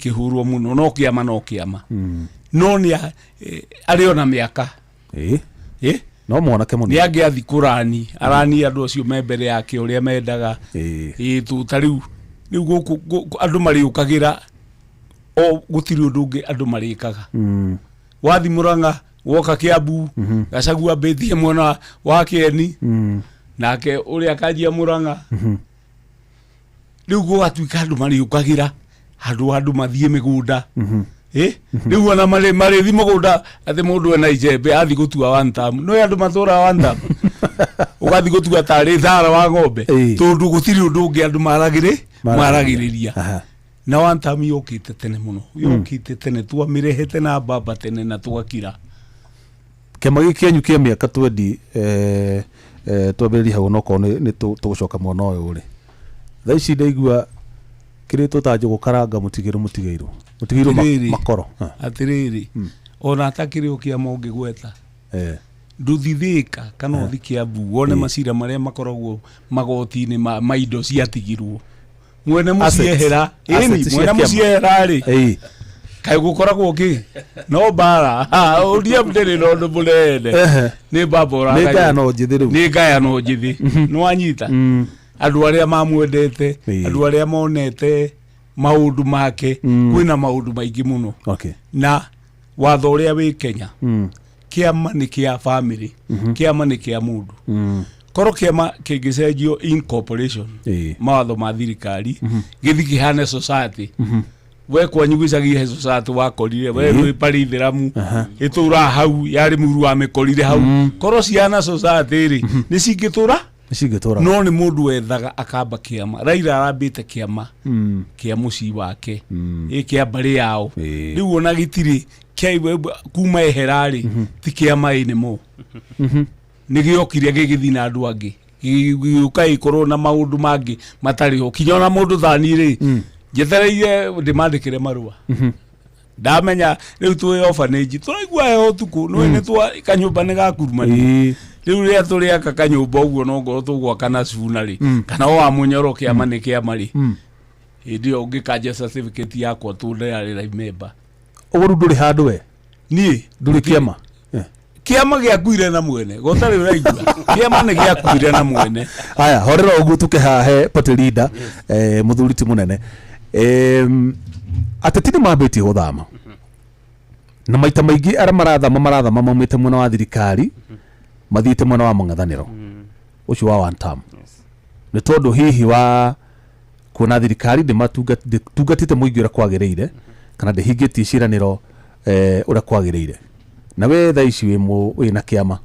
kihurwo muno no kiama no ni ari ona miaka no mwanake muno ni angiathi kurani arani andu acio me mbere yake uria mendaga tu tariu andu mariukagira o gutiri undu ungi andu marikaga wathi Murang'a woka Kiambu Gachagua bethie mwana wa Kieni nake uria kanjia Murang'a riu gwatuika andu mariukagira andu mathie migunda riu ona mari thi mugunda ati mundu ena ijembe athi gutua one time no andu matura one time ugathi gutua tari thara wa ng'ombe tondu gutiri undu ungi andu maragiriria na one time yokite tene muno yokite tene twamirehete na baba tene na twakira kemagi kienyu kia miaka 20 twambiriria hau noko ni tugucoka mwana uyu ri thaa ici ndaigua kirito ta njugu karanga mutigiru makoro atiriri ona atakiri ukia mongi gweta nduthithika kana uthi Kiambu wone macira maria makoragwo magoti-ini ma indo ciatigirwo mwene muciehera mwene muciehera ri kai gukoragwo ki no bara uria mdere no ndo bulene ni babora ni gaya no njithi no anyita andu aria mamwendete andu aria monete maundu make kwina maundu maingi muno na watho uria wi Kenya kiama ni kia family kiama ni kia mundu koro kiama kingicenjio incorporation mawatho ma thirikari githi kihane society we kwanyugicagia society wakorire we rwi parithiramu itura hau yari muru wa mikorire hau koro ciana society ri ni cingitura no ni mundu wethaga akamba kiama Raila arambite kiama kia muci wake kia bari yao riu ona gitiri kuma eherari ti kiama ini mo ni giokire gigithina andu angi giukai korwo na maundu mangi matari ho kinyona mundu thani ri njetereire ndimandikire marua ndamenya riu twi orphanage turaigua he tuku no ni twa kanyumba ni gakurumani riu ria turia kanyumba uguo no ngoro tugwaka na cunari kana wa munyoro kiama ni kiama ri ndio ngikanja certificate yakwa tu ndari remember uru nduri handu we ni nduri kiama kiama giakuire na mwene gotari uraigua kiama ni giakuire na mwene aya horera uguo tuke hahe party leader muthuri ti munene atetini mambĩtie gũthama na maita maingĩ arĩa marathama maumĩte mwena wa thirikari mathiĩte mwena wa mũng'ethanĩro ũcio wa one term nĩ tondũ hihi wa kuona thirikari ndĩmatungatĩte mũingĩ ũrĩa kwagĩrĩire kana ndĩhingĩtie ciĩranĩro ũrĩa kwagĩrĩire na we thaa ici wĩna kĩama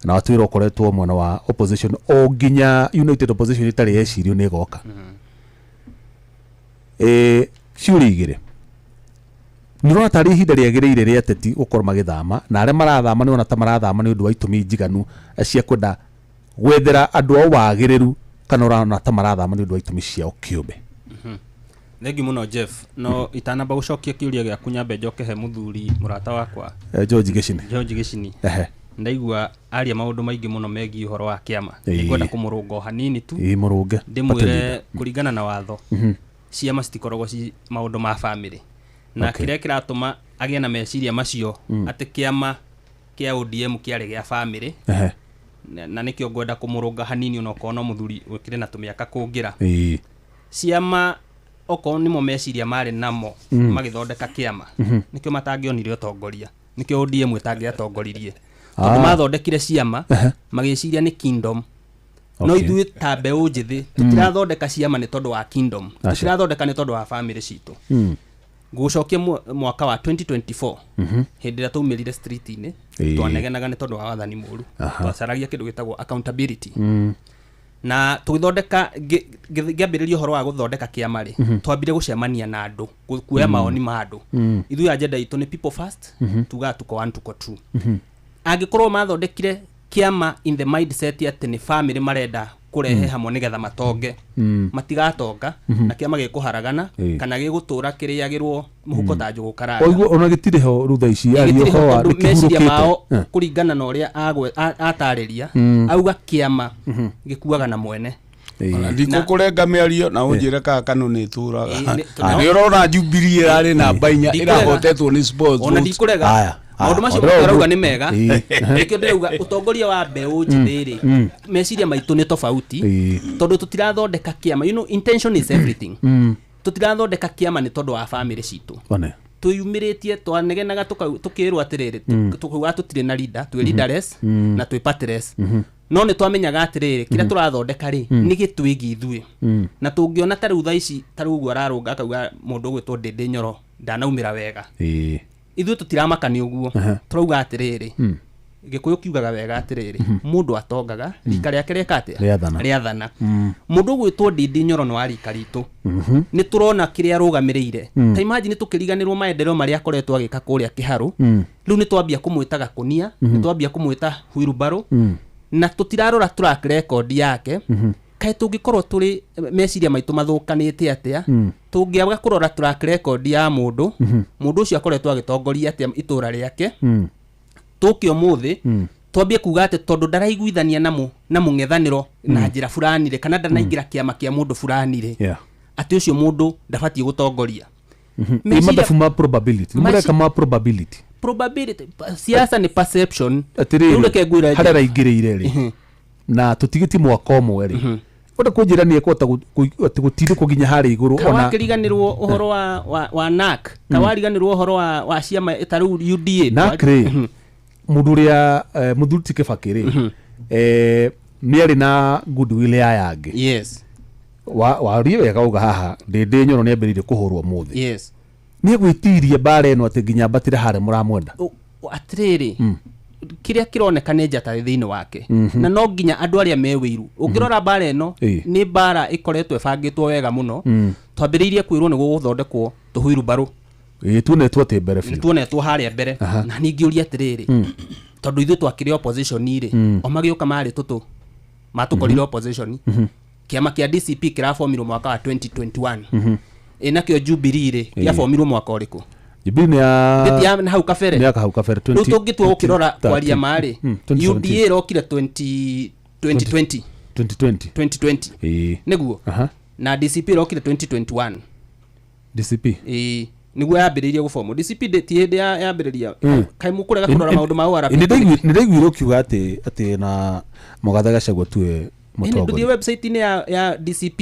na watwĩra ũkoretwo mwena wa opposition o nginya united opposition ĩtarĩ yecirio nĩ ĩgoka ciũria igĩrĩ nĩrona tarĩ ihinda rĩagĩrĩire rĩa ateti gũkorwo magĩthama na arĩa marathama nĩona ta marathama nĩ ũndũ wa itũmi njiganu cia kwenda gwethera andũ ao wagĩrĩru kana ũrona ta marathama nĩ ũndũ wa itũmi ciao kĩũmbe Thengi muno Jeff no itanamba gucokia kiuria gĩaku nyambe njoke he muthuri murata wakwa George Gicini ndaigua aria maundu maingi muno megie uhoro wa kiama ngwenda kumurunga hanini tu murunge ndimwire kuringana na watho ciama citikoragwo ci maundu ma family na kiria kiratuma agia na meciria macio ati kiama kia ODM kiari gia family na nikio ngwenda kumurunga hanini no kono muthuri wikire na tumiaka kungira ciama oko nimo meciria mari namo magithondeka kiama nikio matangionire utongoria nikio ODM itangĩatongoririe tondu mathondekire ciama magĩciria ni kingdom no ithuĩ ta mbeũ njĩthĩ tũtirathondeka ciama nĩ tondũ wa kingdom tũtirathondeka nĩ tondũ wa family citũ ngũcokia mwaka wa 2024 hĩndĩ ĩrĩa twaumĩrire street-inĩ twanegenaga nĩ tondũ wa wathani mũru twacaragia kĩndũ gĩtagwo accountability na tũgĩthondeka ngĩambĩrĩria ũhoro wa gũthondeka kĩama rĩ twambire gũcemania na andũ kuoya maoni ma andũ ithuĩ agenda itũ nĩ people first tuga tuko one tuko two angĩkorwo mathondekire kiama in the mindset atĩ nĩ family marenda kurehe hamwe nigetha matonge matigatonga na kiama gĩkũharagana kana gĩgũtũra kĩrĩagĩrwo mũhuko ta njũgũ karanga oiguo ona gĩtirĩ ho rutha ici ario ho wa meciria mao kũringana na ũrĩa atarĩria auga kiama gĩkuaga na mwene ndiko kurenga mĩario na ũnjĩre kana kanũ nĩ tũraga nĩ ũrona Jubilee yarĩ na bainya ĩrahotetwo nĩ sports ona ndikurega maundu macio marauga nĩ mega nikio ndirauga utongoria wa mbeũ njithĩ meciria maitũ nĩ tofauti tondu tutirathondeka kiama, you know, intention is everything. Tutirathondeka kiama nĩ tondu wa family citũ tuyumĩrĩtie twanegenaga tukĩrwo atĩrĩrĩ tukuga tutirĩ na leader, twĩ leaderless na twĩ partiless, no nĩ twamenyaga atĩrĩrĩ kĩrĩa tũrathondeka rĩ nĩ gĩtwĩgi ithuĩ na tũngĩona ta rĩu thaa ici ta rĩu ũguo ararũnga akauga mũndũ ũgwĩtwo Ndĩndĩ Nyoro ndanaumĩra wega ithuĩ tũtiramakania ũguo turauga atĩrĩrĩ Gĩkũyũ kiugaga wega atĩrĩrĩ mũndũ atongaga rika rĩake rĩathana mũndũ ũgwĩtwo Ndĩndĩ Nyoro no arika ritũ nĩ turona kĩrĩa arũgamĩrĩire ta imagine tukĩriganĩrwo maendeleo marĩa akoretwo agĩka kũrĩa Kĩharũ rĩu nĩ twambia kũmwĩta Gakunia nĩ twambia kũmwĩta Wheelbarrow na tutirarora track record yake kaĩ tũngĩkorwo tũrĩ meciria maitũ mathũkanĩte atĩa tũngĩaga kũrora track record ya mũndũ ũcio akoretwo agĩtongoria atĩa itũra rĩake tũkĩ ũmũthĩ twambie kuga atĩ tondũ ndaraiguithania na mũng'ethanĩro na njĩra fulani rĩ kana ndanaingĩra kĩama kĩa mũndũ fulani rĩ atĩ ũcio mũndũ ndabatie gũtongoria ma probability mureka ma probability siasa ni perception reke ngwira harĩa raingĩrĩire rĩ na tũtigĩti mwaka ũmwe rĩ ota kũnjĩra nĩ ekũhota gũtirĩ kũginya harĩa igũrũ ona kĩriganĩrwo ũhoro wa NAC kawariganĩrwo ũhoro wa ciama ĩtarũ UDA NAC rĩ mũndũ ũrĩa Mũthuri Kĩbakĩ rĩ nĩ arĩ na goodwill ya yangĩ yes warie wega uga haha Ndĩndĩ Nyoro nĩ ambĩrĩirie kũhũrwo mũthĩ yes nĩ gwĩtiria bare ĩno atĩ nginya mbatĩre harĩa mũramwenda atĩrĩrĩ kĩrĩa kĩroneka nĩ njata thĩinĩ wake na no nginya andũ arĩa me wĩiru ũngĩrora bara ĩno nĩ bara ĩkoretwo ĩbangĩtwo wega mũno twambĩrĩirie kwĩrwo nĩ gũthondekwo tũhuirubaro tuonetwo atĩ mbere biũ tuonetwo harĩa mbere na ningĩ ũria atĩrĩrĩ tondũ ithuĩ twakĩrĩ opposition rĩ o magĩũka marĩ tũtũ matũkorire opposition kĩama kĩa DCP kĩrabomirwo mwaka wa 2021 nakĩo Jubilee rĩ gĩabomirwo mwaka ũrĩkũ Jubilee ya na hau kabere rĩu tũngĩtua gũkĩrora kwaria marĩ UDA rokire 2020 nĩguo na DCP rokire 2021 DCP nĩguo yambĩrĩirie gũbomwo DCP ti hĩndĩ yambĩrĩria kaĩ mũkũrega kũrora maũndũ ma ORP nĩ ndaiguire ũkiuga atĩ na Mũgathe Gachagua tuwe Ndio website ni ya DCP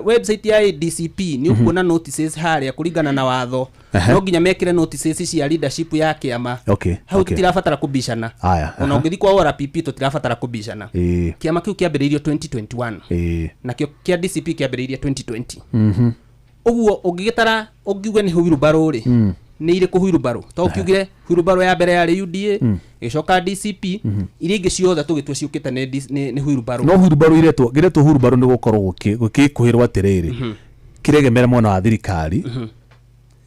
website ya DCP ni ukuona notices haria kuringana na watho no nginya mekire notices cia leadership ya kiama hau tirabatara kubishana ona ungithi kwa ORPP tirabatara kubishana kiama kiu kiambĩrĩirio 2021 na kio kia DCP kiambĩrĩirie 2020 uguo ungigitara ungiuge ni Wheelbarrow ri ni ile ku Wheelbarrow to kiugire Wheelbarrow ya mbere ya UDA icoka DCP iria ingĩ ciothe tũgĩtua ciũkĩte nĩ Wheelbarrow no Wheelbarrow iretwo Wheelbarrow nĩ gũkorwo gũkĩkuhĩrwo atĩrĩrĩ kĩregemera mwena wa thirikari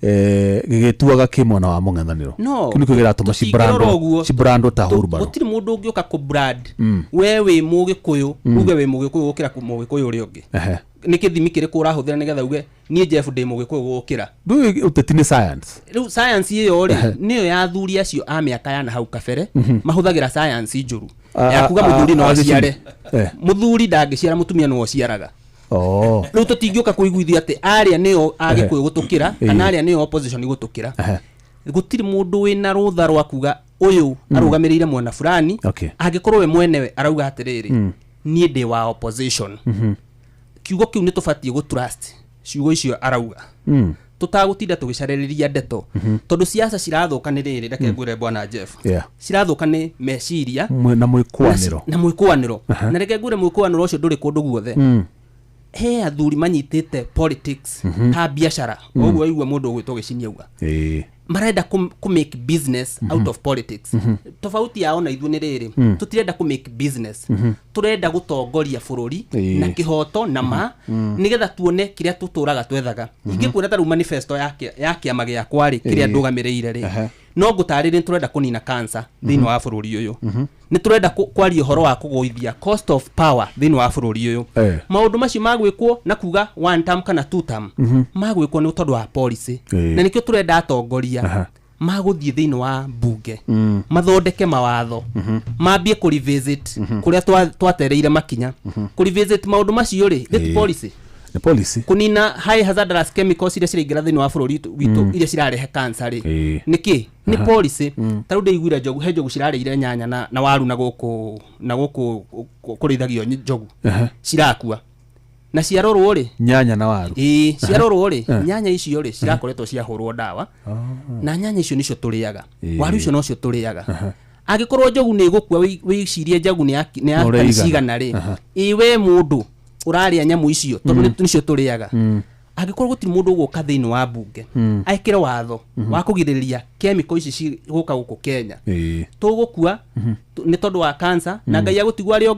gĩgĩtuaga kĩmwena wa mũng'ethanĩro kĩu nĩkĩo gĩratũma cibrando ta Wheelbarrow gũtirĩ mũndũ ũngĩũka kũbrand we wĩ Mũgĩkũyũ uge wĩ Mũgĩkũyũ gũkĩra Mũgĩkũyũ ũrĩa ũngĩ nĩ kĩthimi kĩrĩkũ ũrahũthĩra nĩgetha uge niĩ Jeff ndĩ Mũgĩkũyũ gũkĩra ndũĩ ũteti nĩ science rĩu science ĩyo rĩ nĩyo ya athuri acio a mĩaka ya na hau kabere mahũthagĩra science njũru ya kuga mũthuri no aciare mũthuri ndangĩciara mũtumia no aciaraga rĩu tũtingĩũka kũiguithia atĩ arĩa nĩo Agĩkũyũ gũtũkĩra kana arĩa nĩo opposition gũtũkĩra gũtirĩ mũndũ wĩna rũtha rwa kuga ũyũ arũgamĩrĩire mwena fulani angĩkorwo we mwenewe arauga atĩrĩrĩ niĩ ndĩ wa opposition kiugo kiu nĩ tũbatie gũtrust ciugo icio arauga tutagũtinda tũgĩcarĩrĩria ndeto tondũ siasa cirathũka nĩ rĩrĩ reke ngwĩre bwana Jeff cirathũka nĩ meciria na mwĩkũanĩro na reke ngwĩre mwĩkũanĩro ũcio ndũrĩ kũndũ guothe he athuri manyitĩte politics ta biacara ũguo aigua mũndũ ũgwĩtwo Gĩcinia uga marenda ku make business out of politics tofauti yao na ithuĩ nĩ rĩrĩ tutirenda ku make business turenda gũtongoria bũrũri na kĩhoto na ma nĩgetha tuone kĩrĩa tũtũraga twethaga ingĩkuona ta rĩu manifesto ya kĩama gĩakwa rĩ kĩrĩa ndũgamĩrĩire rĩ no ngũtarĩria turenda kũnina cancer thĩinĩ wa bũrũri ũyũ nĩ turenda kwaria ũhoro wa kũgũithia cost of power thĩinĩ wa bũrũri ũyũ maũndũ macio magwĩkwo na kuga one term kana two term magwĩkwo nĩ tondũ wa policy na nĩkĩo turenda atongoria maguthie thiini wa mbunge mathondeke mawatho mambie ku revisit kuria twatereire makinya ku revisit maundu macio ri the policy the policy kunina high hazardous chemicals iria ciraingira thiini wa bururi witu iria cirarehe cancer ri niki ni policy taru ndeiguira njogu cirarire nyanya na waru na guku kurithagio njogu cirakua na ciarorwo ri nyanya na waru ciarorwo ri nyanya icio ri cirakoretwo ciahurwo dawa na nyanya icio nicio turiaga waru icio no cio turiaga agikorwo njogu ni gukua wicirie njogu ni cigana ri we mundu uraria nyamu icio tondu nicio turiaga agikorwo gutiri mundu uguka thiini wa mbunge aikire watho wa kugiriria chemical ici ciguka guku Kenya tugukua ni tondu wa cancer na Ngai agutigwa ario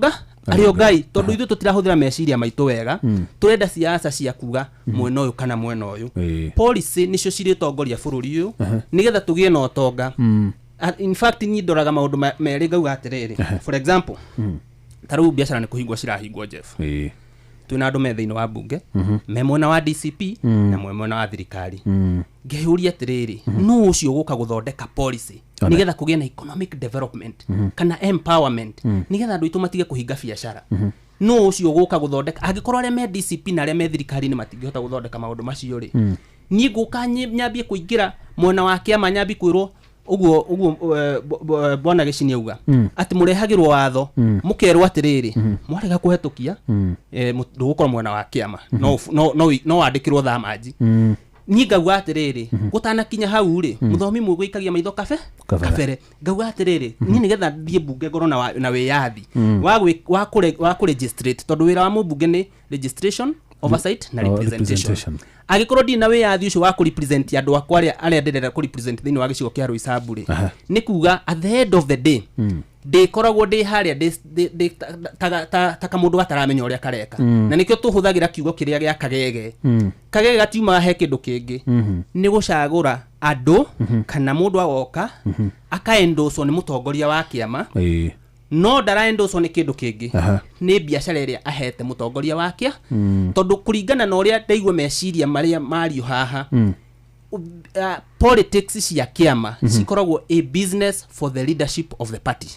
Ngai tondu ithu tutirahuthira meciria maitu wega turenda siasa cia kuga mwena uyu kana mwena uyu policy nicio ciritongoria bururi uyu nigetha tugie na utonga in fact ni ndoraga maundu meri ngauga atiriri for example taru biashara ni kuhingwa cirahingwa Jeff twina andu me thiini wa mbunge me mwena wa DCP na mwena wa thirikari ngeuria atiriri no ucio guka guthondeka policy nigetha kugie na economic development kana empowerment nigetha andu itu matige kuhinga biashara no ucio guka guthondeka angikorwo aria me DCP na aria me thirikari ni matingihota guthondeka maundu macio ri ni nguka nyambie kuingira mwena wa kiama nyambie kwirwo uguo bwana Gicini auga ati murehagirwo watho mukerwo atiriri mwarega kuhetukia ndugukorwo mwena wa kiama no wandikirwo thamaji ni ngauga atiriri gutanakinya hau ri muthomi mwiguikagia maitho kabere ngauga atiriri ni nigetha thie mbunge ngoro na wiyathi wa kuregistrate tondu wira wa mbunge ni registration oversight na representation agikorwo ndi na wiyathi ucio wa ku represent andu akwa aria ndirenda ku represent thiini wa gicigo kia Roysambu ri ni kuga at the end of the day ndikoragwo ndi haria ta mundu ataramenya uria kareka na nikio tuhuthagira kiugo kiria gia kagege gatiuma he kindu kingi ni gucagura andu kana mundu agoka akaendoswo ni mutongoria wa kiama no ndaraendoswo ni kindu kingi ni biashara iria ahete mutongoria wakia tondu kuringana na uria ndaigwa meciria maria mario haha politics cia kiama cikoragwo a business for the leadership of the party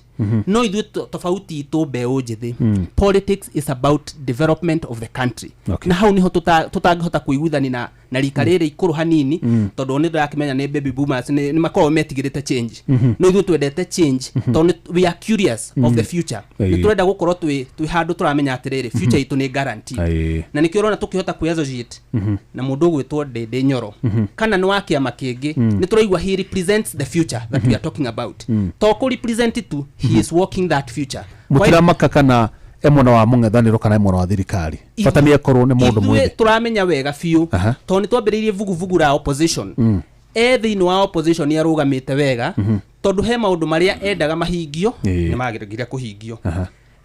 no ithu tofauti to mbeu njithi politics is about development of the country na hau niho tutangihota kuiguithani na rika riri ikuru hanini tondu ni ndakimenya ni baby boomers ni makorwo metigirite change no ithu twendete change tondu we are curious of the future ni turenda gukorwo twi handu turamenya atiriri future itu ni guarantee na nikio rona tukihota kuassociate na mundu gwitwo Ndindi Nyoro kana ni wakia makingi ni turaigwa he represents the future that we are talking about to ku represent tu he is walking that future mutira makakana emona wa mung'ethaniro kana emona wa thirikari fatani akorwo ni mundu mwene turamenya wega fiu to ni twambiririe vuguvugu ra opposition thiini wa opposition ni arugamite wega tondu he maundu maria endaga mahingio ni magirigire kuhingio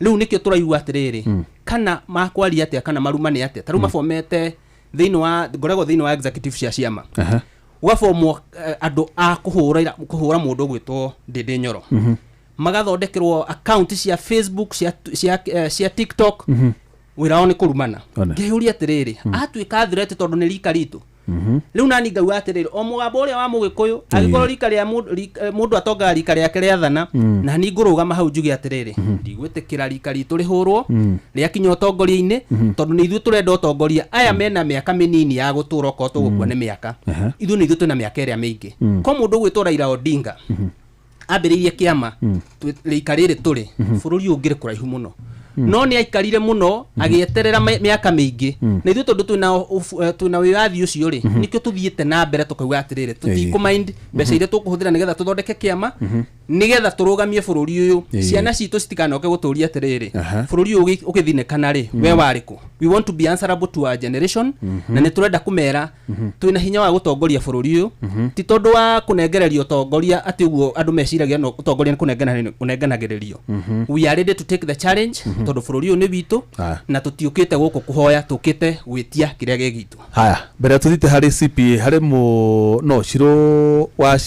riu nikio turaigwa atiriri kana makwaria atia kana marumane atia taru mafomete thiini wa ngorego thiini wa executive cia ciama wafomo andu a kuhura mundu gwitwo Ndindi Nyoro magathondekerwo account cia Facebook cia TikTok wira oni kurumana ngeuria atiriri atwika threat tondu ni rika ritu riu nani ngauga atiriri o mugambo uria wa mugikuyu agikorwo rika ria mundu atonga rika riake riathana na ni ngurugama hau njuge atiriri ndigwitikira rika ritu rihurwo ria kinya utongoria-ini tondu ni ithu turenda utongoria aya mena miaka minini ya gutura ko tugukua ni miaka ithu ni ithu twina miaka iria mingi ko mundu gwitwo Raila Odinga ambiririe kiama rika riri turi bururi ungire kuraihu muno no ni aikarire muno agieterera miaka mingi na ithu tondu tuna wiyathi ucio ri nikio tuthiite na mbere tukauga atiriri tutikumind mbeca iria tukuhuthira nigetha tuthondeke kiama nigetha turugamie bururi uyu ciana citu citikanoke guturia atiriri bururi uyu ukithinekana ri we wariku we want to be answerable to our generation na ni turenda kumera twina hinya wa gutongoria bururi uyu ti tondu wa kunengererio utongoria ati uguo andu meciragia no utongoria ni kunenganagiririo we are ready to take the challenge tondu bururi uyu ni witu na tutiukite guku kuhoya tukite gwitia kiria gigitu haya mbere tuthite hari CPA hari no shiro wa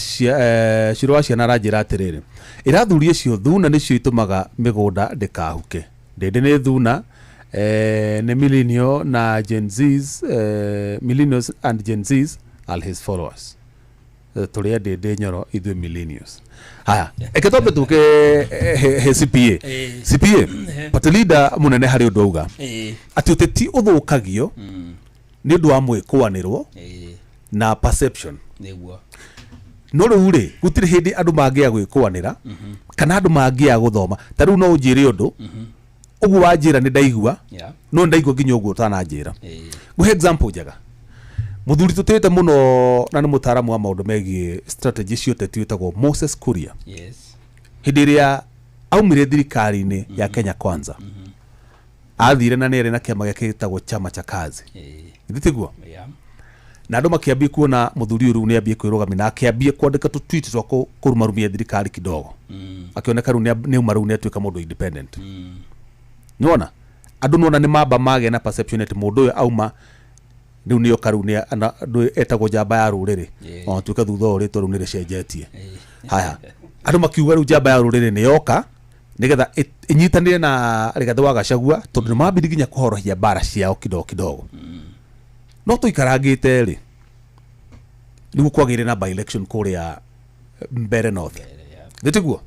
ciana ranjira atiriri irathurie cio thuna nicio itumaga migunda ndikahuke Ndindi ni thuna ni millennial na Gen Zs millennials and Gen Zs are his followers turia Ndindi Nyoro ithuĩ millennials. Haya, eketombe tuke CPA. CPA party leader munene hari undu auga ati uteti uthukagio ni undu wa mwikwanirwo na perception. Niguo No riu ri gutiri hindi andu mangia gwikwanira kana andu mangia guthoma. Ta riu no unjire undu ugu wanjira ni ndaigua no ndaigua nginya ugu utananjira. Guhe example njega. Muthuri tutete muno na ni mutaramu wa maundu megie strategy cio tete witagwo Moses Kuria. yes Hindi ria aumire thirikari-ini ya Kenya Kwanza athire na nere na kiama gĩake gĩtagwo chama cha kazi. Nditiguo na andu makiambia kuona muthuri uyu ni ambie kwirugamia na akiambia kwandika tu tweet twa kurumarumia thirikari kidogo. Akioneka riu ni umaru ni atuika mundu independent. Niona andu nona ni mamba mage na perception ati mundu uyu auma riu ni okaru ni andu etagwo njamba ya ruriri atuika thutha uri to riu ni ricenjetie. Haya andu makiuga riu njamba ya ruriri ni yoka nigetha inyitanire na Rigathi wa Gachagua tondu ni mambiri nginya kuhorohia bara ciao kidogo. No tuikarangite ri nigu kwagire na by election kuria Mbere North. Nditiguo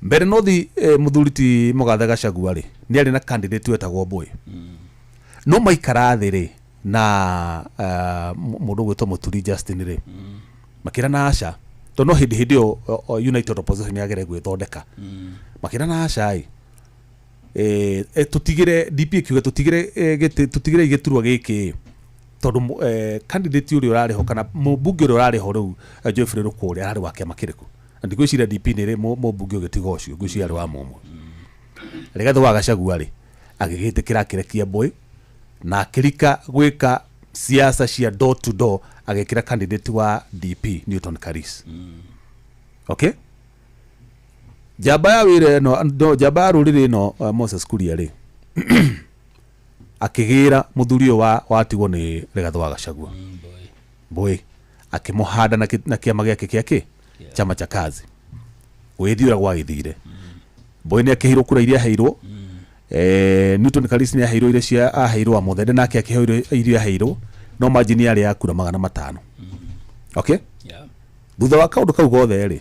Mbere North muthuriti Mugathe Gachagua ri ni ari na candidate wetagwo Boy. No maikara thiri na mundu gwitwo Muturi Justin ri makira na aca to no hindi yo United Opposition yagere gwithondeka makira na aca tutigire DP kiuga tutigire igeturwa giki tondu candidate uri urariho kana mubunge uri urariho riu Geoffrey Rukuri ari wa kiama kiriku ndigwicira DP ni ri mubunge ugitiga ucio ngwicira ari wa mumu Rigathi wa Gachagua ri agigitikira kirekia Boy na akirika gwika siasa cia door to door agekira candidate wa DP Newton Karis. Okay, jaba ya wire no jaba ruriri no Moses Kuria ri akigira muthuri wa tigwo ni Rigathi wa Gachagua. Boy akimuhanda na kiama giake kiake chama cha kazi withiura gwa githire. Boy ni akihiro kura iria heirwo Newton Karis ni aheirwo iria cia aheirwo Amuthende nake akiheirwo iria aheirwo no margin yari ya kura 500. Okay, thutha wa kaundu kau gothe ri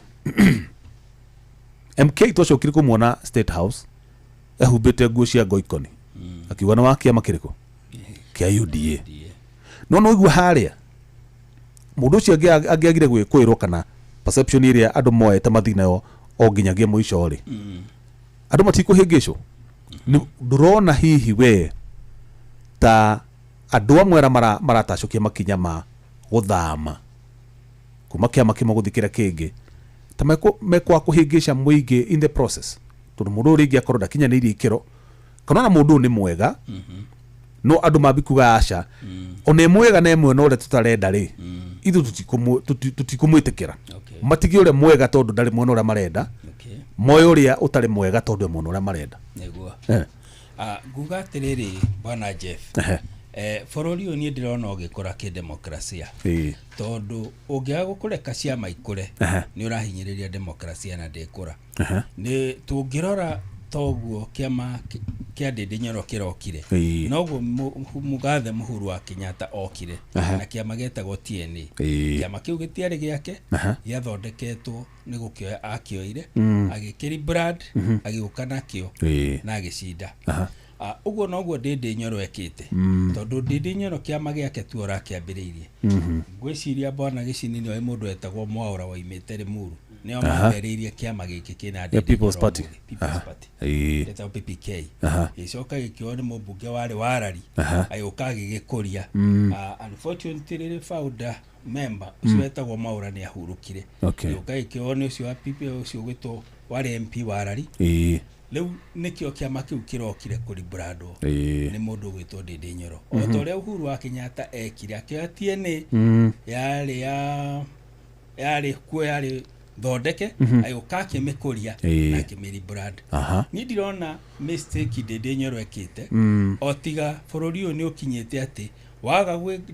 MK twacokire kumuona State House ehumbite nguo cia ngoikoni akiuga na wakiama kiriku kia UDA. No igua haria mundu ucio angiagire gwikirwo kana perception iria andu moete mathina yo o nginyagia muico ri andu matikuhingicwo. Ndurona hihi we ta andu amwe maratacokia makinya ma guthama kuma kiama kimwe guthikira kingi ta mekwa kuhingisha muingi in the process tondu mundu uri ngia korwo ndakinyanirie ikiro kana na mundu ni mwega no andu mabikuga aca one mwega na emwe no ure tutarenda ri ithu tutikumwitikira matigi ure mwega tondu ndari mwena ura marenda moyo uria utari mwega tondu mwena ura marenda. Niguo nguga atiriri bwana Jeff bururi uyu ni ndirona ugikura ki demokrasia tondu ungiaga gukureka ciama ikure ni urahinyiriria demokrasia na ndikura ni tungirora toguo kiama kia Ndindi Nyoro kirokire noguo Mugathe Muhuru wa Kenyatta okire na kiama getagwo TNA kiama kiu gitiari giake giathondeketwo ni gukioya akioire agikiri brand agiuka nakio na agicinda. Uguo noguo Ndindi Nyoro ekite tondu Ndindi Nyoro kiama giake tu orakiambiriirie ngwiciria bwana gicini ni mundu etagwo Mwaura wa imete Limuru nio maambiriirie kiama giki kina Ndindi People's Party etagwo PPK icoka gikio ni mubunge wari warari ayuka agigikuria unfortunately founder member ucio etagwo Mwaura ni ahurukire ayuka gikio ni ucio wa PPK ucio gwitwo wari MP warari leu nikio kiama kiu kirokire kuri brado ni mundu gwitwo Ndindi Nyoro otoria Uhuru wa Kenyatta ekire akiatie ni yari thondeke ayuka akimikuria na kimiri brand. Ni ndirona mistake Ndindi Nyoro ekite otiga bururi uyu ni ukinyite ati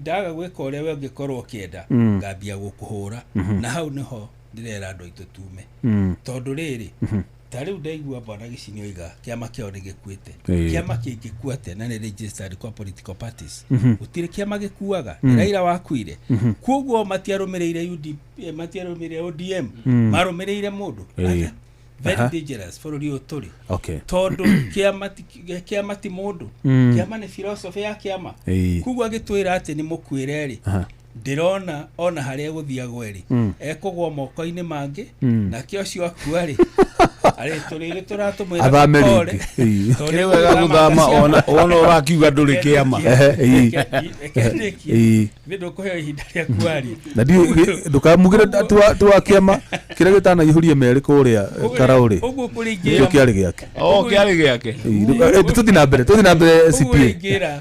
ndaga gwika uria we ungikorwo kienda ngambia gukuhura na hau niho ndirera andu aitu tume tondu riri tariu ndaigua bwana Gicini oiga kiama kĩao nĩ gĩkuĩte. Kiama kĩngĩkua atĩa na nĩ registered kwa political parties? Gũtirĩ kiama gĩkuaga. Raila wakuire. Koguo matiarũmĩrĩire UDP, matiarũmĩrĩire ODM, marũmĩrĩire mũndũ. Very dangerous bũrũri ũyũ tũrĩ. Tondũ kiama ti mũndũ. Kiama nĩ philosophy ya kiama. Koguo agĩtwĩra atĩ nĩ mũkuĩre rĩ, ndĩrona ona harĩa gũthiagwo rĩ, ekũgwa moko-inĩ mangĩ, nake ũcio akua rĩ, arĩ tũrĩrĩ tũratũmwĩra kore. Kĩrĩ wega gũthama ona ũrakiuga ndũrĩ kĩama. Nĩ ndũkũheo ihinda rĩa kuaria. Na ndũkamugĩre tuwa kĩama kĩrĩa gĩtanaihũria merĩ kũrĩa Karaũrĩ. Ũguo kũringĩra. Nĩkĩo kĩarĩ gĩake. Kĩarĩ gĩake. Tũthiĩ na mbere CPA. Kũringĩra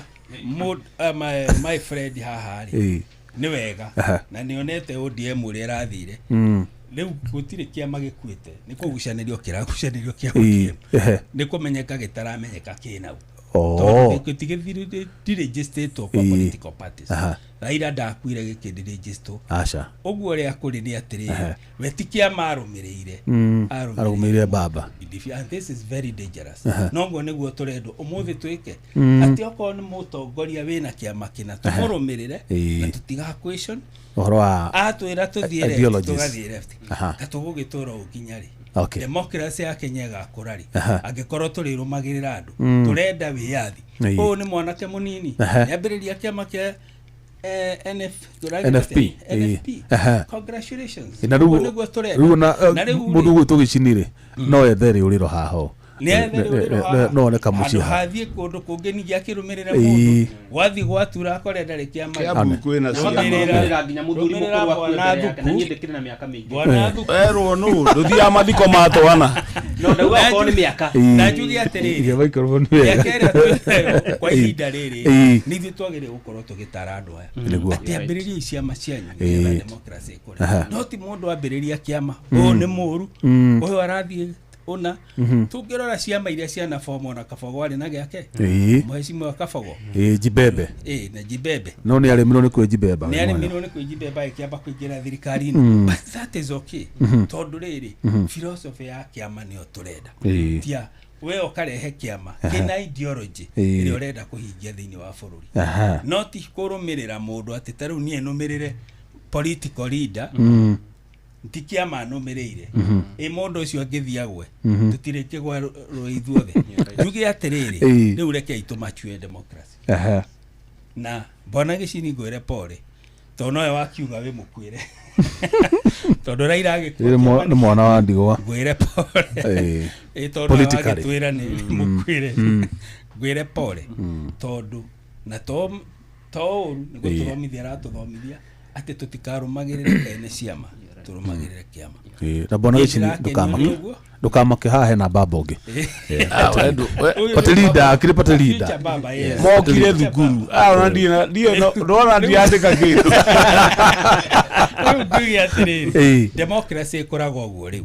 my friend haha rĩ. Nĩ wega na nĩonete ODM ũrĩa ĩrathire. Rĩu gũtirĩ kĩama gĩkuĩte, nĩ kũgucanĩrio kĩragucanĩrio kĩa ODM, nĩ kũmenyeka gĩtaramenyeka kĩnau. Tondũ gĩtigĩthirĩgĩstĩtwo kwa political parties. Raila ndakuire gĩkĩndĩrĩgĩstwo. Ũguo ũrĩa kũrĩ nĩ atĩrĩrĩ, we ti kĩama arũmĩrĩire baba. And this is very dangerous. Noguo nĩguo tũrendwo ũmũthĩ twĩke atĩ okorwo nĩ mũtongoria wĩna kĩama kĩna tũmũrũmĩrĩre na tũtiga question ũhoro wa atwĩra tũthiĩ left katũgũgĩtũra ũkinya rĩ. Democracy ya Kenya ĩgakũra rĩ, angĩkorwo tũrĩrũmagĩrĩra andũ tũrenda wĩyathi. Ũyũ nĩ mwanake mũnini nĩambĩrĩria kĩama kĩa NFP. Congratulations. Na rĩu mũndũ ũguo tũgĩcinire no ethere ũrĩro haho. No neka mũciĩ hathiĩ kũndũ kũngĩ ningĩ akĩrũmĩrĩra mũndũ wathiĩ gwatura akore ndarĩ kĩama kwĩna nginya mũthuri mũkũrũ wa kuendea kana niĩ ndĩkĩrĩ na mĩaka mĩingĩ erwo nũ ndũthiaga mathiko ma twana no ndauga okorwo nĩ mĩaka na njugi atĩrĩrĩ kwa ihinda rĩrĩ nithuĩ twagĩrĩire gũkorwo tũgĩtara andũ aya atĩ ambĩrĩria ciama cianyu nĩgetha democracy ĩkũre. No ti mũndũ ambĩrĩria kĩama ũyũ nĩ mũũru ũyũ arathiĩ ona tungirora ciama iria ciana fomu ona Kabogo arĩ na gĩake mheshimiwa Kabogo Jibebe na Jibebe no nĩ arĩmirwo nĩ kwĩ Jibebe ĩkĩamba kũingĩra thirikari-inĩ, but that is okay. Tondũ rĩrĩ philosophy ya kĩama nĩyo tũrenda tia we ũkarehe kĩama kĩna ideology ĩrĩa ũrenda kũhingia thĩinĩ wa bũrũri, no ti kũrũmĩrĩra mũndũ atĩ ta rĩu niĩ nũmĩrĩre political leader ti kĩama nũmĩrĩire mũndũ ũcio angĩthiagwe tũtirĩ kĩgwa rũĩ ithuothe. Njuge atĩrĩrĩ rĩu rekei tũmacue democracy na mbona Gicini ngwĩre pole tondũ nowe wakiuga wĩ mũkuĩre tondũ Raila agĩkuĩre nĩ mwana wa ndigwa ngwĩre pole tondũ agĩtwĩra nĩ mũkuĩre ngwĩre pole tondũ na to ũru nĩ gũtũthomithia aratũthomithia atĩ tũtikarũmagĩrĩre ene ciama tũrũmagĩrĩre kĩama. Na mbona Gicini ndũkamake haha hena baba ũngĩ Patilida akĩrĩ Patilida mokire thukuru ndona ndiandĩka kĩndũ. Ngugi atĩrĩrĩ democracy ĩkoragwo ũguo rĩu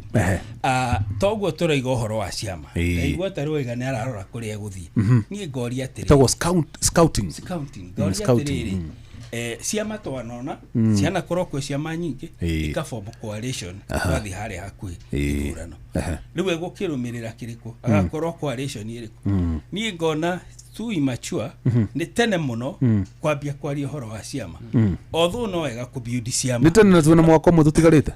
toguo tũraiga ũhoro wa ciama ndaigua ta rũiga nĩ ararora kũrĩa gũthiĩ. Niĩ ngoria atĩrĩrĩ scouting ngoria atĩrĩrĩ ciama twanona ciana korwo kwĩ ciama nyingĩ ikabomu coalition twathi harĩa hakuhĩ ithurano rĩu egũkĩrũmĩrĩra kĩrĩkũ agakorwo coalition ĩrĩkũ. Niĩ ngona too immature nĩ tene mũno kwambia kwaria ũhoro wa ciama although no wega kũbuild ciama nĩ tene na twĩna mwaka ũmwe tũtigarĩte.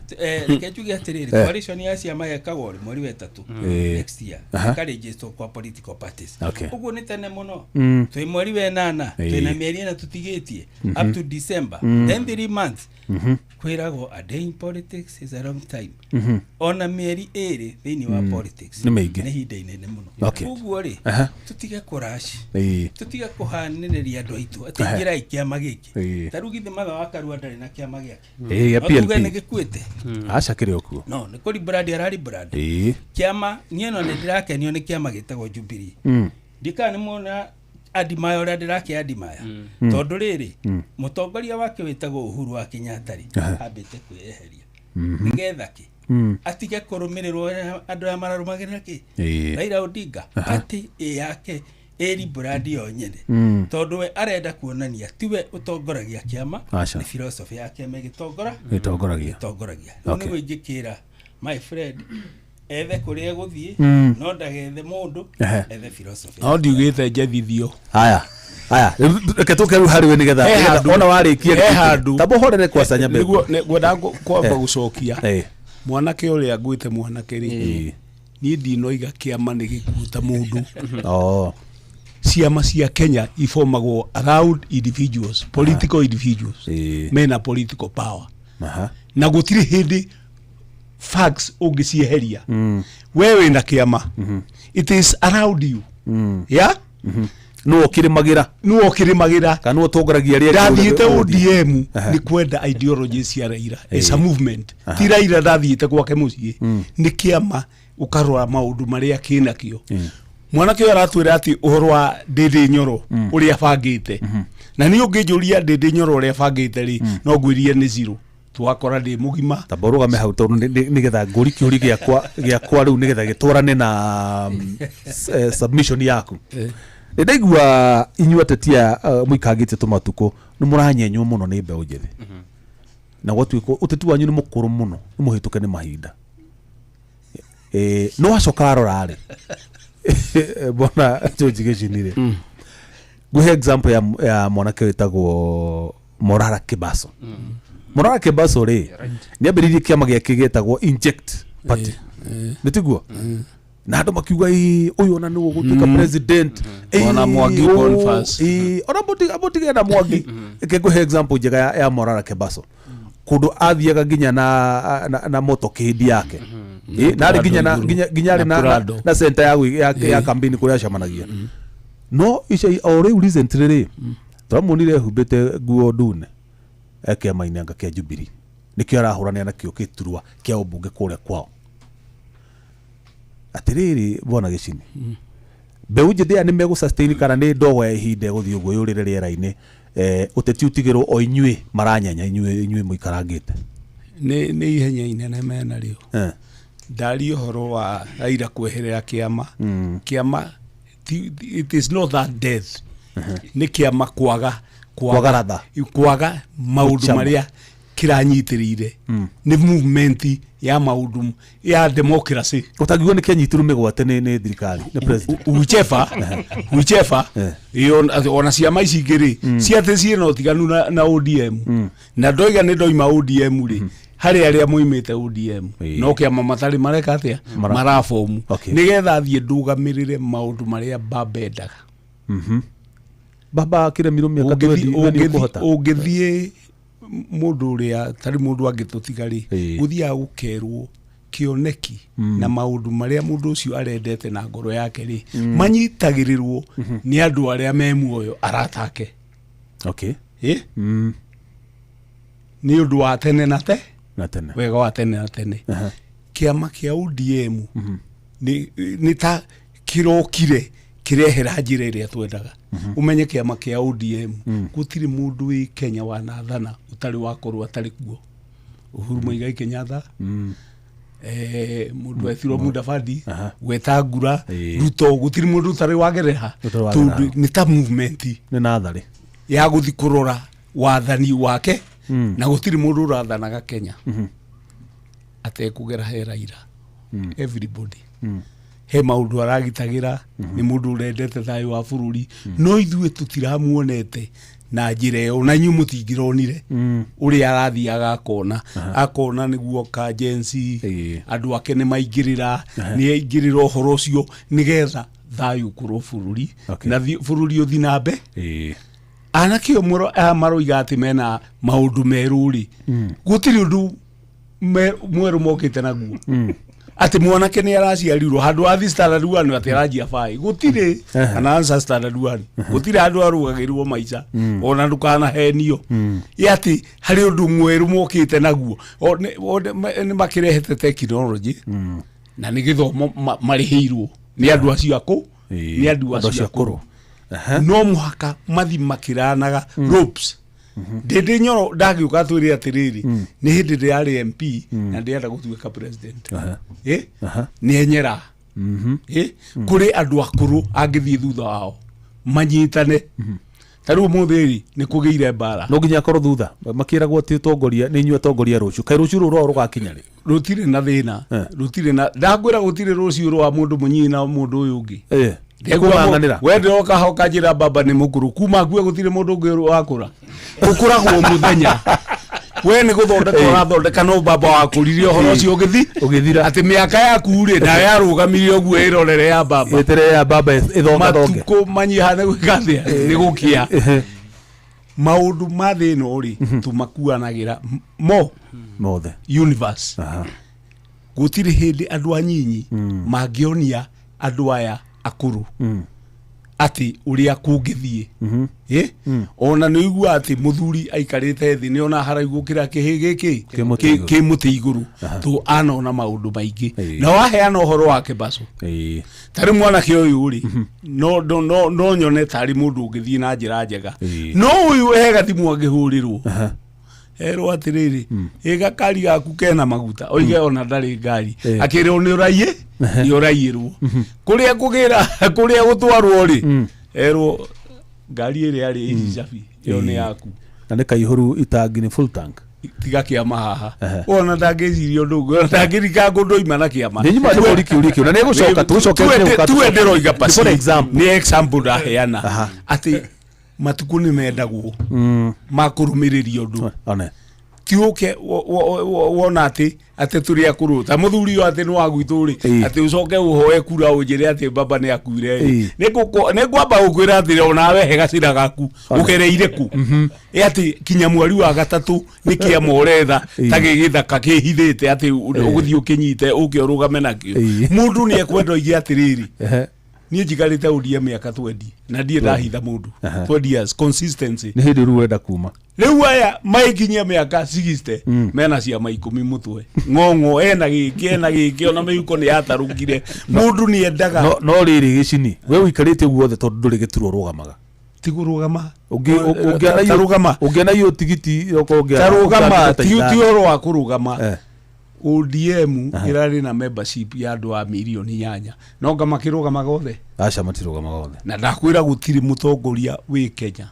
Reke njuge atĩrĩrĩ coalition ya ciama yekagwo mweri wa ĩtatũ next year ĩkarĩnjĩstwo kwa political parties. Ũguo nĩ tene mũno twĩ mweri wa ĩnana twĩna mĩeri ĩna tũtigĩtie up to December then 3 months kwĩragwo a day in politics is a long time. Ona mĩeri ĩrĩ thĩinĩ wa politics nĩ ihinda inene mũno. Ũguo rĩ tũtige kũraci tũtige kũhanĩrĩria andũ aitũ atĩ ingĩra kĩama gĩkĩ ta rĩu githĩ matha wa Karua ndarĩ na kĩama gĩake tuge nĩ gĩkuĩte acakĩre okuo no nĩ kũri brand arari brand kĩama niĩ no nĩ ndĩrakenio nĩ kĩama gĩtagwo Jubilee ndika nĩ mona adimaya ũrĩa ndĩrakĩadimaya tondũ rĩrĩ mũtongoria wake wĩtagwo Uhuru wa Kenyatta ambĩte kwĩyeheria nĩgetha kĩ atige kũrũmĩrĩrwo andũ aya mararũmagĩrĩra kĩ Raila Odinga atĩ yake eri brand yo nyene tondũ we arenda kuonania tiwe ũtongoragia kĩama nĩ philosophy ya kĩama gĩtongoragia nĩ ingĩkĩra my friend ethe kuria guthie no ndagethe mundu ethe philosophy no ndiugite njethithio haya reke tuke ru hari we nigetha ona warikie tabo horere kwa sanya be ngwenda kwamba gucokia mwanake uria ngwite mwanake ri ni ndinoiga kiama ni gikuta mundu ciama cia Kenya ifomagwo around individuals, political individuals mena political power na gutiri hindi facts ungicieheria wewe na kiama it is around you yeah no kirimagira kana utongoragia ria ndathiite ODM ni kwenda ideology cia Raila as a movement ti Raila ndathiite gwake mucii ni kiama ukarora maundu maria kinakio mwanake aratwira ati uhoro wa Ndindi Nyoro uria bangite na ni ungijuria Ndindi Nyoro uria bangite ri no ngwirie ni zero twakora ndi mugima taboruga me hau tondu nigetha nguri kiuri giakwa riu nigetha gitwarane na submission yaku ndaigua inyuatetia muikagite tumatuko ni muranyenywo muno ni mbeũ njethi na gwatuiko uteti wanyu ni mukuru muno ni muhituke ni mahinda no acoka rorare bona tujigeshinire guhe example ya mwanake wetagwo Morara Kibaso Morara Kibaso ri ni ambiririe kiama giake getagwo Inject Party nitiguo na andu makiuga uyu ona niwe gutuika president ona Mwangi confess ona botiga na Mwangi guhe example njega ya Morara Kibaso kundu athiaga nginya na motokedi yake nari nginya na center ya campaign kuria acamanagia no ica ore recently ri turamonire hubete nguo ndune eke mainanga kia Jubilee nikio arahurania na kio kiturwa kia ubunge kuria kwao atiriri bona gicini mbeũ njĩthĩ ni megu sustain kana ni ndogo ya ihinda guthii uguo yurire riera-ini uteti utigirwo o inyui maranyanya inyui muikarangite ni ihenya inene mena rio ndari uhoro wa Raila kweherera kiama it is not that death ni kiama kwaga maundu maria kiranyitirire ni movement ya maundu ya democracy utagiwa ni kenyitirwo migwate ni thirikari ni president uchefa ona ciama ici ingiri ciate ciena utiganu na ODM na ndoiga ni ndoima ODM ri hari aria muimite ODM no kiama matari mareka atia marafomu nigetha thie ndugamirire maundu maria babendaga baba kire miromi akatwendi ungithie mundu uria tari mundu angitutigari guthia gukerwo kioneki na maundu maria mundu ucio arendete na ngoro yake ri manyitagirirwo ni andu aria me muoyo aratake ni undu wa tene na tene wega wa tene na tene kiama kia ODM ni ta kirokire kirehera njira iria twendaga umenye kiama kia ODM gutiri mundu wi Kenya wanathana utari wakorwo atari kuo Uhuru Muigai Kenyatta mundu ethirwo Mudavadi Wetangula Ruto gutiri mundu utari wagereha ni ta movement ni nathari ya guthi kurora wathani wake na gutiri mundu urathanaga Kenya atekugera he Raila everybody he maundu aragitagira ni mundu urendete thayo wa bururi no ithuĩ tutiramuonete na njira yo na nyu mutingironire uri arathiaga akona niguo kajensi andu ake ni maingirira ni aingirira uhoro ucio nigetha thayo kuro bururi na bururi uthi nambe anake omuro maroiga ati mena maundu meruri gutiri undu mweru mokite naguo ati mwanake ni araciarirwo handu athi standard 1 ati arajia bai gutire ana answer standard 1 gutire handu arugagirwo maica ona ndukana henio yati hari undu mweru mokite naguo ni makirehete technology na ni githomo marihirwo ni andu acio ako ni andu acio akuru no muhaka mathi makiranaga ropes Ndindi Nyoro ndagiuka twiri atiriri ni hindi ndi ari MP na ndienda gutuika president ni enyera kuri andu akuru angithii thutha wao manyitane taru muthiri ni kugeire mbara no nginya korwo thutha makiragwo ti utongoria ni nyua tongoria ruciu kai ruciu ro rugakinya ri rutire na thina rutire na ndangwira gutire ruciu ro wa mundu munyi na mundu uyu ungi kuganganira wende oka hoka njira baba ni mukuru kuma kuwe gutire mundu ungi wakura ukuragwo muthenya we ni guthondeka urathondeka no baba wakuririe horo ucio ugithira ati miaka yaku ri na yarugamirie uguo irorere ya baba etere ya baba ithonga thonge matuko manyihane gwikathia ni gukia maundu ma thino ri tumakuanagira mothe universe gutire hindi andu anyinyi mangionia andu aya akuru ati uria kungithie ona ni igua ati muthuri aikarite thi ni ona haraigukira kihi giki ki muti iguru tu anona maundu maingi na waheana uhoro wake baso tari mwana ki uyu ri no nyone tari mundu ungithie na njira njega no uyu hega thimu angihurirwo ero atiriri ega kari gaku kena maguta oige ona ndari ngari akire ni uraiye ni uraiyirwo kuria kugira kuria gutwarwo ri ero ngari iri ari ijabi yo ni yaku na ne kaihuru itangi ni full tank tiga kiama haha ona ndangecirio ndugu ndangirika gundu imana kiama ni nyuma ni uriki na ne gucoka tu endero iga pasi ni example da heana ati matuku ni mendagwo makurumiririo ndu one tiuke wona ati turi akuru ta muthuri yo ati no agwitu ri ati ucoke uhoe kura unjire ati baba ni akuire ne ngwamba ukwira ati ona we hega cira gaku ugereire ku ati kinya mwari wa gatatu ni kia moretha ta gigithaka kihithite ati uguthii ukinyite uke urugame nakio mundu ni ekwenda igi atiriri ni jigarite udia miaka 20 na die ndahitha mundu 20 years consistency ni hindi ruwenda kuma riu aya maikinyia miaka 60 mena cia maikumi mutwe ngongo ena giki ona meyuko ni yatarukire mundu ni endaga no riri gicini we wikarite guothe tondu nduri gituro rugamaga tigurugama ungiana iyo tigiti tarugama ti oro wa kurugama ODM irari na membership ya andu a milioni 8 no ngama kirugama gothe acha matirugama gothe na ndakwira gutiri mutongoria wi Kenya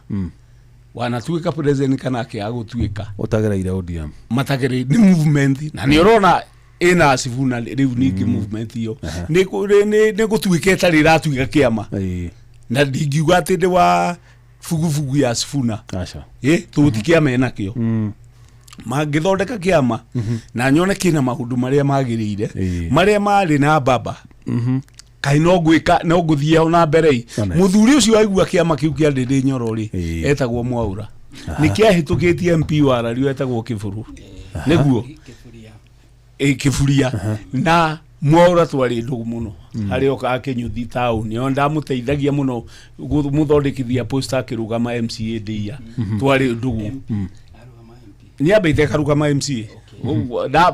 wanatuika president kana ke agutwika utagereire ODM matagere ni movement na ni urona ina Sifuna riu ningi movement iyo ni gutwika tari ratwika kiama na ndingiuga ati ndi wa fugufugu ya Sifuna acha tutikia mena kio magithondeka kiama na nyone kina maundu maria magirire maria mari na baba kai no gwika no guthie ona mbere muthuri ucio aigua kiama kiu kia ndindi nyoro ri etagwo Mwaura nikiahitukitie MP wa Rariu etagwo Kiburu niguo Kiburia na Mwaura twari ndugu muno hari oka akinyuthi town yo ndamuteithagia muno muthondekithia poster akirugama MCA ndia twari ndugu ni abeite karugama MCA da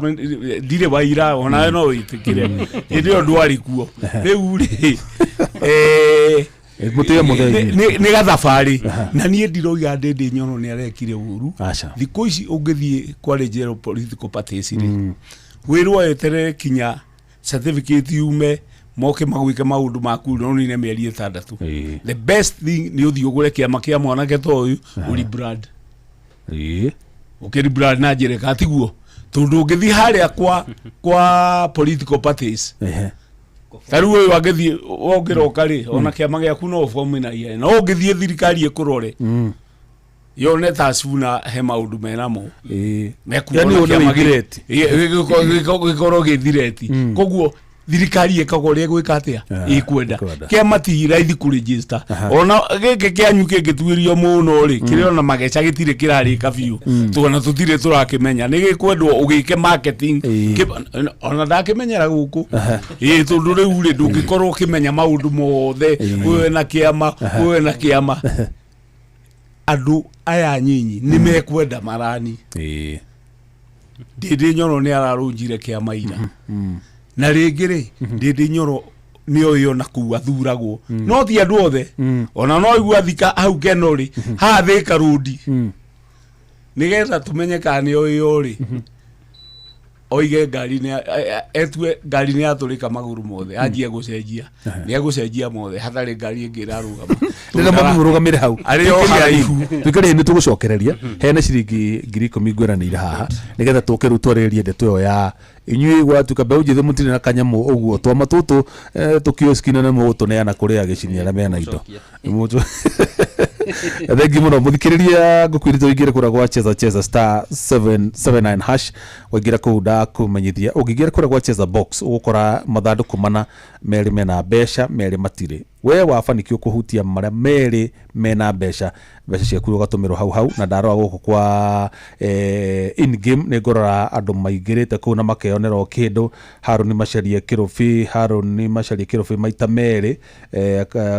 dire waira ona no itikire ndio ndwari kuo riu ri mutia muthei ni gathabari na nie ndiroiga ndindi nyono ni arekire uru thiko ici ungithie kwa regional political parties ri wirwo etere kinya certificate yume moke magwike maundu maku no ni mieri 6 the best thing ni uthio gure kiama kia mwanake to uyu uri brand ukiri brand na jere katiguo tondu ngithi haria kwa political parties taru uyu agithi ongiroka ri ona kiama giaku no form na ye no ngithie thirikari ikurore yone ta Sifuna he maundu menamo yani ona gireti gikoro githireti koguo thirikari ikagoria gwika atia ikwenda kiama ti raithi ku register ona gike kianyu kingitwirio muno ri kiriona mageca gitire kirari kabiu tuna tutire turakimenya ni gikwendwo ugike marketing ona ndakimenyera guku tondu riu ri ndungikorwo kimenya maundu mothe wewe na kiama andu aya nyinyi ni mekwenda marani ndindi nyoro ni ararunjire kiama ira na ringiri ndindi nyoro ni oyo na kuwa thuragwo no ti andu othe ona no igua thika hau kenori ha thika rudi nigetha tumenye kana ni oyo ri oige ngari ni etwe ngari ni aturika maguru mothe anjie gucenjia ni agucenjia mothe hathari ngari ingirarugama ndina mamurugamire hau ari o haraihu tukari ni tugucokereria hena ciringi 10,000 ngweranire haha nigetha tuke rutwarerie ndeto yo ya inyui gwatuka mbeu njithe mutire na kanyamu uguo twama tutu tukioskina na mutuneana kuria gicinia na mena indo mutu thengi muno muthikiriria ngukwirite wingire kura gwa cheza star 779 hash wagira kuda kumenyithia ugigira kura gwa cheza box ugukora mathanduku mana meri mena besha meri matire we wafanikio kuhutia maria meri mena besha ciaku ugatumiro hau na ndaro guku kwa in game ni ngorora andu maigirite ku na makeyonera kindu Haruni macarie kirofi maita meri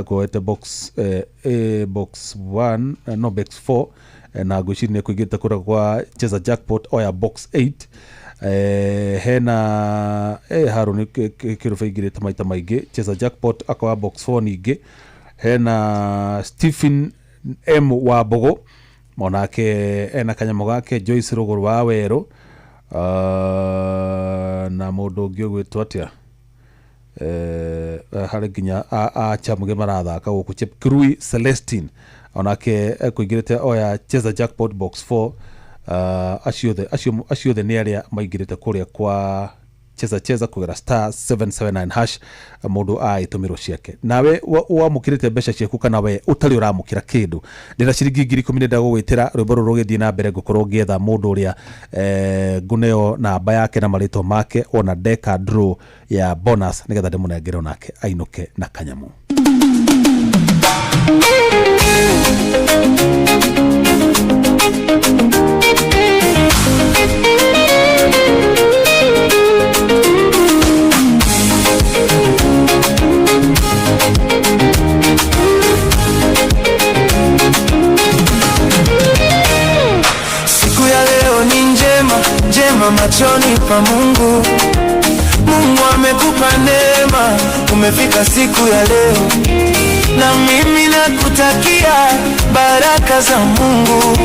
kuete box box 1 no box 4 na gucini kuigita kura kwa cheza jackpot oya box 8 hena Haruni kirofi igirite maita maigi cheza jackpot akwa box 4 ningi hena Stephen M wa Bogo monake ena kanyamu gake Joyce Ruguru wa Weru na mundu ungi gwitwa atia hari nginya achamuge marathaka guku Chepkirui Celestine onake kuigirite oya cheza jackpot box 4 aciothe ni aria maigirite kuria kwa cheza kugera star 779 hash mundu aitumiro ciake nawe wamukirite mbeca ciaku kana we utari uramukira kindu ndira ciringi 10,000 ndagugwitira rwimbo ruru rugithi na mbere gukorwo ngietha mundu uria nguneo namba yake na marito make ona deka draw ya bonus nigetha ndimunengere nake ainuke na kanyamu machoni pa Mungu. Mungu amekupa neema, umefika siku ya leo, na mimi nakutakia baraka za Mungu.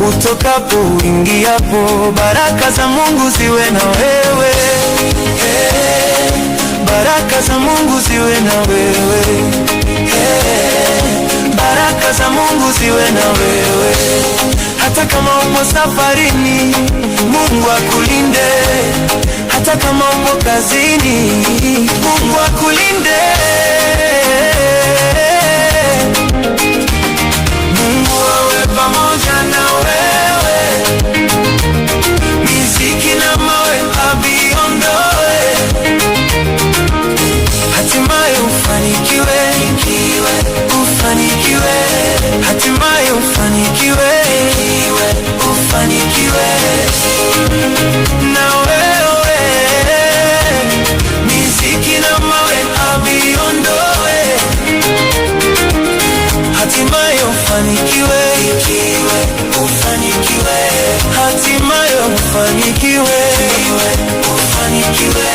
Utokapo uingiapo, baraka za Mungu ziwe na wewe. Baraka za Mungu ziwe na wewe. Baraka za Mungu ziwe na wewe. Hata kama upo safarini, Mungu akulinde. Hata kama upo kazini, Mungu akulinde. Mungu awe pamoja na wewe. Miziki na mawe aviondoe. Hatimaye ufanikiwe, ufanikiwe. Hatimaye ufanikiwe, ufanikiwe. Na wewe miziki na mawe aviondoe. Hatimaye ufanikiwe, ufanikiwe. Hatimaye ufanikiwe, ufanikiwe.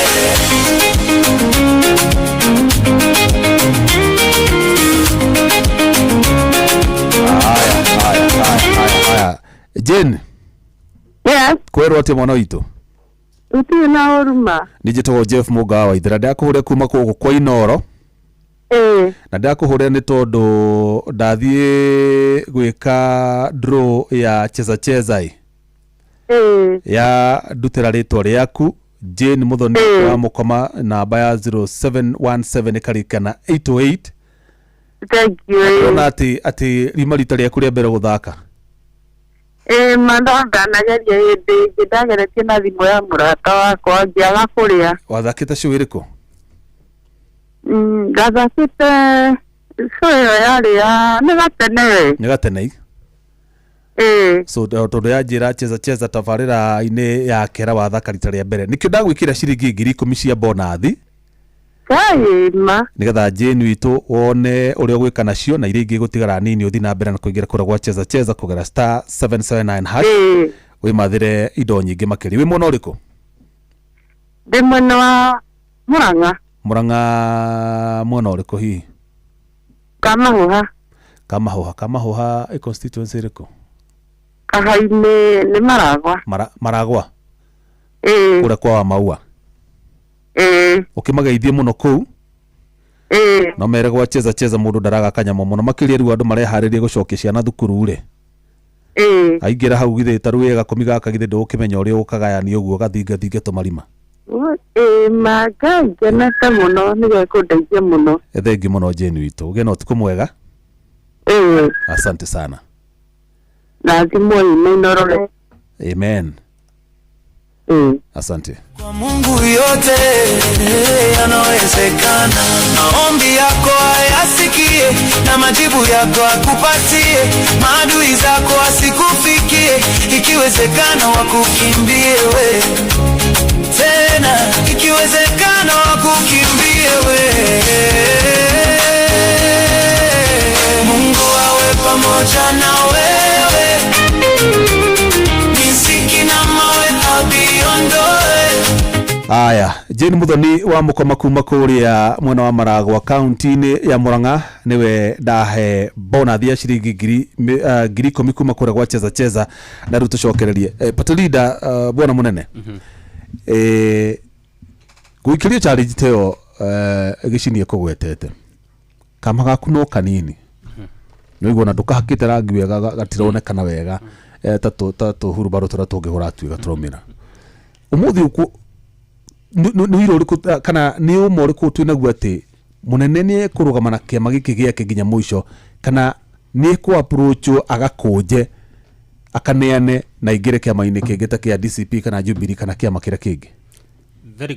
Haya. Jen. Yes. Kwero ati mwana witu. Uti na oruma. Nijito Jeff Mugawa wa Ithira ndakuhure kuma kuko kwa Inoro. Na ndakuhure ni tondu ndathie gwika draw ya cheza ya ndutira ritwa riaku Jane Muthoni wa Mukoma namba ya 0717 karikana 808. Thank you. Ona ati rima rita riaku ria mbere guthaka. Mandonda nageria hindi ndageretie na thimu ya murata wakwa ngiaga kuria. Wathakite show iriku? Ndathakite show yari ya ni gatene. So tondu ya njira cheza tabarira ine ya kera wathaka rita ria mbere nikio ndagwikira ciringi 10,000 cia bonathi. Kaima nigetha Jane witu wone uria gwika nacio na iria ingi gutigara nini uthi na mbere na kuingira kura gwa cheza kugera star 779 hash. We mathire indo nyingi makiri. We mwona uriku? Ndi mwena wa Murang'a mwena uriku hi? Kamahuha i constituency iriku? Kahaine ni Maragwa. Ura kwa wa Maua. Ukimageithie muno kuu. no mere gwacheza mundu ndaraga kanyamo muno makiria riu andu mareharirie gucokia ciana thukuru ri aingira hau githe taruye gakomi gaka githe ndukimenya uria ukagayani uguo gathingathinge tumarima magangenete muno nigekundeithia muno thengi muno Jane witu ugie no tuko mwega asante sana na thimo inorore amen asante. Kwa Mungu yote yanawezekana. Maombi yako ayasikie na majibu yako akupatie, maadui zako asikufikie, ikiwezekana wakukimbie we tena, ikiwezekana wakukimbie we. Mungu awe pamoja na wewe, nisiki na mawe abiondoe. Aya, Jane Muthoni wa mukoma kuma kuria mwena wa Maragwa county-ini ya Murang'a niwe ndahe bonathi ya ciringi ngiri 10 kuma kuria gwa cheza na ruto cokererie Patrida bwana munene guikirio challenge teo gicinie kugwetete kama gaku no kanini niguo na ndukahakite rangi wega gatironekana wega tatu hurubaro turatungihura tuiga turomira umuthi uku ni iro riku kana ni umo riku twinaguo ati munene ni kurugama na kiama giki giake nginya muico kana ni ku approach agakunje akaneane na igire kiama-ini kingi ta kia DCP kana Jubilee kana kiama kira kingi. Very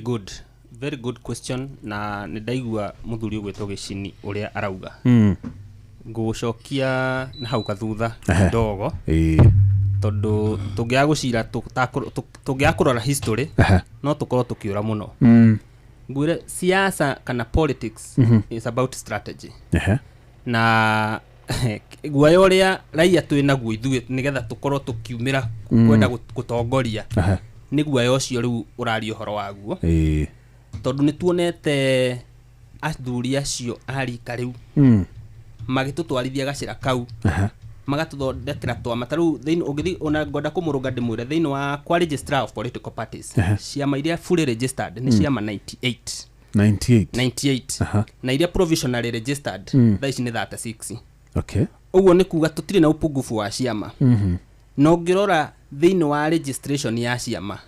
good question na ni ndaigua muthuri ugwetwo Gicini uria arauga ngucokia na hau kathutha ndogo tondu tungiagucira tungiakurora history no tukorwo tukiura muno ngwire siasa kana politics is about strategy na guaya uria raia twinaguo ithuĩ nigetha tukorwo tukiumira kwenda gutongoria ni guaya ucio riu urario horo waguo tondu ni tuonete athuri acio arika riu magitutwarithia gacira kau magatuthondekera twama taru thiini ungithi ona ngoda kumurunga ndimwire thiini wa kwa registrar of political parties ciama iria fully registered ni ciama 98 na iria provisionally registered thaici ni 36 uguo ni kuga tutire na upungufu wa ciama no ngirora thiini wa registration ya ciama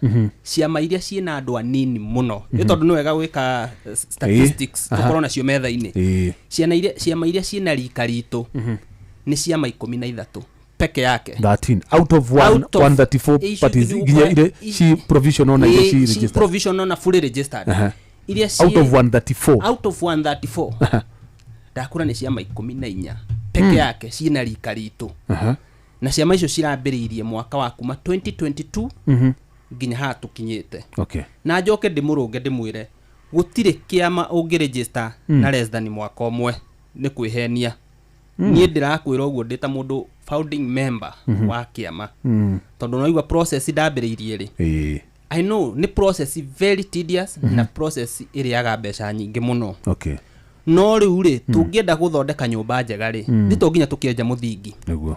ciama iria ciina andu anini muno ni tondu ni wega gwika statistics tukorwo nacio metha-ini ciama iria ciina rika ritu ni ciama 13 peke yake 13 out of 134 parties ginya ile she provisional na ile she registered provisional na fully registered ile out of 134 dakura ni ciama 14 peke yake ciina rika ritu na ciama icio cirambiriirie mwaka wa kuma 2022 nginya hatukinyite na njoke ndimurunge ndimwire gutire kiama ungiregister na less than mwaka umwe ni kwihenia nie ndirakwira uguo ndita mundu founding member wa kiama tondu noigwa process ndambiriirie ri I know ni process very tedious na process iriaga mbeca nyingi muno no riu ri tungienda guthondeka nyumba njega ri ndito nginya tukienja muthingi niguo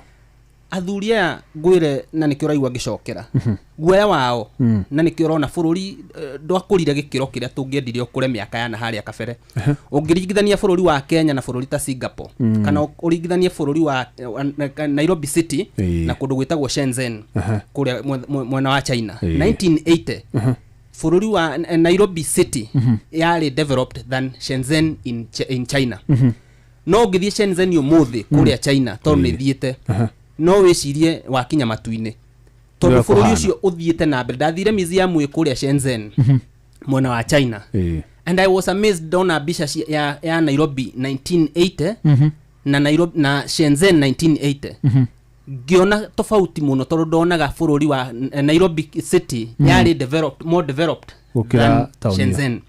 athuri aya ngwire na nikio raigua ngicokera guoya wao na nikio rona bururi ndwakurire gikiro kiria tungiendirio kure miaka yana haria kabere ungiringithania bururi wa Kenya na bururi ta Singapore kana uringithanie bururi wa Nairobi City na kundu gwitagwo Shenzhen kuria mwena wa China 1980 bururi wa Nairobi City yari developed than Shenzhen in China no ngithie Shenzhen umuthi kuria China tondu ni thiete no wicirie wakinya matu-ini tondu bururi ucio uthiete na mbere ndathire museum ikuria Shenzhen mwena wa China and I was amazed dona bisha ya Nairobi 1980 na Nairobi na Shenzhen 1980 giona tofauti muno tondu ndonaga bururi wa Nairobi City yari developed more developed than Shenzhen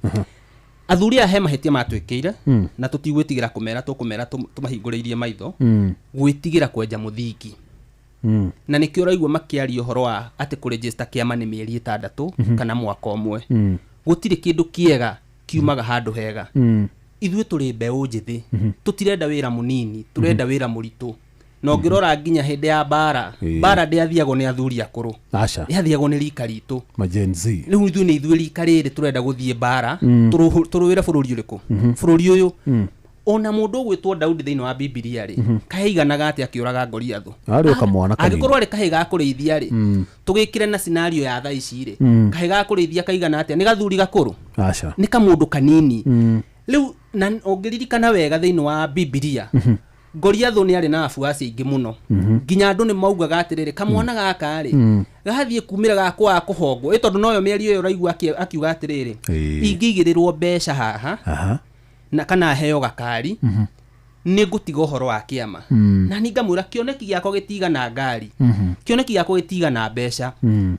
athuri a hema hetia matwikire na tutigwitigira kumera tumahinguriirie maitho gwitigira kwenja muthingi na nikio raigua makiario horo wa ati ku register kiama ni mieri 6 kana mwaka umwe gutire kindu kiega kiumaga handu hega ithuĩ turi mbeu njithi tutirenda wira munini turenda wira muritu no ngirora nginya hinde ya bara ndiathiagwo ni athuri akuru acha yathiagwo ni rika ritu majenzi riu ithu ni ithuĩ rika rĩrĩ turenda guthie bara turuwira bururi uriku bururi uyu ona mundu gwitwo Daudi thiini wa Biblia ri kaheiganaga ati akiuraga Goliathu ari kamwana kanini agikorwo ari kahiga kurithia ri tugikire na scenario ya thaa ici ri kahiga kurithia kaigana ati ni gathuri gakuru acha ni kamundu kanini riu na ongiririkana wega thiini wa Biblia Goliathu ni ari na afuasi ingi muno nginya andu ni maugaga atiriri kamwana gaka ri gathie kumira gakwa kuhongo tondu noyo mieri yo raigua akiuga atiriri ingigirirwo mbeca haha na kana heo gakari ni gutiga uhoro wa kiama na ningamwira kioneki giakwa gitiga na ngari kioneki giakwa gitiga na mbeca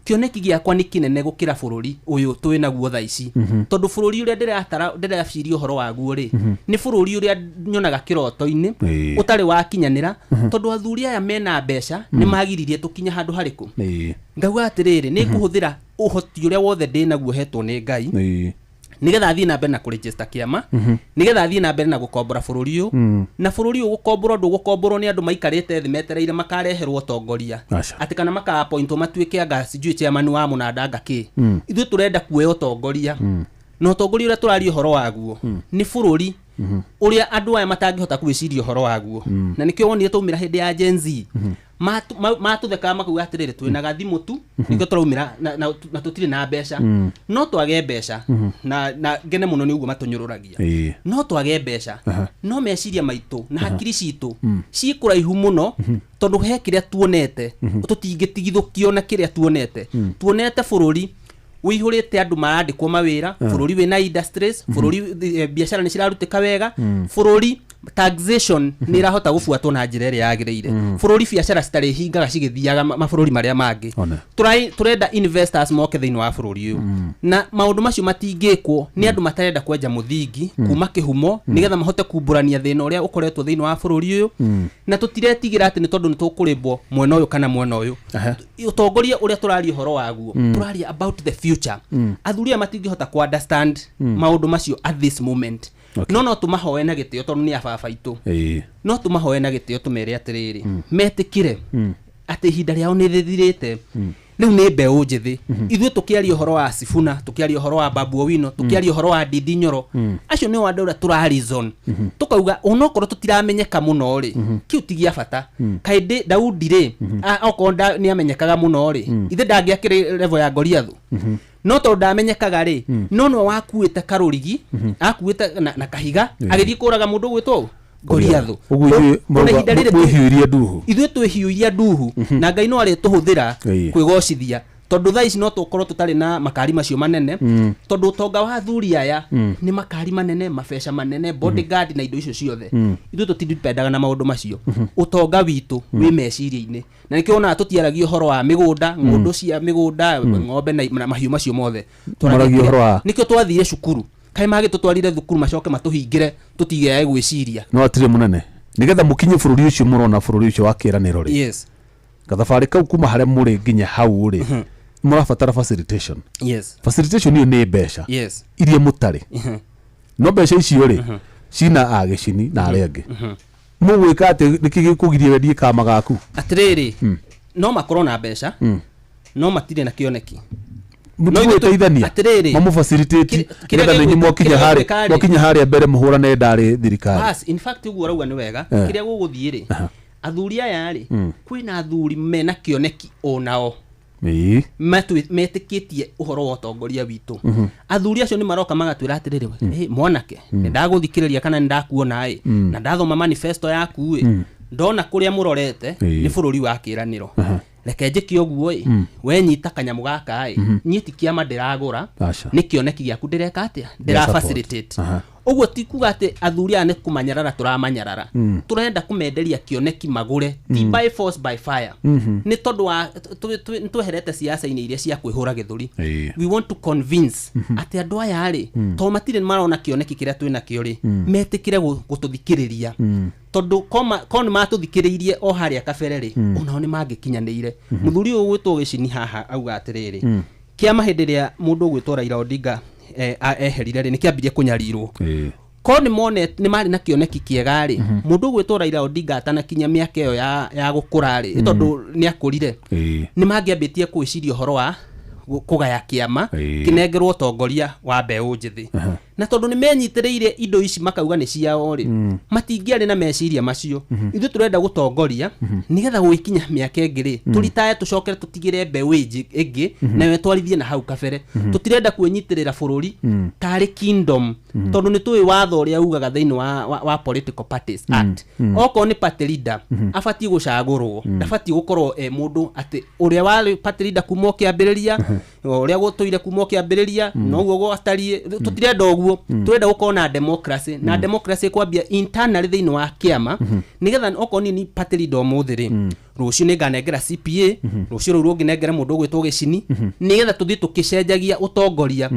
kioneki giakwa ni kinene gukira bururi uyu twina guo thaa ici tondu bururi uria ndiraciria uhoro waguo ri ni bururi uria nyonaga kiroto-ini utari wakinyanira tondu athuri aya mena mbeca ni magiririe tukinya handu hariku ngauga atiriri ni kuhuthira uhoti uria wothe ndinaguo hetwo ni Ngai nigetha athie na mbere na kuregister kiama nigetha athie na mbere na gukombora bururi uyu na bururi uyu gukombora ndu gukomborwo ni andu maikarite thi metereire makareherwo tongoria ati kana maka appointwo matuike anga sijui chairman wa munada anga ki ithu turenda kuoya tongoria no tongoria uria turari uhoro waguo ni bururi uria andu aya matangihota gwiciria uhoro waguo na nikio wonire tumira hindi ya Gen Z matutheka makuga atiriri twina gathimu tu nikio turaumira na tutire na mbeca no twage mbeca na ngene muno ni uguo matunyururagia no twage mbeca no meciria maitu na hakiri citu cikuraihu muno tondu he kiria tuonete tutingitigithukio na kiria tuonete bururi wihurite andu marandikwo mawira bururi wina industries bururi biashara ni cirarutika wega bururi taxation ni irahota gufuatwo na njira iria yagireire bururi biashara citari hingaga cigithiaga mabururi maria mangi turenda investors moke thiini wa bururi uyu na maundu macio matingikwo ni andu matarenda kwenja muthingi kuma kihumo nigetha mahote kumburania thina uria ukoretwo thiini wa bururi uyu na tutiretigira ati ni tondu ni tukuribwo mwena uyu kana mwena uyu utongoria uria turari uhoro waguo turari about the future athuri matingihota ku understand maundu macio at this moment no tumahoe na gitio tondu ni ababa itu no tumahoe na gitio tumere atiriri metikire ati hinda riao ni rithirite riu ni mbeu njithi ithuĩ tukiaria uhoro wa Sifuna tukiaria uhoro wa Babu Owino tukiaria uhoro wa Ndindi Nyoro acio ni wandu uria turarizon tukauga onokorwo tutiramenyeka muno ri kiu tigia bata kainde Daudi ri okonda ni amenyekaga muno ri ithe ndangiakire level ya Goliathu no to ndamenyekaga ri no wakuite karurigi akuite na kahiga agithii kuraga mundu gwitwo Goliathu hiuria nduhu ithuĩ twihiuria nduhu na Ngai no ari tuhuthira kwigocithia tondu thaa ici no tukorwo tutari na makari macio manene tondu utonga wa athuri aya ni makari manene mabesha manene bodyguard na indo icio ciothe ithuĩ tutipendaga na maundu macio utonga witu wi meciria-ini na nikio ona tutiaragia uhoro wa migunda ngundu cia migunda ng'ombe na mahiu macio mothe nikio twathire cukuru kai magi tutwarire thukuru macoke matuhingire tutigeye gwiciria no atire munene nigetha mukinye bururi ucio murona bururi ucio wa kiraniro ri yes gathabari kau kuma haria muri nginya hau ri murabatara facilitation facilitation iyo ni mbeca iria mutari no mbeca icio ri cina agicini na aria angi mugwika ati nikigikugirie wendi kama gaku atiriri no makorwo na mbeca no matire na kioneki no iteithania mamu facilitate kiretha ninyi mwakinya haria mbere muhurane ndari thirikari in fact uguo rauga ni wega kiria guguthie ri athuri aya ri kwina athuri mena kioneki onao metikitie uhoro wa utongoria witu athuri acio ni maroka magatwira atiriri mwanake ndaguthikiriria kana ndakuona na ndathoma manifesto yaku ndona kuria murorete ni bururi wa kiraniro reke njiki oguo we nyita kanyamu gaka nyiti kiama ndiragura ni kioneki giaku ndireka atia ndira facilitate uguo ti kuga ati athuri ane kumanyarara turamanyarara turenda kumenderia kioneki magure ti by force by fire ni tondu wa tweherete siasa-ini iria cia kwihura githuri we want to convince ati andu aya ri to matire marona kioneki kiria twina kio ri metikire gututhikiriria tondu kon matuthikiriirie o haria kabere ri onao ni mangikinyanire muthuri uyu gwitwo gicini haha auga atiriri kiama hindi ria mundu gwitwo Raila Odinga eherire ri ni kiambirie kunyarirwo ko ni mone ni mari na kioneki kiega ri mundu gwitwo Raila Odinga atanakinya miaka iyo ya gukura ri tondu ni akurire ni mangiambitie kwiciria horo wa kugaya kiama kinengerwo utongoria wa mbeu njithi na tondu ni menyitiriire indo ici makauga ni ciao ri matingiari na meciria macio ithu turenda gutongoria nigetha gwikinya miaka ingiri turitae tucokere tutigire mbeu ingi nayo twarithie na hau kabere tutirenda kwenyitirira bururi kari kingdom tondu ni tuwi watho uria ugaga thiini wa political parties act oko ni party leader afati gucagurwo ndafati gukorwo mundu ati uria wari party leader kumo kiambiriria uria gutuire kumo kiambiriria noguo gwatarie tutirenda uguo turenda gukorwo na democracy na democracy kwambia internally thiini wa kiama nigetha oko ni party leader omuthiri rucio ni nganengera CPA rucio ru runginengera mundu gwitwo gicini nigetha tuthii tukicenjagia utongoria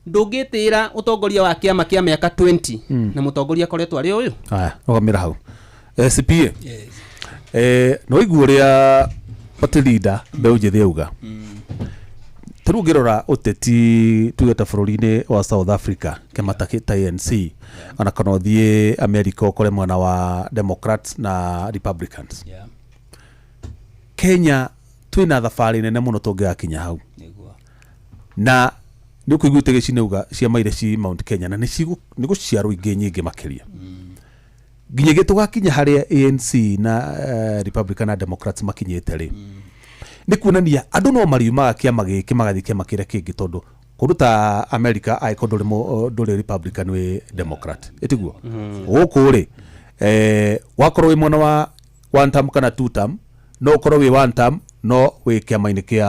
ndungitira utongoria wa kiama kia miaka 20 na mutongoria koretwo ari uyu ogamira hau CPA no iguria party leader mbeu njithi uga turugirora uteti tugeta bururi-ini wa South Africa kematakita ANC ana kana uthie America ukore mwana wa Democrats na Republicans Kenya twina thabari nene muno tungiakinya hau na ni kuiguite gicine uga cia maire ci Mount Kenya na ni guciarwo ingi nyingi makiria nginya gitugakinya haria ANC na Republican na Democrats makinyete ri ni kuonania andu no mariumaga kiama giki magathii kiama kiria kingi tondu kuruta America ai nduri Republican we Democrat etiguo guku ri wakorwo wi mwana wa one term kana two term no ukorwo wi one term no wi kiama-ini kia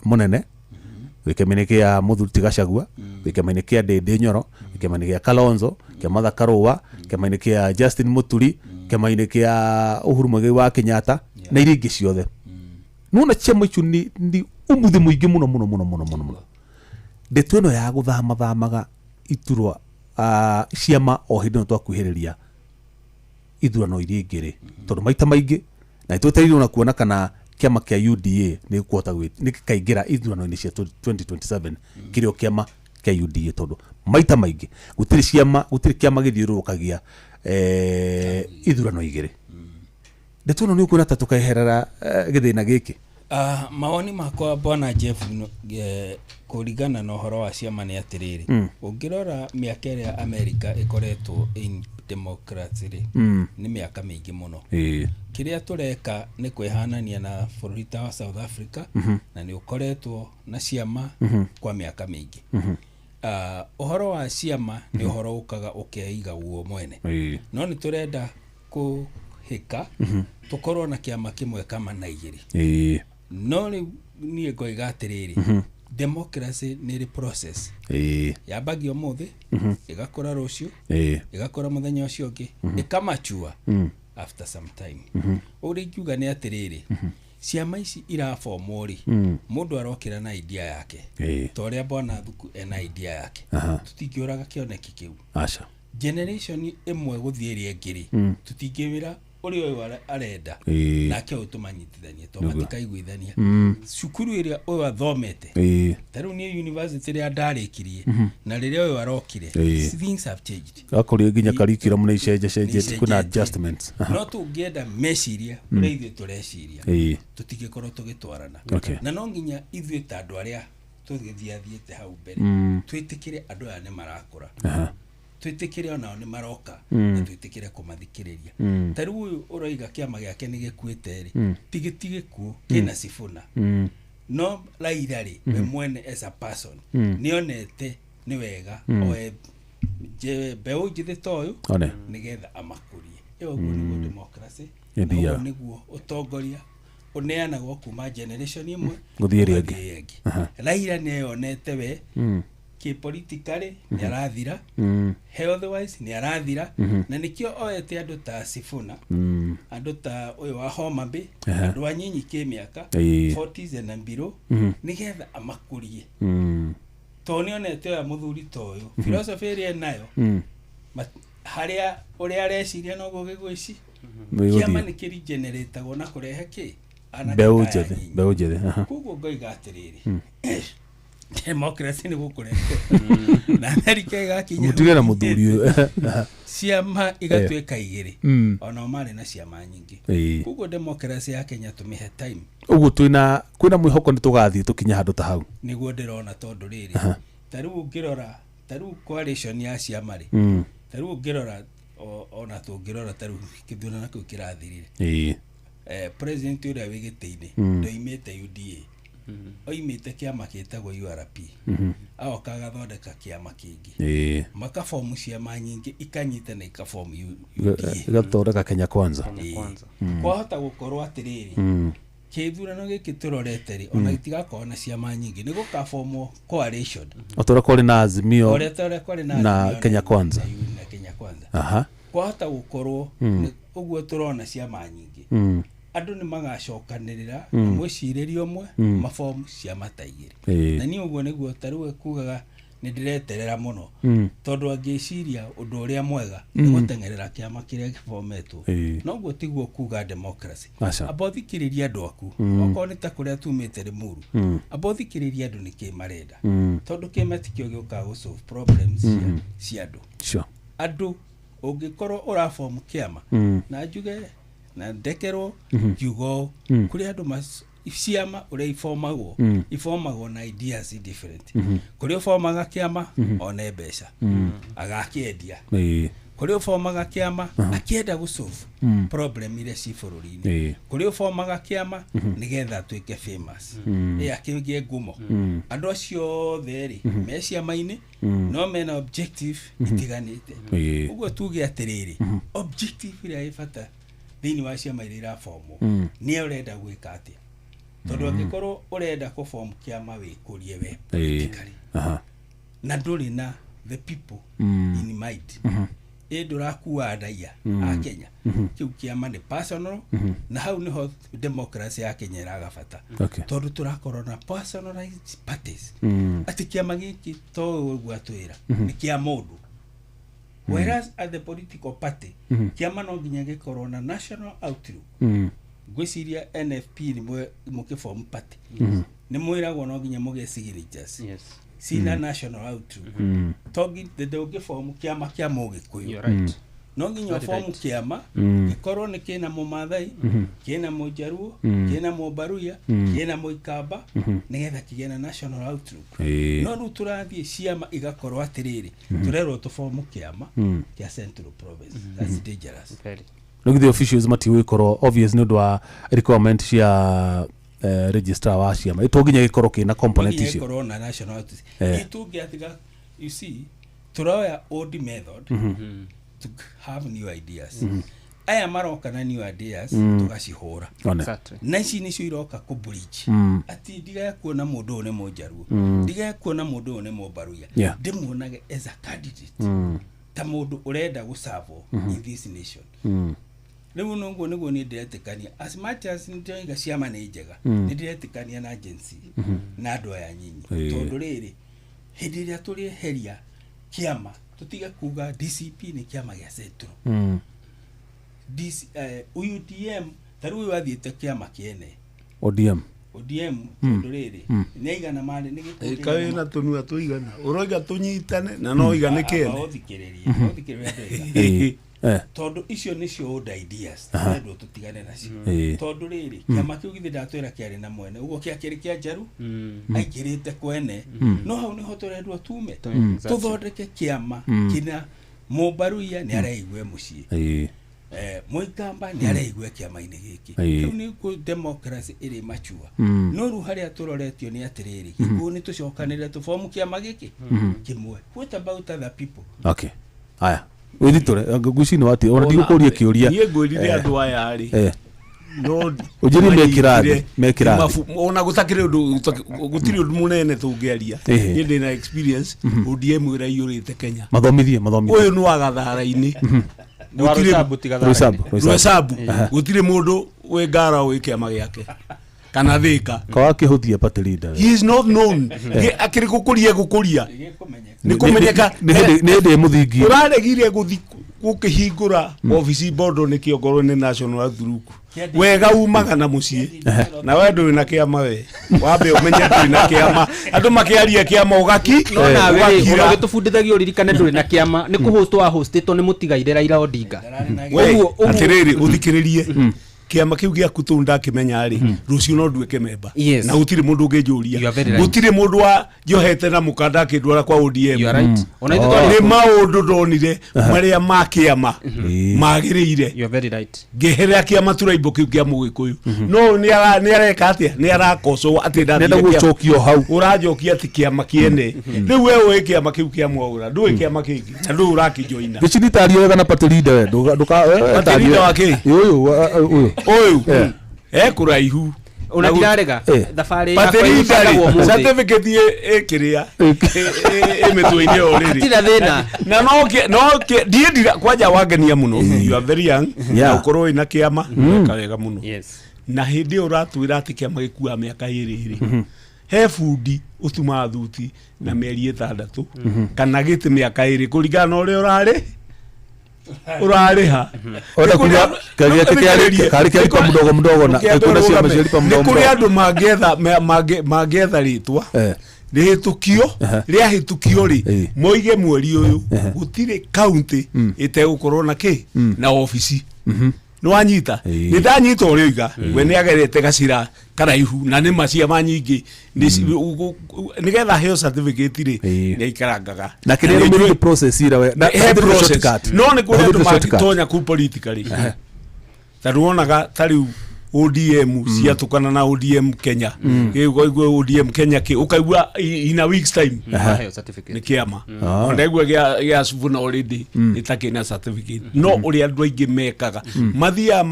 munene wi kiama-ini kia Muthuti Gachagua wi kiama-ini kia Ndindi Nyoro wi kiama-ini kia Kalonzo kia Martha Karua kiama-ini kia Justin Muturi kiama-ini kia Uhuru Muigai wa Kenyatta na iria ingi ciothe nuna chama icu ni umuthi muingi muno ndeto ino ya guthamaga iturwa ciama o hindi no twakuhiriria ithurano iria ingiri tondu maita maingi na itwetereirwo na kuona kana kiama kia UDA ni kuota ni kaingira ithurano-ini cia 2027 kirio kiama kia UDA tondu maita maingi gutiri kiama githiururukagia ithurano igiri ndeto ino ni kuona ta tukaeherera githina giki mawoni makwa bwana Jeff kuringana na uhoro wa ciama ni atiriri ungirora miaka iria America ikoretwo in democracy ni miaka mingi muno kiria tureka ni kwehanania na bururi wa South Africa na ni ukoretwo na ciama kwa miaka mingi uhoro wa ciama ni uhoro ukaga ukeiga uo mwene no ni turenda kuhika tukorwo na kiama kimwe kama na igiri no ni ngoiga atiriri democracy ni process yambagio muthi igakora rucio igakora muthenya ucio ungi ikamachua after some time uri kiuga ni atiriri ciama ici iraformwo ri mundu arokira na idea yake toria bwana thuku ena idea yake tutingiuraga kioneki kiu acha generation imwe guthieria ngiri tutingewira uri oyo arenda nake utumanyitithania to matikaiguithania cukuru iria oyo athomete taru ni university ria ndarikirie na riria oyo arokire things have changed akori nginya curriculum ni cenje kuna adjustments no tungienda meciria uri ithuĩ tureciria tutigikorwo tugitwarana na no nginya ithuĩ ta andu aria tugithiathiete hau mbere twitikire andu aya ni marakura twitikire onao ni maroka na twitikire kumathikiriria taru uyu uroiga kiama giake ni gikuite ri tigitige ku kina Sifuna no Raila ri we mwene as a person nionete ni wega oe mbeu njithi toyu nigetha amakurie iyo niguo democracy niguo utongoria uneanagwo kuma generation imwe guthieria ingi Raila ni onete we ki politically ni arathira health-wise ni arathira na nikio oete andu ta Sifuna andu ta uyu wa Homa Bay andu anyinyi ki miaka 40s and below nigetha amakurie toni onete ya muthuri toyo philosophy ria nayo haria uria areciria no gugigwici kiama ni kiri generator gona kurehe ki mbeu njithi kuguo ngoiga atiriri democracy ni gukurengo na Amerika igakinya mutige na muthuri ciama igatuika igiri ona mari na ciama nyingi kugo democracy ya Kenya tumihe time uguo kwina mwihoko ni tugathie tukinya handu ta hau niguo ndirona tondu riri tariu ngirora tariu coalition ya ciama ri tariu ngirora ona tungirora tariu kithurano kiu kirathirire president uria wigite-ini ndoimite UDA oimite kiama kitagwo URP aoka gathondeka kiama kingi makafomu ciama nyingi ikanyita na ikafomu UDA igathondeka Kenya Kwanza kwahota gukorwo atiriri kithurano giki turorete ri ona itigakorwo na ciama nyingi ni gukafomu coalition otora kori na Azimio na Kenya Kwanza na Kenya Kwanza kwahota gukorwo uguo turona ciama nyingi andu ni magacokanirira mwiciririo umwe mafomu cia mataigiri na ni uguo niguo tariwe kugaga ni ndireterera muno tondu angiciria undu uria mwega ni gutengerera kiama kiria gifometwo no guo tiguo kuga democracy abothikiriria andu aku oko ni ta kuria tumite Limuru abothikiriria andu ni kimarenda tondu kimetikio gioka go solve problems cia andu andu ungikorwo urafomu kiama na njuge na ndekero kiugo kuri andu ciama uria ifomagwo na ideas different kuri ufomaga kiama one mbeca agakiendia kuri ufomaga kiama akienda gusolve problem ile ci bururi-ini kuri ufomaga kiama nigetha tuike famous akingie ngumo andu acio theri me ciama-ini no mena objective itiganite uguo tuge atiriri objective ira ifata thini wa ciama iria irafomu ni urenda gwika atia tondu angikorwo urenda kuform kiama wikurie we politically na nduri na the people in mind ndurakuwa ndaia a Kenya kiu kiama ni personal na hau niho democracy ya Kenya iragabata tondu turakorwo na personalized parties ati kiama giki to gwatwira ni kia mundu whereas at the political party kiama no nginya gikorwo na national outlook gwiciria NFP ni mukiform party ni mwiragwo no nginya muge signatures sina national outlook togi the ugiform kiama kia mugikuyu no nginya form kiama gikorwo ni kina mumathai kina mujaruo kina mubaruya kina muikamba nigetha kigena national outlook no ru turathie ciama igakorwo atiriri turerwo to form kiama kia Central Province that's dangerous no the officials mati wikorwo obvious ni ndu wa requirement cia registrar wa ciama itoginya gikorwo kina component icio gikorwo na national outlook itungi atiga you see turoya old method to have new ideas aya maroka na new ideas tugacihura na ici nicio iroka ku bridge ati ndiga kuona mundu one mujaruo ndiga kuona mundu one mubaruya ndimuonage as a candidate ta mundu urenda gusavo in this nation riu nongo niguo ni ndiretikania as much as ndio ciama ni njega ni ndiretikania na agency na andu aya nyinyi tondu riri hindi iria turi heria kiama tutiga kuga DCP ni kiama gia Central UDM taru wathiete kiama kiene ODM tondu riri ni igana mali ni gikundi kawe na tunua tuigana uroiga tunyitane na no igane kiene othikiriria tondu icio nicio old ideas ndo tutigane nacio tondu riri kiama kiu githi ndatwira kiari na mwene uguo kiakiri kia njaru aikirite kwene no hau niho turendwo tume tuthondeke kiama kina mubaruya ni araigwe mucii muikamba ni araigwe kiama-ini giki kiu ni ku democracy iri machua no ru haria turoretio ni atiriri kiu ni tucokanire tu form kiama giki kimwe what about other people aya withitore guci no ati ona ndigukuria kiuria nie ngwirire andu aya ari no ujiri mekirade ona gutakire undu gutiri undu munene tungeria ni ndina experience ODM ira yurite Kenya mathomithie uyu ni wa gathara-ini Rusabu gutire mundu we ngara we kiama giake kana thika kwa kihuthia party leader he is not known akiri gukuria ni kumenyeka ni ndi muthingi uraregire guthi gukihingura office bondo ni kiongoro ni national thuruku wega umaga na mucie na we ndu na kiama we wambe umenya ndu na kiama andu makiaria kiama ugaki no na we ugitubundithagio ririkane ndu na kiama ni kuhostwa hostito ni mutigaire Raila Odinga atiriri uthikiririe kiama kiu gia kutunda kimenya ri rucio no nduike memba na utire mundu ungijuria utire mundu wa johete na mukanda kindwara kwa ODM ona ni maundu ndonire maria makiama magiriire you are very right ngeherea kiama turaimbo kiu kia mugikuyu no ni areka atia ni arakoso ati nenda gucokio hau urajokia ati kiama kiene riu wewe kiama kiu kia mwaura ndu kiama kingi na ndu urakijoina gicinditario wega na patirinde we nduka patirinde wake uyu kuraihu unatirarega thabari ya kwa certificate ekiria emetwe-ini oriri atira thina na no ndira kwaja wagenia muno you are very young na ukorwo ina kiama kawega muno na hindi uratwira ati kiama gikua miaka iri he fundi utuma thuti na mieri 6 kana giti miaka iri kuringana na uria urariha ona kuria kari kwa mdogo na kuna cia mashiripa mdogo kuri andu mangetha ritwa rihitukio ria hitukio ri moige mweri uyu gutire county itegukorwo na ki na office no anyita ni ndanyita uriga we ni agerete gacira karaihu na ni macia manyingi ni getha heo certificate ri ni ikarangaga na kirero muri process ira we na shortcut no ni kuri andu magitonya ku politically taruonaga tariu ODM ciatukana na ODM Kenya gigwa ODM Kenya ki ukaigua in a week's time ni kiama ndegwa ya suvuna already itakina certificate no uri andu aingi mekaga mathia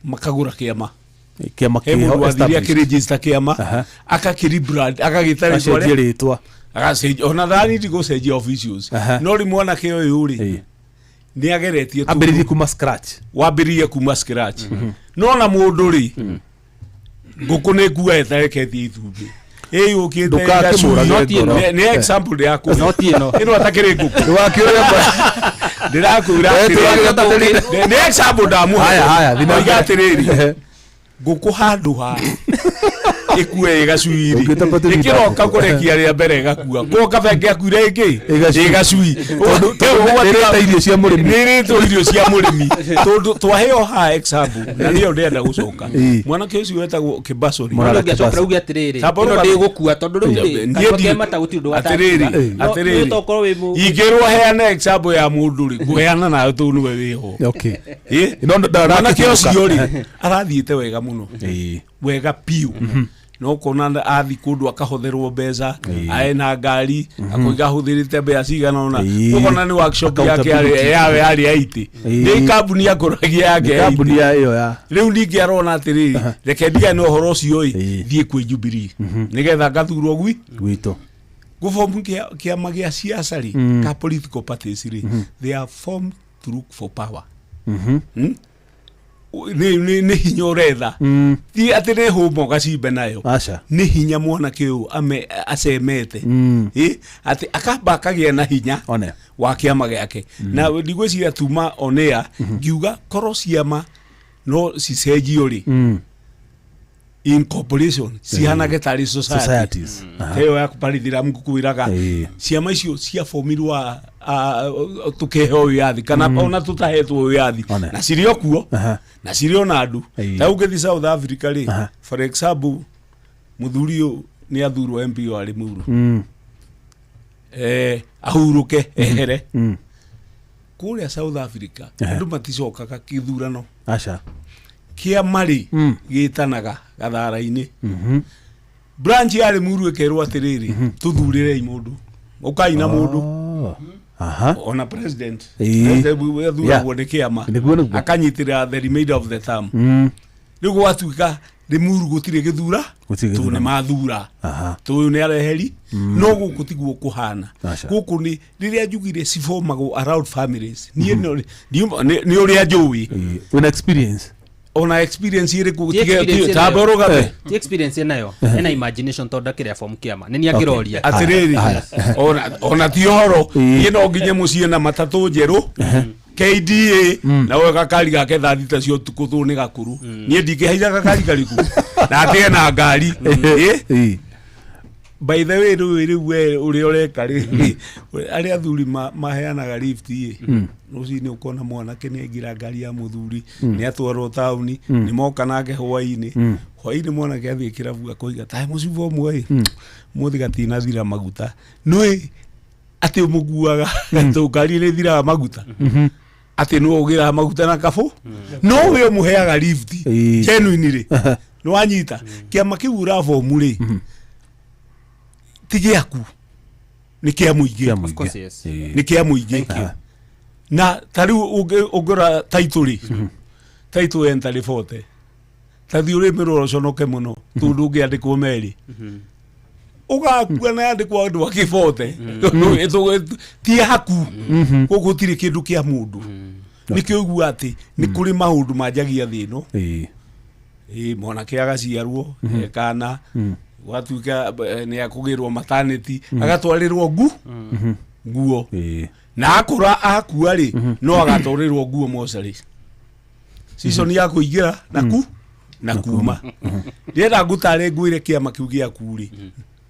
makagura kiama kiho establish register kiama akakiri brand akagitari ritwa agacenji ona thani ndigo cenji officials no rimwana kio yuri ni ageretie ambiririe kuma scratch wambiririe kuma scratch no na mundu ri nguku ne kuwa ethereketie ithumbi ukite ni example ya ku ino atakire nguku wakioya ndirakura ni example damu haya thinatiriri nguku handu ha ikue igacui ikiroka kurekia ria mbere igakua goka benge akuire ingi igacui tondu irio cia murimi ni irio cia murimi tondu twaheo ha example na niyo ndenda gucoka mwana kiucio wetagwo kibasori mwana ngiacoka ugi atiriri ino ndigukua tondu riu ngema ta guti undu atiriri igirwo heana example ya mundu ri guheana na tu niwe wiho okay ino mwana kiucio ri arathiite wega muno wega piu no kona athi kundu akahotherwo mbeca aena ngari akoiga huthirite mbeca cigana ona ukona ni workshop yake yawe ari aiti ni kambuni akoragia yake kambuni iyo ya riu ningi arona atiriri reke ndia no horo ucio thie kwi Jubilee nigetha ngathurwo gwito guform kiama gia siasa ri ka political parties ri they are formed to look for power ni hinya uretha ti atire humbo gacimbe nayo ni hinya mwana kiu acemete ati akamba akagia na hinya wa kiama giake na ndigwiciria tuma onea ngiuga koro ciama no cicenji uri incorporation cihanage tari societies heyo ya kuparithira mkukuiraga ciama icio cia formirwa tukeheo yathi kana ona tutahetwo yathi na cirio kuo na cirio na andu ta ugethi South Africa ri for example muthurio ni athurwo MP wa Limuru ahuruke ehere kuria South Africa andu maticokaga kithurano kia mari gitanaga gathara-ini branch ya Limuru ekerwo atiriri tuthurire mundu ukaina mundu ona president thuragwo ni kiama akanyitira the remainder of the term riu gwatuika Limuru gutire githura tu ni mathura tu ni areheri no guku tiguo kuhana guku ni riria njugire cifomagwo around families ni uria njui una experience ona experience ire kutige taboroga ti experience nayo ena imagination tonda kiria form kiama ni agiroria atiriri ona ti horo ino nginye mucie na matatu njeru KDA na we gakari gake thita cio tuku thu ni gakuru nie ndingihaica gakari kariku na atige na ngari by the way we uri oreka ri ari athuri maheanaga lift rucini ukona mwanake ni ngira ngari ya muthuri ni atwarwo tauni ni moka nake hwaini mwanake athie kirabu akoiga tae mucibo mwe muthi gatina thira maguta noi ati umuguaga to ngari ni thira maguta ati no ugira maguta na kafu no we muheaga lift genuinely no wanyita kiama kiu urafomu ri tigiaku ni kia muigi Of course, yes. ni kia muigi na tariu ugora title title entari forte tathiure miroro conoke muno tundu ngiandikwo meri ugakua na andikwo andu akifote ti haku gugu tiri kindu kia mundu nikio igua ati ni kuri maundu manjagia thino mwanake agaciarwo kana watuika ni akugirwo maternity agatwarirwo nguo na akura akua ri no agatwarirwo nguo mosari season ya kuigira na kuma ndienda ngutare nguire kiama kiu gia kuri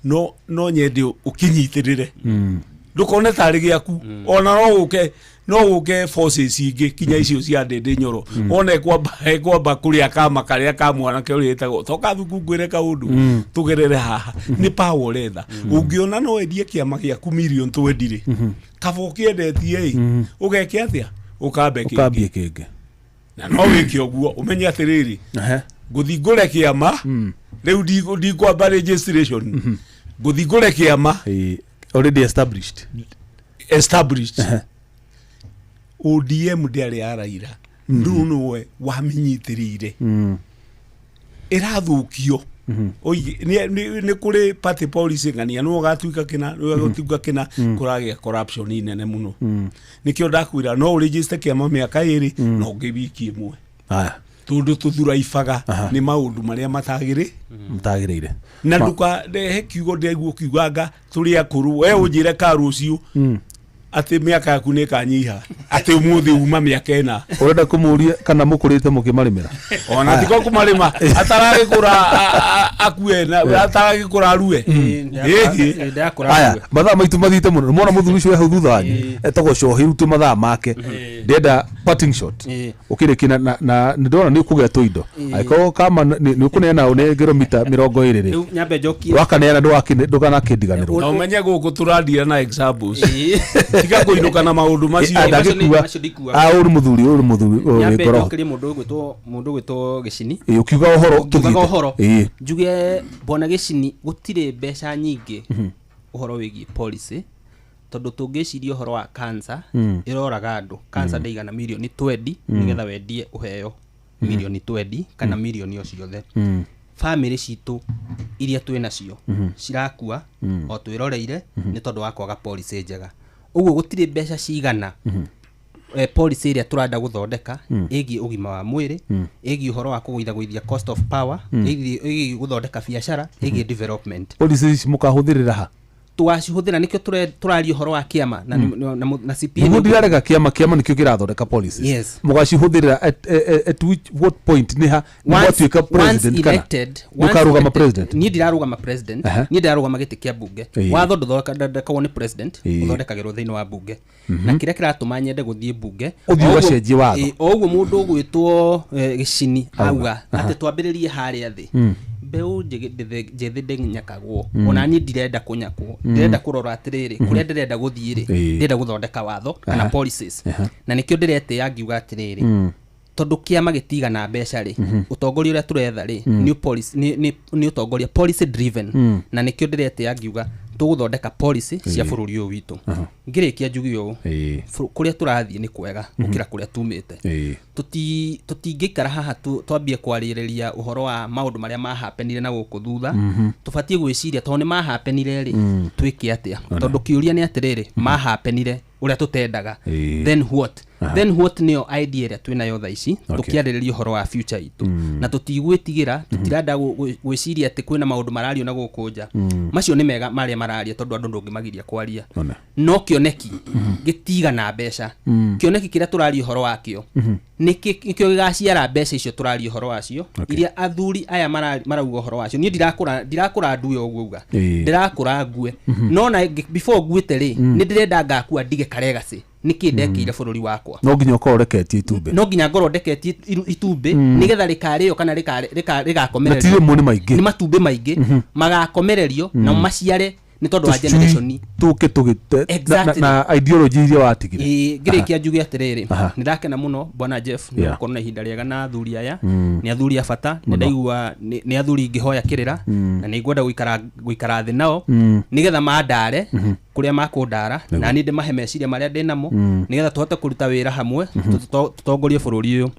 no nyende ukinyitirire ndukone tari giaku ona no uke forces ingi kinya icio cia ndende nyoro ona kwamba kuria kama karia ka mwana ke uritagwo toka thuku ngwire kaundu tugerere haha ni power letha ungiona no endie kiama giaku million twendire kabo kiendetie ugeke atia ukambie kingi na no wiki oguo umenye atiriri nguthi ngure kiama riu ndikwamba registration nguthi ngure kiama already established ODM ndiari araira ndunuwe waminyitiriire irathukio ni kuri party policy ngania no gatuika kina kuragia corruption inene muno nikio ndakwira no register kiama miaka iri no ngibikie mwe tundu tuthura ifaga ni maundu maria matagirire na nduka he kiugo ndeguo kiuganga turi akuru we unjire karucio ati miaka yaku ni kanyiha ati umuthi uma miaka ena urenda kumuria kana mukurite mukimarimira ona tiko kumarima ataragikura akue na ataragikura arue aya mathaa maitu mathite muno mona muthuri cio hau thutha wanyu etagwo cohiru tu mathaa make ndenda parting shot ukirikina na ndona ni kugia tuindo aiko kama ni kunena unengero mita 20 riu nyambe njokie wakanena ndukana kindiganirwo na umenye guku turadia na examples tika kuinuka na maundu macio ndagikua uri muthuri nyambe njokirie mundu gwitwo Gicini ukiuga uhoro njuge bona Gicini gutire mbeca nyingi uhoro wigi policy tondu tungiciria uhoro wa cancer iroraga andu cancer ndaigana milioni 20 nigetha wendie uheo milioni 20 kana milioni ociothe family citu iria twina cio cirakua o twiroreire ni tondu wa kwaga policy njega uguo gutire mbeca cigana policy iria turanda guthondeka igi ugima wa mwiri igi uhoro wa kuguithagwithia cost of power igi guthondeka biashara igi development policies mukahuthirira ha twacihuthira nikio turari uhoro wa kiama na CPA ni ndirarega kiama nikio kirathondeka policies yes mugacihuthirira at what point ni ha mwatuika president kana mukarugama president ni ndirarugama president ni ndirarugama giti kia bunge watho nduthondeka ni president uthondekagirwo thiini wa bunge na kiria kiratuma nyende guthie bunge uthiuga cenjie watho oguo mundu gwitwo Gicini auga ati twambiririe haria thi mbeu njethi ndenyakagwo ona ni ndirenda kunyakwo ndirenda kurora atiriri kuria ndirenda guthiri ndirenda guthondeka watho kana policies na nikio ndirete yangiuga atiriri tondu kiama gitigana mbeca ri utongoria uria turetha ri new policy ni utongoria policy driven na nikio ndirete yangiuga tuguthondeka policy cia bururi uyu witu ngirikia njugio kuria turathie ni kwega gukira kuria tumite tutingikara haha twambie kwaririria uhoro wa maundu maria mahapenire na guku thutha tubatie gwiciria tondu ni mahapenire ri twike atia tondu kiuria ni atiriri mahapenire uria tutendaga then what then what niyo idea ĩrĩa twĩ nayo thaa ici tũkĩarĩrĩria ũhoro wa future itũ na tũtigwĩtigĩra tũtirenda gwĩciria atĩ kwĩna maũndũ marario na gũkũ nja macio nĩ mega marĩa mararia tondũ andũ ndũngĩmagiria kwaria no kĩoneki gĩtiga na mbeca kĩoneki kĩrĩa tũraria ũhoro wakĩo nĩkĩo gĩgaciara mbeca icio tũraria ũhoro wacio iria athuri aya marauga ũhoro wacio niĩ ndirakũra nduwe ũguo uga ndirakũra ngue no na before nguĩte rĩ nĩ ndĩrenda ngakua ndige karegaci niki ndekire bũrũri wakwa no nginya ũkorwo reketie itumbĩ no nginya ngorwo ndeketie itumbĩ nigetha rĩkarĩo kana rĩgakomererio matirĩ mũni maingĩ nĩ matumbĩ maingĩ magakomererio na maciare ni tondu wa generation tuke tugite na ideology iria watigire ngirikia njuge atiriri nirakena muno bwana Jeff ni ukorwo na ihinda riega na athuri aya ni athuri abata ni ndaigua ni athuri ngihoya kirira na ni ngwenda guikara thi nao nigetha mandare kuria makundara na ni ndimahe meciria maria ndinamo nigetha tuhote kuruta wira hamwe tutongorie bururi uyu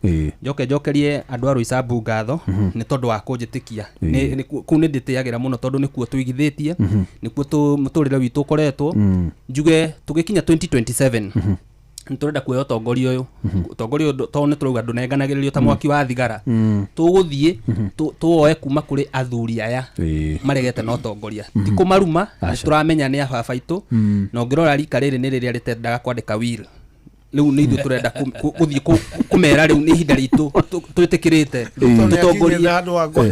njokerie andu a Roysambu ngatho ni tondu wa kunjitikia ni ku ni nditiagira muno tondu ni kuo tuigithitie ni kuo muturire witu koretwo njuge tugikinya 2027 nturenda kuoya utongoria uyu utongoria to ni turuga ndunenganagiririo ta mwaki wa thigara tuguthie tuoe kuma kuri athuri aya maregete no utongoria tikumaruma turamenya ni ababa itu no ngirora rika riri ni riria ritendaga kwandika will riu ni ithu turenda kuthie kumera riu ni ihinda ritu twitikirite tutongoria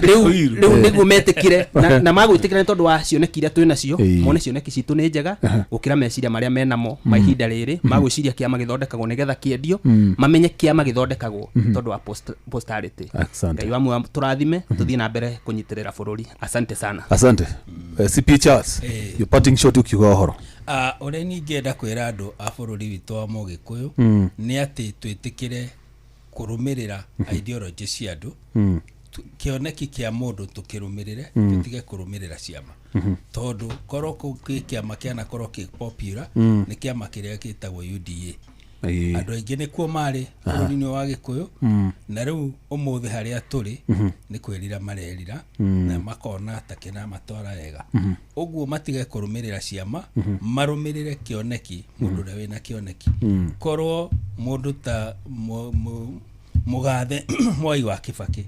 riu niguo metikire na magwitikira ni tondu wa cioneki iria twina cio mone cioneki citu ni njega gukira meciria maria menamo mahinda riri magwiciria kiama githondekagwo nigetha kiendio mamenye kiama githondekagwo tondu wa posterity ngai wamwe turathime tuthie na mbere kunyitirira bururi asante sana asante CP Charles you parting shot ukiuga uhoro ore ni ngenda kwira andu a bururi witu wa Mugikuyu ni ati twitikire kurumirira ideology cia andu kioneki kia mundu tukirumirire tutige kurumirira ciama tondu koroko kiama kiana koroki popular ni kiama kiria kitagwo UDA andu aingi ni kuo mari bururi-ini wa Gikuyu na riu umuthi haria turi ni kwirira marerira na makona atakena matora wega uguo matige kurumirira ciama marumirire kioneki mundu ria wina kioneki korwo mundu ta mugathe Mwai wa Kibaki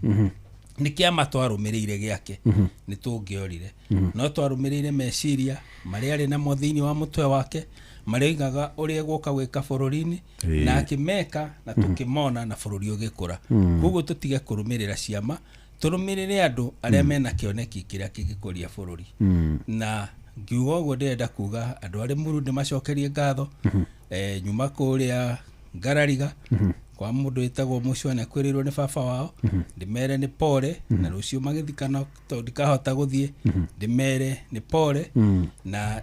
ni kiama twarumirire giake ni tungiorire no twarumirire meciria maria ari na mothiini wa mutwe wake marigaga uria guka gwika bururi-ini na akimeka na tukimona na bururi ugikura koguo tutige kurumirira ciama turumirire andu aria mena kioneki kiria kigikuria bururi na ngiuga uguo ndenda kuga andu ari Murundi macokerie ngatho nyuma kuria Ngarariga kwa mundu etagwo Mucwane kwirirwo ni baba wao ndimere ni pole na rucio magithikana ndikahota guthie ndimere ni pole na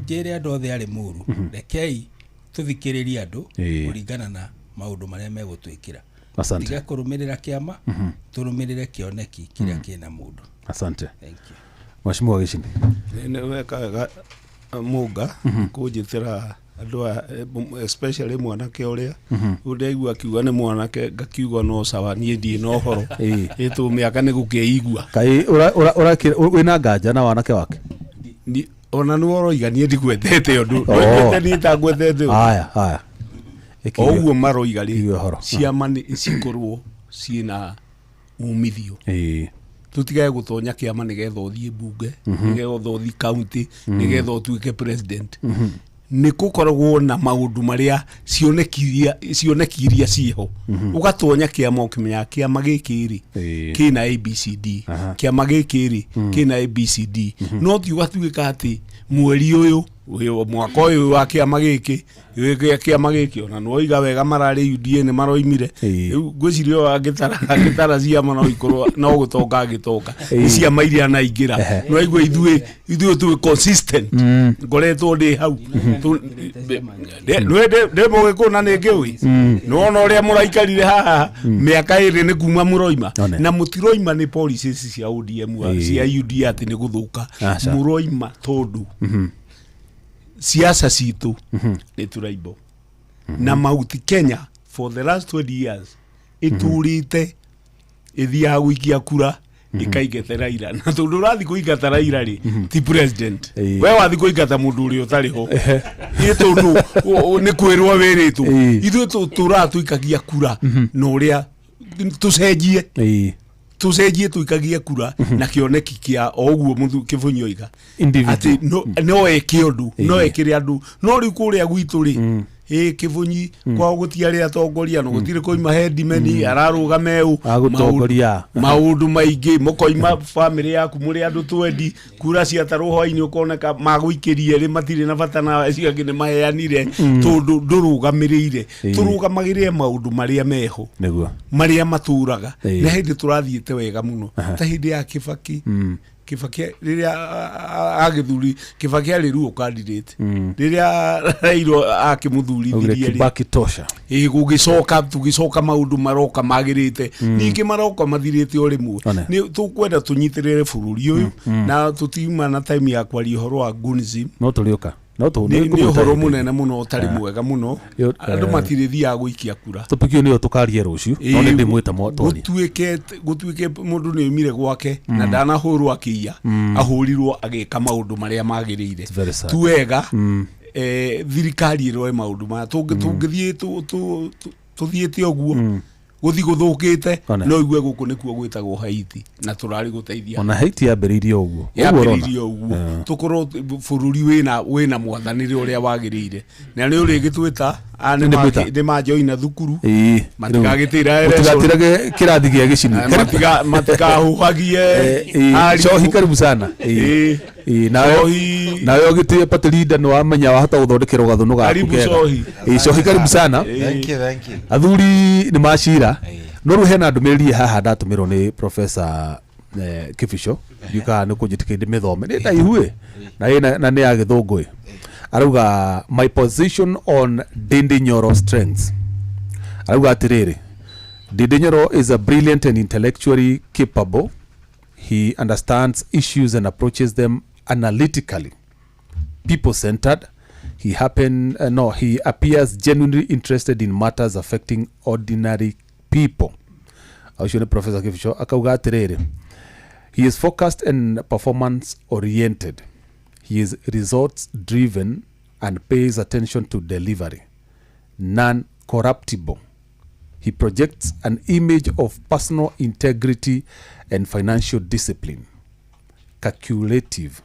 jere andu othe ari muru rekei tuthikiririe andu kuringana na maundu maria megutwikira asante tiga kurumirira kiama turumirire kioneki kiria kina mundu asante thank you Mheshimiwa Gicindi ni weka muga kujithira andu especially mwanake uria undeigua kiuga ni mwanake ngakiuga no sawa nie ndie no horo itu miaka ni gukeigua kai ura wina nganja na wanake wake ni ona no roiga nie ndigwetete undu wetete ni ta gwetete haya oguo maroiga ri ciama ni cikorwo ciina umithio tutigae gutonya kiama nigetha uthie bunge nigetha uthie county nigetha utuike president ni kukoragwo na maundu maria cionekiria ciho ugatonya kiama ukimenya kiama gikiri kina ABCD kiama gikiri kina ABCD no ti ugatuika ati mweri uyu mwaka uyu wa kiama giki kiama giki ona no iga wega marari UDA ni maroimire ngwicirio agitara ciama no ikorwo no gutonga agitoka ciama iria na ingira no igwe ithuĩ tu consistent ngoretwo ndi hau nde Mugikuna ni ngiui no ona uria muraikarire haha miaka iri ni kuma muroima na mutiroima ni policies cia ODM cia UDA ati ni guthuka muroima tondu siasa citu ni turaibo na Mount Kenya for the last 20 years iturite ithia gwikia kura ikaingate Raila na tondu rathi kuingata Raila ri ti president we wathi kuingata mundu uri utari ho i tondu ni kwirwa wiritwo ithu turatuikagia kura na uria tucenjie tuikagie kura na kioneki kia oguo muthu Kibunyi oiga ati no eke undu no ekire andu no riu kuria gwitu ri Kibunyi kwao gutiari atongoria no gutire koima headmeni ararugame maundu maingi mukoima family yaku muri andu twendi kura cia taruho-ini ukoneka maguikirie ri matire na bata na ciangi ni maheanire tondu ndurugamirire turugamagire maundu maria meho maria maturaga na hindi turathiite wega muno ta hindi ya Kibaki riria agithuri Kibaki ari ruo candidate riria Raila akimuthuririe Kibaki tosha tugicoka maundu maroka magirite ningi maroka mathirite o rimwe ni tukwenda tunyitirire bururi uyu na tutiuma na time ya kwaria horo wa gunism no turioka ni horo munene muno utari mwega muno andu matirithia guikia kura tupikio niyo tukarie rucio no ni ndimwita motoni gutuike mundu ni umire gwake na ndana huru akiya ahurirwo agika maundu maria magirire tu wega thirikari irwe maundu ma tungithie tuthiete oguo guthi guthukite no igwe guku nikuo gwitagwo Haiti na turari guteithia ona Haiti yambiririe oguo tukorwo bururi wina mwathanire uria wagirire na ni uri gitwita ni majoina thukuru matigagitira mutigatirage kirathi gia gicini matikahuhagie cohi karibu sana nayo gitie patrida no amenya wahota guthondekera gathuno gaku cohi karibu sana thank you athuri ni macira no ruhena ndumiriri haha ndatumirwo ni Professor Kibisho yuka ni kunjitikinde mithome ni ndaihu na ni agithungui arauga my position on Ndindi Nyoro strengths arauga atiriri Ndindi Nyoro is a brilliant and intellectually capable. He understands issues and approaches them analytically, people-centered. He appears genuinely interested in matters affecting ordinary people. Aushone Professor Kibisho akauga atiriri he is focused and performance-oriented. He is results-driven and pays attention to delivery. Non-corruptible. He projects an image of personal integrity and financial discipline. Calculative.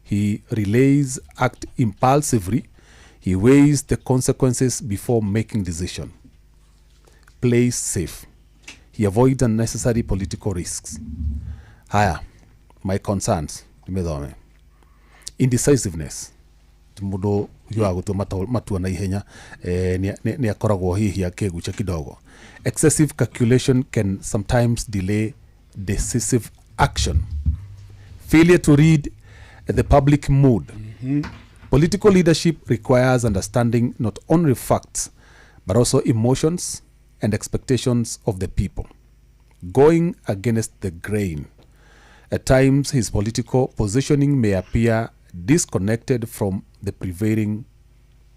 He relays, act impulsively. He weighs the consequences before making decision. Plays safe. He avoids unnecessary political risks. Haya, my concerns. Indecisiveness. Mundu yua gutu matua na ihenya ni akoragwo hihi akigucha kidogo. Excessive calculation can sometimes delay decisive action. Failure to read the public mood. Political leadership requires understanding not only facts but also emotions and expectations of the people. Going against the grain. At times his political positioning may appear disconnected from the prevailing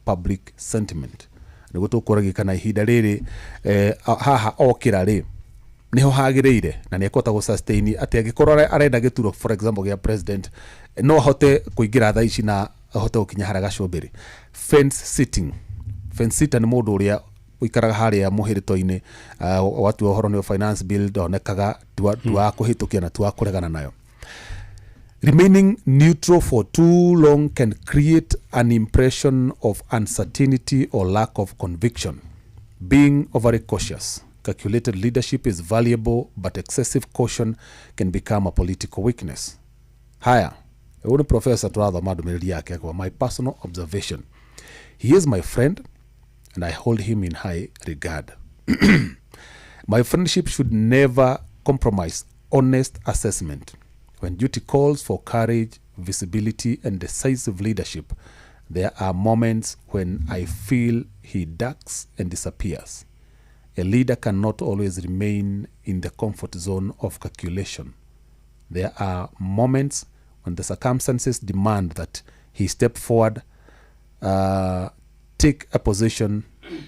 public sentiment. Nigutu kuragikana ihinda riri haha okira ri niho hagireire na niekota go sustain ati agikorora arenda gituro for example gia president no hote kuingira tha ici na hote gukinya haraga shoberi fence sitter ni mundu uria uikaraga haria muhirito-ini watu ohoro ni finance bill donekaga tuwa kuhitukia na tuwa kuregana nayo. Remaining neutral for too long can create an impression of uncertainty or lack of conviction. Being overly cautious. Calculated leadership is valuable, but excessive caution can become a political weakness. Haya, huyu Professor tunathoma ndumiriri yake kwa my personal observation. He is my friend and I hold him in high regard. My friendship should never compromise honest assessment. When duty calls for courage, visibility, and decisive leadership, there are moments when I feel he ducks and disappears. A leader cannot always remain in the comfort zone of calculation. There are moments when the circumstances demand that he step forward, take a position,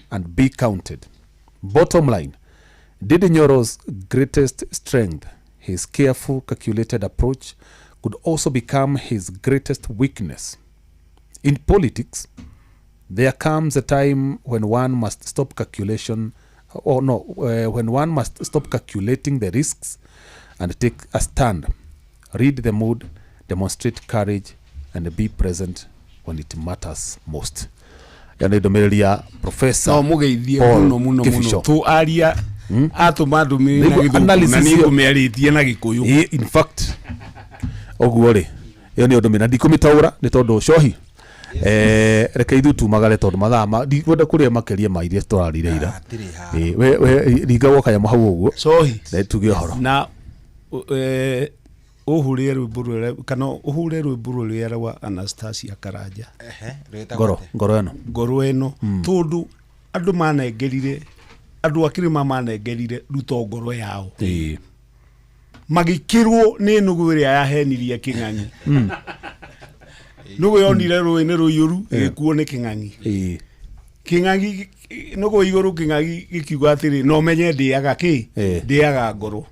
and be counted. Bottom line, Ndindi Nyoro's greatest strength his careful, calculated approach could also become his greatest weakness. In politics, there comes a time when one must stop when one must stop calculating the risks and take a stand. Read the mood, demonstrate courage, and be present when it matters most. Yani domeria professor no mugeithie muno tu aria atuma ndumiri na githuku na ni ngumeritie na gikuyu. In fact oguo ri iyo ni undu mina ndikumitaura ni tondu cohi reke ithu tumagare tondu mathama ndikwenda kuria makeria ma iria twararire ira we ringa woka ya mahau uguo cohi na tuge horo na uhure rwimbo rwere kana uhure rwimbo rwere wa Anastasia Karanja ngoro eno tondu andu manengerire andu akirima manengerire ruto ngoro yao magikirwo ni nugu iria yahenirie King'ang'i nugu yonire rwini ruyuru gikuo ni King'ang'i King'ang'i nugu iguru King'ang'i gikiuga atiri no menye ndiaga ndiaga ngoro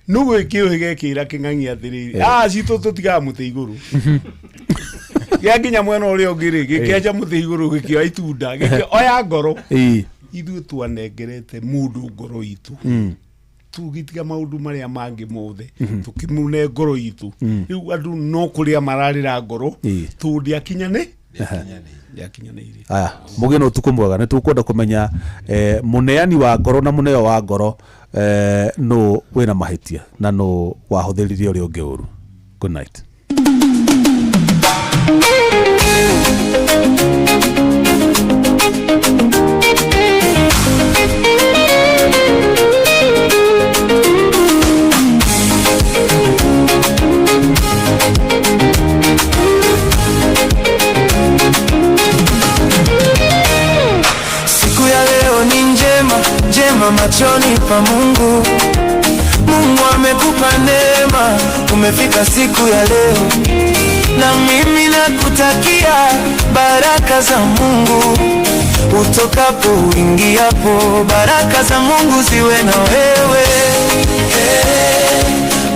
nugu ikiuhige kira King'ang'i atiri cito tutiga muti iguru gikinya mwena uria ungiri gikiaja muti iguru gikioya itunda gikioya ngoro ithu twanengerete mundu ngoro itu tugitiga maundu maria mangi mothe tukimune ngoro itu riu andu no kuria mararira ngoro tundi akinyane yakinyanire aya mugeno tukumwaga ne tukwenda kumenya muneani wa ngoro na muneo wa ngoro no wena mahitia na no wahuthiririe uri ungi uru. Good night. Machoni pa Mungu, Mungu amekupa neema, umefika siku ya leo, na mimi nakutakia baraka za Mungu utokapo uingiapo, baraka za Mungu ziwe na wewe,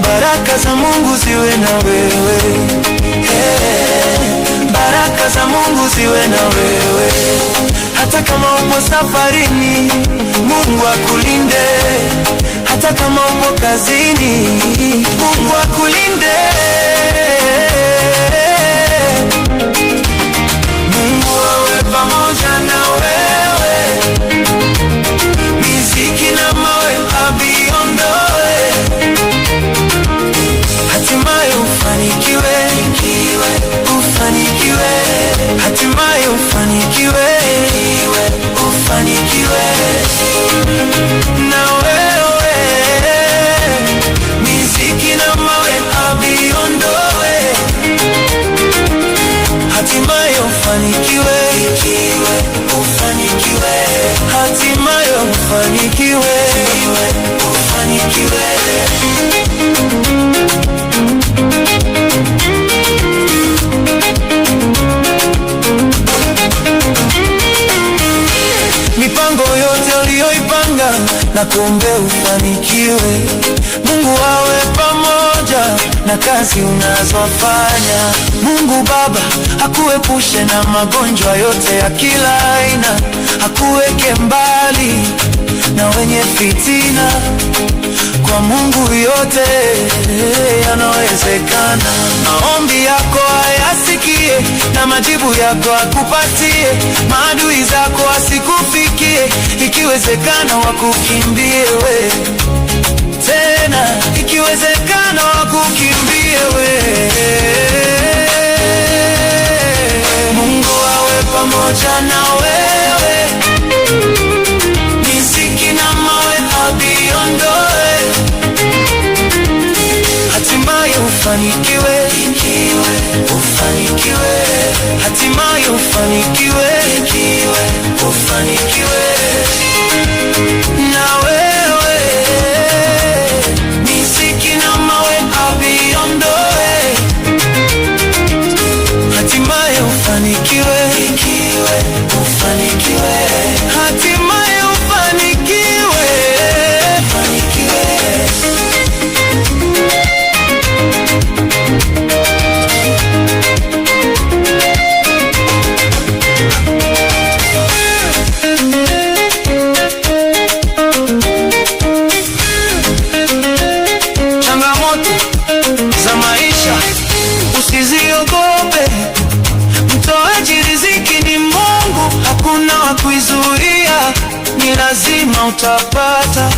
baraka za Mungu ziwe na wewe, baraka za Mungu ziwe na wewe. Hata kama upo safarini, Mungu akulinde. Hata kama upo kazini, Mungu akulinde. Mungu awe pamoja na wewe, miziki na mawe aviondoe, hatimaye ufanikiwe, ufanikiwe, hatimaye ufanikiwe, ufanikiwe na wewe, miziki na mawe aviondoe, hatimaye ufanikiwe, ufanikiwe, hatimaye ufanikiwe, ufanikiwe. Mipango yote uliyoipanga na kuombe ufanikiwe. Mungu awe pamoja na kazi unazofanya. Mungu Baba akuepushe na magonjwa yote ya kila aina, akuweke mbali na wenye fitina. Kwa Mungu yote yanawezekana. Maombi yako ayasikie na majibu yako akupatie. Maadui zako asikufikie, ikiwezekana wakukimbie we. Tena ikiwezekana wakukimbie we. Mungu awe pamoja na wewe, miziki na mawe aviondoe, hatimaye ufanikiwe, ufanikiwe, hatimaye ufanikiwe, ufanikiwe na wewe, miziki na mawe aviondoe, hatimaye ufanikiwe, ufanikiwe, hatimaye ufanikiwe, ufanikiwe. lazima utapata.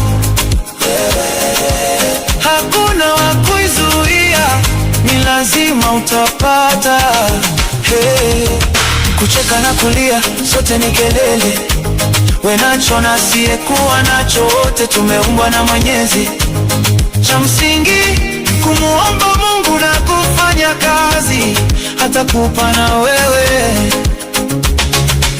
Hakuna wa kuizuia, ni lazima utapata. Hey, kucheka na kulia sote ni kelele. Wenacho na asiyekuwa nacho, wote tumeumbwa na Mwenyezi. Cha msingi kumuomba Mungu na kufanya kazi, hata kupa na wewe.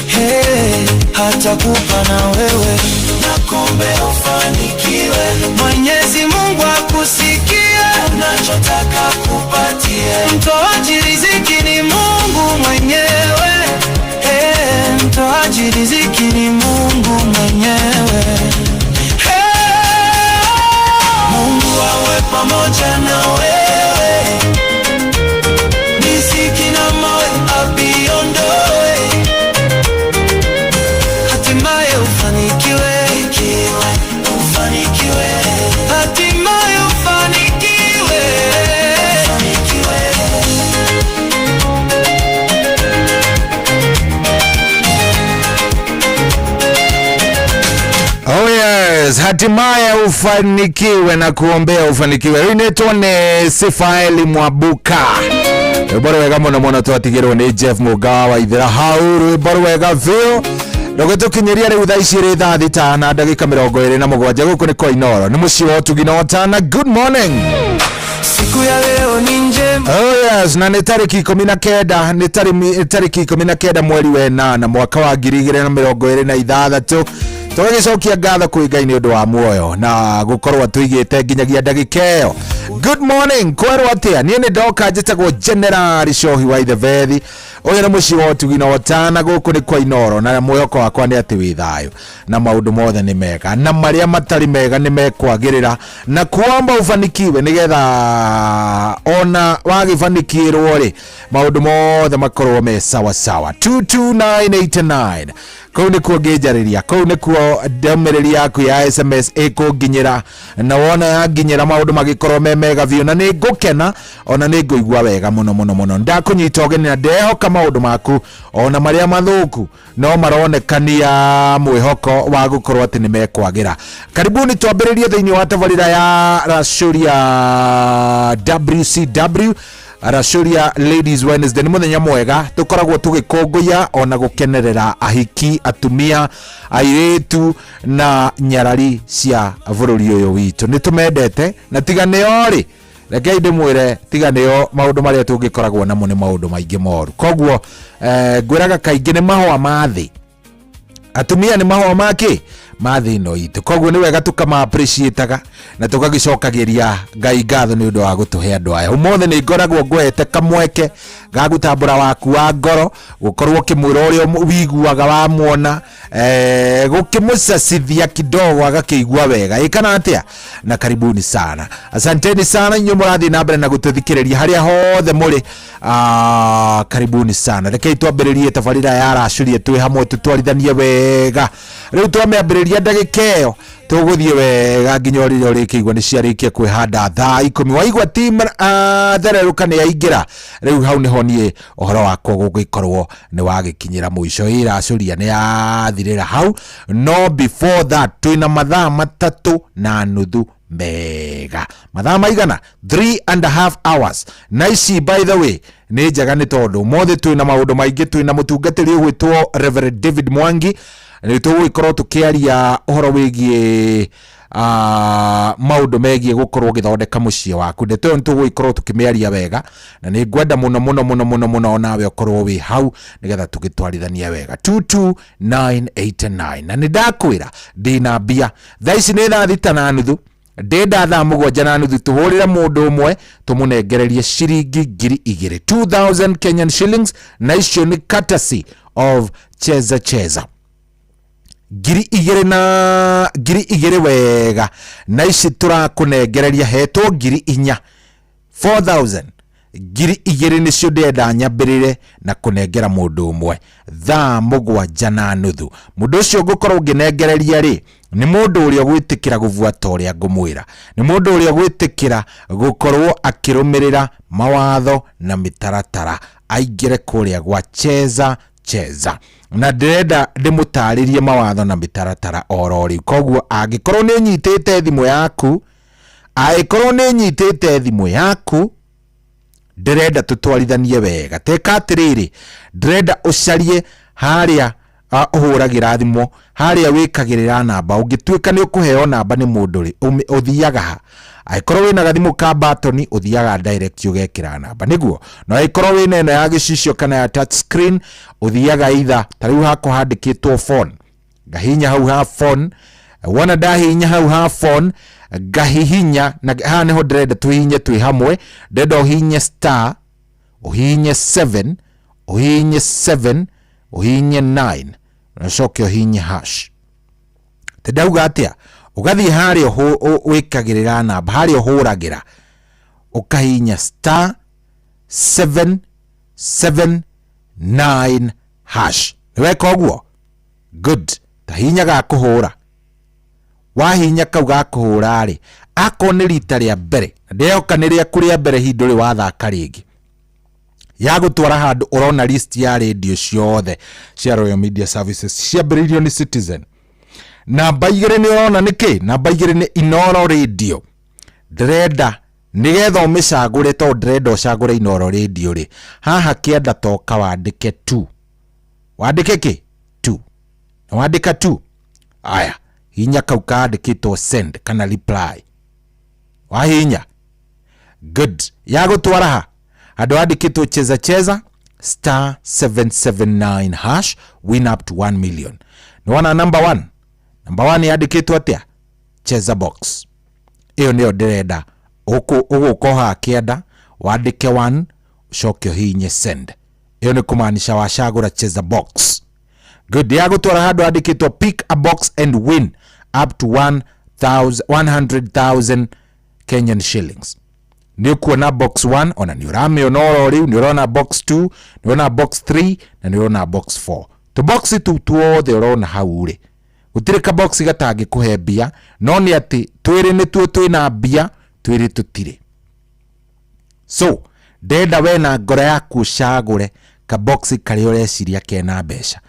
Hey, hata kupa na wewe. Nakuombe ufanikiwe, Mwenyezi Mungu akusikie, unachotaka kupatie. Mtoaji riziki ni Mungu mwenyewe. Hey, mtoaji riziki ni Mungu mwenyewe. Hey, Mungu awe pamoja na wewe, riziki na mawe abiondoe, hatimaye ufanikiwe, ufanikiwe, hatimaye ufanikiwe, ufanikiwe. Oh yes, hatimaye ufanikiwe na kuombea ufanikiwe. Inaitwa ni Sifaeli Mwabuka. Rwiboro wega muno muno twatigirwo ni Jeff Mugawa ithira hau. Rwiboro wega vio Rogotukinyeria riu thaa ici ri thaa thita na ndagika 27 guku ni Koinoro. Ni muci wa Tuginotana. Good morning. Siku ya leo ni njema. Oh yes, na ni tariki 19, ni tariki 19 mweri wa 8 mwaka wa 2026. Tugicokia ngatho kwi Ngai ni undu wa muoyo na gukorwo tuigite nginyagia ndagika iyo. Good morning, kwerwo atia ni ndoka njitagwo General Shohi wa Ithevethi. Oya na muci wa Tuginotana guku ni Koinoro, na mwihoko wakwa ni ati wi thayo na maundu mothe ni mega na maria matari mega ni mekwagirira na kuomba ufanikiwe nigetha ona wagifanikirwo ri maundu mothe makorwo me sawa sawa. 22989 kou ni kuongereria, kou ni kuo ndũmĩrĩri yaku ya SMS ĩkũnginyĩra na wona yanginyĩra maũndũ magikorwo me mega biũ na nĩ ngũkena ona nĩ ngũigua wega mũno mũno mũno. Ndakunyita ũgeni na ndehoka maũndũ maku ona marĩa mathũku no maronekania mwĩhoko wa gũkorwo atĩ nĩ mekwagĩra. Karibuni twambĩrĩrie thĩinĩ wa tabarĩra ya Racuria WCW Racuria Ladies Wednesday. Ni muthenya mwega tukoragwo tugikũngũiya ona gukenerera ahiki, atumia, airitu na nyarari cia bũrũri ũyũ witũ. Nĩ tumendete na tiganĩo ri, rekei ndĩmwĩre tiganĩo maũndũ marĩa tũngĩkoragwo namo nĩ maũndũ maingĩ moru. Koguo ngwĩraga kaingĩ nĩ mahũa ma thĩ, atumia nĩ mahũa maki mathi no itu. Koguo ni wega tukama appreciate na tugagicokagiria Ngai ngatho ni undu wa gutuhe andu aya. Umothe ni ngoragwo ngwete kamweke ga gutambura waku wa ngoro, gukorwo kimwira uria wiguaga wa muona, gukimucacithia kidogo agakigua wega. Ikana atia na karibuni sana. Asanteni sana nyu murathi na mbere na gututhikiriria haria hothe muri. Karibuni sana. Rekei twambiririe tabarira ya Racuria twi hamwe tutwarithanie wega. Riu twambeambiriria ndagika iyo tuguthie wega nginya rĩrĩa ũrĩkĩigua nĩ ciarĩkia kwĩhanda thaa 10 waigua team thererũka nĩ yaingĩra. Rĩu hau nĩho niĩ ũhoro wakwa gũgĩkorwo nĩ wagĩkinyĩra mũico. Ĩ Racuria nĩ yathirĩra hau, no before that twĩna mathaa 3.5 mega. Mathaa maigana 3.5 hours. Na ici by the way nĩ njega nĩ tondũ mothe twĩna maũndũ maingĩ. Twĩna mũtungatĩri ũgwĩtwo Reverend David Mwangi, nĩ tũgũkorwo tũkĩaria ũhoro wĩgiĩ maũndũ megiĩ gũkorwo gĩthondeka mũciĩ waku. Ndeto ĩyo nĩ tũgũkorwo tũkĩmĩaria wega na nĩ ngwenda mũno mũno mũno mũno mũno nawe ũkorwo wĩ hau nĩgetha tũgĩtwarithania wega. 22989 na nĩ ndakwĩra ndĩna mbia thaa ici nĩ thaa 6:30 ndenda thaa 7:30 tuhũrĩre mũndũ ũmwe tũmũnengererie ciringi 2,000 2000 Kenyan shillings, na icio nĩ courtesy of Cheza Cheza. 2,000 wega, na ici tũrakũnengereria hetwo 4,000 4,000 2,000 nĩcio ndenda nyambĩrĩre na kũnengera mũndũ ũmwe thaa 7:30. Mũndũ ũcio ngũkorwo ngĩnengereria rĩ nĩ mũndũ ũrĩa gwĩtĩkĩra gũbuata ũrĩa ngũmwĩra, nĩ mũndũ ũrĩa gwĩtĩkĩra gũkorwo akĩrũmĩrĩra mawatho na mĩtaratara. Aingĩre kũrĩa gwa Cheza cheza na ndĩrenda ndĩmũtarĩrie mawatho na mĩtaratara oro rĩu. Koguo angĩkorwo nĩ nyitĩte thimũ yaku ndĩrenda tũtwarithanie wega. Teka atĩrĩrĩ, ndĩrenda ũcarie harĩa ũhũragĩra thimũ, harĩa wĩkagĩrĩra namba. Ũngĩtuĩka nĩ ũkũheo namba nĩ mũndũ ũthiaga ha, angĩkorwo wĩna gathimũ ka batoni ũthiaga direct ũgekĩra namba nĩguo. Na angĩkorwo wĩna ĩno ya gĩcicio kana ya touch screen ũthiaga either ta rĩu hako handĩkĩtwo phone, ngahihinya hau ha phone. Wona ndahihinya hau ha phone ngahihinya, na haha nĩho ndĩrenda tũhihinye twĩ hamwe. Ndĩrenda ũhihinye star, ũhihinye 7, ũhihinye 7, ũhihinye 9 na coke ũhihinye hash. Tendauga atĩa? Ũgathiĩ harĩa wĩkagĩrĩra namba, harĩa ũhũragĩra ũkahihinya star 779 hash. Nĩweka ũguo? Good. Tahihinya ga kũhũra. Wahihinya kau ga kũhũra rĩ, akorwo nĩ rita rĩa mbere, ndĩrehoka nĩ rĩaku rĩa mbere hindũ rĩ wathaka rĩngĩ, ya gũtwara handũ ũrona list ya radio ciothe cia Royal Media Services ciambĩrĩirio nĩ Citizen. Namba 2 nĩ ũrona nĩkĩ? Namba 2 nĩ Inoro Radio. Ndĩrenda nĩgetha ũmĩcagũre, to ndĩrenda ũcagũre Inoro Radio rĩ, haha kĩanda toka wandĩke 2. Wandĩke kĩ? 2. Na wandĩka 2. Aya, hinya kau kaandĩkĩtwo send kana reply. Wahinya. Good. Ya gũtwara ha? Handũ handĩkĩtwo cheza star 779 hash, win up to 1 million. Nĩwona number 1. Number 1 yandĩkĩtwo atĩa? Cheza box. Ĩyo nĩyo ndĩrenda. Ũgũkoha kĩanda wandĩke 1 ucoke ũhihinye send. Ĩyo nĩ kũmaanisha wacagũra cheza box. Good. Ya gũtwara handũ handĩkĩtwo pick a box and win up to 100,000 Kenyan shillings. Nĩ kuona box 1, ona nĩ ũramĩona oro rĩu, nĩ ũrona box 2, nĩ ũrona box 3 na nĩ ũrona box 4. To box tu tuothe ũrona hau rĩ, gũtirĩ ka box gatangĩkũhe mbia, no nĩ atĩ twĩrĩ nĩtuo twĩna mbia, twĩrĩ tũtirĩ. So ndenda we na ngoro yaku ũcagũre ka box karĩa ũreciria kena mbeca.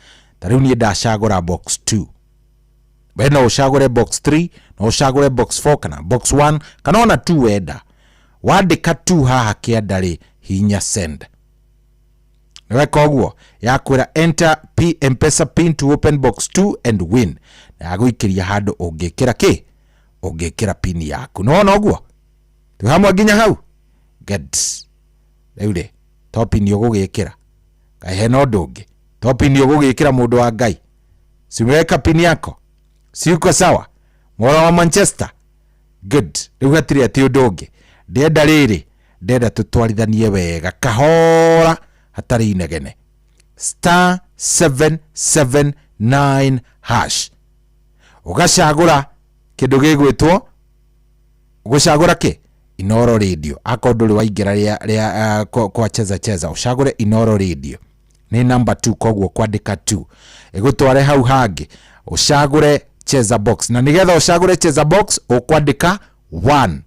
Ta rĩu niĩ ndacagũra box 2. We no ũcagũre box 3, no ũcagũre box 4 kana box 1 kana ona 2 wenda. Wandĩka 2 haha kĩanda rĩ, hinya send. Nĩweka ũguo, yakwĩra enter M-Pesa pin to open box 2 and win. Na yagũikĩria handũ ũngĩkĩra kĩ? Ũngĩkĩra pin yaku. Nĩwona ũguo? Twĩ hamwe nginya hau? Good. Rĩu rĩ, to pin ũgũgĩkĩra. Kaĩ hena ũndũ ũngĩ? To pin ũgũgĩkĩra mũndũ wa Ngai. Siweka pin yako. Si uko sawa? Mwana wa Manchester. Good. Rĩu hatirĩ atĩ ũndũ ũngĩ. Ndenda rĩrĩ, ndenda tũtwarithanie wega kahora hatarĩ inegene. Star 779 hash. Ũgacagũra kĩndũ gĩgwĩtwo, ũgũcagũra kĩ? Inoro Radio. Akorwo ndũrĩ waingĩra rĩa kwa cheza ũcagũre Inoro Radio. Nĩ number 2, koguo kwandĩka 2. Ĩgũtware hau hangĩ ũcagũre cheza box, na nĩgetha ũcagũre cheza box ũkwandĩka 1.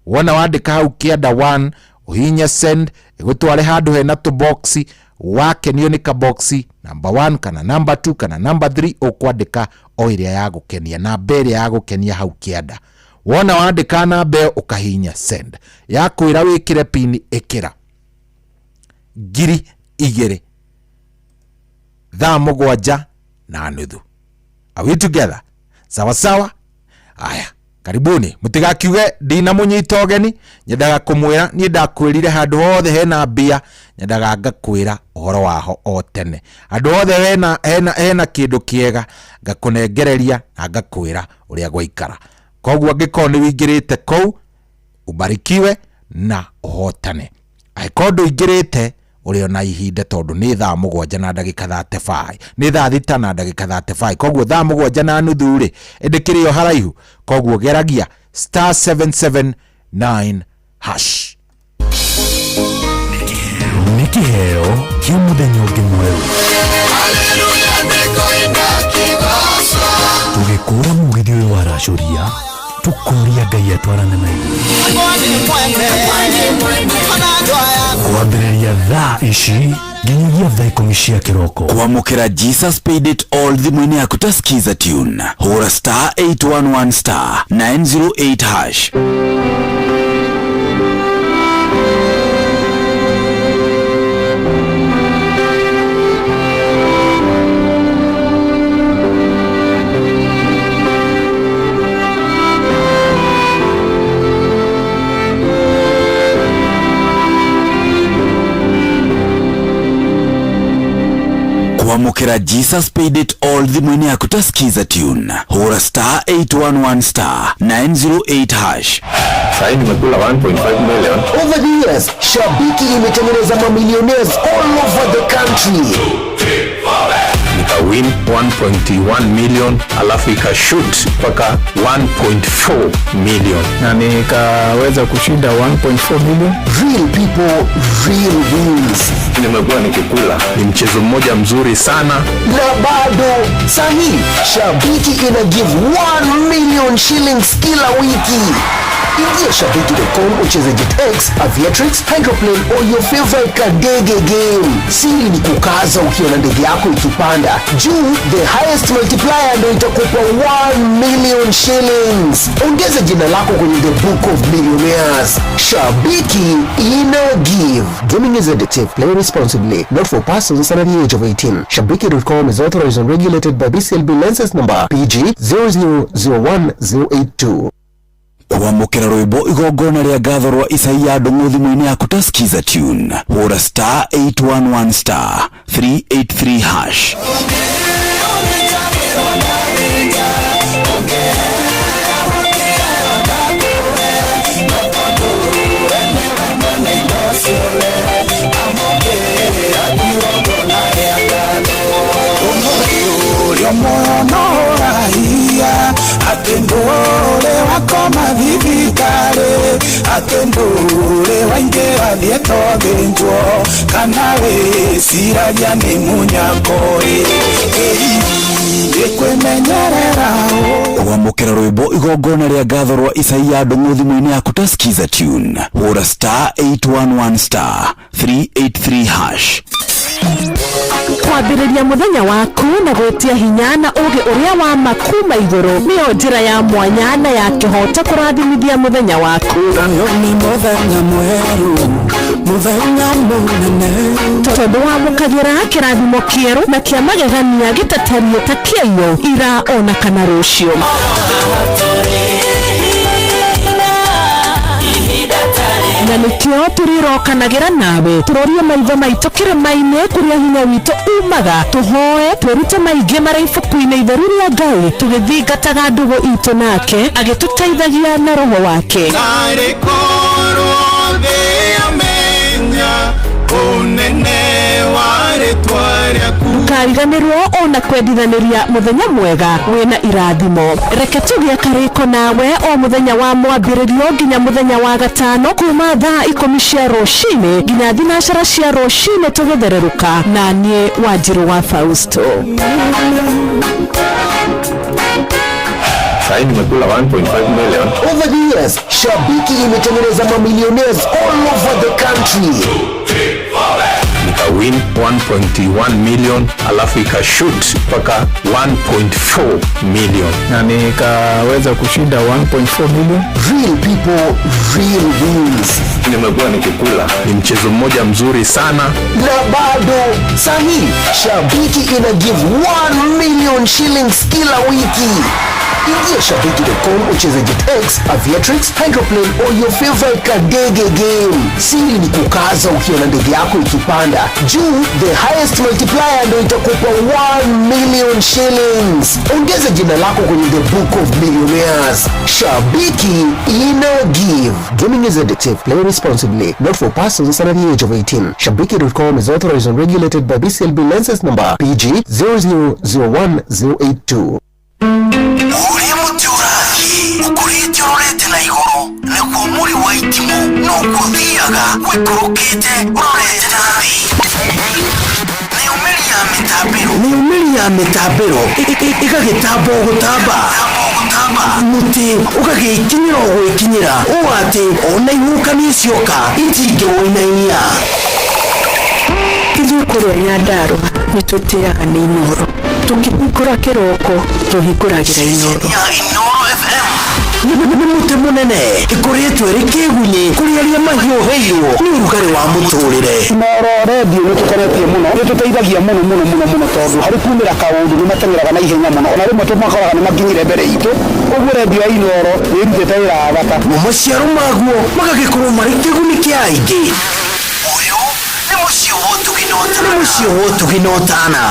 Wona wandĩka hau kĩanda 1 ũhihinya send, ĩgũtware handũ hena tũ box, wakenio nĩ ka box number 1 kana number 2 kana number 3 ũkwandĩka o ĩrĩa ya gũkenia, namba ĩrĩa ya gũkenia hau kĩanda. Wona wandĩka namba ĩyo ũkahihinya send. Yakwĩra wĩkĩre pin ĩkĩra 2,000 thaa 7:30. Are we together? Sawa sawa? Aya, karibuni. Mũtigakiuge ndina mũnyita ũgeni, nyendaga kũmwĩra niĩ ndakwĩrire handũ hothe hena mbia, nyendaga ngakwĩra ũhoro waho o tene. Handũ hothe hena kĩndũ kĩega, ngakũnengereria na ngakwĩra ũrĩa gwaikara. Koguo angĩkorwo nĩ wĩingĩrĩte kũu, ubarikiwe na ũhotane. Angĩkorwo ndũingĩrĩte, ũrĩ ona ihinda tondũ nĩ thaa 7:35. Nĩ thaa 6:35. Koguo thaa 7:30 rĩ, ĩndĩkĩrĩ o haraihu. Koguo geragia star 779 hash. Nĩ kĩheo kĩa mũthenya ũngĩ mwerũ. Tũgĩkũra mũgithi ũyũ wa racoria, tũkũria Ngai atwarane na ithuĩ. Kwambĩrĩria thaa ici nginyagia thaa 10 kiroko. Kuamukira Jesus paid it all thimũ-inĩ yaku ta skiza tune. Hũra *811*908#. Kuamukira Jesus paid it all thimũ-inĩ yaku ta skiza tune. Hũra *811*908#. Sahi nimekula 1.5 million. Over the years, Shabiki imetengeneza mamillionaires all over the country. Nikawin 1.1 million alafu ikashoot mpaka 1.4 million na nikaweza kushinda 1.4 million. Real people, real wins. Nimekuwa nikikula, ni mchezo mmoja mzuri sana. Na bado sahi Shabiki ina give 1 million shillings kila wiki. Ingia Shabiki.com ucheze JetX, Aviatrix, Hydroplane or your favorite kadege game. Siri ni kukaza ukiona ndege yako ikipanda juu, the highest multiplier ndio itakupa 1 million shillings. Ongeza jina lako kwenye the book of millionaires. Shabiki ina give. Gaming is addictive. Play responsibly. Not for persons under the age of 18. Shabiki.com is authorized and regulated by BCLB license number PG 0001082. Kuamukira rwĩmbo igongona rĩa ngatho rwa Isaia Ndung'u thimũ-inĩ yaku ta skiza tune. Hũra *811*383#. Atendore wakoma thibitare, atendore waingĩra thietwo thĩnjwo, kana wĩciragia nĩ mũnyakoi kwĩmenyerera. Kuamukira rwĩmbo igongona rĩa ngatho rwa Isaia Ndung'u thimũ-inĩ yaku ta skiza tune. Hũra *811*383#. Kwambĩrĩria mũthenya waku na gwĩtia hinya na ũgĩ ũrĩa wa makuma igũrũ nĩyo njĩra ya mwanya na ya kĩhoto kũrathimithia mũthenya waku. Ni mũthenya mwerũ, mũthenya mũnene, tondũ wamũkagĩra kĩrathimo kĩerũ na kĩa magegania gĩtatarie ta kĩayo ira ona kana rũciũ. Na nĩkĩo tũrirokanagĩra nawe tũrorie maitho maitũ kĩrĩma-inĩ kũrĩa hinya witũ umaga, tũhoe twĩrute maingĩ marĩ ibuku-inĩ itheru rĩa Ngai tũgĩthingataga ndũgũ itũ nake agĩtũteithagia na roho wake. Ndũkariganĩrwo ona kwendithanĩria mũthenya mwega wĩna irathimo. Reke tũgĩe karĩko nawe o mũthenya wa mwambĩrĩrio nginya mũthenya wa gatano kuma thaa 10 cia rũcinĩ nginya thinacara cia rũcinĩ tũgĩthererũka na niĩ Wanjirũ wa Fausto. Sahi nimekula 1.5 million. Over the years, Shabiki imetengeneza mamillionaires all over the country. Nikawin 1.1 million alafu ikashoot mpaka 1.4 million na nikaweza kushinda 1.4 million. Real people, real wins. Nimekuwa nikikula, ni mchezo mmoja mzuri sana. Na bado sahi Shabiki ina give 1 million shillings kila wiki. Ingia Shabiki.com ucheze JetX, Aviatrix, Hydroplane or your favorite kadege game. Siri ni kukaza ukiona ndege yako ikipanda juu, the highest multiplier ndio itakupa 1 million shillings. Ongeza jina lako kwenye the book of millionaires. Shabiki ina give. Gaming is addictive. Play responsibly. Not for persons under the age of 18. Shabiki.com is authorized and regulated by BCLB license number PG 0001082. Ukurite na igoro nikuo muri wa itimu nukuthiaga wikurukite urorete nathi nĩumĩri ya mĩtambĩro ĩgagĩtamba gũtamba mũtĩ ũgagĩkinyĩra gwĩkinyĩra ũũ atĩ ona ihuka nĩcioka itingĩwĩnainia tũngĩthiĩ kũrĩa Nyandarua nĩ tũtĩaga nĩ Inoro, tũngĩhingũra kĩroko tũhingũragĩra Inoro. Nĩ mũtĩ mũnene ĩkoretwo ĩrĩ kĩgunyi kũrĩ arĩa mahiũhĩirwo nĩ ũrugarĩ wa mũtũrĩre. Inoro redio nĩ tũkoretio mũno, nĩ tũteithagia mũno tondũ harĩ kumĩra kaũndũ nĩ mateng'eraga na ihenya mũno, ona rĩmwe tũmakoraga nĩ makinyire mbere itũ, ũguo redio ya Inoro nĩ ĩrutĩte wĩra wa bata. Na maciaro maguo magagĩkorwo marĩ kĩguni kĩa aingĩ. Ũyũ nĩ mũciĩ wa ũtugi na ũtana.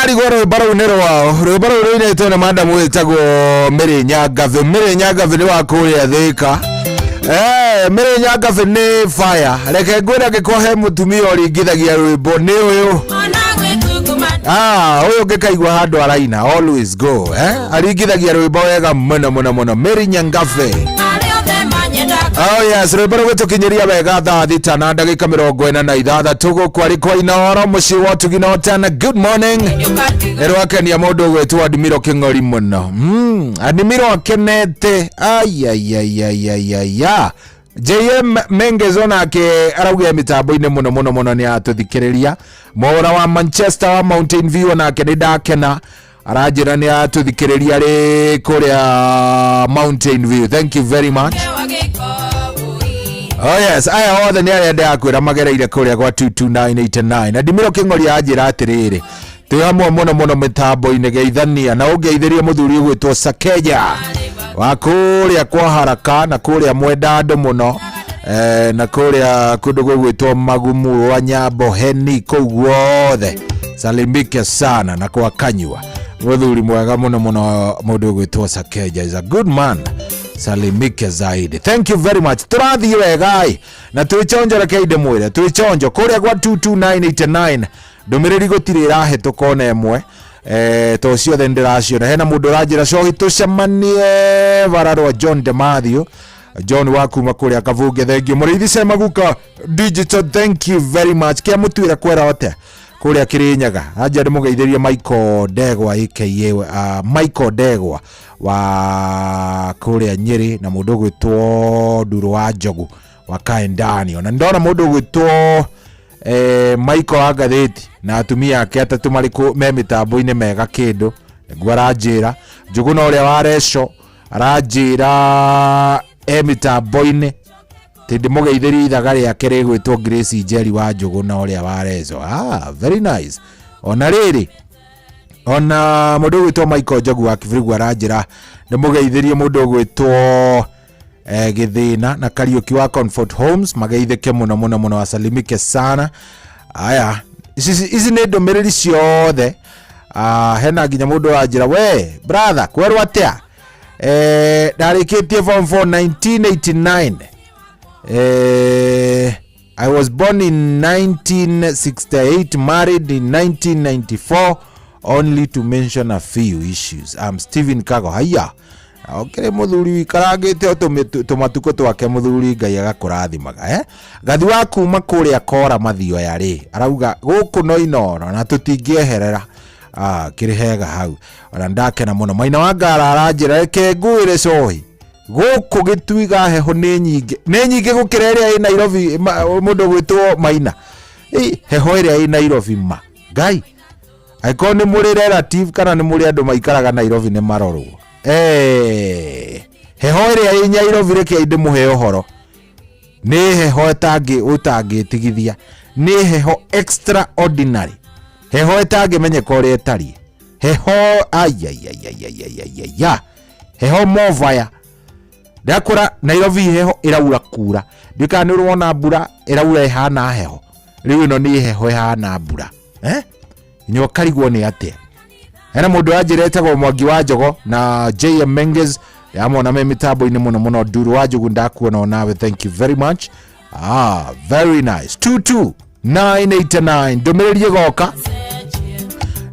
marigwa rwibaro nero wao rwibaro rwinetwo na madam wetagwo Mary Nyagabe. Mary Nyagabe ni wa kuria Thika. Mary Nyagabe ni fire. Reke ngwira gikohe mutumia oringithagia rwimbo ni uyu. Uyu ngikaigwa handu araina always go aringithagia rwimbo wega muno Mary Nyagabe. Oh yes, rwimbo rwitukinyiria wega thaa thita na ndagika 46 gukwari kwa Inooro muci wa Tuginotana. Good morning. Erwakenia mundu gwetwo Admiro King'ori muno. Admiro akenete. Ayayayayaya. JM Mengezona ke araugia mitambo-ini muno ni atuthikiriria. Mwaura wa Manchester wa Mountain View na ke ndakena arajira ni atuthikiriria ri kuria Mountain View. Thank you very much. Oh yes, aya othe ni arende akwira magereire kuria kwa 22989. Admiro King'ori ajira atiriri. Twi hamwe muno mitambo-ini geithania na ungeithirie muthuri ugwitwo Sakeja wa kuria kwa Haraka na kuria Mwendando muno na kuria kundu gwitwo Magumu wa Nyambo Heni kugwothe salimike sana na kwa Kanyua muthuri mwega muno mundu gwitwo Sakeja is a good man. Salimike zaidi. Thank you very much. Turathi wegai na tuichonjo rekeide mwire tuichonjo kuria kwa 22989 ndumiriri gutire irahetuka ona emwe to ciothe ndiraciona hena mundu rajira cohi tucemanie Vararwa John de Mathew John wakuma kuria Kavunge. Thank you Muriithi Semaguka Digital. Thank you very much. Kia mutwira kwera ote kuria Kirinyaga aja ndimugeithirie Michael Degwa aka Michael Degwa wa kuria Nyeri na mundu gwitwo Nduru wa Njogu wa Kaendani. Ona ndona mundu gwitwo Michael Agatheti na atumia ake atatu mariku me mitambo-ini mega kindu niguo aranjira. Njuguna uria wa Resho aranjira mitambo-ini tindi mugeithiri ithaga riake rigwitwo Grace Njeri wa Njuguna uria wa Resho. Very nice. Ona riri ona mundu gwitwo Michael Njogu wa Kivirigu aranjira ni mugeithirie mundu gwitwo Githina na Kariuki wa Comfort Homes mageithike muno asalimike sana. Aya ici ni ndumiriri ciothe. Hena nginya mundu ajira we brother kwerwa atia ndarikitie form 4 1989. I was born in 1968, married in 1994, only to mention a few issues. I'm Stephen Kago. Haya okere muthuri wikarangite tumatuko twake muthuri Ngai agakũrathimaga gathi wa kuma kuria Kora Mathio yari arauga guku no Inooro na tutingieherera kiri hega hau. Ona ndakena muno Maina wa Ngara aranjira reke ngwire cohi guku gitwiga heho ni nyingi gukira iria i Nairobi mundu gwitwo Maina heho iria i Nairobi ma Ngai aiko ni muri relative kana ni muri andu maikaraga Nairobi ni marorwo. Heho iria i Nairobi reke inde muhe uhoro ni heho utangitigithia ni heho extraordinary heho itangimenyeka uria etari heho ayayayayayaya heho movaya ndakura Nairobi heho iraura kura ndikani urona mbura iraura ihana heho riu no ni heho ihana mbura inyo karigwo ni atia. Hena mundu ajirete go Mwangi wa Njogo na JM Menges yamona me mitambo-ini muno Nduru wa Njogu ndakuona nawe. Thank you very much. Very nice. 22989 ndumiriri goka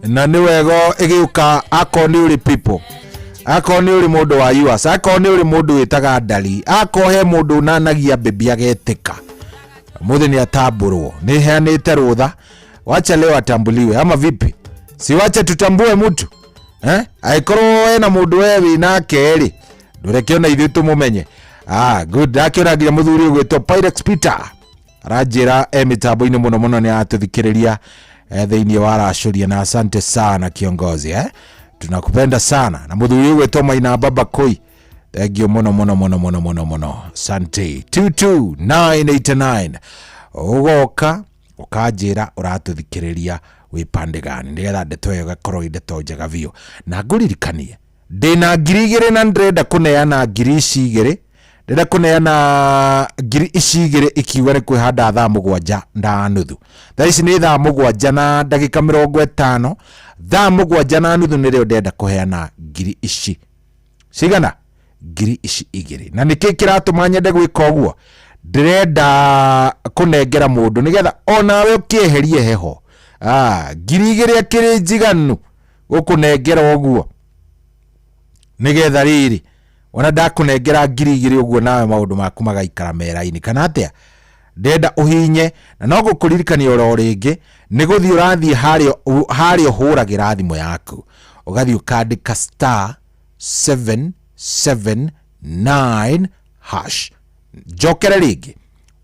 na ni wego igiuka akoni uri people akoni uri mundu wa US akoni uri mundu witaga Ndari akohe mundu nanagia bebi agetika muthe ni atamburwo ni heanite rutha wacha leo atambuliwe ama vipi? Si wacha tutambue mtu aikorwo ena mundu wewe nake ri ndureke ona ithu tumumenye. Good akiona nginya muthuri ugwitwo Pyrex Peter arajira mitambo-ini muno ni atuthikiriria thiini wa Rashuria na asante sana kiongozi tunakupenda sana na muthuri ugwitwo Maina Baba Koi. Thank you muno asante. 22989 ugoka ukajira uratuthikiriria wipande gani ndigetha ndeto ega korwo ndeto njega biũ na nguririkanie ndina ngiri igĩrĩ na ndĩrenda kũneana ngiri ici igĩrĩ ndĩrenda kũneana ngiri ici igĩrĩ ikiuga nĩ kwĩhanda thaa 7 nda nuthu. Thaa ici nĩ thaa 7 na ndagĩka 50 thaa 7:30 nĩrĩo ndenda kũheana ngiri ici cigana ngiri ici 2 na nĩkĩ kĩratũma nyende gwĩka ũguo ndĩrenda kũnengera mũndũ nĩgetha onawe ũkĩeherie heho ngiri 2 akĩrĩ njiganu gũkũnengera ũguo nĩgetha rĩrĩ ona ndakũnengera ngiri 2 ũguo nawe maũndũ maku magaikara meraini kana atĩa ndenda ũhinye na no gũkũririkania oro rĩngĩ nĩ gũthiĩ ũrathiĩ harĩa ũhũragĩra thimũ yaku ũgathiĩ ũkandĩka *779# njokere rĩngĩ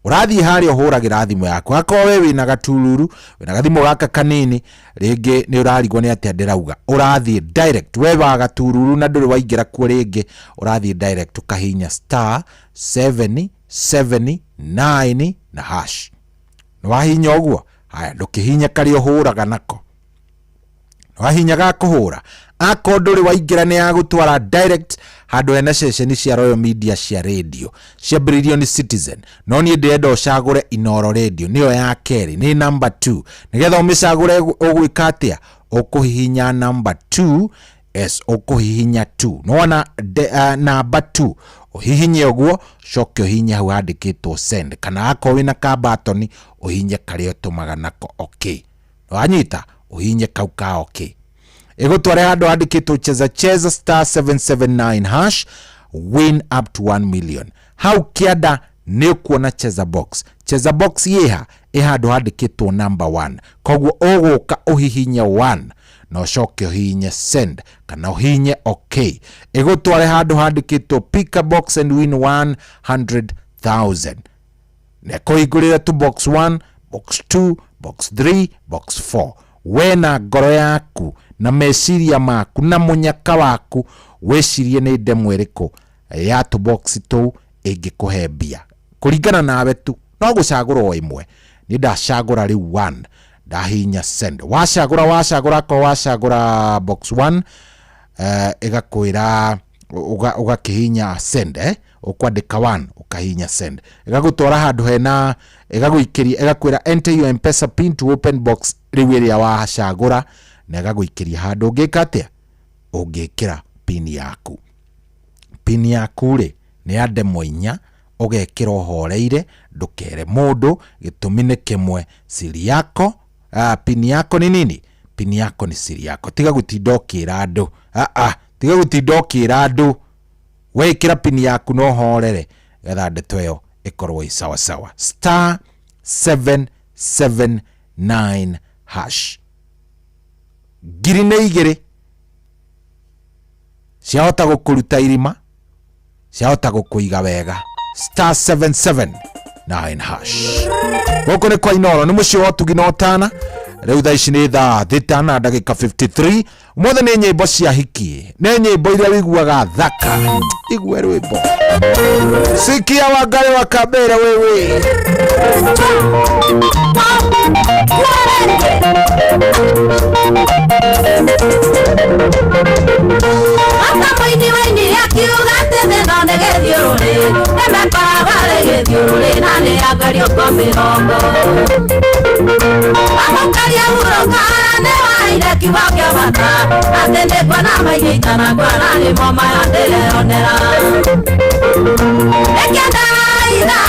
ũrathiĩ harĩa ũhũragĩra thimũ yaku akorwo we wĩna gatururu wĩna gathimũ gaka kanini rĩngĩ nĩ ũrarigwo nĩ atĩa ndĩrauga ũrathiĩ direct we wa gatururu na ndũrĩ waingĩra kuo rĩngĩ ũrathiĩ direct ũkahinya *779# nĩ wahinya ũguo haya ndũkĩhinya karĩa ũhũraga nako nĩ wahinya ga kũhũra akorwo ndũrĩ waingĩra nĩ yagũtwara direct handũ hena ceceni cia Royal Media cia radio ciambĩrĩirio nĩ Citizen no niĩ ndĩrenda ũcagũre Inoro Radio nĩyo ya kerĩ nĩ number 2 nĩgetha ũmĩcagũre ũgwĩka atĩa ũkũhihinya number 2 ũkũhihinya 2 nona number 2 ũhihinye ũguo coke ũhinye hau handĩkĩtwo send kana akorwo wĩna ka button ũhinye karĩa ũtũmaga nako okay wanyita ũhinye kau ka okay igutware handu handikitwo cheza *779# win up to 1 million hau kiada ni kuona cheza box yeha handu handikitwo number 1 koguo uguka uhihinya 1 no coke uhinye send kana uhinye okay igutware handu handikitwo pick a box and win 100,000 ne kuigurira tu box 1 box 2 box 3 box 4 wena ngoro yaku na meciria maku na munyaka waku wecirie ni ndemwe ĩrĩkũ ya tu box tu ĩngĩkũhe mbia kũringana nawe tu no gũcagũra imwe ni ndacagũra rĩu 1 ndahinya send wacagũra box 1 ĩgakwĩra ũgakĩhinya send ukwandĩka 1 ukahinya send ĩgagũtwara handũ hena ĩgakwĩra enter your M-Pesa pin to open box rĩu ĩrĩa wacagũra na ĩgagũikĩria handũ ũngĩka atĩa ũngĩkĩra pin yaku rĩ nĩ ya ndemwa 4 ũgekĩra ũhoreire ndũkere mũndũ gĩtũmi nĩ kĩmwe siri yako pin yako nĩ nini pin yako nĩ siri yako tiga gũtinda ũkĩra andũ wekĩra pin yaku no horere getha ndeto ĩyo ĩkorwo sawa sawa *779# ngiri nĩ 2 ciahota gũkũruta irima ciahota gũkũiga wega *779# gũkũ nĩ kwa Inoro nĩ mũciĩ wa Ũtugi na Ũtana rĩu thaa ici nĩ thaa 5:53 mothe nĩ nyĩmbo cia hiki nĩ nyĩmbo iria wiguaga thaka igue rwĩmbo sikia Wangari wa Kabera wewe Maini akiuga tena negethiũrũrĩ nemekoraga gĩthiũrũrĩ na nĩ angario kwa mĩrongo amokaria urokara nĩ waire kiugo kĩa bata atĩ nĩ kwana maingĩ itanakwana nĩmo maya ndĩreyonera ĩkĩndaira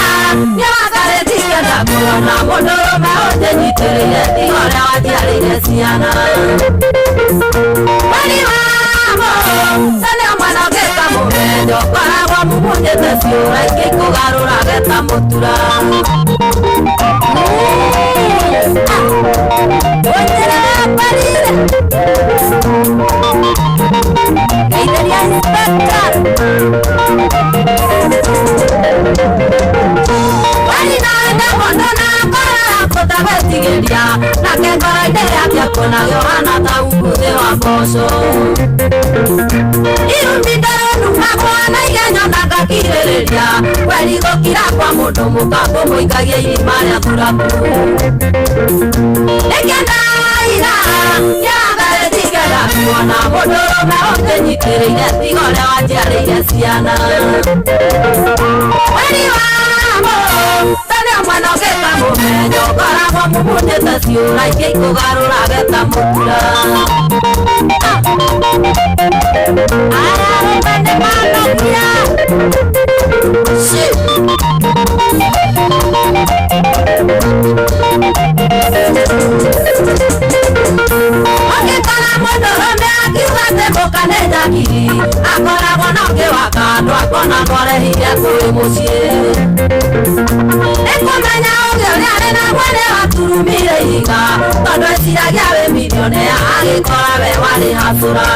nĩ Wangari tikĩenda kuona mũndũrũme ũnjĩnyitĩrĩire tiga ũrĩa waciarĩire ciana wani wamo tene mwana ũngĩka mũmendo koragwo mũmũnjĩte ciũra ingĩ kũgarũrage ta mũtura ũnjĩrĩre mbarire geithĩria inspector wani naenda mũndũ na ngora kũtabetigeria nake ngoro-inĩ yake kuonagio hana ta umbuthĩ wa mboco irundindarũnuma mwana igenya na ngakirĩrĩria kweri gũkira kwa mũndũ mũkambo mũikagia irima rĩa thuraku ĩkĩndaira Wangari tikĩenda kuona mũndũrũme ũnjĩnyitĩrĩire tiga ũrĩa waciarĩire ciana weri wamo tene mwana geka mumenyo karagwa mumunete ciura ingĩ ikũgarũrage ta mũtura ararũme nĩ manokia agĩkora mũndũrũme akiuga atĩ mũka nĩ nyakiri akoragwo na ũngĩ wa kando akona twarehire kũrĩ mũciĩ nĩkũmenya ũngĩ ũrĩa arĩ naguo nĩ waturumire ihiga tondũ eciragia wĩ milionea agĩkora we warĩ hacũra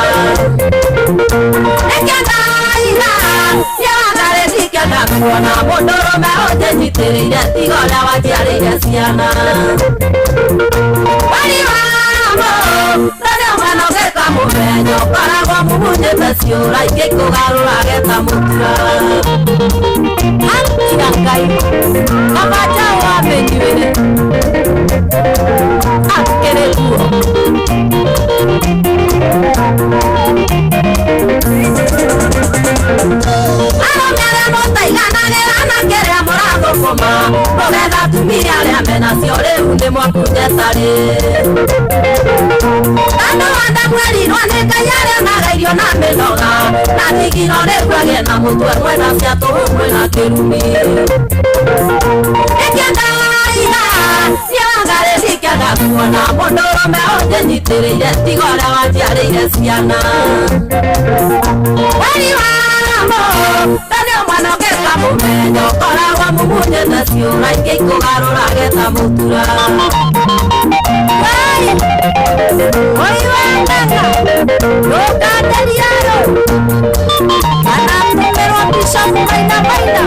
nĩkĩndaiga nĩwagarĩthi kĩenda kuona mũndũrũme ũnjĩnyitĩrĩire tiga ũrĩa wanjiarĩire ciana wari wamo rĩrĩa mwana ũgĩka mũmenyo koragwo mumunyĩte ciũra ingĩ ikũgarũrage ta mũtura atiga ngai kabaja wamenyuĩre akĩrĩ guo arũmĩre mũtaiganagĩra na kĩrĩa mũrathũkũma mũgetha atumia arĩa menacio rĩu nĩ mwakunyetarĩ andũ anda mwerirwo nĩ Ngai arĩa magaĩrio na mĩnoga na thigino rĩkuagĩe na mũtwe mwena cia tũhũ mwena kĩrumi ĩkĩndaiga nĩwagarĩthi kĩenda kuona mũndũrũme ũnjĩnyitĩrĩire tiga ũrĩa wanjiarĩire ciana wari wamo rĩrĩa mwana ũgĩka mũmenyo koragwo mumunyĩte ciũra ingĩ ikũgarũrage ta mũtura oiwendeka ndũkanderiaro kana tũmĩrwo bishopu maina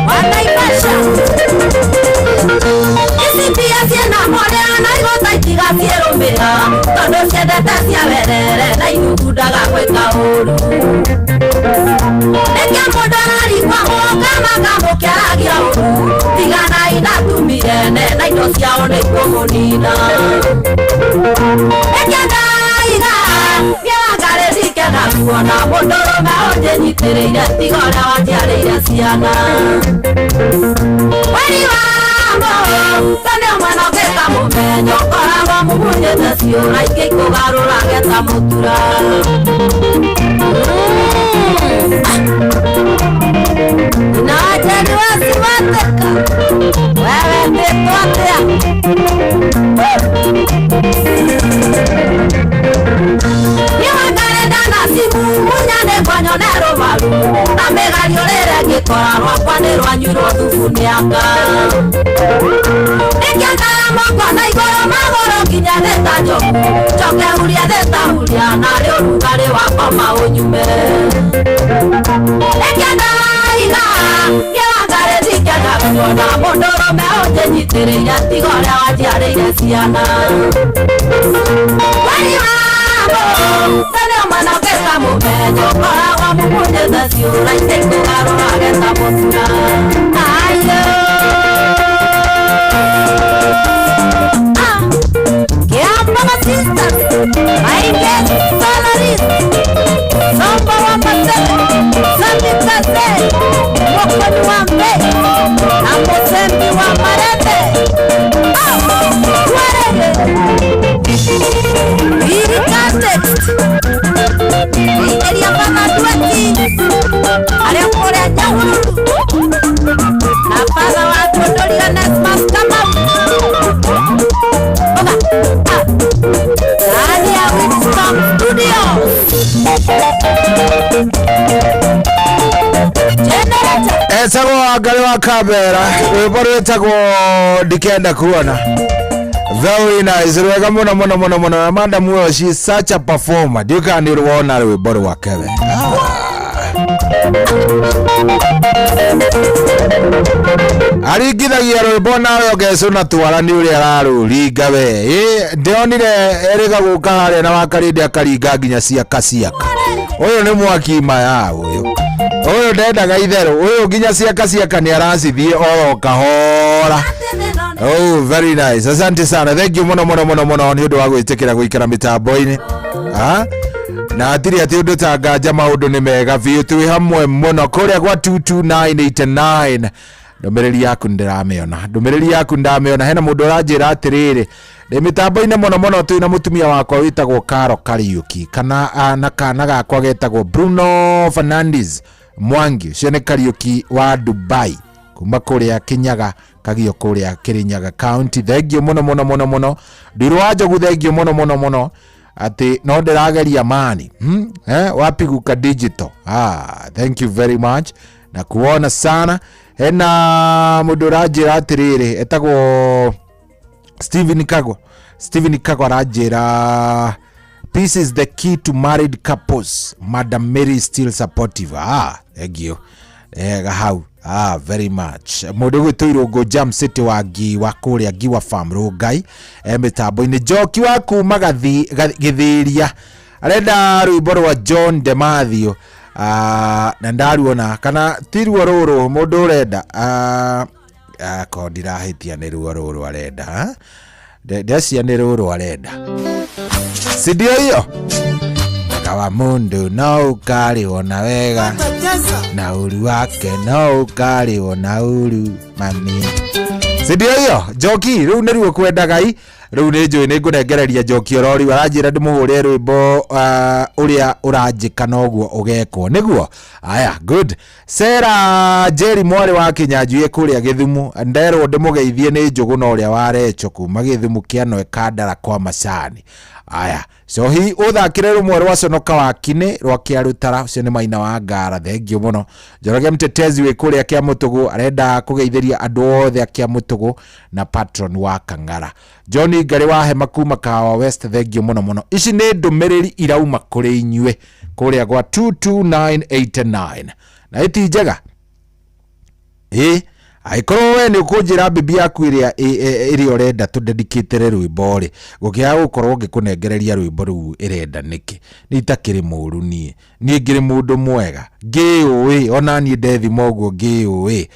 wanaibasha ici mbia ciĩna mwarĩa na igũta itiga ciĩrũmĩra tondũ ciendete cia werere na inugundaga gwĩka ũru nĩkĩ mũndũ ararigwa mũka makamũkĩaragia ũru tigana inatumire na indo ciao nĩ kũmũnina nĩkĩndaiga nĩwagarĩthi kĩenda kuona mũndũrũme ũnjĩnyitĩrĩire tiga ũrĩa wanjiarĩire ciana wari wamo tondũ mwana ũgĩka mũmenyo koragwo mumunyĩte ciũra ingĩ ikũgarũrage ta mũtura na wajeni wasiwateka wewe nditwatea niwakarenda na simu munyane kwanyone rũmaru na mĩgario rĩrĩa ngĩkora rwakwa nĩ rwanyuirwo thubu nĩanga nĩkĩendaga moko na igũrũ magũrũ nginya thĩ ta njoku njoke huria thĩ ta huria narĩ ũrugarĩ wakwa maũnyume nĩkĩendaiga nĩwagarĩthi kĩenda kuona mũndũrũme ũnjĩnyitĩrĩire tiga ũrĩa wanjiarĩire ciana wari wamo rĩrĩa mwana ũgĩka mũmenyo koragwo mumunyĩte ciũra ingĩ ikũgarũrage ta mũtura Kiambo sisters, ainge solaris, sombo wa masete, sandi kase, mokoni wa mbe, na mosembi wa marende. Warende, irika text, ineria pana dueti, aria kore nyahuru, na pana wa kondoliga nesmas kama. Etagwo Wangari wa Kambera rwĩmbo rwĩtagwo ndikenda kuona. Very nice, rwega mũno mũno mũno mũno na madam ũyũ she is such a performer. Ndiũka nĩ rwona rwĩmbo rwake we. Aringithagia rwĩmbo nawe ũgecũna twara nĩ ũrĩa ararũringa we. Ndĩonire erĩga gũka harĩa na wakarĩndĩ akaringa nginya ciaka. Ũyũ nĩ mwaki maya ũyũ. Ũyũ ndendaga itherũ. Ũyũ nginya ciaka nĩ aracithie oro kahora. Oh, very nice. Asante sana. Thank you mũno mũno mũno mũno nĩ ũndũ wa gwĩtĩkĩra gũikara mĩtambo-inĩ. Na atiri ati ũndũ tanganja maũndũ nĩ mega biũ twĩ hamwe mũno kũrĩa gwa 22989 ndomereri yaku ndameona hena mundu aranjira atiriri ndi mitambo-ini muno twina mutumia wakwa witagwo Karo Kariuki kana kana gakwa getagwo Bruno Fernandes Mwangi ucio ni Kariuki wa Dubai kuma kuria Kinyaga kagio kuria Kirinyaga County. Thengio muno ndiru wa Njogu, thengio muno ati no ndirageria mani wapiguka digital. Thank you very much na kuona sana. Hena mundu ranjira atiriri etagwo Steven Kagwa ranjira peace is the key to married couples. Madam Mary is still supportive. Egio hau very much. Mundu gwitwirwo go Jam City wa kuria Giwa Farm Rongai mitambo-ini. Njoki wa kuma Githiria arenda rwimbo rwa John Demathio na ndaruona kana tiruo ruru mundu urenda ko ndirahitia ni ruo ruru arenda ndecia ni ruru arenda sidio hiyo kawa mundu no ukari ona wega na uru wake no ukari ona uru mami sidio hiyo. Njoki riu ni ruo kwenda gai riu ni njui ni ngunengereria Njoki orori waranjira ndimuhure rwimbo uria uranjika noguo ugekwo niguo. Aya good. Sera Jerry Mwari wa Kinyanjui kuria Githumu nderwo ndimugeithie ni Njugu no uria warecho kuma Githumu kiano ekandara kwa macani. Aya so hi uthakire rumwe rwa Conoka wa Kine rwa Kiarutara ucio ni Maina wa Ngara. Thengio muno. Njoroge mtetezi we kuria kia Mutugu arenda kugeithiria andu othe akia Mutugu na patron wa Kangara. Johnny Ngari wa Hema kuma Kahawa West. Thengio muno. Ici ni ndumiriri irauma kuri inyue kuria gwa 22989 na iti njega aikorwo we ni ukunjira bibi yaku iria urenda tudedicate rwimbo ri gukia gukorwo ngikunengereria rwimbo ru irenda niki ni itakiri muru nie ngiri mundu mwega ngiui ona ni ndethi moguo ngiui.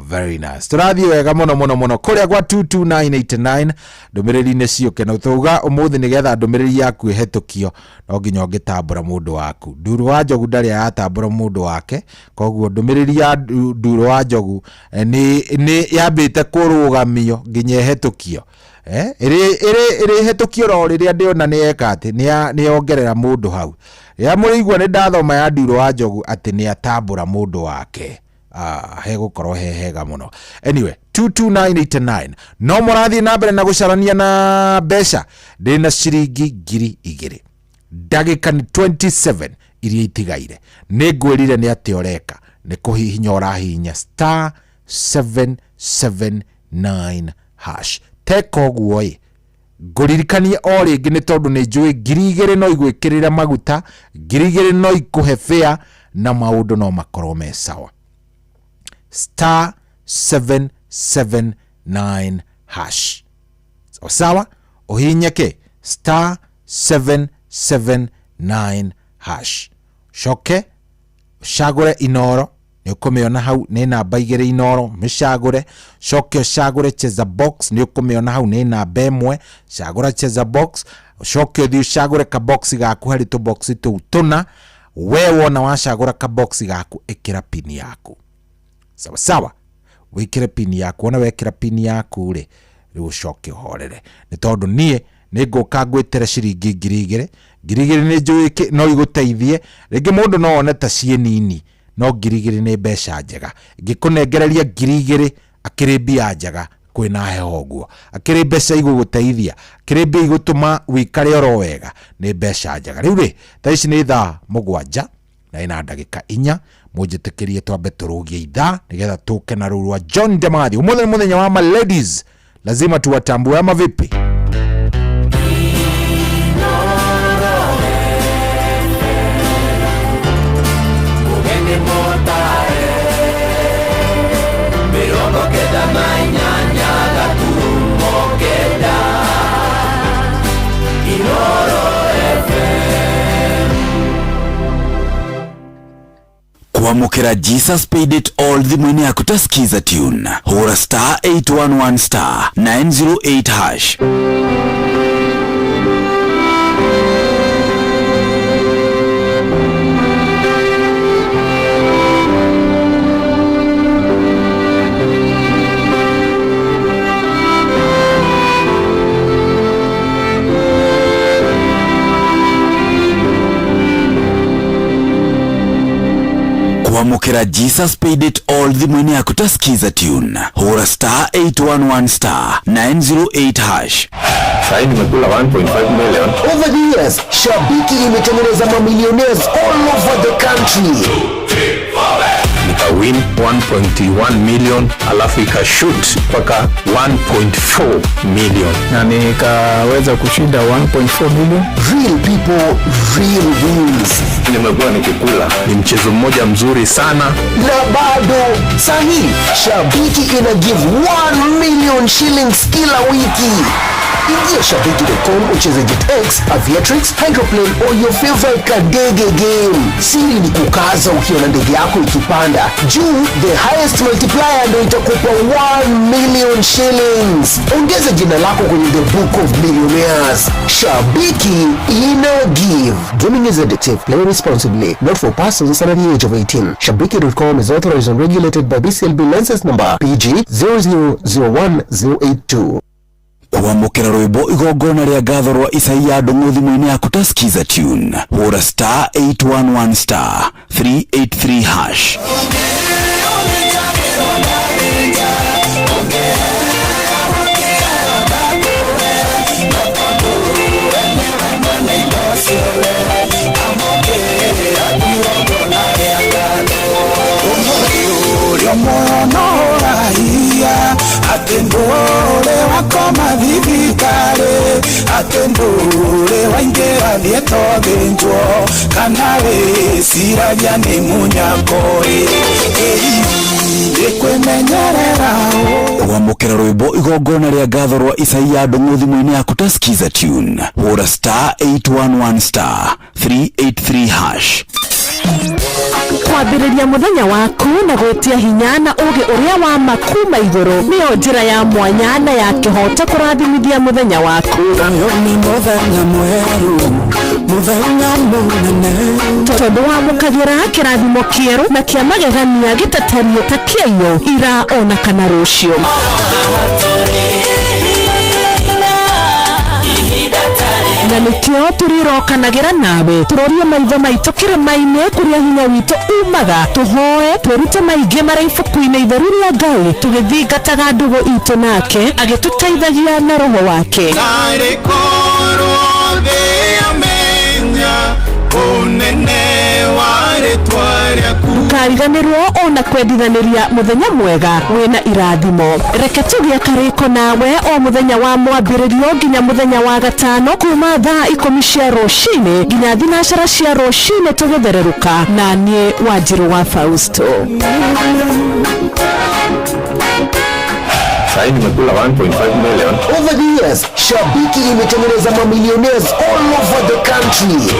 Very nice. Turathi wega muno kuria gwa 22989 ndumiriri ni ciuke na utuga umuthi nigetha ndumiriri yaku ihetukio no nginya ngitambura mundu waku. Nduru wa Njogu ndari yatambura mundu wake koguo ndumiriri ya Nduru wa Njogu ni yambite kurugamio nginya ihetukio iri hetukio ro riria ndiona ni eka ati ni ongerera mundu hau ya murigwa ni ndathoma ya Nduru wa Njogu ati ni atambura mundu wake. He gukorwo hega muno. Anyway 22989 no murathi na mbere na gucarania na mbeca ndina ciringi 2000 ndagika ni 27 iria itigaire ni ngwirire ni ati oreka ni kuhihinya orahinya *779# teko guoi nguririkanie o ringi ni tondu ni njui 2000 no igwikirira maguta 2000 no ikuhe fare na maundu no makorwo me sawa. *779# sawa uhinyeke *779# shoke shagure inoro ni ukumiona hau ni namba igire inoro mishagure shoke shagure cheza box ni ukumiona hau ni namba imwe shagura cheza box shoke thi shagure ka box gaku hari to box tu tuna we wona washagura ka box gaku ikira pin yaku sawa wikire pin yaku ona wekira pin yaku ri ucoke uhorere ni tondu nie ni nguka ngwitire ciringi 2000 ni njui no iguteithie ringi mundu no one ta cie nini no 2000 ni mbeca njega ngikunengereria 2000 akiri bia njega kwina heho guo akiri mbeca iguguteithia akiri bia igutuma wikare oro wega ni mbeca njega riu ri ta ici ni thaa 7 na ina ndagika 4 mujitikirie twambe turugie ithaa nigetha tuke na rurwa John Demathio muthenya wa ma ladies lazima tuwatambue ama vipi? Kuamukira Jesus paid it all thimwini yaku tasikiza tune hura *811 *908#. kwamukira Jesus paid it all thimũ-inĩ yaku ta skiza tune hũra *811*908#. Sasa nimekula 1.5 million. Over the years, Shabiki imetengeneza mamillionaires all over the country. Win 1.1 million alafu ikashoot mpaka 1.4 million na nikaweza kushinda 1.4 million. Real people, real wins. Nimekuwa nikikula, ni mchezo mmoja mzuri sana. Na bado sahi Shabiki ina give 1 million shillings kila wiki. Ingia shabiki.com ucheze JetX, Aviatrix, Hydroplane or your favorite kadege game. Siri ni kukaza ukiona ndege yako ikipanda juu, the highest multiplier ndio itakupa 1 million shillings. Ongeza jina lako kwenye the book of millionaires. Shabiki ina give. Gaming is addictive. Play responsibly. Not for persons under the age of 18. Shabiki.com is authorized and regulated by BCLB license number PG 0001082. kwamukira rwimbo igongona ria ngatho rwa Isaia Ndung'u thimũ-inĩ yaku ta skiza tune hũra *811*383#. Atendore wakoma thibitare, atendore waingĩra thietwo thĩnjwo, kana wĩciragia nĩ mũnyakori kwĩmenyerera. kwamukira rwimbo igongona ria ngatho rwa Isaia Ndung'u thimũ-inĩ yaku ta skiza tune hũra *811*383#. kwambĩrĩria mũthenya waku na gwĩtia hinya na ũgĩ ũrĩa wa makuma igũrũ nĩyo njĩra ya mwanya na ya kĩhoto kũrathimithia mũthenya waku. Ni mũthenya mwerũ, mũthenya mũnene, tondũ wamũkagĩra kĩrathimo kĩerũ na kĩa magegania gĩtatario ta kĩaiyũ ira ona kana rũciũ. Na nĩkĩo tũrirokanagĩra nawe tũrorie maitho maitũ kĩrĩma-inĩ kũrĩa hinya witũ umaga, tũhoe twĩrute maingĩ marĩ ibuku-inĩ itheru rĩa Ngai tũgĩthingataga ndũgũ itũ nake agĩtũteithagia na roho wake. Ndũkariganĩrwo ona kwendithanĩria mũthenya mwega wĩna irathimo. Reke tũgĩe karĩko nawe o mũthenya wa mwambĩrĩrio nginya mũthenya wa gatano kuma thaa 10 cia rũcinĩ nginya thinacara cia rũcinĩ tũgĩthererũka na niĩ Wanjirũ wa Fausto. Sasa nimekula 1.5 million. Over the years, Shabiki imetengeneza mamillionaires all over the country.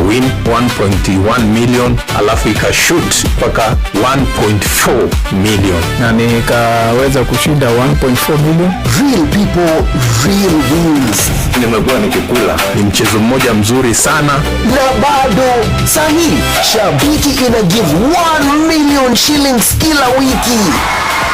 Win 1.1 million alafu ikashoot mpaka 1.4 million na nikaweza kushinda 1.4 million. Real people, real wins. Nimekuwa nikikula, ni mchezo mmoja mzuri sana. Na bado sahi Shabiki ina give 1 million shillings kila wiki.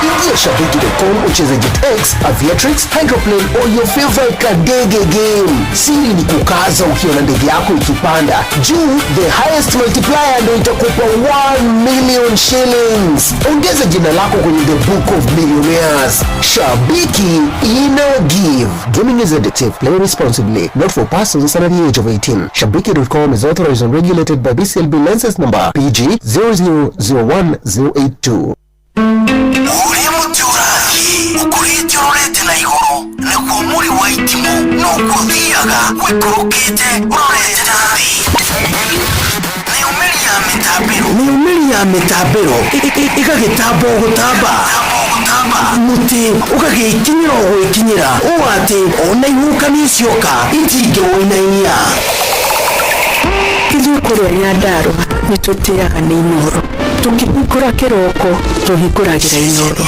Ingia shabiki.com ucheze JetX, Aviatrix, Hydroplane or your favorite kadege game. Siri ni kukaza ukiona ndege yako ikipanda juu, the highest multiplier ndio itakupa 1 million shillings. Ongeza jina lako kwenye the book of millionaires. Shabiki ina give. Gaming is addictive. Play responsibly. Not for persons under the age of 18. Shabiki.com is authorized and regulated by BCLB license number PG 0001082. ukurite na igoro nikuo muri wa itimu nukuthiaga wikurukite urorete nathi nĩumĩri ya mĩtambĩro ĩgagĩtamba gũtamba mũtĩ ũgagĩkinyĩra gwĩkinyĩra ũũ atĩ ona ihũkanio cioka itingĩwĩnainia. Ithuĩ kũrĩa Nyandarua nĩtũtĩaga nĩ Inoro, tũkĩhingũra kĩroko tũhingũragĩra Inoro.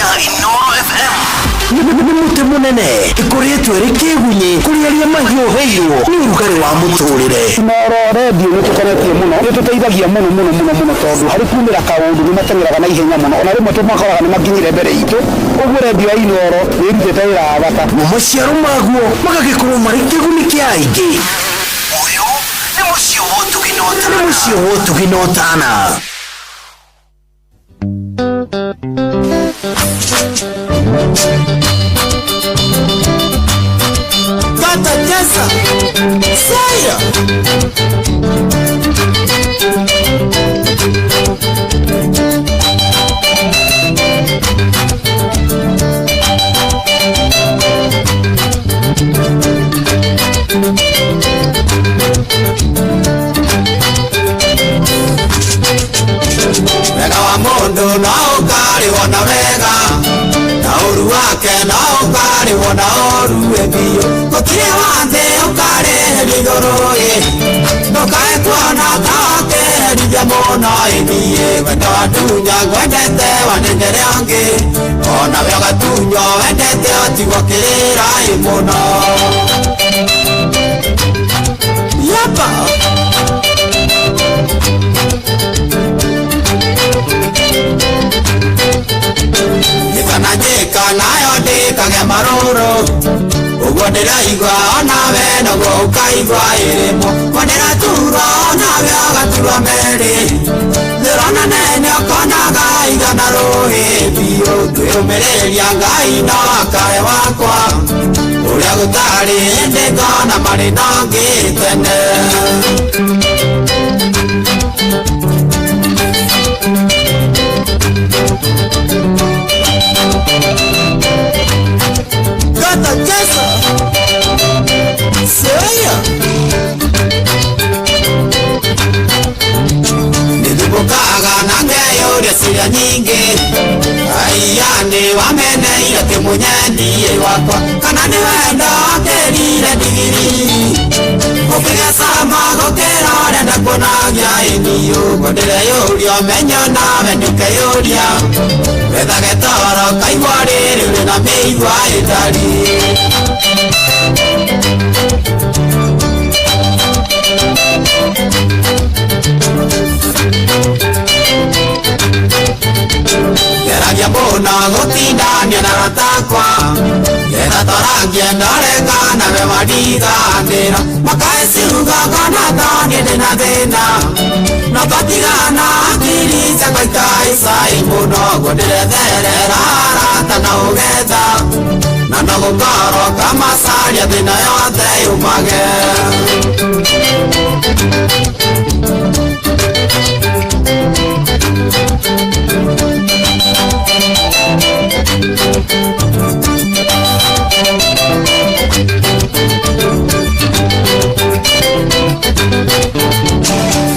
Nĩ mũtĩ mũnene ĩkoretwo ĩrĩ kĩgunyi kũrĩ arĩa mahiũhĩirwo nĩ ũrugarĩ wa mũtũrĩre. Inoro redio nĩtũkoretie mũno, nĩtũteithagia mũno tondũ harĩ kumĩra kaũndũ nĩmateng'eraga na ihenya mũno, ona rĩmwe tũmakoraga nĩmakinyire mbere itũ. Ũguo redio ya Inoro nĩĩrutĩte wĩra wa bata. Maciaro maguo magagĩkorwo marĩ kĩguni kĩa aingĩ. Ũyũ nĩ mũciĩ wa ũtugi na ũtana. Kata Jessa Saya Wega wa mundu no ukariwo na wega na uru wake no ukariwo na uru ebio gutire wathe ukareheria iguru ndukae kuona takeheria muno ithie wendo wa tunya ngwendete wanengere angi ona we gatunyo wendete otigwo kirira muno yapa Nikana jika nayo ndikage maruru Uguo ndiraigua onawe noguo ukaigua irimo Ndiratura onawe agaturwo meri Ndĩrona nene ũkonaga igana rũĩ biũ Twĩyũmĩrĩria Ngai no akae wakwa Ũrĩa gũtarĩ hĩndĩ ngona marĩ na ngĩ tene Kata Jessa Saya Nilipokaga na ngeyũria ciũria nyingĩ Aiya nĩ wameneire kĩmunyendie wakwa Kana nĩ wendo akĩrire ndigiri Ũkĩgecama gũkĩra ũrenda kuonagia ĩni ũguo ndĩreyũria ũmenyo nawe ndũkeyũria Wethage toro kaigua rĩrĩ ũrĩ na mĩigua ĩtari Geragia mũno gũtindania na ratakwa Getha twarangie ndareka nawe wandiganĩra Makae ciuga ngona tani ndĩna thĩna No twatigana akiri ciakwa ikaicai mũno Guo ndĩretherera arata na ũgetha Na no gũkorwo kamacaria thĩna yothe yumage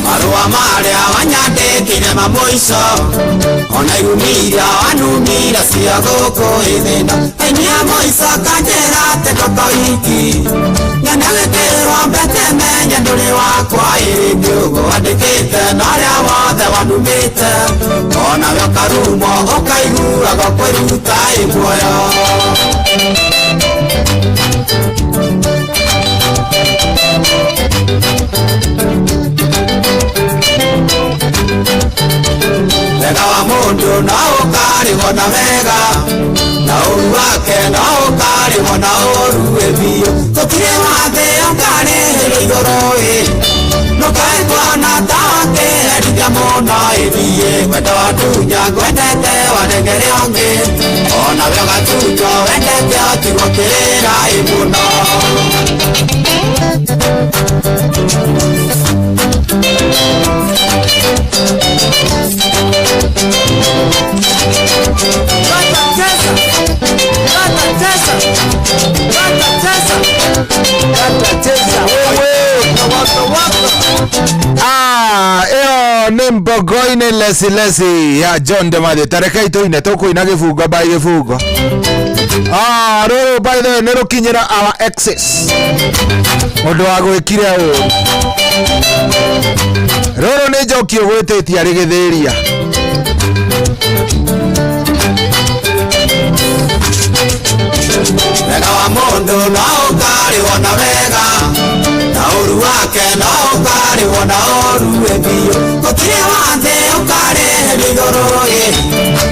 Marua marĩa wanyandĩkire mamũico Ona iumira wanumira cia gũkũ ĩthĩna Ainia mũico kanjĩra atĩ ndũko wiki Nyone gĩkĩrwo mbete menye ndũrĩ wakwa ĩrĩngĩ ũguo wandĩkĩte na ũrĩa wothe wanumĩte Ona we ũkarumo ũkaiguaga kwĩruta ĩmuoyo Wega wa mundu no ũkarĩhwo na wega na ũru wake no ũkarĩhwo na ũru ebio Gũtirĩ wathe ũkarĩhĩria igũrũ Ndũkae kuona ta akĩherithia mũno ĩthiĩ Wendo wa tunya ngwendete wanengere ũngĩ Ona we ũgatunyo wendete otigwo kĩrĩra mũno Ĩyo nĩ mbogo-inĩ lesi ya John Demathe tareka itoine tũkũina gĩbungo by gĩbungo rũrũ by the way nĩ rũkinyĩra our exes ũndũ wa gwĩkire ũũ rũrũ nĩ njoki ũgwĩtĩtie arĩ gĩthĩria Wega wa mundu no ũkarĩhwo na wega na ũru wake no ũkarĩhwo na ũru ebio Gũtirĩ wathe ũkarĩhĩria igũrũ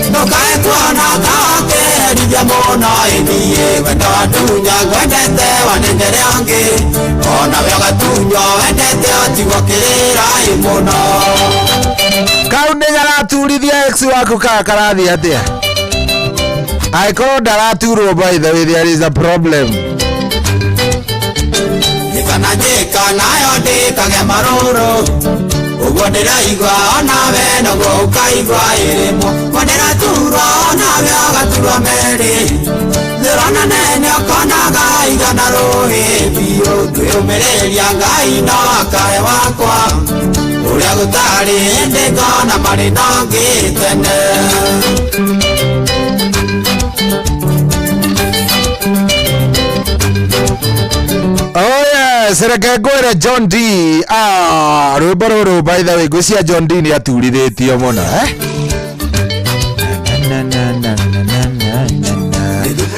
Ndũkae kuona ta akĩherithia mũno ĩthiĩ Wendo wa tunya ngwendete wanengere angĩ Ona we ũgatunyo wendete otigwo kĩrĩra mũno Kau nĩ garaturithia ex waku kaya karathiĩ atĩa I called Daraturo, by the way, there is a problem. Nikanajeka nayo ndikage maruru uguo ndiraigua onawe noguo ukaigua irimo ndiraturwo onawe agaturwo meri ndĩrona nene ũkonaga igana rũhĩ biũ kwĩyũmĩrĩria Ngai no akae wakwa ũrĩa gũtarĩ hĩndĩ ngona marĩ na ngĩ tene. Oh yes, reke ngwĩre John D. Rwĩmbo rũrũ by the way ngwĩcia John D nĩ aturithĩtio mũno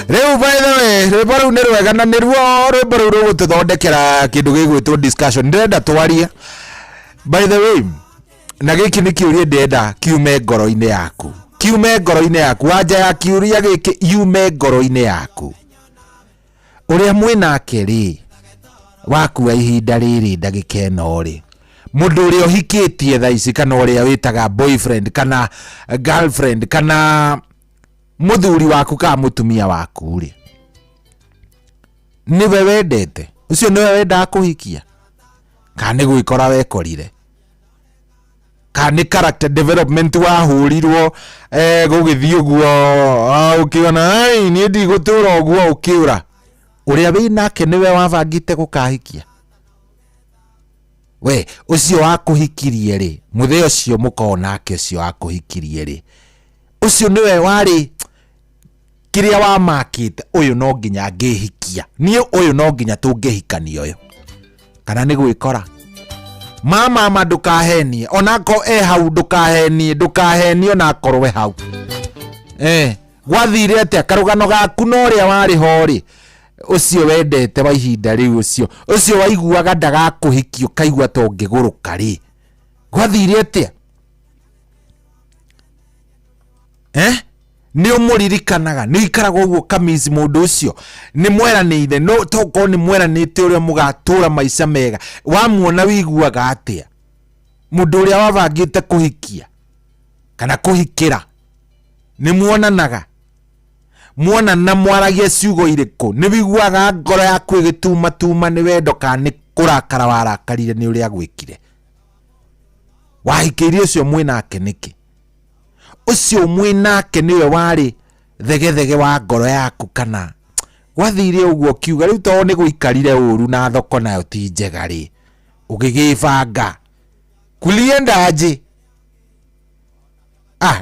rĩu by the way rwĩmbo rũu nĩ rwega na nĩruo rwĩmbo rũu rũgũtũthondekera kĩndũ gĩgwĩtwo discussion ndĩrenda twarie by the way na gĩkĩ nĩ kĩũria ndĩrenda kiume ngoro-inĩ yaku wanja ya kiũria gĩkĩ yume ngoro-inĩ yaku ũrĩa mwĩnake rĩ wakua ihinda rĩrĩ ndagĩka ĩno rĩ mũndũ ũrĩa ũhikĩtie thaa ici kana ũrĩa wĩtaga boyfriend kana girlfriend kana mũthuri waku kana mũtumia waku rĩ nĩwe wendete ũcio nĩwe wendaga kũhikia kana nĩ gwĩkora wekorire kana nĩ character development wahũrirwo gũgĩthiĩ ũguo ũkĩona niĩ ndigũtũra ũguo ũkĩũra ũrĩa wĩnake nĩwe wabangĩte gũkahikia we ũcio wakũhikirie rĩ mũthee ũcio mũkorwo nake ũcio wakũhikirie rĩ ũcio nĩwe warĩ kĩrĩa wamakĩte ũyũ no nginya ngĩhikia niĩ ũyũ no nginya tũngĩhikania ũyũ kana nĩ gwĩkora mama ndũkahenie onako hau ndũkahenie onakorwo hau gwathire atĩa karũgano gaku no ũrĩa warĩ ho rĩ ũcio wendete wa ihinda rĩu ũcio waiguaga ndagakũhikio kaigua to ngĩgũrũka rĩ gwathire atĩa nĩ ũmũririkanaga nĩ ikaragwo ũguo kamizi mũndũ ũcio nĩ mweranĩire no tokorwo nĩ mweranĩte ũrĩa mũgatũra maica mega wamuona wiguaga atĩa mũndũ ũrĩa wabangĩte kũhikia kana kũhikĩra nĩ muonanaga muonana mwaragia ciugo irĩkũ nĩ wiguaga ngoro yaku ĩgĩtuma nĩ wendo kana nĩ kũrakara warakarire nĩ ũrĩa gwĩkire wahikĩirie ũcio mwĩnake nĩkĩ ũcio mwĩnake nĩwe warĩ thegethege wa ngoro yaku kana gwathire ũguo kiuga rĩu to nĩ gũikarire ũru na thoko nayo ti njega rĩ ũgĩgĩbanga kuliendaje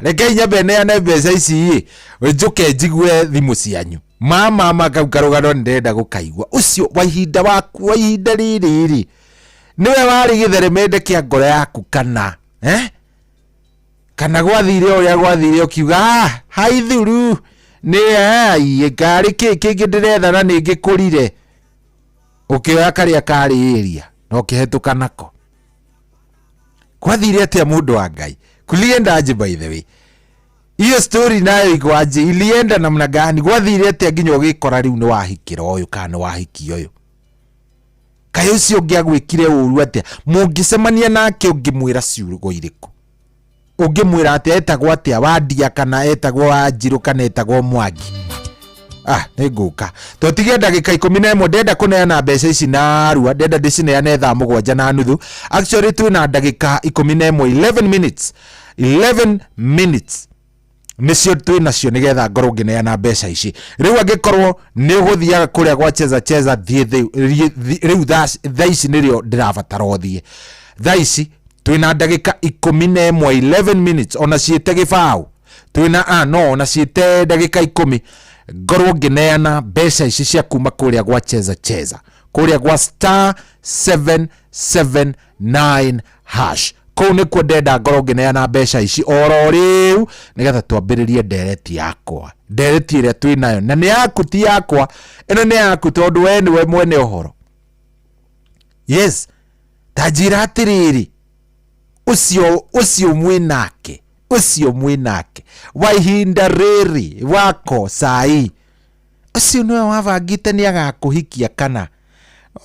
reke nyambe neane mbeca ici njuke njigue thimũ cianyu mama kau karũgano ndĩrenda gũkaigua ũcio wa ihinda waku wa ihinda rĩrĩ nĩwe warĩ gĩtheremende kĩa ngoro yaku kana kana gwathire ũrĩa gwathire ũkiuga haithuru nĩ ngari kĩngĩ ndĩretha na nĩ ngĩkũrire ũkĩoya karĩa karĩĩria na ũkĩhetũka nako gwathire atĩa mũndũ wa Ngai kuliendaje by the way hiyo story nayo igwaje ilienda namna gani gwathire atĩa nginya ũgĩkora rĩu nĩ wahikĩra ũyũ kana wahiki ũyũ kaĩ ũcio ũngĩagwĩkire ũru atĩa mũngĩcemania nake ũngĩmwĩra ciugo irĩkũ ũngĩmwĩra atĩa etagwo atĩa Wandia kana etagwo Wanjirũ kana etagwo Mwangi nĩ ngũka tũtige ndagĩka 11 ndenda kũneana mbeca ici narua ndenda ndĩcineane thaa 7:30 actually twĩna ndagĩka 11 minutes nĩcio twĩnacio nĩgetha ngorwo ngĩneana mbeca ici rĩu angĩkorwo nĩ ũgũthiaga kũrĩa gwa cheza rĩu thaa ici nĩrĩo ndĩrabatara ũthiĩ thaa ici twĩna ndagĩka 11 minutes ona ciĩte gĩbaũ twĩna ona ciĩte ndagĩka 10 ngorwo ngĩneana mbeca ici cia kuma kũrĩa gwa cheza kũrĩa gwa *779# kũu nĩkuo ndenda ngorwo ngĩneana mbeca ici oro rĩu nĩgetha twambĩrĩrie ndereti yakwa ndereti ĩrĩa twĩnayo na nĩ yaku ti yakwa ĩno nĩ yaku tondũ we nĩwe mwene ũhoro yes tajira atĩrĩrĩ ũcio mwĩnake wa ihinda rĩrĩ wako sai ũcio nĩwe wabangĩte nĩ agakũhikia kana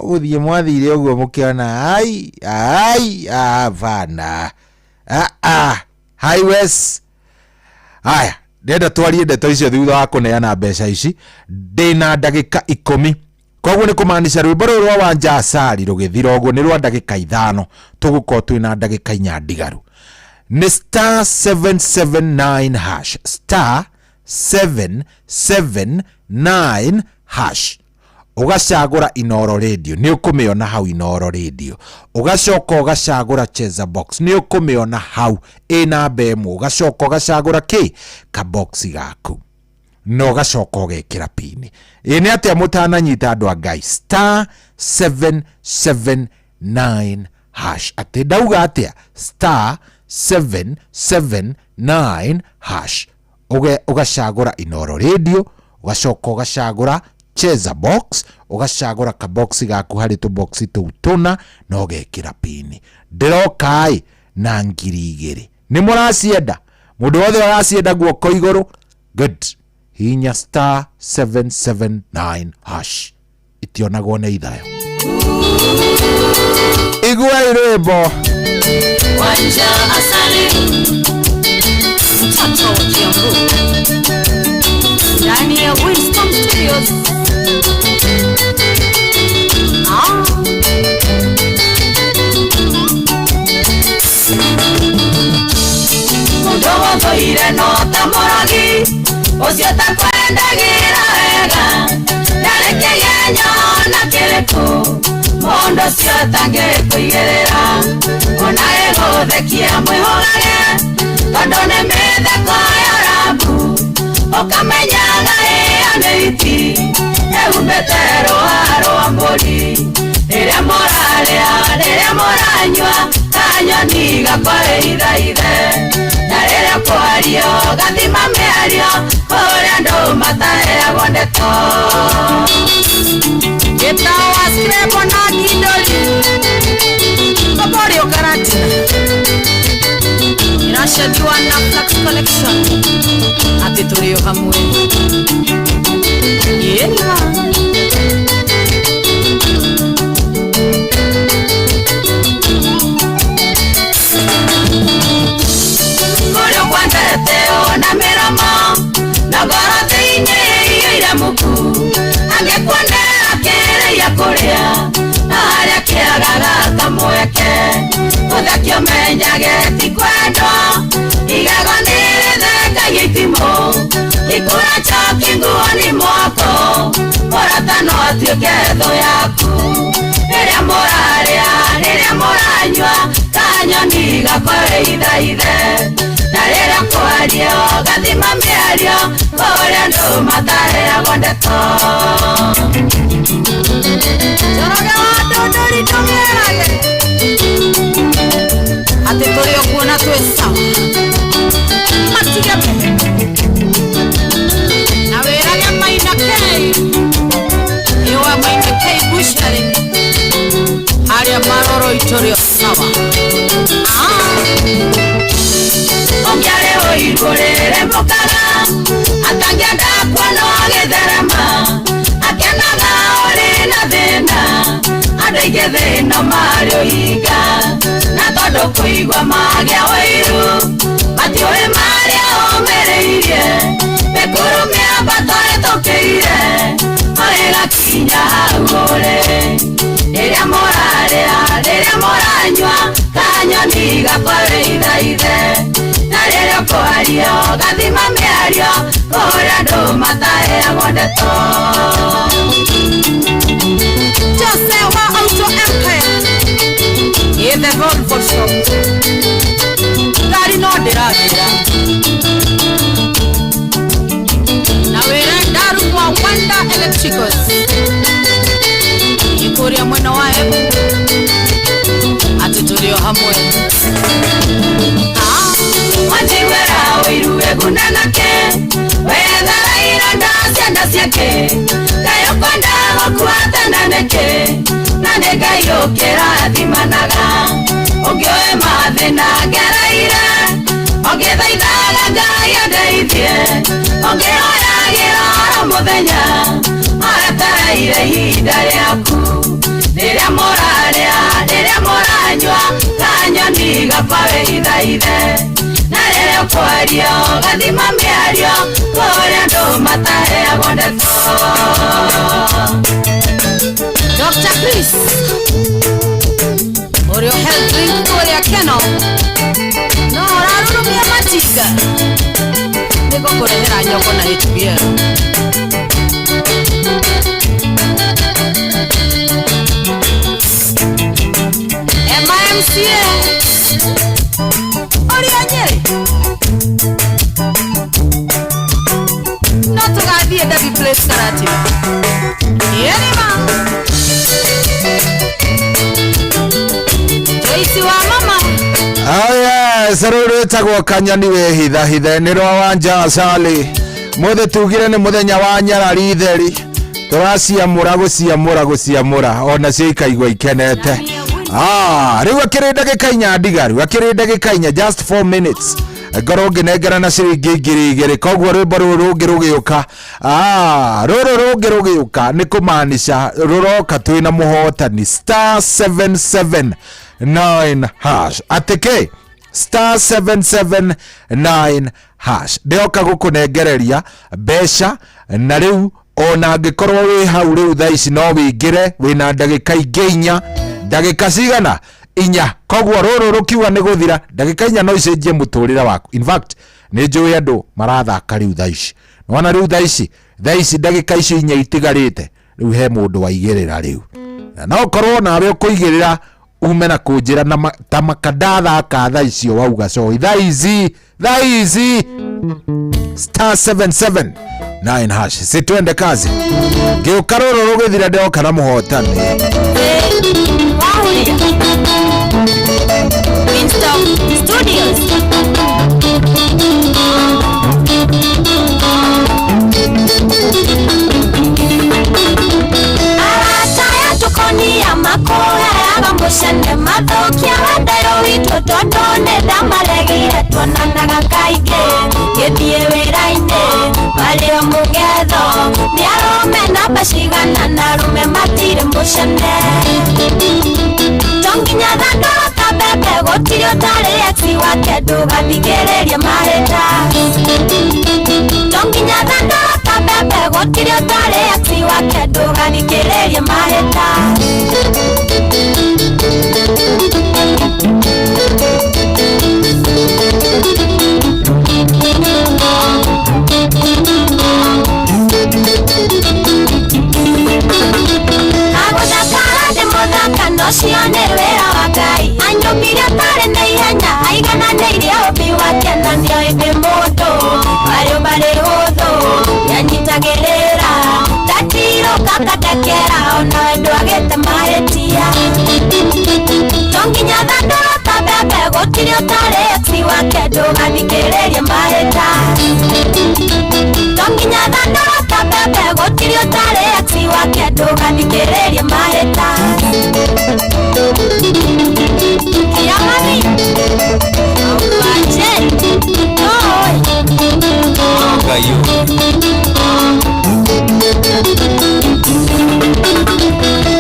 ũgũthiĩ mwathire ũguo mũkĩona vana highways haya ndenda twarie ndeto icio thutha wa kuneana mbeca ici ndina ndagika 10 koguo ni kumaanisha rwimbo rwa Wanja Asali rugithira uguo ni rwa ndagika 5 tugukorwo twina ndagika 4 ndigaru ni star 779 hash star 779 hash ugacagura Inoro Radio ni ukumiona hau Inoro Radio ugacoka ugacagura Cheza Box ni ukumiona hau ina bemu ugacoka ugacagura ki ka box gaku no gacoka ugekira pini ini atia mutananyita andu a Ngai star 779 hash ati dauga atia star 779 hash ugacagura Inoro Radio ugacoka ugacagura Cheza Box ugacagura ka box gaku hari tu box tu tuna no ugekira pini ndirokai na 2,000 ni muracienda mundu wothe aracienda guoko iguru good hinya star 779 hash itionagwo na ithayo igua irembo Wanja Asali mtoto wa Kiambu ndani ya Wisdom Studios. Mudogo toire no tamoragi osio takwendagira wega nareke yenyo na keleko mondo sio tange kuigerera onae gothekia mwihogage tondo ne methe kwa rabu okamenyaga eaneiti eumbetero haro ambori iria moranywa kanyoni gakore ithaithe na riria kwario gathima miario uria andu mataheagwo ndeto gitawa skrebo na kidoli koborio karatina inashadiwa na Flax Collection ati turio hamwe yela Korio kwandeteo na mirama na gorothini ira muku angekwendera kere ya kuria na haria kiagaga kamweke uthakio menyage ti kwendo igago niritheka gitimo ikura choki nguoni mwako moratano atuike tho yaku riria moranywa kanyoni gakore ithaithe na riria kwario gathima miario uria andu mataheagwo ndeto Joroge wa dondori tongerage ati turio kuona twe sawa matige na weraga maina kei iwa maina kei bushari haria maroro itorio sawa ongiare oigurire mbokaga atangienda kuona agitherema akenaga ori na thina andaige thina mario iga na tondu kuigua magia wairu matioi maria omereirie mikuru miambatore tukiire oigakinya haugure riria moranywa kanyoni gakore ithaithe na riria kwario gathima miario uria andu mataheagwo ndeto Jose wa Auto Empire in the Volvo shop gari no ndiragira na wera ndaru kwa Wanda Electricals ikuria mwena wa Embu ati tulio hamwe wajiwera wiruwe gunanake wethara ironda ciana ciake kayo kwenda gũkuatananeke na nĩ Ngai ũkĩrathimanaga ũngĩoe mathĩna ngereire ũngĩthaithaga Ngai andeithie ũngĩoyagĩra oro mũthenya aretereire ihinda rĩaku rĩrĩa mũranyua kanyoni gakore ithaithe na rĩrĩa kwaria gathima miario kuria ndo matahe bondeto. Dr. Chris Orio health drink kuria keno no rarurumia matika niko kurehera nyoko na HBL. MMCA Oria Nyeri no tugathie Debbie Place Karate Yerima Joyce wa mama. Oh yes, rũrũ tagwo kanyani we hitha hitha nĩ rwa wanja Sally mothe tugire nĩ mũthenya wa nyarari theri tũraciamũra gũciamũra ona ciikaigua ikenete. Rĩu akĩrĩ ndagĩka inya ndigaru akĩrĩ ndagĩka inya just 4 minutes ngoro ngenengera na ciringi 2,000 koguo rwĩmbo rũrũ rũngĩ rũgĩũka rũrũ rũngĩ rũgĩũka nĩ kũmaanisha rũroka twĩna mũhotani *779# atĩkĩ *779# ndĩoka gũkũnengereria mbeca na rĩu ona angĩkorwo wĩ hau rĩu thaa ici no wĩingĩre wĩna ndagĩka ingĩ inya ndagĩka cigana inya koguo rũrũ rũkiuga nĩ gũthira ndagĩka inya no icenjie mũtũrĩre waku. In fact nĩ njũĩ andũ marathaka rĩu thaa ici nona rĩu thaa ici ndagĩka ici inya itigarĩte rĩu he mũndũ waigĩrĩra rĩu na no korwo nawe ũkũigĩrĩra ume na kũnjĩra na ta makadatha thaa icio wauga so thaa ici *779# situende kazi gĩũka rũrũ rũgĩthira ndĩoka na mũhotani. Studios arataya tukonia makoya abamushane mathokia wandero witũ tondũ nĩndamaregire tuonanaga kaingĩ gĩthiĩ wĩra-inĩ marĩo mũgetho nĩarũme namba cigana na rũme matirĩ mũcene tonginya thandũro ta mbembe gũtirĩ ũtarĩ exi wake ndũgathigĩrĩrie mahĩta tonginya thandũro ta mbembe gũtirĩ ũtarĩ exi wake ndũgathigĩrĩrie mahĩta Nocio nĩ wĩra wa Ngai anyũmbire tarĩ na ihenya aigananĩirie ũmbi wake na nĩoĩ ndĩ mũndũ arĩ marĩ hũthũ nĩanyitagĩrĩra ndatirũka ngatekera ona ndwagĩte mahĩtia tonginya thandũro ta mbembe gũtirĩ ũtarĩ exi wake ndũgathikĩrĩrie mahĩta tonginya thandũro ta mbembe gũtirĩ ũtarĩ exi wake ndũgathikĩrĩrie mahĩta. Yamani Awaje Oi Gayo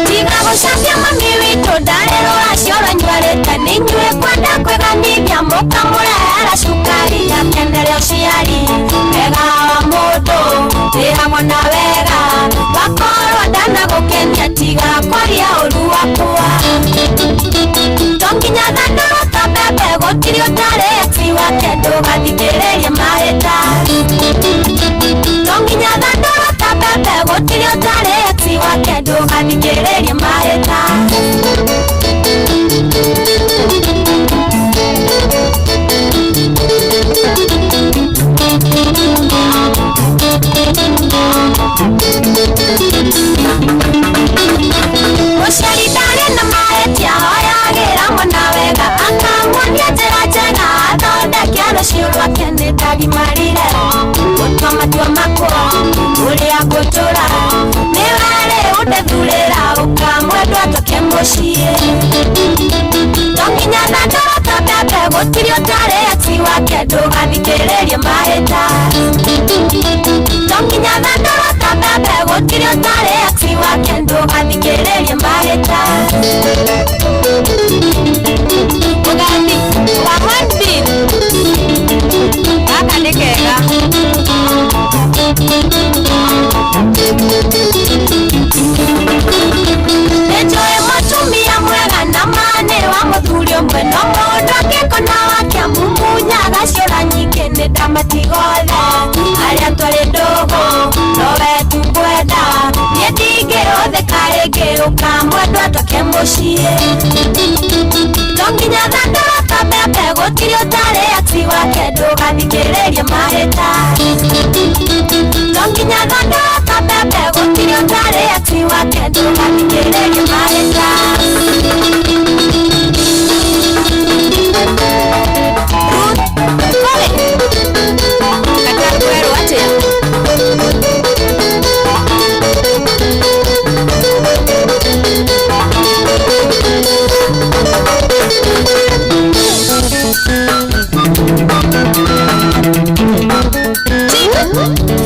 Tiga gũcambia mami witũ ndarĩrwo aciora nyuarĩte nĩnyuĩ kwenda kwĩganithia mũkamũrehera cukari akenere ũciari wega wa mũndũ wĩhamwe na wega wakorwo ndanagũkenia tiga kwaria ũru wakwa tonginya thandũro ta mbembe gũtirĩ ũtarĩ exi wake ndũgathikĩrĩrie mahĩta tonginya thandũro ta mbembe gũtirĩ ũtarĩ exi wake ndũgathikĩrĩrie mahĩta mũciari ndarĩ na mahĩtia hoyagĩra mwana wega akamuonia njĩra njega athondeke rũciũ rwake nĩ ndagimarire gũtua matua makwa ũrĩa ngũtũra nĩ warĩ ũndethurĩra ũkamwendwa tũke mũciĩ tonginya thandũro ta mbembe gũtirĩ ũtarĩ exi wake ndũgathikĩrĩrie mahĩta tonginya thandũro ta mbembe gũtirĩ ũtarĩ exi wake ndũgathikĩrĩrie mahĩta Ugandi wa handbill matigothe aria twari ndogo nowe tukwenda nie ndingĩhũthĩka rĩngĩ ũkamwendwa tũke mũciĩ tonginya thandũra tambembe gũtirĩ ũtarĩ aksi wake ndũgathikĩrĩrie mahĩta tonginya thandũra tambembe gũtirĩ ũtarĩ aksi wake ndũgathikĩrĩrie mahĩta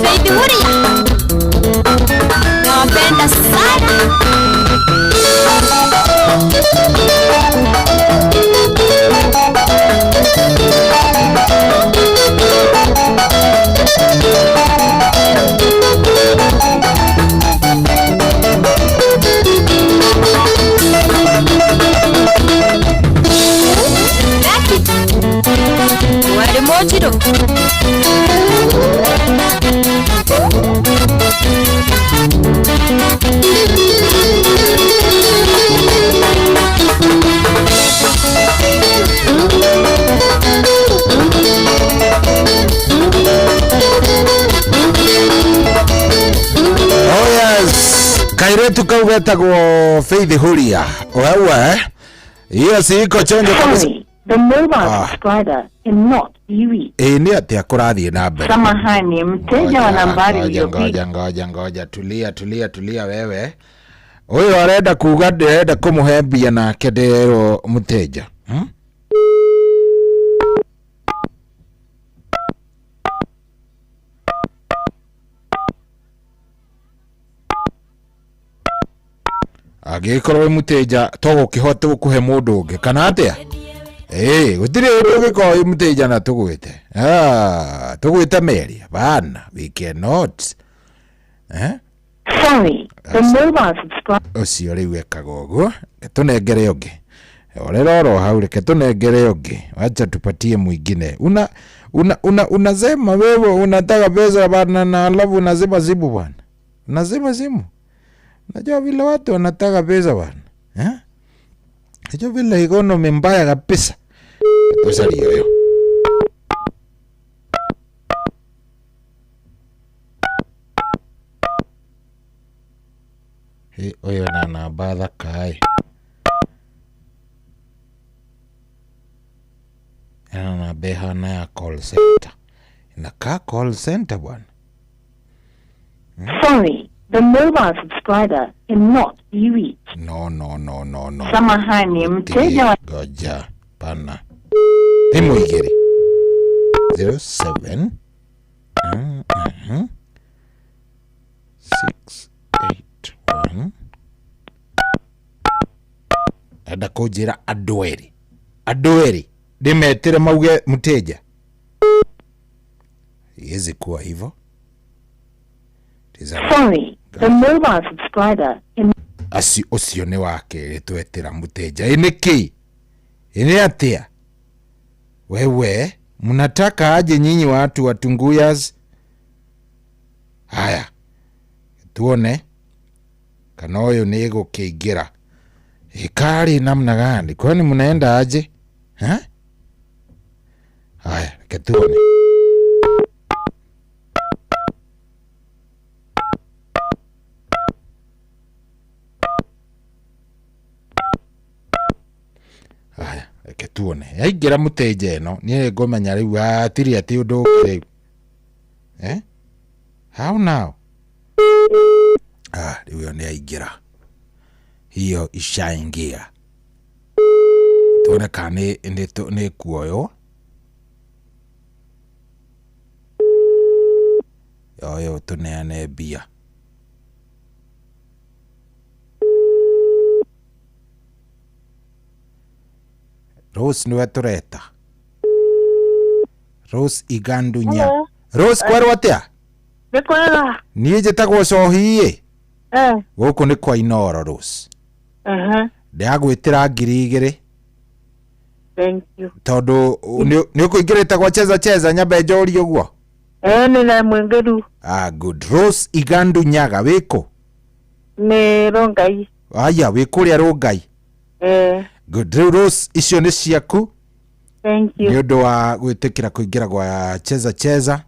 Faith Huria nawapenda sana. Wale Mojiro kairetu kau getagwo Faith Huria wewe hiyo siko chonjo kabisa. The mobile subscriber cannot be reached. Ni atia kurathie na mbere. Samahani, mteja wa nambari uliopiga. Ngoja tulia wewe. Huyo arenda kuga arenda kumuhe mbia na kedero mteja. Agikorwo muteja togo kihote gukuhe mundu ungi kana atia gutire undu giko muteja na tugwite tugwite meri bana we cannot sorry the mobile subscriber ucio riu ekaga uguo tunengere ungi orero hau reke tunengere ungi acha tupatie mwingine unasema wewe unataka pesa bana na alafu unasema simu bwana unasema simu. Najua vile watu wanataka pesa bwana. Najua vile economy mbaya kabisa. Tosali yoyo. Oyo na badha kai. Na beha na ya call center. Inakaa call center bwana. Sorry. The mobile subscriber cannot be reached. No. Samahani, mteja wa... Goja, pana. Timu igiri. 07 681 Ada kujira Adweri. Dimetire mauge mteja. Yezi kuwa hivyo. Sorry, the mobile subscriber in... Asi osione wake twetera muteja iniki ine atia wewe mnataka aje nyinyi watu watunguyas haya tuone kana uyu ni gukiingira ikari namna gani kwani mnaenda aje haya ketuone tuone yaingira muteja eno nie ngomenya riu atiri ati undu riu how now riu ni yaingira hiyo ishaingia tuone kana ni kuoyo yoyo tuneane bia Rose niwe tureta Rose Igandunya. Hello. Rose kwerwo atia? Ni kwega. Niĩ njĩtagwo Cohi gũkũ nĩ kwa Inoro Rose. Ndagwĩtĩra 2,000. Thank you. Tondu ni ukuingirite kwa cheza nyambe njori uguo. Ni na mwengeru. Good. Rose Igandu Nyaga wiko? Ni Rongai. Aya, wikuria Rongai. Good. Rose icio ni ciaku. Thank you. Ni undu wa gwitikira kuingira kwa cheza.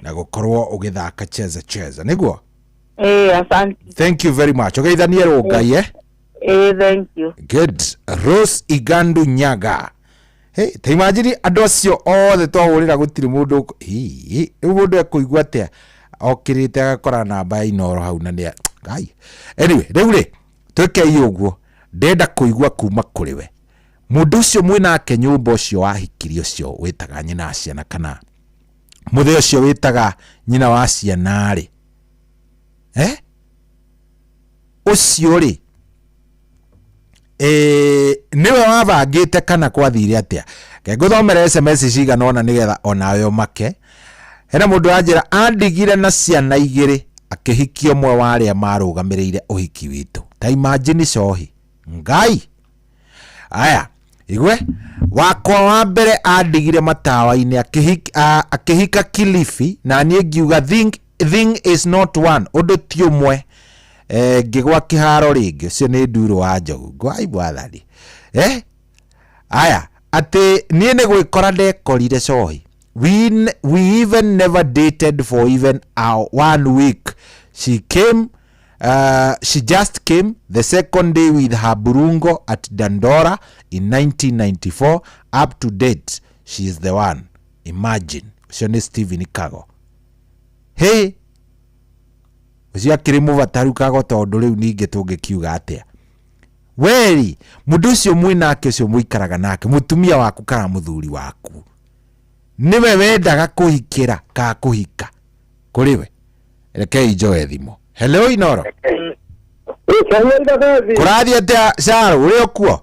Na gukorwo ugithaka cheza niguo. Asante. Thank you very much. Okay, Daniel Rongai thank you. Good. Rose Igandu Nyaga. Hey, ta imagine andu acio othe twahurira gutiri mundu mundu akuigua atia okirite agakora namba inoro hau na ni ngai. Anyway, reure tweke uguo ndenda kuigua kuma kuri we mundu ucio mwinake nyumba ucio wahikirio ucio witaga nyina ciana kana muthe ucio witaga nyina wa ciana ri ucio ri niwe wabangite kana kwathire atia ke guthomera SMS cigana ona nigetha onayo make hena mundu anjira andigire na ciana igiri akihikio mwe wari amarugamirire uhiki witu ta imagine cohi ngai aya igwe wakwa wa mbere andigire matawa-ini akihika Kilifi na nie ngiuga thing is not one undu ti umwe ngigwa kiharo ringi ucio ni nduru wa njogu ngwai bwathani aya ati nie ni gwikora ndekorire cohi we even never dated for even 1 week. She just came the second day with her burungo at Dandora in 1994. Up to date she is the one. Imagine ucio ni Steven Kago. Hey, ucio akiri muvataru Kago tondu riu ninge tungikiuga atia weri mundu ucio mwinake ucio muikaraga nake mutumia waku kana muthuri waku niwe wendaga kuhikira ka kuhika kuriwe reke ijoe thimo. Hello Inoro. Kurathi atia Saro uri okuo?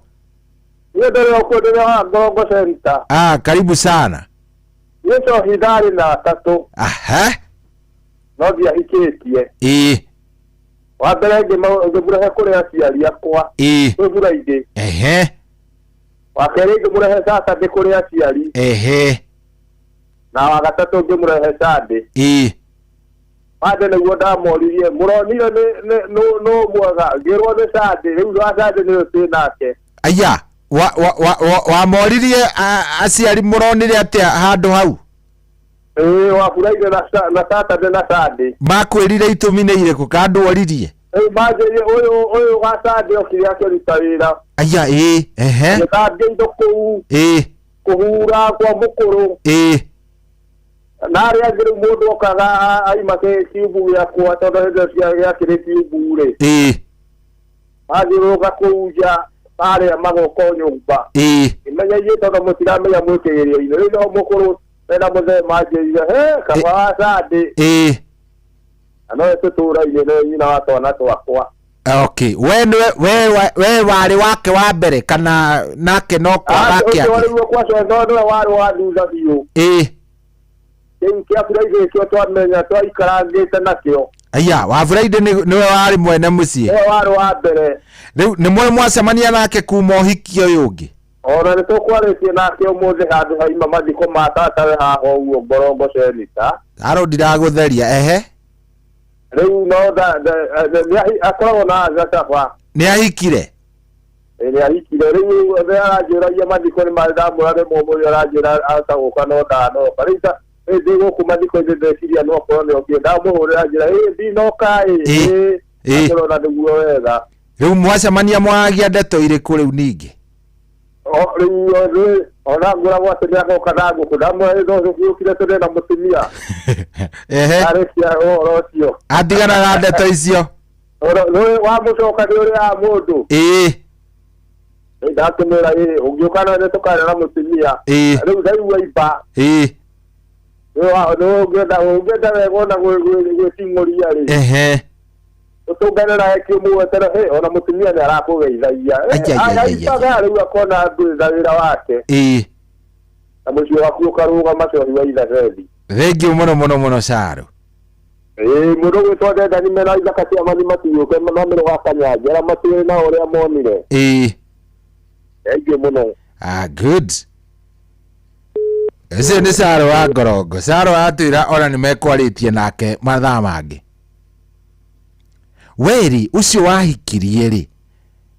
Ndio okuo ndio Ngorongo Center. Karibu sana. Yeso hidari na tatu. No dia hikitie. Wa mbere ngimurahe kuria aciari akwa. Nguraide. Wa keri ngimurahe sasa ndi kuria aciari. Na wa gatatu ngimurahe sande. Ade niguo ndamoririe muronire no mwega ngirwo ni sande riu wa sande ni uti nake. Aya wa moririe aciari muronire atia handu hau? Wa furaide na Saturday na Sunday. Makwirire itumi ni iriku kandu oririe? Majeri oyo wa Sunday okiri akirita wira. Aya Ngathe indo kuu. Kuhura kwa mukuru. Nari agire mundu okaga aimake kibu ya kwa tondu hindi ya kire kibu ri. Agiroka kuja pare amagoko nyumba. Imenya ye tondu mutiramenya mwikirio ino ino mukuru na muthe majeri kawa Sunday. Ano tutura ile ina watu na twakwa. Okay, we wari wake wa mbere kana nake no kwa wake ati? Wari kwa so no wari wa duza biyo. Kia Friday kio twamenya twaikarangiite nakio. Aya, wa Friday niwe wari mwene mucii? Wari wa mbere. Riu ni mwe mwacemania nake kuma uhiki uyu ungi? Ona ni tukwaritie nake umuthi handu haima mathiko ma tatawe haho uguo Ngorongo Center. Aro ndiragutheria Riu no akoragwo na gatafa. Ni ahikire? Ni ahikire. Riu arajuragia mathiko ni mandamurare mumuri arajura ataguka no ndano parita ndigo kumathiko ndeciria no korone okienda muhurira njira ndinoka akorona niguo wega. Riu mwacemania mwagia ndeto iriku riu ningi? Riu ona nguragwo ati niagoka na nguku ndamwe ndo ciukire tene na mutumia. Arekia orocio atigana na ndeto icio wa mucoka ni uria mundu ndatumira ungiukana ni tukana na mutumia riu ndaigua iba ungenda wega na gwĩting'ũria rĩ ũtũngane nawe kĩmũgwetera ona mũtumia nĩ arakũgeithagia aicaga rĩu akona ndwĩtha wĩra wake na mũciĩ waku ũkarũgama cohi wa itha thethi. Thengiũ mũno Saro. Mũndũ gwĩtwo Ndendani mena ithaka cia mathi matiũke no mĩro wa Kanyanja arĩa matiũĩ na ũrĩa monire. Thengiũ mũno. Good. Ese ni Saro wa Ngorongo. Saro atwira ona ni mekwaritie nake mathaa mangi. Weri ucio wahikirie ri.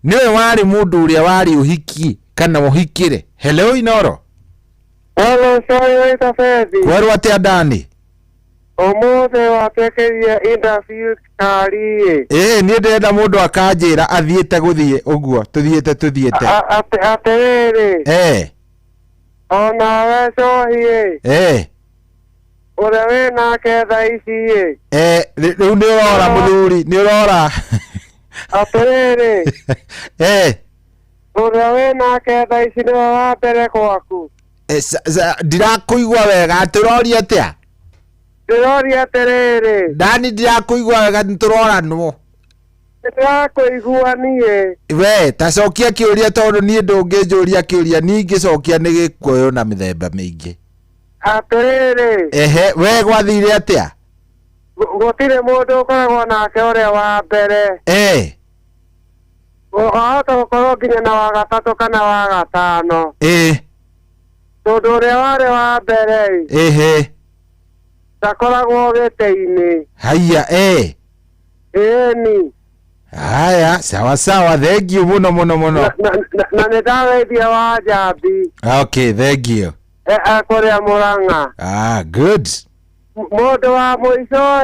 Niwe wari mundu uria wari uhiki kana muhikire. Hello Inoro. Hello sorry Tafedi. Kweru atia ndani. Omothe watekeria interview kari. Ni ndenda mundu akanjira athiete guthie uguo tuthiete. Atere. Ona we sohie. Ura we na ketha ici. Riu ni urora muthuri, ni urora. Atere. Ura we na ketha ici ni wa mbere kwaku. Ndirakuigua wega turoria atia. Turoria atere. Ndani ndirakuigua wega turoranwo. Ndirakuigua nie. We tacokia kiuria tondu nie ndungĩnjũria kiuria ningi cokia ni gikuoyo na mithemba mingi. Atere. We gwathire atia? Gutire mundu ukoragwo nake uria wa mbere. Ohota gukorwo nginya na wa gatatu kana wa gatano. Tondu uria wari wa mbere. Takoragwo gĩtĩ-inĩ. Haya ni. Haya sawa thank you muno na nĩndageithia wa Njambi. Okay thank you. Kũrĩa Mũrang'a. Good. Mũndũ wa mũico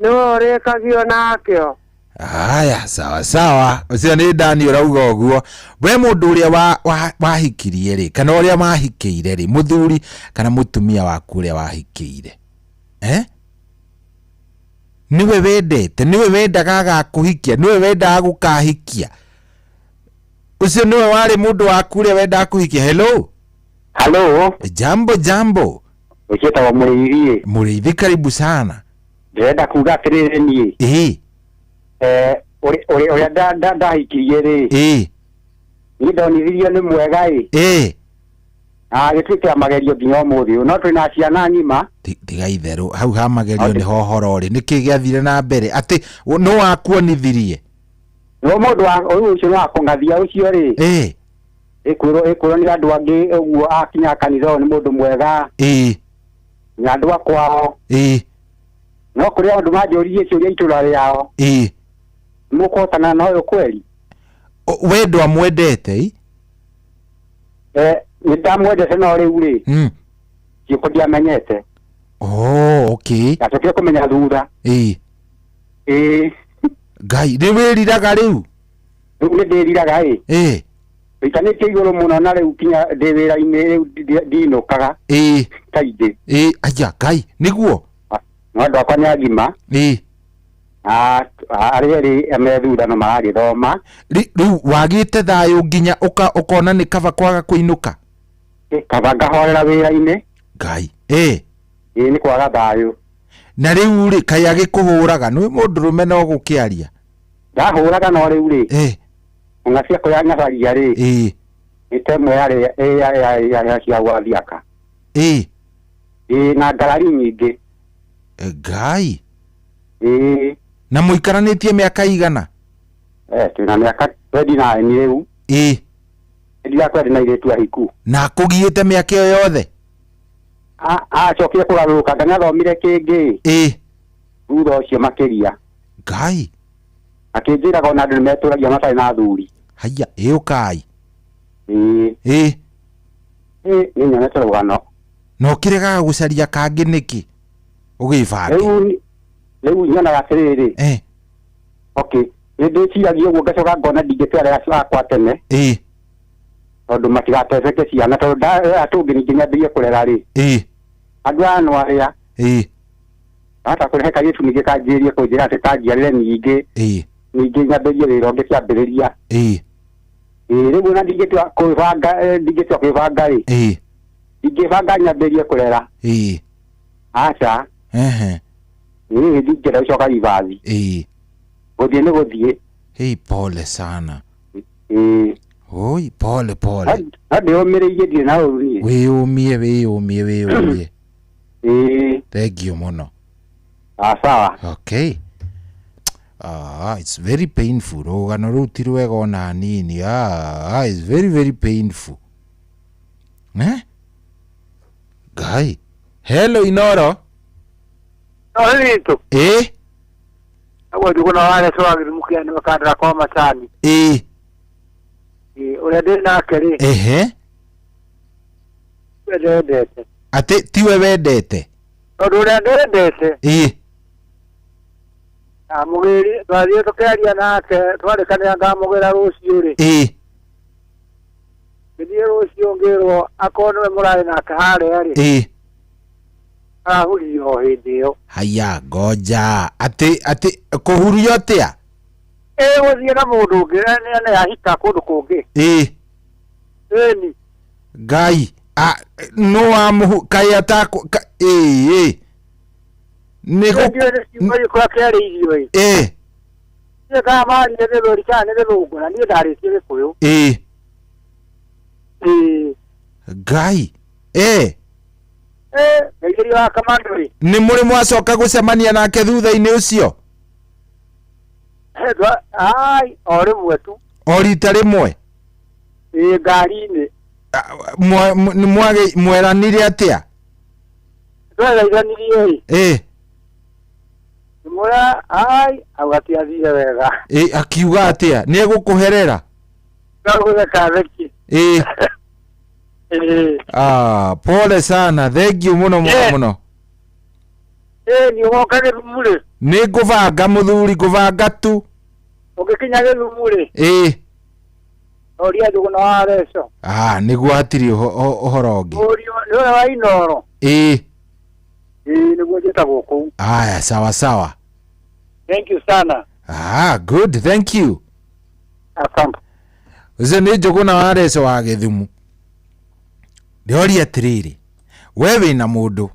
nĩwe ũrĩkagio nakĩo. Haya sawa ucio ni Dani urauga uguo. We mundu uria wahikirie ri kana uria mahikire ri muthuri kana mutumia waku uria wahikiire niwe wendete, niwe wendaga gakuhikia, niwe wendaga gukahikia, ucio niwe wari mundu waku uria wendaga kuhikia. Hello jambo ukietagwo Mũrĩithi. Karibu sana. Ndĩrenda kuga atĩrĩrĩ niĩ uria ndahikirie ri ni ndonithirio ni mwega gĩtuĩke magerio nginya ũmũthĩ no twĩna ciana ng'ima. Tiga itherũ hau ha magerio nĩ hohoro rĩ nĩkĩ gĩathire na mbere atĩ no wakuonithirie no mũndũ ũyũ ũcio no akũng'athia ũcio rĩ ĩkwĩrwo nĩ andũ angĩ ũguo akinya kanitha nĩ mũndũ mwega na andũ akwao no kũrĩ andũ manjũririe ciũria itũra rĩao mũkũhotana na ũyũ kweli. We ndwamwendete nĩndamwendete no rĩu rĩ ciĩko ndiamenyete. Okay gacokire kũmenya thutha. Ngai nĩ wĩriraga rĩu? Rĩu nĩ ndĩriraga wĩikanĩtie igũrũ mũno na rĩu kinya ndĩ wĩra-inĩ rĩu ndinũkaga kaingĩ. Aja Ngai nĩguo no andũ akwa nĩ agima arĩa rĩ methurano maragĩthoma. Rĩu wagĩte thayũ nginya ũkona nĩ kaba kwaga kũinũka? Kaba ngahorera wĩra-inĩ. Ngai nĩ kwaga thayũ. Na rĩu rĩ kaĩ agĩkũhũraga nĩ mũndũrũme no gũkĩaria? Ndahũraga no rĩu rĩ ng'a ciakwa ya nyabaria rĩ nĩ temwe yarĩ cia gwathiaka na ngarari nyingĩ. Ngai na mũikaranĩtie mĩaka igana? Twĩna mĩaka 29 rĩu. Ndirakwendi na irĩtu ahiku. Na kũgiĩte mĩaka ĩyo yothe? Acokire kũgarũrũka ngana thomire kĩngĩ thutha ũcio makĩria. Ngai akĩnjĩraga ona andũ nĩmetũragia matarĩ na athuri. Haya ũkai nĩ nyonete rũgano. No kĩregaga gũcaria kangĩ nĩkĩ ũgĩbange? Rĩu nyonaga atĩrĩrĩ okay nĩndĩciragia ũguo ngacoka ngona ndingĩtwara acio akwa tene tondũ matigateceke ciana tondũ atũngĩ ningĩ nyambĩrie kũrera rĩ andũ aya no arĩa hata kũrehe kagĩtumi gĩkanjĩrie kũnjĩra atĩ kanjiarĩre ningĩ nyambĩrie wĩra ũngĩ kĩambĩrĩria rĩu ona ndingĩtua kwĩbanga rĩ ndingĩbanga nyambĩrie kũrera aca ndingĩenda gũcoka ribathi gũthiĩ nĩ gũthiĩ. Pole sana. Oi pole ndĩũmĩrĩirie ndirĩ na ũru niĩ. Wĩyũmie thank you mũno. Sawa. Okay It's very painful. Rugano rũu ti rwega ona nini. It's very very painful. Guy. Hello Inoro. Nito. Awo ndugu na wale so agimukia ni makadra kwa masani. Ule ndina keri. Wedete. Ate tiwe wedete. Ule ndete. Amugiri twathie tukiaria nake twarikania ngamugera rucio ri. Ndithie rucio ngirwo akonwe murai nake haria ri. Ahurio hindi yo. Haya goja. Ate kuhurio atia? Guthie na mundu ungi ne ahika kundu kungi. Ni. Gai. No amu kaya tako. Nego ni kwa kare irio ni kama ni ndio rikana ndio ugona ni ndari kire kuyo Gai ngirio akamandori ni muri mwacoka gucemania nake thutha-ini ucio ori mwetu ori rimwe ngari-ini mweranire atia twaiganirie Mura agati athire wega. Akiuga atia ni egukuherera. Ngaguza kareki. Pole sana. Thank you muno muno. Ni wokane rumure. Ni nguvanga muthuri nguvanga tu. Ugikinyage rumure. Oria ndugu na wareco. Niguo hatiri uhoro ungi. Orio ni wa Inoro. Niguo njitagwo kuu. Sawa sawa. Thank you sana. Good, thank you. Asante. Uze ni njugu na wareco wa Githumu. Ndioria atiriri. Wewe na mundu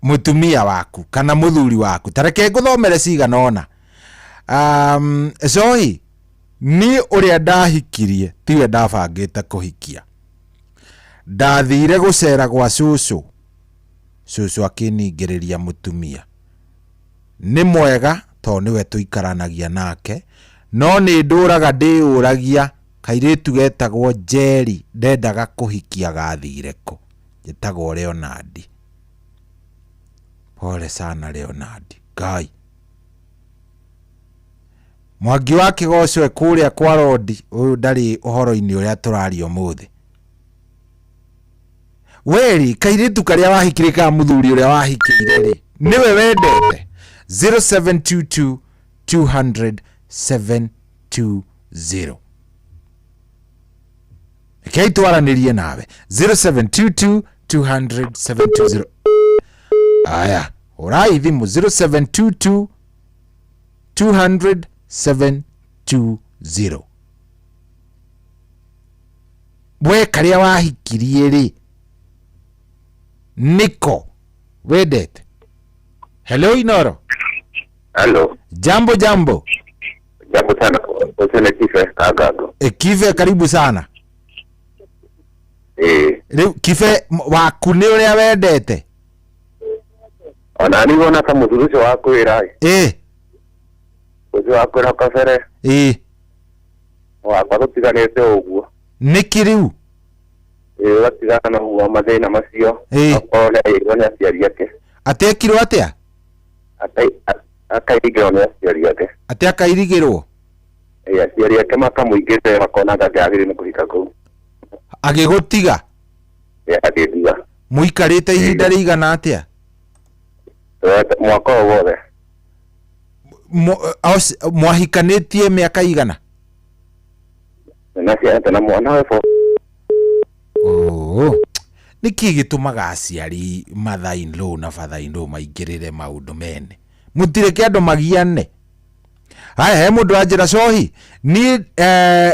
mutumia waku kana muthuri waku tareke nguthomere cigana ona. Zoe ni uria ndahikirie tiwe ndabangite kuhikia. Ndathire gucera gwa cucu. Cucu akiningiriria mutumia. Ni mwega to niwe tuikaranagia nake no ni nduraga ndiuragia kairitu getagwo Jerry ndendaga kuhikia gathire ku getagwo Leonard. Pole sana Leonard. Gai Mwangi wa Kigocwe kuria kwa Rodi uyu ndari uhoro-ini uria turario muthi. Weri kairitu karia wahikire ka muthuri uria wahikire ri niwe wendete. 0722 200 720. Okay, twaranirie nawe 0722 200 720. Aya, urai thimu 0722 200 720. We karia wahikirie ri niko wedete. Hello Inoro. Hello. Jambo. Jambo sana. Usene Kife Kagago. Kife karibu sana. Leo Kife waku ni uria wendete. Ona ni wona ta muthurucio waku irai. Ucio waku na kafere. Wakwa tutiganite uguo. Niki riu? Gatigana na uguo mathina macio. Akone igone aciari ake. Atekirwo atia? Akairigirwo ni aciari ake. Ati akairigirwo? Aciari ake makamuingite makona ndagĩrĩire nĩ kũhika kũu. Agĩgũtiga? Agĩtiga. Mũikarĩte ihinda rĩigana atia? Mwaka o wothe. Mwahikanĩtie mĩaka igana? Naciarĩte na mwana we niki gitumaga aciari mother-in-law na father-in-law maingĩrĩre maũndũ mene mutireke andũ magiane. Haya he mundu anjira cohi ni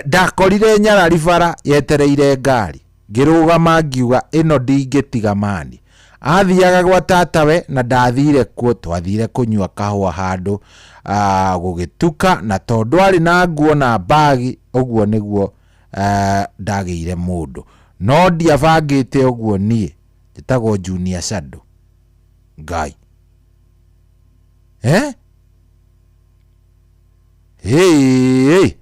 ndakorire Nyarari bara yetereire ngari ngirugama ngiuga ino ndingĩtiga mani. Athiaga gwa tatawe na ndathire kuo twathire kunyua kahua handu gugituka na tondu ari na nguo na bagi uguo niguo ndagĩire mundu no ndiabangĩte uguo nie njĩtagwo Junior Shadow Ngai Hey.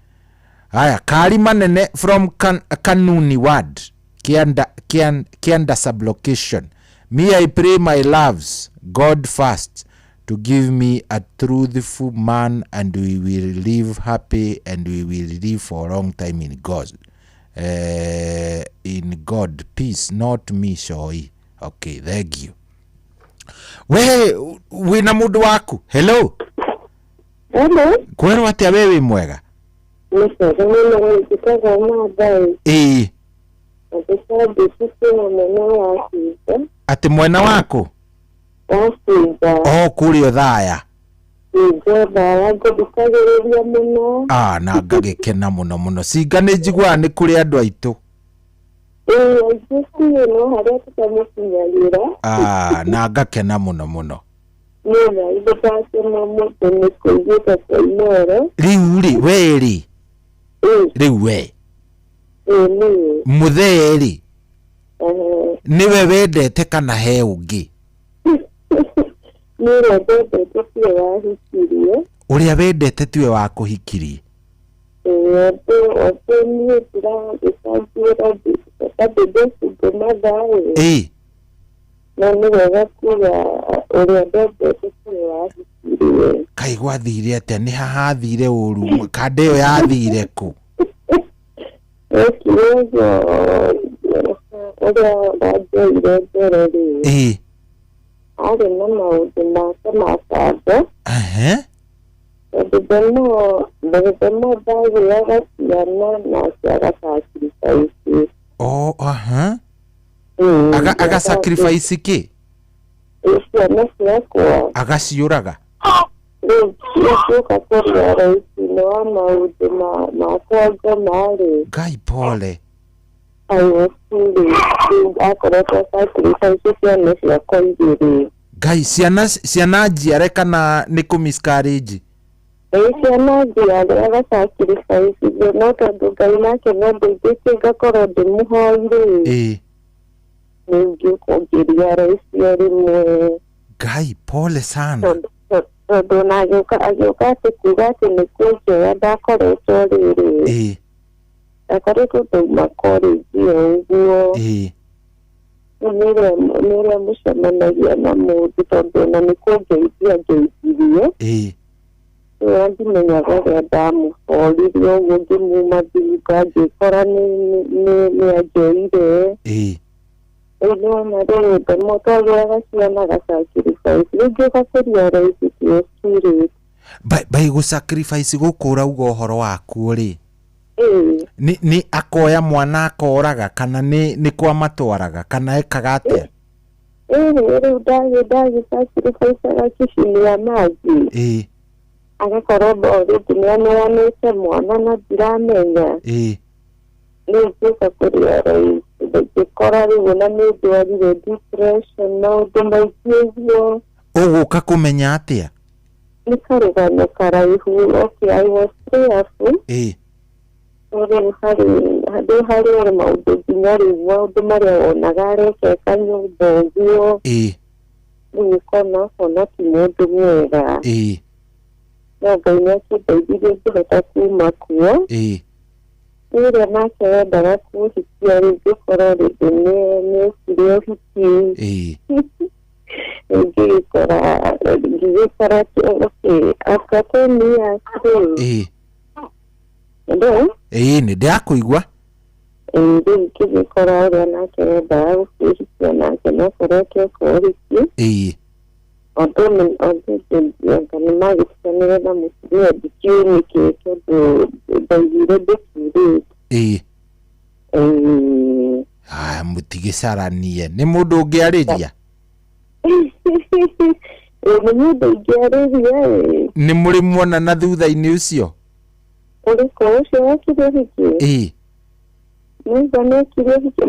Aya, kari manene from Kanuni ward. Kianda sublocation. Me, I pray my loves, God first, to give me a truthful man, and we will live happy, and we will live for a long time in God. In God, peace, not me, shoi. Okay, thank you. We na mundu waku. Hello. Hello. Kwero atia wewe mwega? Mwega, mwana nikitaka mwadai. Ati mwena wako? Kuri othaya. Na ngagikena muno singa ni njigua ni kuri andu aitu. Na ngakena muno. Riu we mutheri niwe wendete kana he ungi? Uria wendete tiwe wa kuhikirie. Kai gwathire atia? Ni hahathire uru kande yo yathire ku? Aga sacrifice ki? Agaciuraga? Ngai pole. Ngai ciana njiare kana ni ku miscarriage? Ciana njiare agasacrifice no tondu Ngai nake no ndĩngĩtie ngakorwo ndĩmũhoire. Nĩngĩkũngĩria rũciũ rĩmwe. Ngai pole sana. Tondu agĩũka atĩ kuga atĩ nĩ kũnjoya ndakoretwo rĩrĩ. Ndakoretwo ndauma college ũguo. Nĩrĩa mũcemanagia na mũndũ tondũ na nĩ kũngeithia ngeithirie. Ndimenyaga ũrĩa ndamũboririe ũguo ngĩmuma thiringo ngĩkora nĩ anjoire. Rĩu nĩwona rĩrĩ ndamũtwagĩraga ciana gasacrifice rĩngĩ ũgakũria raithi ti spirit. Bai gũsacrifice gũkũ ũrauga ũhoro waku rĩ? Ni akoya mwana akoraga kana ni kwa matwaraga kana ekaga atia? Rĩu ndagĩsacrificaga kĩcinia maji. Agakorwo already nĩaneanĩte mwana na ndiramenya. Rĩu ngĩũka kũrĩa raithi ngĩkora rĩu na nĩndwarire depression maũndũ maingĩ ũguo. Ũgũka kũmenya atĩa? Nĩ karũgano karaihu. Okay, I was prayerful. Rĩu harĩ maũndũ nginya rĩu maũndũ marĩa wonaga arekeka nyũmba ũguo. Rĩu ũkona ti mũndũ mwega. No Ngai nĩakĩndeithirie ngĩhota kuma kuo. Rĩrĩa nake wendaga kũhikia rĩu ngĩkorwo rĩngĩ nĩekire ũhiki. Ngĩgĩkora after 10 years rĩu. Nĩ ndakũigua. Rĩu ngĩgĩkora ũrĩa nake wendaga gũkĩhikia nake nokorwo ũhiki. Nĩ magĩtiganire na mũtumia ndikiũĩ nĩkĩ tondũ ndaigire ndĩkirĩte. Mũtigĩcaranie. Nĩ mũndũ ũngĩarĩria? Nĩ mũndũ ũngĩarĩria. Nĩ mũrĩ muonana thutha-inĩ ũcio? Ũrĩkũ ũcio wekire ũhiki? Nĩga mekire ũhiki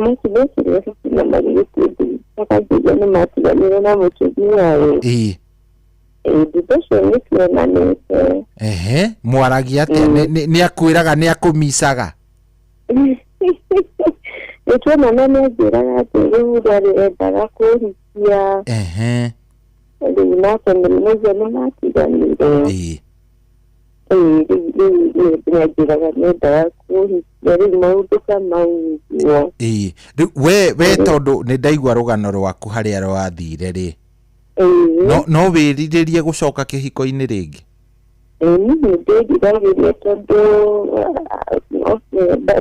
na magĩgĩtuĩka akajĩria nĩ matiganire na mũtumia we. Thutha ũcio nĩtuonanĩte. Mwaragia atĩa? Nĩ akwĩraga nĩ akũmicaga? Nĩtuonana nĩanjĩraga atĩ rĩu ndarĩendaga kũhikia. Rĩu nake nĩmũthia nĩ matiganire. we tondu ni ndaigua rugano rwaku haria rwathire ri no wiriririe gucoka kihiko-ini ringi ndĩriragĩria tondũ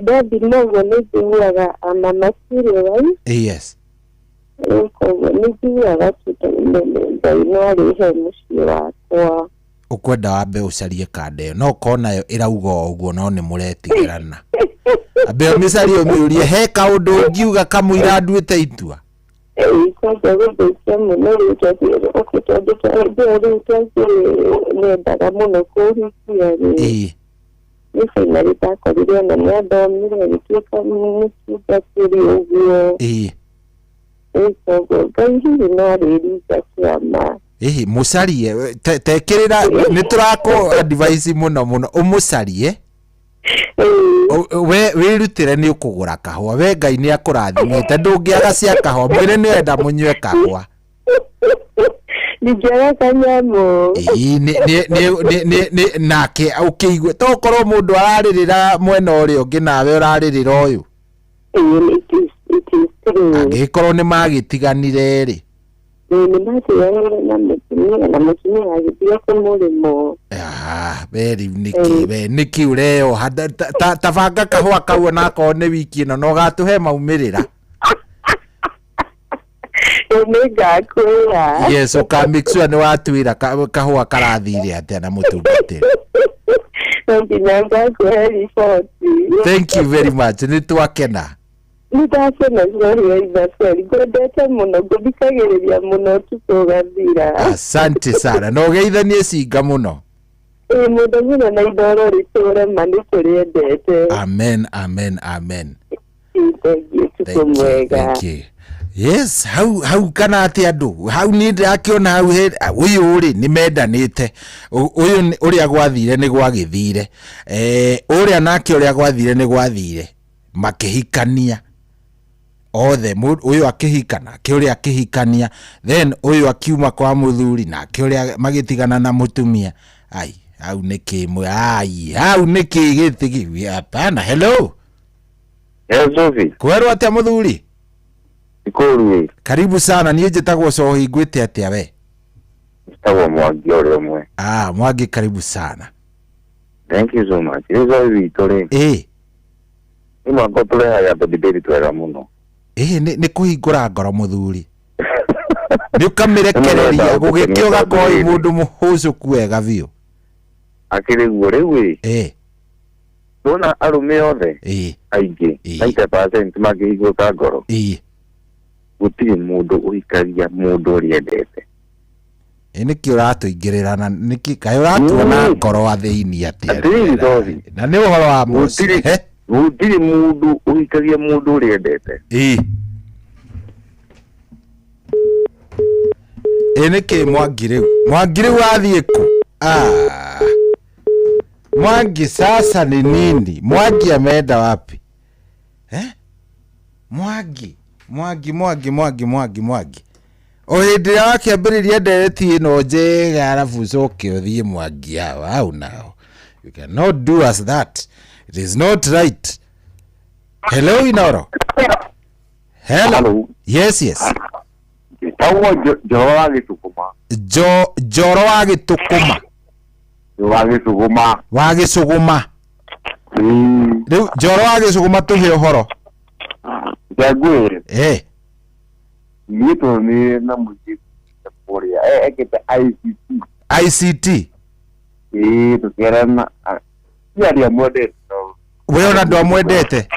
ndathi noguo nĩ njiguaga mama siriwai yes koguo nĩ njiguaga Ngai no arĩhe mũciĩ wakwa ukwenda wambe ucarie kanda ĩyo no korwo nayo ĩrauga ũguo no nĩ mũretigĩrana ambe ũmĩcarie ũmĩũrie he kaũndũ ũngiuga kamũira nduĩte itua kwanja gũthũkia mũno rĩu nĩendaga mũno kũhikia nĩ baina rĩtakorire ona nĩ athomire agĩtuĩka mũtungatĩri ũguo koguo Ngai hihi no arĩringa kĩama mũcarie tekĩrĩra nĩ tũrakũ advice mũno ũmũcarie we wirutire nĩ ũkũgũra kahũa we Ngai nĩ akũrathimĩte ndũngĩaga cia kahũa mwĩre nĩ wenda mũnyue kahũa ndingĩaga kanyamũ nake ũkĩigua tokorwo mũndũ ararĩrĩra mwena ũrĩa ũngĩ nawe ũrarĩrĩra ũyũ angĩkorwo nĩ magĩtiganire rĩ nĩmatiganire na mũtumia agĩthiĩ kũmũrĩmo very nĩkĩ ũreo tabanga kahũa kau onakorwo nĩ wiki ĩno no gatũhe maumĩrĩra nĩngakwĩra yes ũka make sure nĩ watuĩra kahũa karathire atĩa na mũtungatĩri no nginya ngakũhe riboti thank you very much nĩ twakena nĩndakena cori ithaciari ngwendete mũno ngũthikagĩrĩria mũno ũtukũ ũgathira asante sana na ũgeithanie cinga mũno mũndũ mũno na idoro rĩtũre ma nĩ tũrĩendete amen ũtukũ mwega yes hau kana atĩ andũ hau nĩ ndĩrakĩona hau ũyũ rĩ nĩ mendanĩte ũyũ ũrĩa gwathire nĩ gwagĩthire ũrĩa nake ũrĩa gwathire nĩ gwathire makĩhikania othe ũyũ akĩhikana ke ũrĩa akĩhikania then ũyũ akiuma kwa mũthuri na ke ũrĩa magĩtigana na mũtumia hau nĩkĩ hau nĩkĩ gĩtigi hapana hello Sophie kwerwo atĩa mũthuri Ikũrũ karibu sana niĩ njĩtagwo Cohi ngwĩte atĩa we njĩtagwo Mwangi ũrĩa ũmwe Mwangi karibu sana thank you so much rĩu witũ rĩ nĩ mwako tũrehaga tũdibĩti twega mũno nĩ kũhingũra ngoro mũthuri nĩ ũkamĩrekereria gũgĩkĩoga koi mũndũ mũhũcũku wega biũ akĩrĩguo rĩu ndona arũme othe aingĩ 90% makĩhingũka ngoro gũtirĩ mũndũ ũhikagia mũndũ ũrĩa endete nĩkĩ ũratũingĩrĩra na nĩkĩ kaĩ ũratuona ngoro wa thĩinĩ atĩa na nĩ ũhoro wa mũciĩ gũtirĩ mũndũ ũhikagia mũndũ ũrĩa endete nĩkĩ Mwangi rĩu wathiĩ kũ Mwangi sasa ni nini Mwangi ameenda wapi Mwangi o hĩndĩ ĩrĩa wakĩambĩrĩria ndereti ĩno njega arabu ũcoke ũthiĩ Mwangi hau nao you cannot do us that it is not right hello Inoro hello yes Njoro wa Gĩcũgũma Njoro wa Gĩcũgũma rĩu Njoro wa Gĩcũgũma tũhe ũhoro ngwĩre nĩtũ nĩ na mũciĩ kũrĩa ekĩte ICT tũkĩrana arĩa mwendete we ona andũ amwendete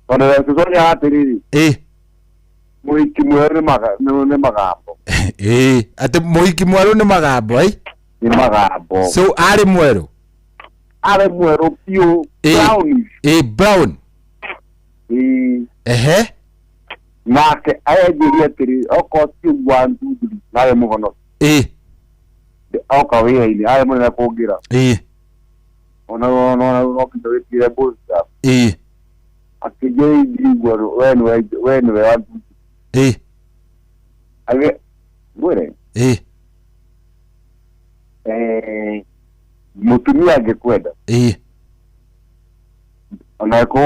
tondũ tũconia atĩrĩrĩ mũhiki mwerũ nĩ magambo atĩ mũhiki mwerũ nĩ magambo nĩ magambo so arĩ mwerũ piũ brown nake ayenjĩria atĩrĩ okorwo ti 1 2 3 nawe mũgono oka wĩra-inĩ arĩ mũnene kũngĩra ona nokĩnda wĩtire bũsta akĩnjĩra ingĩiguo we nĩwe wa ngwĩre mutumia angekwenda ona ko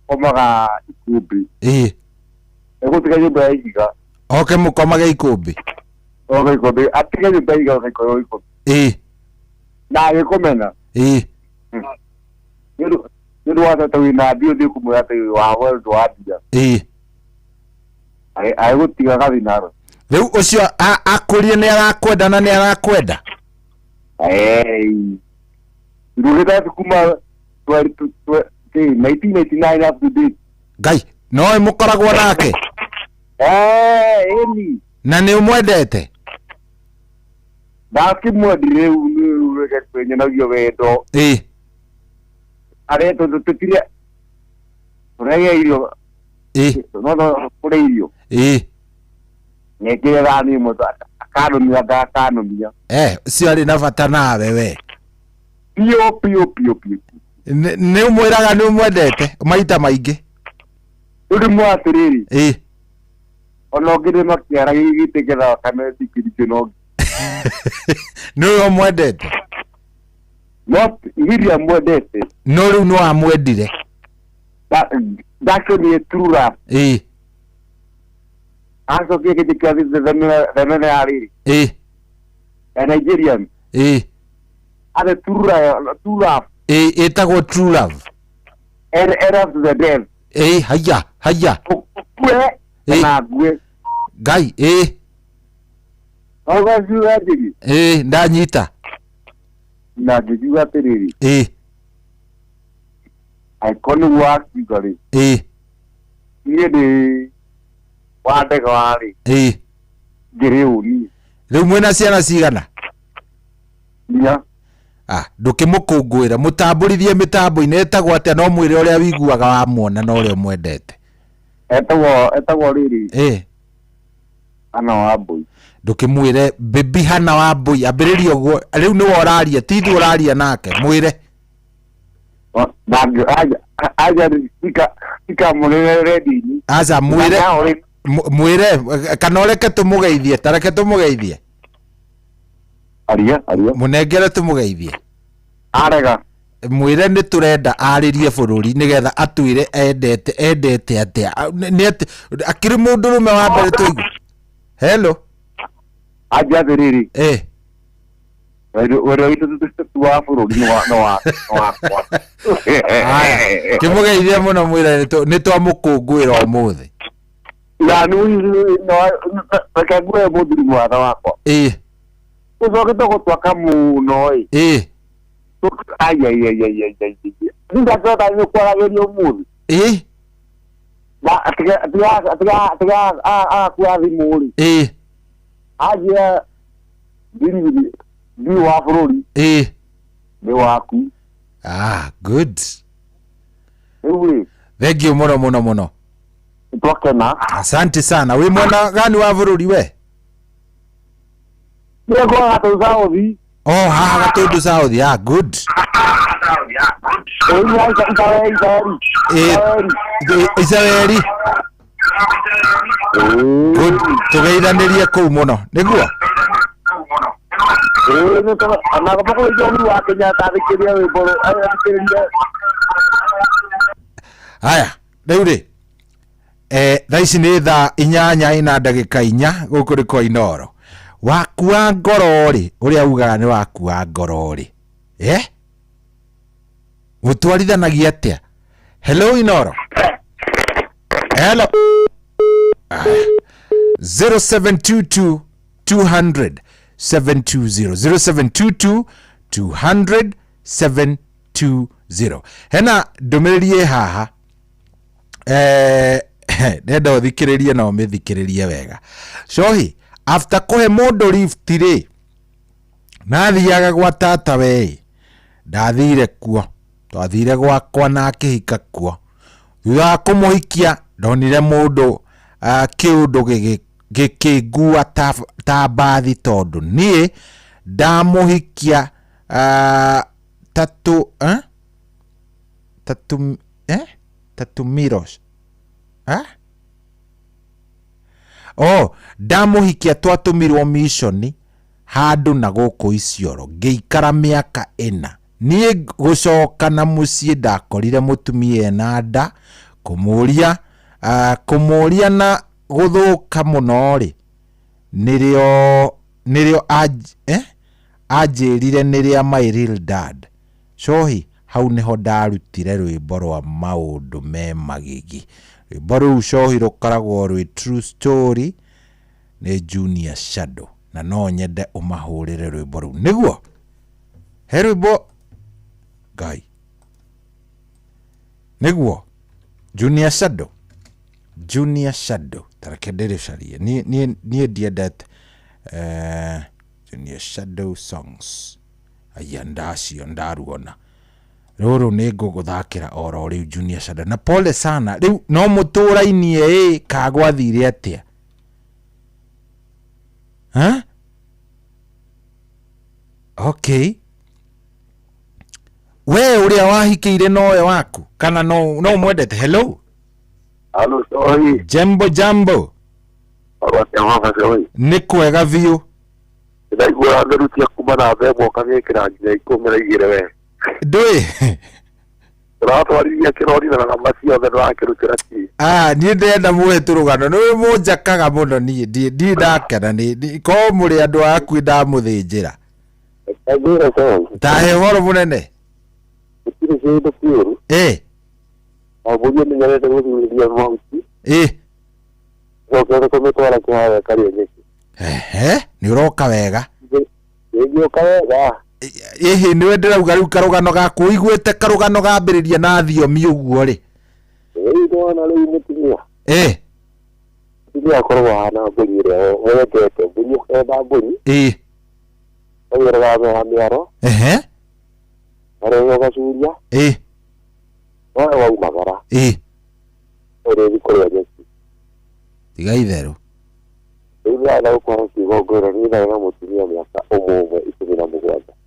omaga ikumbi egutiga nyumba ya ihiga mukomaga ikumbi ikumbi atiga nyumba ya ihiga okaikora ikumbi na agikumena nĩũndũ wa tata wĩna mbia ũthiĩ kũmwĩra atĩ wawe ũndũ wa mbia agĩgũtiga gathinaro rĩu ũcio akũrie nĩ arakwenda na nĩ arakwenda ndugĩte kuma 1999 up to date Ngai no mũkoragwo nake ĩni na nĩ ũmwendete ndakĩmwendire rĩu reke twenyanagio wendo areto tutire urege irio no kure irio nekire gani mutu akanomia ciarĩ na bata nawe we pio nĩ ũmwĩraga nĩ ũmwendete maita maingĩ ũrĩ mwatiriri ona ngire makiara gĩgĩtegera kana thikirike no nĩ ũmwendete no hiria mwendete no rĩu no amwendire that's a true love aso ke dikadi the ariri Nigerian ada true love etagwo true love and to the death haya na gwe Ngai ndanyita na ngiuga atiriri aikoni wakigari niĩ ndĩ wa ndege warĩ ngĩrĩ ũni rĩu mwĩna ciana cigana ndũkĩmũkũngũĩra mũtambũrithie mĩtambo-inĩ etagwo atĩa no mwĩre ũrĩa wiguaga wamuona na ũrĩa mwendete etagwo rĩrĩ Hana Wambui ndũkĩmwĩre baby Hana Wambui ambĩrĩria ũguo rĩu nĩwe ũraria ti ithuĩ ũraria nake mwĩre aja mũnene rendi-inĩ aca mwĩre kana ũreke tũmũgeithie tareke tũmũgeithie aria mũnengere tũmũgeithie arega mwĩre nĩ tũrenda arĩrie bũrũri nĩgetha atwĩre endete atĩa akĩrĩ mũndũrũme wa mbere tũigu hello aja thiriri wero itu wa bũrũri no wakwa kĩmũgeithie mũno mwĩre nĩ twamũkũngũĩra ũmũthĩ reke nguoye mũthuri mwatha wakwa ũcokete gũtwaka mũno ndingakĩhota nĩ kwaragĩria ũmũthĩ atiga akua thimũ-rĩ anjia thiri wa bũrũri nĩ waku good rĩu-rĩ thengio mũno twakena asante sana wĩ mwena gani wa bũrũri we nĩngwa Gatũndũ South haha Gatũndũ South good Isaweri good tũgeithanĩrie kũu mũno nĩguo haya rĩu-rĩ thaa ici nĩ thaa 8:04 gũkũ rĩ kwa Inooro wakua ngoro-rĩ ũrĩa ugaga nĩ wakua ngoro-rĩ mũtwarithanagia atĩa hello Inooro hello 0722 200 720 0722 200 720 hena ndũmĩrĩri haha nenda ũthikĩrĩrie na ũmĩthikĩrĩrie wega cohi after kũhe mũndũ lift-rĩ nathiaga gwa tata we ndathire kuo twathire gwakwa na akĩhika kuo thutha wa kũmũhikia ndonire mũndũ kĩũndũ gĩkĩngua ta mbathi tondũ niĩ ndamũhikia tatu miros ndamũhikia twatũmirwo mission handu na guku Isiolo ngeikara miaka 4 nie gucoka na mucii ndakorire mutumia ena nda kumuria na guthuka muno ri nirio ajirire niria my real dad cohi hau niho ndarutire rwimbo rwa maundu me magigi rwimbo ruu cohi rukoragwo rwi true story ni Junior Shadow na no nyende umahurire rwimbo ruu niguo he rwimbo gai niguo Junior Shadow tarakendere sharia nie ndiendete Junior Shadow songs ayandacio ndaruona ruru ni nguguthakira oro riu Junior Shadow na pole sana riu no muturainie kagwathire atia okay we uria wahikiire nowe waku kana no mwendete hello sorry jambo ni kwega biu ndaigua ndarutia kuma na mbembo kagikira nginya ikumira igire we ndui turatwarithia kirori na ngamba ciothe ndakirutira ki nie ndenda muhetu rugano ni munjakaga muno nie ndi ndakena ni ko muri andu aku ndamuthinjira tahe horo munene kiri kindu kiuru abuye ni nyarete guthuria mauti ko metwara kwa kari nyeki ni uroka wega ngioka wega ni wenderauga riu karugano gaku iguite karugano gambiriria na thiomi uguo ri ndona riu mutumia ndio korwa hana mbugire wetete bunyu eba bunyu ogere wa miaro arego gasuria wa umagara ore bikoya nyeki tiga itheru ila na uko kigogoro ni na mutumia miaka umwe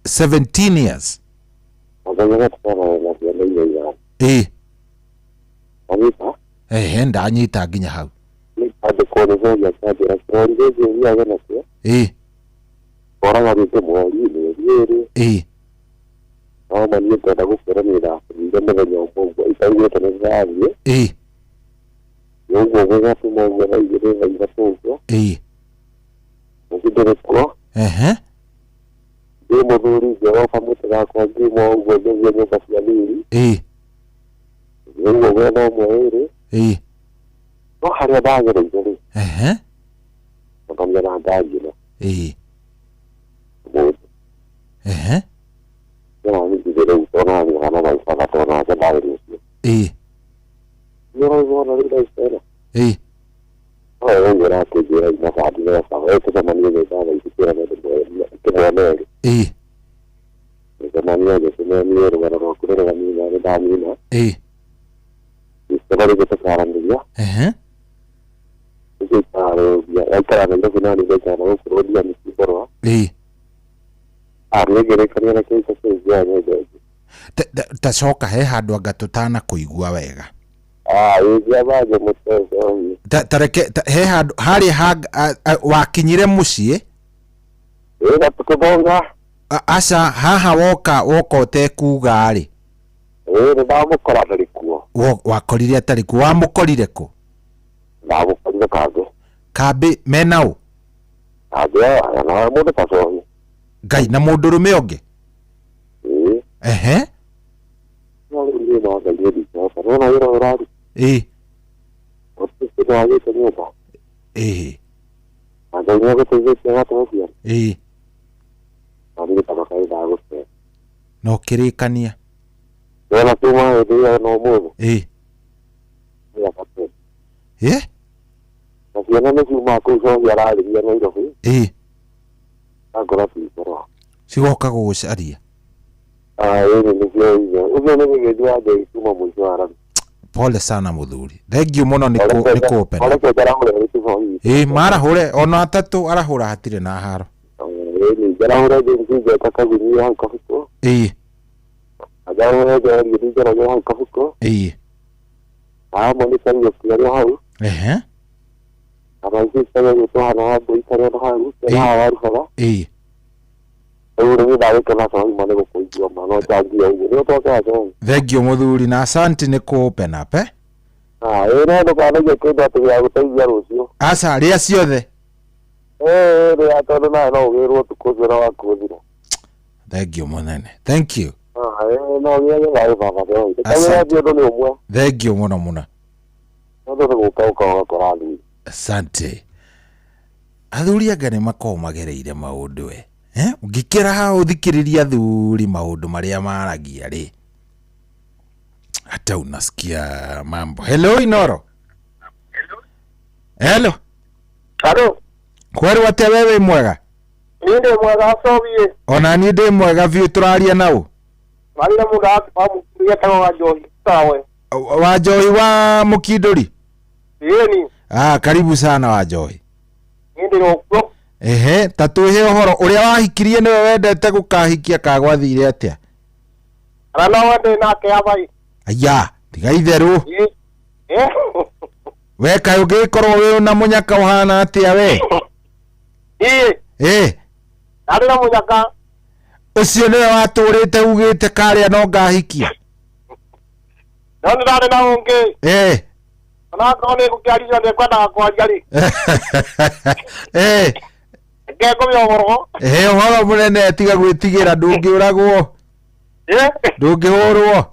17 years oganya tena na ile Anita ndanyita nginya hau adekone zoya sabira songeje ya gana se ora ngabite mwali ni yere aho manye tada gukoranira ndende nyombo itaye tanzania yongo vega tumo na yere na ibatongo ngidere ko demo duri jero pamutra ko demo gogo yenye pasialiri yongo vega mwere no haria dagere jeri ngamya ndagire no ni digere utona ni hana na ifana tona za dagere yoro na ile isera ngera kujira ina fadi na sawa ete kama ni ile sana ikira na kwa meri kama ni ile sema ni ile wana kurera ni na damina isera ile tsara ndia isera ya ikara ndio kuna ni ile sana kurodia ni kiborwa arigere kana na kisa ya ndio tacoka he handu anga tutana kuigua wega yabaje mutezo tareke he handu hari wakinyire mucii tukubonga aca haha woka utekuga ri ndamukora tarikuo wakorire atariku wamukorire ku ndamukorire kambi menau na mundu tacohi ngai na mundu rume onge Rona yero orari. Otisi da yete nyumba. Ando nyoko teze kwa tofia. Ami tabakai da goste. No kirikania. Rona tuma ndio no mugo. Ya kapte. Na ni kuma ko so ya rali ya no ndo. Agora piro. Sigoka gucaria. Pole sana muthuri thengiu muno ni kupena marahure ona atatu arahura hatire na haro Thank you muthuri na asante ni kupe na pe. Ina ndo kana gĩkĩnda atĩ gĩa gũteithia rũciũ. Aca rĩa ciothe. Rĩa tondũ nawe no ũgĩrwo tukũ ũcio na wakũthira. Thank you munene. Thank you. No gĩe gĩthaĩ baba gĩothe. Kagĩra ũndũ nĩ ũmwe. Thank you mũno mũno. Nĩ gũka ũgakora athuri. Asante. Athuri anga nĩ makoragwo magereire maũndũ ũngĩkĩra hau ũthikĩrĩria athuri maũndũ marĩa maragia rĩ. Hata unasikia mambo. Hello Inoro. Hello. Hello. Kwari wate wewe mwega? Ninde mwega asovie. Ona ni ndi mwega biũ tũraria nao. Marire muda amukuria tawa wa Johi. Sawa. Wa Johi wa Mukindori. Yeni. Karibu sana wa Johi. Ninde rokwo. Tatuhe ũhoro ũrĩa wahikirie nĩwe wendete gũkahikia kagwathire atĩa? Arana wende nake abai. Aya, tiga itherũ. We kaĩ ũngĩkorwo wĩ na mũnyaka ũhana atĩa we? Arĩ na mũnyaka. Ũcio nĩwe watũrĩte ugĩte karĩa no ngahikia. No ndarĩ na ũngĩ. Ona kone gũkĩarithia nĩ kwendaga kwaria rĩ. Ngeko mĩogoro. Ũhoro mũnene tiga gwĩtigĩra ndũngĩũragwo. Ndũngĩhũrwo.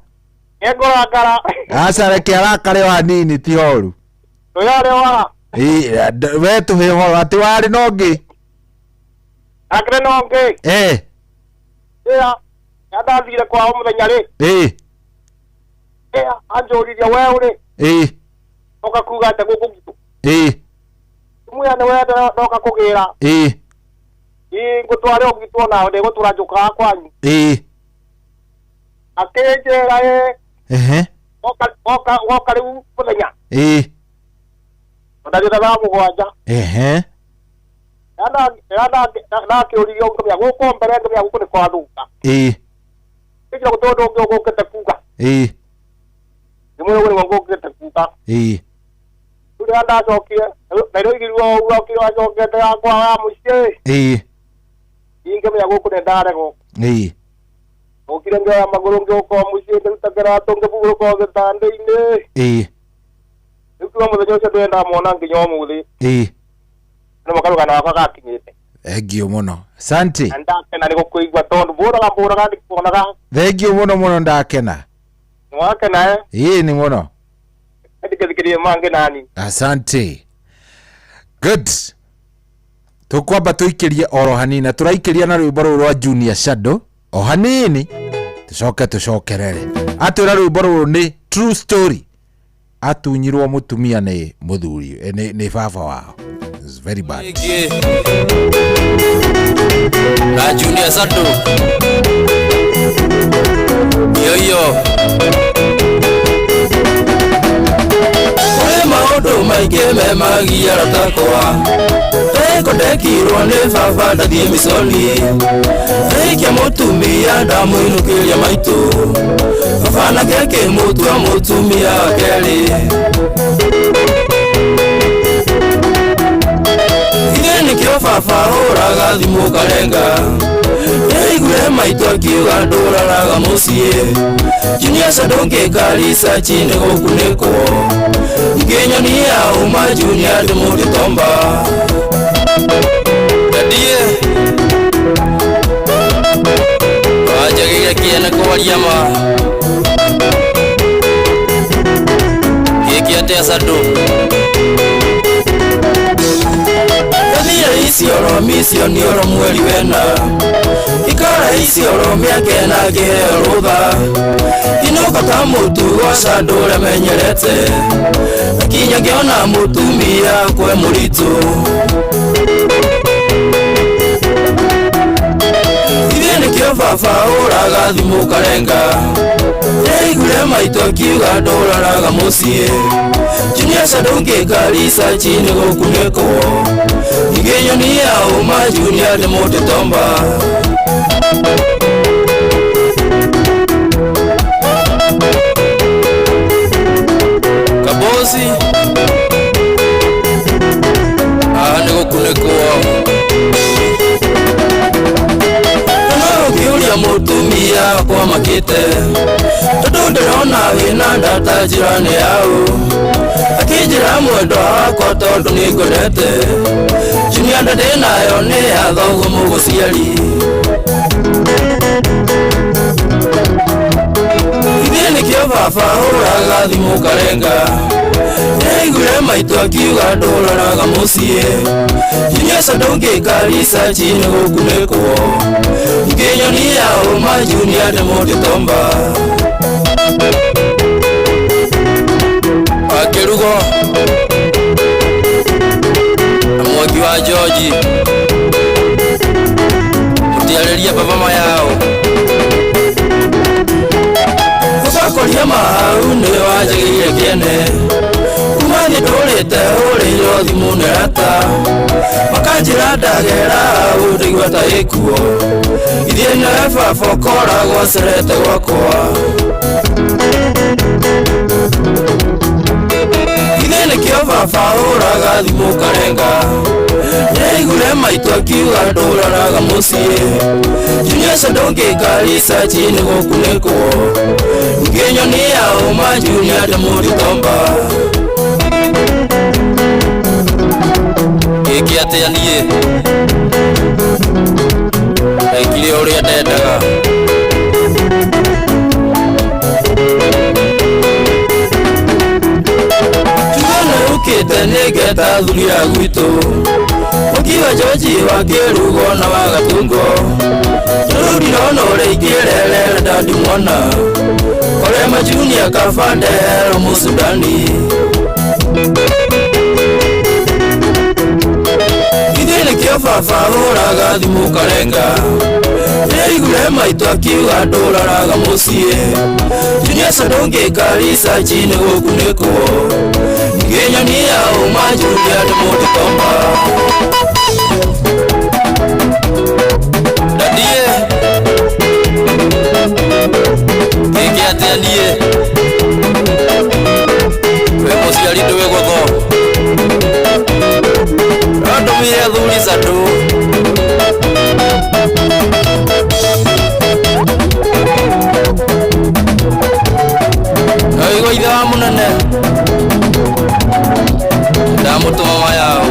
Ngora. Aca reke arakare wa nini ti horu. Tuyare wa. We tuhe horo ati wari no ngĩ. Akre no ngĩ. Ndathire kwa mũthenya rĩ. Anjũririe we ũrĩ. Ũkakuga atĩ gũkũ gitu. Muya nĩ wende ndoka kũgĩra. Ngũtware ũgitwo nao ndĩgũtũra njũkaga kwanyu. Akĩnjĩra woka rĩu mũthenya. Ndagĩtha mũgwanja. Ndakĩũririe ngũmĩa gũkũ mbere ngũmĩa gũkũ nĩ kwathũka. Nĩkĩra gũtũndũ ũngĩ ũgũkĩte kuga. Nĩmũĩ ũguo ngũkĩte kuga. Rĩrĩa ndacokire na iroigirwo ũguo akĩwacokete yakwa ya mũciĩ. Ngĩmĩa gũkũ nĩ ndaregwo. Ũkire ngĩoya magũrũ ngĩũka mũciĩ ngĩruta kĩratũ ngĩbugũrũka gĩtanda-inĩ. Rĩu kuma mũthenya ũcio ndwenda muona nginya ũmũthĩ. Nĩ makarũgano wakwa gakinyĩte. Thank you mũno. Asante. Ndakena nĩ gũkũigua tondũ mbũraga ndikuonaga. Thank you mũno mũno ndakena. Mwakena nĩ mũno. Ndikĩthikĩrĩrie mangĩ nani. Asante. Good. Tukwamba tũikĩrie oro hanini tũraikĩria na rwĩmbo rũrũ rwa Junior Shadow o hanini tucokerere. Atwĩra rwĩmbo rũrũ nĩ True Story. Atunyirwo mũtumia nĩ mũthuri nĩ baba wao. It's very bad. Na Junior Shadow. Yo. Maũndũ maingĩ memagia ratakwa ndekirwo nĩ baba ndathiĩ mĩconi aikia mũtumia ndamũinũkĩria maitũ baba nake akĩmũtua mũtumia wa kerĩ ithe nĩkĩo baba hũraga thimũ karenga yaiguire maitũ akiuga ndũraraga mũciĩ Junior Shadow ngĩkarica chini gũkunĩkwo ngĩnyonia uma Junior ndĩmũgĩtomba ndie wajagĩire kĩene kwaria ma gĩkĩ atĩa Shadow Kathia ici oro misioni oro mweri wena ikara ici oro mĩaka na ngĩheo rũtha inoka ta mũtu wa Shadow ũrĩa menyerete akinya ngĩona mũtumia kwe mũritũ ithe nĩkĩo baba hũraga thimũ karenga yaiguire maitũ akiuga ndũraraga mũciĩ Junior Shadow ngĩkarica chini gũkunĩkwo ngĩnyonia uma Junior ndĩmũgĩtomba Kabosi nĩ gũkunĩkwo mutumia wakwa makite tondu ndirona wina ndata njirani yao akinjira mwendo wakwa tondu ningorete Junior ndinayo ni athoguo muguciari nikio baba uraga thimu karenga Neigure maitu akiuga nduraraga mucie Jinyesa ndungikari chini gukunekwo Nginyoni yao Junior ndemugitomba Akirugo Amwaki wa George Mutiareria baba mayao Koria mahau ni wajagirie kiene Kumani ndurite uriyo thimu nerata Makanjira ndagera urigwa ta ikuo Ithie na baba koragwo cerete gwakwa Ithie nikio baba uraga thimu karenga Neigure maitu akiuga nduraraga mucie Junior ndungikari chini gukunekwo Nginyoni yao Junior ndemugitomba Giki atia nie Ekire uria ndendaga Tugana ukite nigeta thuria gwitu Ukiwa George wa Kirugo na wa Gatungo Rudi nono reigirere ndandi mwana Orema Junior kafande Musudani Ithine kio baba uraga thimu karenga Neigure maitu akiuga nduraraga mucie Junior ndungikari chini gukunekwo Nginyoni yao Junior ndemugitomba Dadie Giki atia nie We muciari ndiwe gotho Ndumire thuri sandu Aigo ithe wa munene Ndamutuma mayao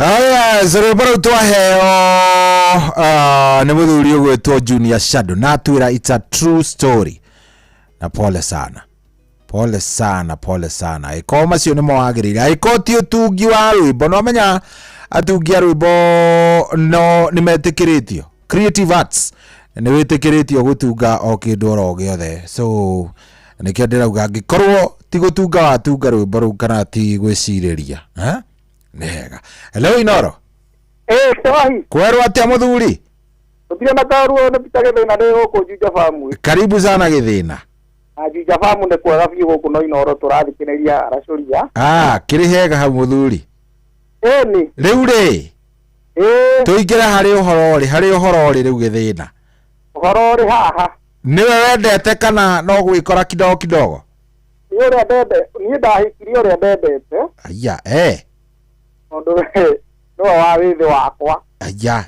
Aya zero twaheo nĩ mũthuri ũgwĩtwo Junior Shadow na atwĩra it's a true story na pole sana iko macio nĩ mawagĩrĩire aiko ti ũtungi wa rwĩmbo no menya atungi a rwĩmbo no nĩ metĩkĩrĩtio creative arts nĩ wĩtĩkĩrĩtio gũtunga o kĩndũ oro gĩothe so nĩkĩo ndĩrauga angĩkorwo ti gũtunga watunga rwĩmbo rũu kana ti gwĩcirĩria nega hello Inoro sahi kwerwo atia mũthuri Tupia makaruo na pitage thina ndi huko Juja Farm. Karibu sana Githina. Juja Farm ndi kwega biũ huko no Inoro tũrathikĩrĩria racoria. Kĩrĩ hega hau mũthuri. Ĩni. Rĩu rĩ. Tũingĩra harĩ ũhoro rĩu Githina. Ũhoro rĩ haha. Nĩwe wendete kana no gwĩkora kidogo? Niĩ ũrĩa ndende, niĩ ndahikirie ũrĩa ndendete. Aya, Ũndũ no wa wĩthĩ wakwa. Aya,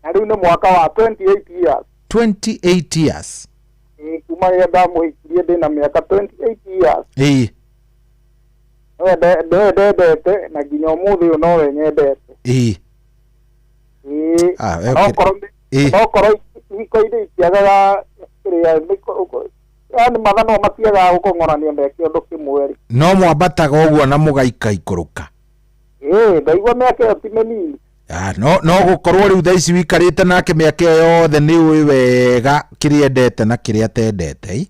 Na rĩu nĩ mwaka wa 28 years. 28 years. Kuma rĩrĩa ndamũhikirie ndĩ na mĩaka 28 years. Ndendete na nginya ũmũthĩ ũyũ nowe nyendete. Okorwo ihiko-inĩ itiagaga yani mathano matiagaga gũkong'orania me kĩondo kĩmwe rĩ. No mwambataga ũguo na mũgaikaikũrũka. Ndaigua mĩaka ĩyo ti mĩnini. No gũkorwo rĩu thaa ici wikarĩte nake mĩaka ĩyo yothe nĩ ũĩ wega kĩrĩa endete na kĩrĩa atendete.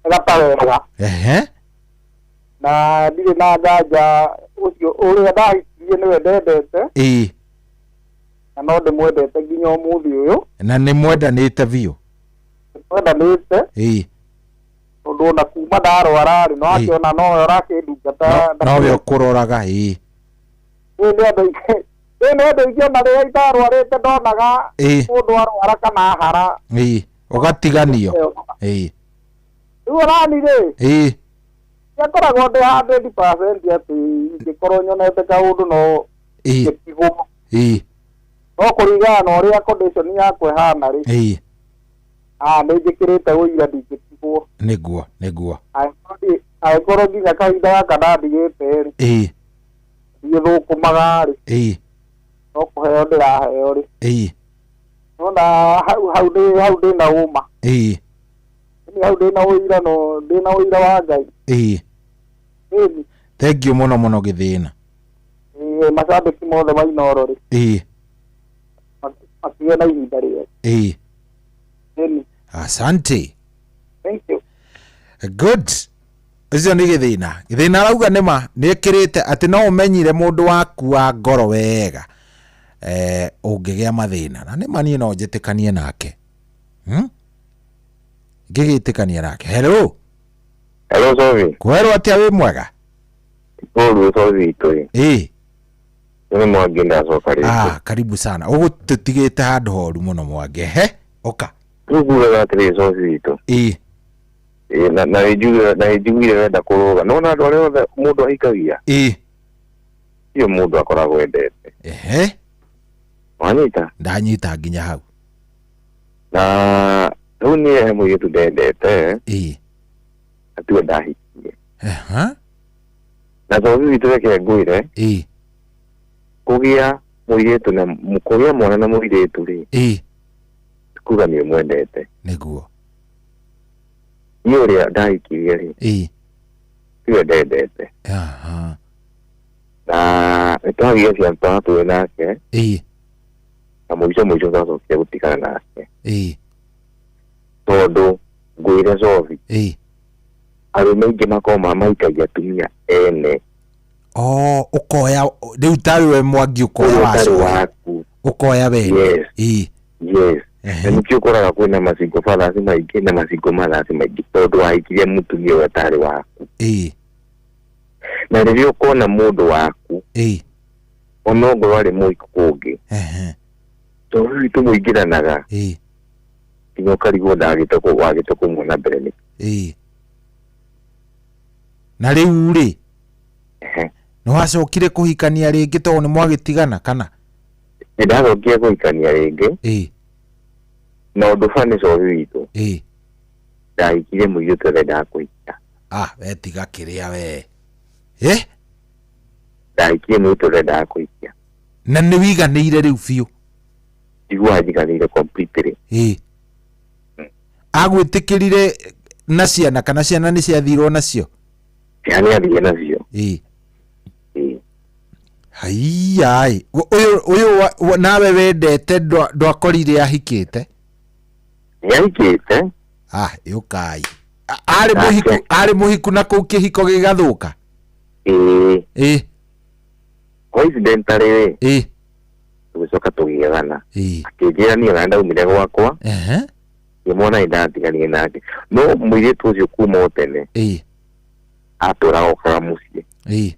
Wega ta wega. Na ndirĩ na nganja ũcio ũrĩa ndahikirie nĩwe ndendete. Na no ndĩmwendete nginya ũmũthĩ ũyũ. Na nĩ mwendanĩte biũ? Mwendanĩte. Tondũ ona kuma ndarwara rĩ no akĩona nowe ũrakĩndungata. Nowe ũkũroraga. Nĩ andũ aingĩ ona rĩrĩa itarwarĩte ndonaga mũndũ arwara kana hara. Ũgatiganio. Rĩu onani rĩ. Nĩakoragwo ndĩ 100% atĩ ingĩkorwo nyonete kaũndũ no ingĩtigwo. no kuringana na uria condition yakwe hana ri nä njä kä rä te gå ira ndingä tigwo niguo angäkorwo nginya kahinda gaka ndandigä te rä ndiä thå kå maga rä no kå heo ndä raheo rä nona hau ndä na å ma hau ndä na å ira no ndä na å ira wa Ngai thank you muno gä thä na macambäki mothe mainoro rä makiwe na ihinda rĩega asante thank you good icio nĩ gĩthĩna arauga nĩma nĩekĩrĩte atĩ no ũmenyire mũndũ waku wa ngoro wega ũngĩgĩa mathĩna na nĩma niĩ no njĩtĩkanie nake ngĩgĩtĩkania nake hello Sovi kwerwo atĩa wĩ mwega Olu Sovi itũ nĩ Mwangi ndacoka rĩngĩ karibu sana ũgũtũtigĩte handũ horu mũno Mwangi oka tuguaga atĩrĩ Sovi itũ na njiguire wenda kũrũga nona andũ arĩa othe mũndũ ahikagia iyo mũndũ akoragwo endete wanyita ndanyita nginya hau na rĩu niĩ he mũirĩtu ndendete atiwe ndahikie na Sovi witũ reke ngwĩre kũgĩa mũirĩtu na kũgĩa mwana na mũirĩtu rĩ kuga nĩ mwendete nĩguo niĩ ũrĩa ndahikirie rĩ tiwe ndendete na nĩtwagĩa ciana twatũĩ nake na mũico twacokia gũtigana nake tondũ ngwĩre Sovi arũme aingĩ makorwo mamaikagia atumia ene ukoya rĩu tawe we Mwangi ukoya waku ukoya we yes na nĩkĩo ũkoraga kwĩna macingo bathasi maingĩ na macingo mathasi maingĩ tondũ wahikirie mũtumia ũrĩa tarĩ waku na rĩrĩa ũkona mũndũ waku ona ongorwo arĩ mũhiku kũngĩ tondũ rĩu tũmũingĩranaga nginya ũkarigwo wagĩte kũmuona mbere nĩ na rĩu rĩ nĩ wacokire kũhikania rĩngĩ tondũ nĩ mwagĩtigana kana nĩndacokire kũhikania rĩngĩ na ũndũ bani Sovi witũ ndahikirie mũirĩtu ũrĩa ndakũhikia wetiga kĩrĩa we ndahikirie mũirĩtu ũrĩa ndakũhikia na nĩ wiganĩire rĩu biũ njiguaga njiganĩire completely agwĩtĩkĩrire na ciana kana ciana nĩ ciathirwo nacio ciana athire nacio haiyai ũyũ nawe wendete ndwakorire ahikĩte nĩahikĩte yũkai arĩ mũhiku na kũu kĩhiko gĩgathũka coincidentally tũgĩcoka tũgĩethana akĩnjĩra niĩ ona ndaumire gwakwa ngĩmwona nĩndatiganie nake no mũirĩtu ũcio kuma o tene atũraga okaga mũciĩ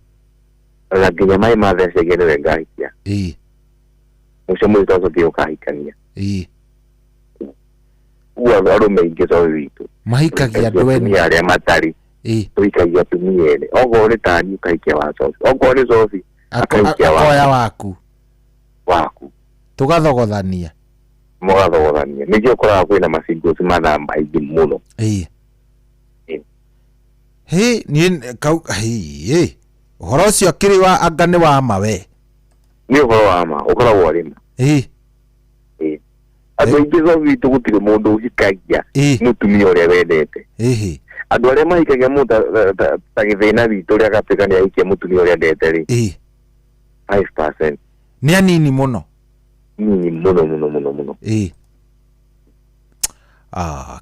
na nginya maĩ mathecegia nĩwe ngahikia mũico mũirĩtu acokire ũkahikania ũguo arũme aingĩ Sovi witũ mahikagia andũ ene arĩa matarĩ tũhikagia atumia ene okorwo nĩ tani ũkahikia wa Sovi okorwo nĩ Sovi akoya waku tũgathogothania mũgathogothania nĩkĩo ũkoraga kwĩna macingoci mathaa maingĩ mũno ũhoro ũcio akĩrĩ wa anga nĩ wa ma we nĩ ũhoro wa ma ũkoragwo arĩ ma andũ aingĩ Sovi witũ gũtirĩ mũndũ ũhikagia mũtumia ũrĩa wendete andũ arĩa mahikagia mũndũ ta gĩthĩna witũ ũrĩa gatuĩka nĩ ahikia mũtumia ũrĩa endete rĩ 5% nĩ anini mũno mũno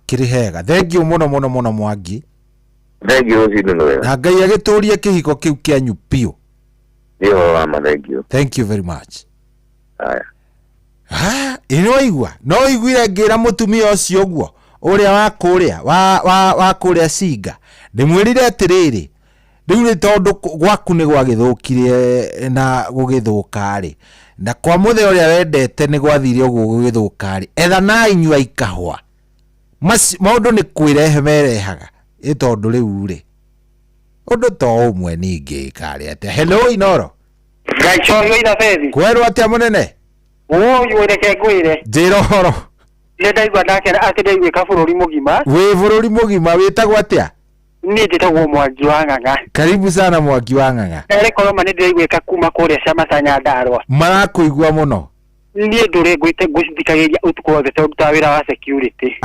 kĩrĩ hega thengiũ mũno Mwangi thengiũ ũcinũ nĩ wega na Ngai agĩtũrie kĩhiko kĩu kĩanyu piũ nĩho wama thengiũ thank you very much nĩwaigua no iguire ngĩra mũtumia ũcio ũguo ũrĩa wa kũrĩa Singa ndĩmwĩrire atĩrĩrĩ rĩu nĩ tondũ gwaku nĩ gwagĩthũkire na gũgĩthũka-rĩ na kwa mũthee ũrĩa wendete nĩ gwathire ũguo gũgĩthũka-rĩ ethanai inyua ikahwa maũndũ nĩ kwĩrehe merehaga tondũ rĩu-rĩ ũndũ to ũmwe ningĩ karĩ atĩa hello Inoro Gaichongo ina fethi kwerwo atĩa mũnene Uyu reke ngwire. Njira horo. Ndaigua ndakera ati ndaigwika bururi mugima. Wi bururi mugima witagwo atia? Ni njitagwo Mwangi wa Ng'ang'a. Karibu sana Mwangi wa Ng'ang'a. Koroma ni ndaigwika kuma kuria Cama Nyandarua. Marakuigua muno. Ni ndure gwite gucithikagiria utuko wothe tondu wira wa security.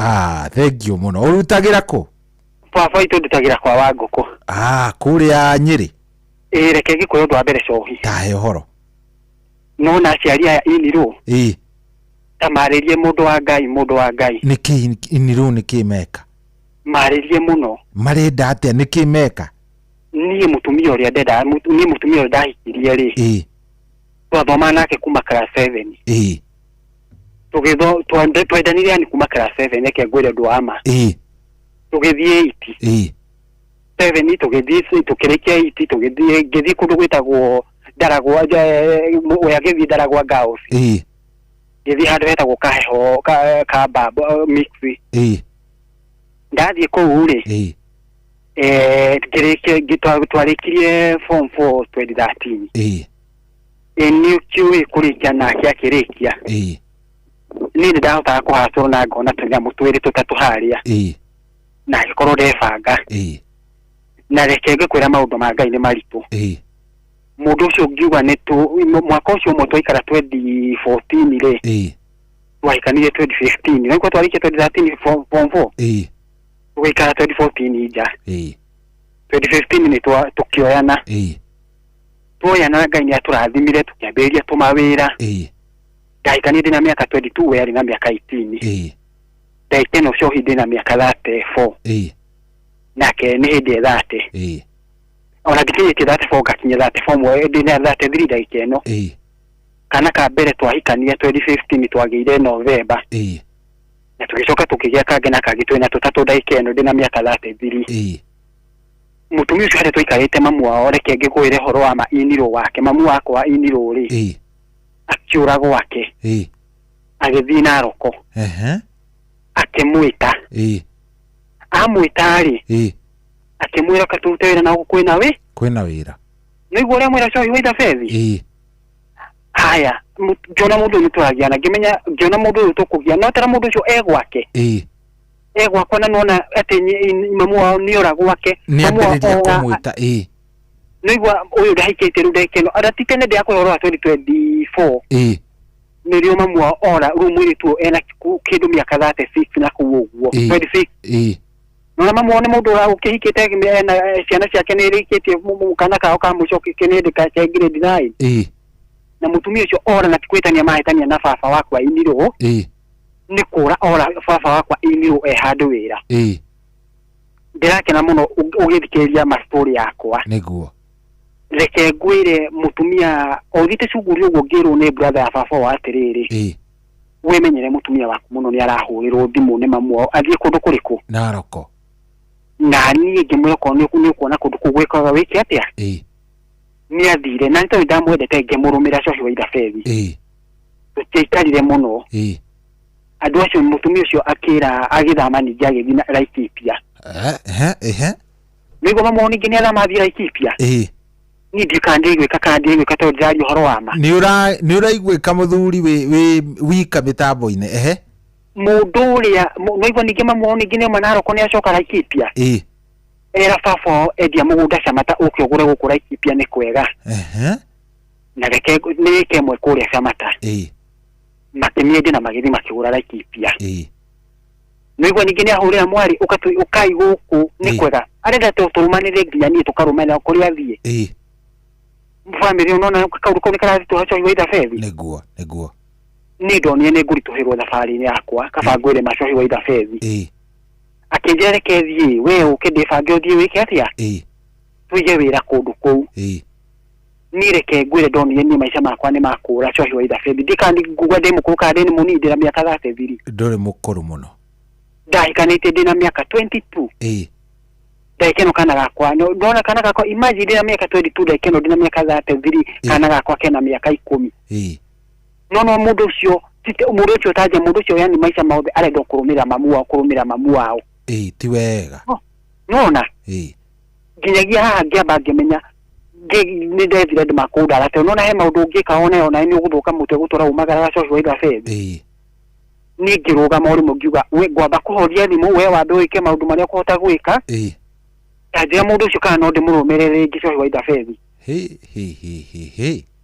Thank you muno. Urutagira ku? Baba itu ndutagira kwa Wanguku. Kuria Nyeri. Reke ngikuyo ndwa mbere cohi. Tahe horo. No na ciari aya Iniru. Tamaririe mundu wa Ngai. Niki Iniru niki meka? Maririe muno. Marenda atia niki meka? Ni mutumia uria ndenda, ni mutumia uria ndahikirie ri. Twathoma nake kuma class 7. Tugitho twendanire ni kuma class 7 neke ngwire ndwama. Tugithie 8. 7 tugithie tukirikia 8 tugithie ngithi kundu gwitagwo Ndaragwa oya githi Ndaragwa Girls. Githi handu hetagwo Kaheho ka babo mixi. Ndathie kuu ri. Twarikirie form 4 2013. Ni kiwe kurikia na akirikia. Ni ndahotaga kuhatwo na ngona tunyamu twiri tutatu haria. Na gikorwo ndebanga. Na reke ngikwira maundu ma Ngai ni maritu. Mundu ucio ngiuga ni tu mwaka ucio mwe twaikara 2014 ri. Twaikanire 2015 niko twarikia 2013 form 4. Twaikara 2014 ija. 2015 ni tukioyana. Twoyana Ngai ni aturathimire tukiambiria tumawira. Ndaikanire na miaka 22 we ari na miaka 18. Ndaikeno cio hindi na miaka 34. Nake ni hindi 30. Ona dikinyite 34 gakinye 34 mwe ndina 33 ndaikeno. Kana ka mbere twahikania 2015 twageire November. Na tugicoka tukigia kage na kage twina tutatu ndaikeno ndina miaka 33. Mutumia ucio hare twikarite mamu wao reke ngigwire horo wa Iniru wake mamu wakwa Iniru ri. Akiura gwake. Agithii Naroko. Akimwita. Amwita ri. Akimwira katute wira na kwina we? Kwina wira. Niguo ria mwira cohi witha fethi? Haya, jona mundu nitwagia na ngimenya jona mundu tukugia no tara mundu ucio egwake. Egwakwa na nona ati mamu wao ni ora gwake. Mamu wao kumwita Niguo uyu ndahikite ru ndekeno aratitene ndi akwihoro wa 2024. Nirio mamu wao ora rumwiri tu ena kindu miaka 36 na kuuguo 26. Nona mamu wao ni mundu wa ukihikite na ciana ciake ni rikitie kana kao ka mucoki kinindi ka grade 9. Na mutumia ucio ora na tikwitania mahitania na baba wakwa Iniru. Ni kura ora baba wakwa Iniru handu wira. Ndirakena muno ugithikiriria ma story yakwa. Niguo. Reke ngwire mutumia othite cuguri uguo ngirwo ni brother ya baba wa atiriri. Wemenyere mutumia waku muno ni arahurirwo thimu ni mamu wao athie kundu kuriku. Naroko. Na niĩ ngĩmwĩra ko nĩ kuona kũndũ kũgwĩkaga wĩke atĩa. Nĩ athire na nĩtondũ ndamwendete ngĩmũrũmĩrĩra cohi wa Ithafethi. Tũtiaikarire mũno. Andũ acio mũtumia ũcio akĩra agĩthama ningĩ agĩthiĩ Laikipia. Nĩguo mamu wao ningĩ nĩ athama athiĩ Laikipia. Niĩ ndikandigwĩka kana ndigwĩka tondũ ndĩraria ũhoro wa ma. Nĩ ũraigwĩka mũthuri wika mĩtambo-inĩ mundu uria noigwa ningi mamu wao ningi ni Naroko ni acoka Laikipia. Era baba endia mugunda Camata ukiogure guku Laikipia ni kwega. Na reke ni kemwe kuria Camata. Makimiendi na magithi makigura Laikipia. Noigwa ningi ni ahurira mwari ukai guku ni kwega. Arenda turumanire nginya ni tukarumana kuri athie. Family unona kauru koni karathi tuhacho iwa Ithafethi. Niguo. Ni ndonire ni ngurituhirwo thabari-inĩ yakwa kabangwire macohi wa Ithafethi. Akinjira reke thie we ukindibange uthie wike atia? Tuige wira kundu kuu. Ni reke ngwire ndonire ni maica makwa ni makura cohi wa Ithafethi ndikandi ngugwa ndi mukuru kandi ni munini ndira miaka 32. Nduri mukuru muno. Ndahikanite ndina miaka 22. Ndaikeno kana gakwa ndona kana gakwa imagine ndina miaka 22 ndaikeno ndina miaka 33 kana gakwa kena miaka 10. No mundu ucio taje mundu ucio yani maica mothe arenda kurumira mamu wao. Ti wega. Nona. Nginyagia haha ngiamba ngimenya nä ndethire ndä makundara te nona he maundu ngika one ona ni uguthuka mutwe gutwara umagara coci wa ithabedi ni ngiruga morimu ngiuga we ngwamba kuhoria thimu we wambe wike maundu maria kuhota gwika tajia mundu ucio kana no ndimurumirire ringi coci wa ithabedi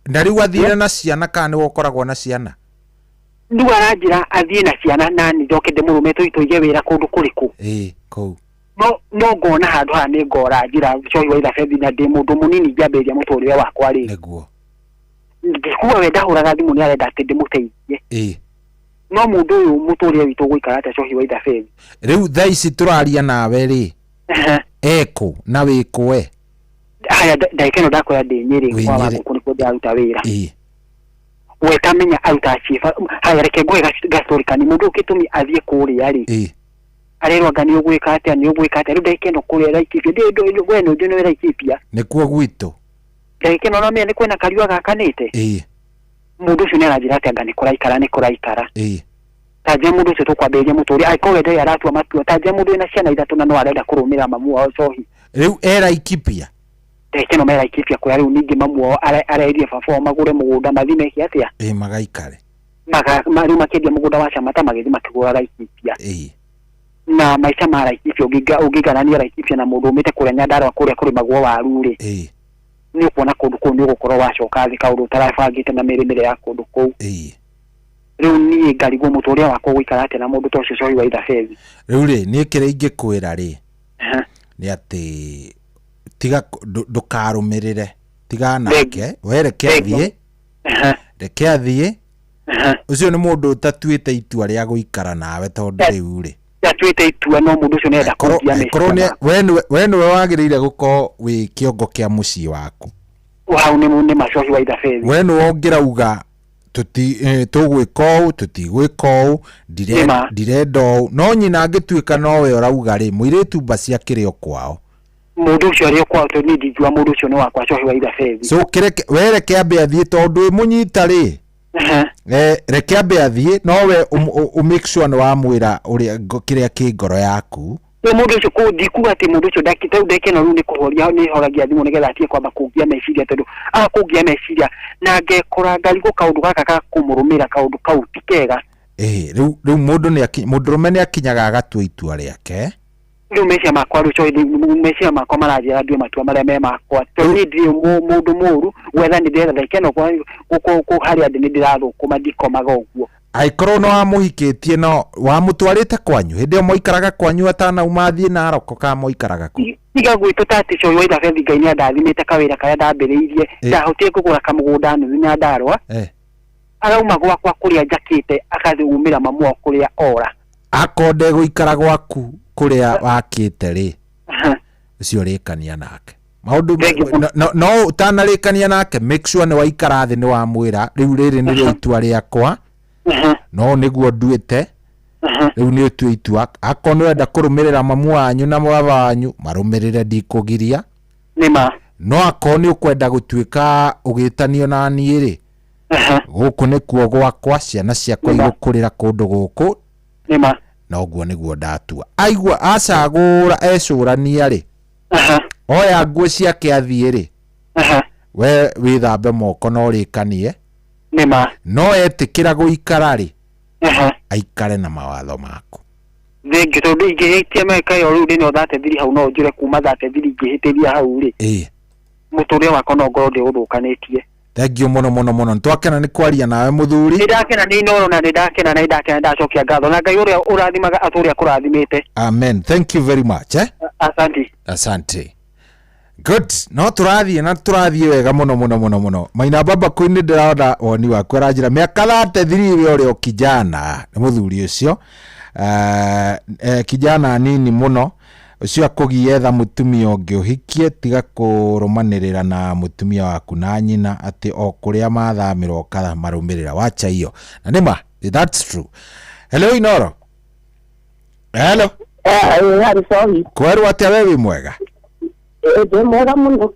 na riu athire na ciana kana ni wokoragwo na ciana ndu aranjira athie na ciana na ni ndoke ndimurume tuige wira kundu kuriku kou no ngona handu ha ni ngora njira coci wa ithabedi na ndi mundu munini njambiria muturire wakwa ri niguo ngikuwa we ndahuraga thimu ni arenda ati ndimuteithie no mundu uyu muturire witu guikara ata coci wa ithabedi riu thaa ici turaria nawe ri eko na wikwe haya ndaikeno ndakoya ndi nyiri kwa waku niko ndaruta wira we kamenya aruta chifa haya reke ngwe gastorikani mundu ukitumi athie kuri ari arerwa ngani ugwika atia ni ugwika atia riu ndaikeno kuri Laikipia ndi gweno ndi no Laikipia nikuo gwitu ndaikeno no me ni kwena kariwa gakanite mundu ucio ni aranjira atia ngani kuraikara taje mundu ucio tukwambiria muturi aikowe ndai aratua matua taje mundu ina ciana ithatu na no arenda kurumira mamu wao cohi riu Laikipia ndekeno mera Laikipia kwa riu ningi mamu wao areirie baba magure mugunda mathime kiatia magaikare mari makendia mugunda wa Chamata magithi makigura Laikipia na maisha ma Laikipia ugiganania Laikipia na mundu umite kuria Nyandarua kuria kuri magwo waru ri ni kuona kundu kuu ni gukorwo wacoka thi kaundu tarabangite na mirimire ya kundu kuu riu ni ngarigwo muturia wakwa guikara atia na mundu tocio coci wa ithabedi riu ri ni kire ingikwira ri ni ati tiga ndukarumirire tiga nake wereke athie ucio ni mundu tatuite itua ria guikara nawe tondu riu ri tatuite itua no mundu ucio nenda kugia meci we niwe wagiriire gukorwo wi kiongo kia mucii waku wau ni macoci wa ithabedi we niwe ungirauga tugwika uu tutigwika uu ndirenda uu no nyina angituika nowe urauga ri muiritu mbaci akiri kwao mundu ucio ari kwao to ni ndijua mundu ucio ni wakwa coci wa ithabedi so wereke ambe athie tondu imunyita ri reke ambe athie nowe make sure ni wamwira uria kiria ki ngoro yaku mundu ucio kundikuga ati mundu ucio ndeke no ni kuhoria ni horagia thimu nigetha atie kwamba kungia meciria tondu kungia meciria na ngekora ngarigo kaundu gaka ka kumurumira kaundu kau tikega riu mundu rume ni akinyaga agatua itua riake riu mecia makwa riu cothi mecia makwa maranjira ndio matua maria me makwa to ni ndio mundu muru wetha ni ndetha ikeno ku haria ndi ndirathukuma ndikomaga uguo aikorwo no amuhikitie no wamutwarite kwanyu hindi yo moikaraga kwanyu atana umathie na roko ka moikaraga ku tiga gwitu tati coci wa ithabedi ngai ni ndathimite kawira karia ndambiriirie ndahotie kugura kamugunda nuthu Nyandarua arauma gwakwa kuria njakite akathi umira mamu wa kuria ora akonde guikara gwaku kuria wakite ri ucio rikania nake maundu no utanarikania nake make sure ni waikara thi ni wamwira riu riri ni itua riakwa no niguo nduite riu ni tu itua akono enda kurumirira mamu wanyu na baba wanyu marumirire ndikugiria nima no akoni ukwenda gutuika ugitanio na nie ri guku ni kuo gwakwa ciana ciakwa igukurira kundu guku nima noguo niguo ndatua aigua acagura ecurania ri oya nguo ciake athie ri we withambe moko no rikanie nima no etikira guikara ri aikare na mawatho maku thengi tondu ingihitie meka yo riu ni othate thiri hau no njure kuma thate thiri ingihitiria hau ri muturia wakwa no ngoro ndi uthukanitie thengi muno ntwakena ni kwaria nawe muthuri ndakena ni noro na ndakena ndacokia ngatho na ngai uria urathimaga aturia kurathimite amen thank you very much asante good no turathie wega muno maina baba kwini ndirona woni waku aranjira miaka 33 uri o kijana ni muthuri ucio kijana nini muno ucio akugietha mutumia ungi uhikie tiga kurumanirira na mutumia waku na nyina ati o kuria mathamirwo kada marumirira wacha hiyo na nima that's true hello Inoro hello sorry kweru atia wewe mwega mwega muno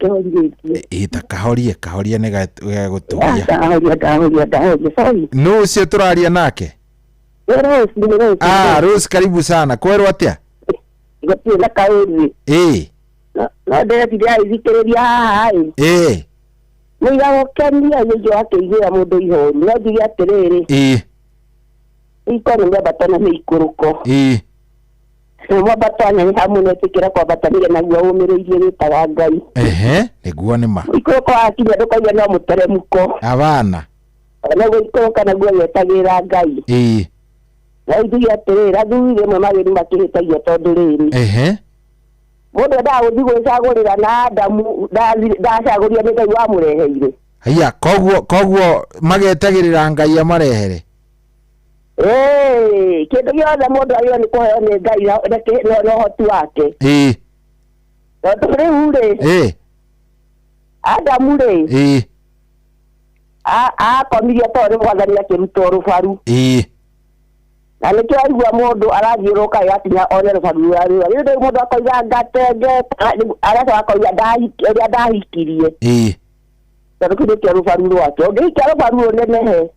kihorie kahorie ni gagutugia sorry no ucio turaria nake Rose karibu sana kweru atia gapila kauri no ndĩretiria ithikĩrĩria haha mũiga gũkenia nĩnjũ akĩigĩra mũndũ ihoru no njuge atĩrĩrĩ ikono mĩambatana nĩ ikũrũko mwambatana nĩ hamwe netĩkĩra kwambatanire naguo ũmĩrĩirie gĩtaga Ngai nĩguo nĩma ikũrũko akinya ndũkauga no mũteremũko abana naguo ikũrũka naguo wetagĩrĩra Ngai na njuge atĩrĩrĩ athuri rĩmwe magĩrĩ makĩhĩtagia tondũ rĩrĩ mũndũ endaga gũthiĩ gwĩcagũrĩra na Adamu ndacagũria nĩ Ngai wamũreheire haya koguo magetagĩrĩra Ngai amarehere kĩndũ gĩothe mũndũ agĩrĩirwo nĩ kũheo nĩ Ngai na ũhoti wake tondũ rĩu rĩ Adamu rĩ akomirie tondũ Mwathani akĩrutwo rũbaru na nĩkĩo aigua mũndũ arathiũrũka agakinya one rũbaru rũrĩa rĩu rĩu mũndũ akoiga ngatenge aracoka akoiga ũrĩa ndahikirie tondũ kĩu nĩkĩo rũbaru rwake ũngĩhikia rũbaru rũnenehe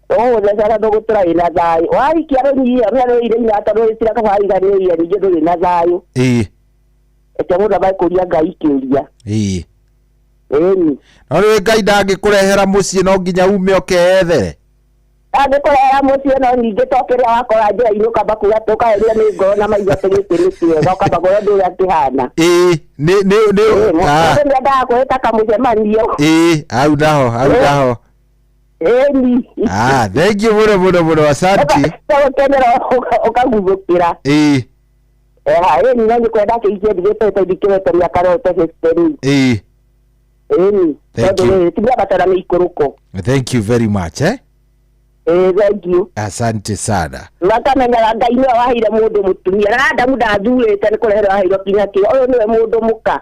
ũgũthecana ndũgũtũra wĩna thayũ wahikia rũnyihia rũrĩa rũire inata rũrĩtira kabariganĩire ningĩ ndũrĩ na thayũ ete mũndũ amekũria Ngai kĩũria no rĩu Ngai ndangĩkũrehera mũciĩ no nginya ume ũkeethere angĩkũrehera mũciĩ no ningĩ tokĩrĩa wakora njĩra-inĩ ũkamba kuga tũkaheria nĩ ngoro na maigua tũgĩtĩ nĩ kĩega ũkamba kũrĩa ndũ ũrĩa kĩhana mũndũ nĩendaga kwĩta kamũcemanio hau naho thank you mũno asante ũkenera ũkaguthũkĩra no nĩkwenda kĩikie ndigĩtete ndikĩreteria karote history tibiabatara nĩ ikũrũko thank you very much thank you asante sana makamenyaga Ngai nĩwe waheire mũndũ mũtumia na Adamu ndathurĩte nĩ kũreherwo waheirwo kinya kĩo ũyũ nĩwe mũndũ mũka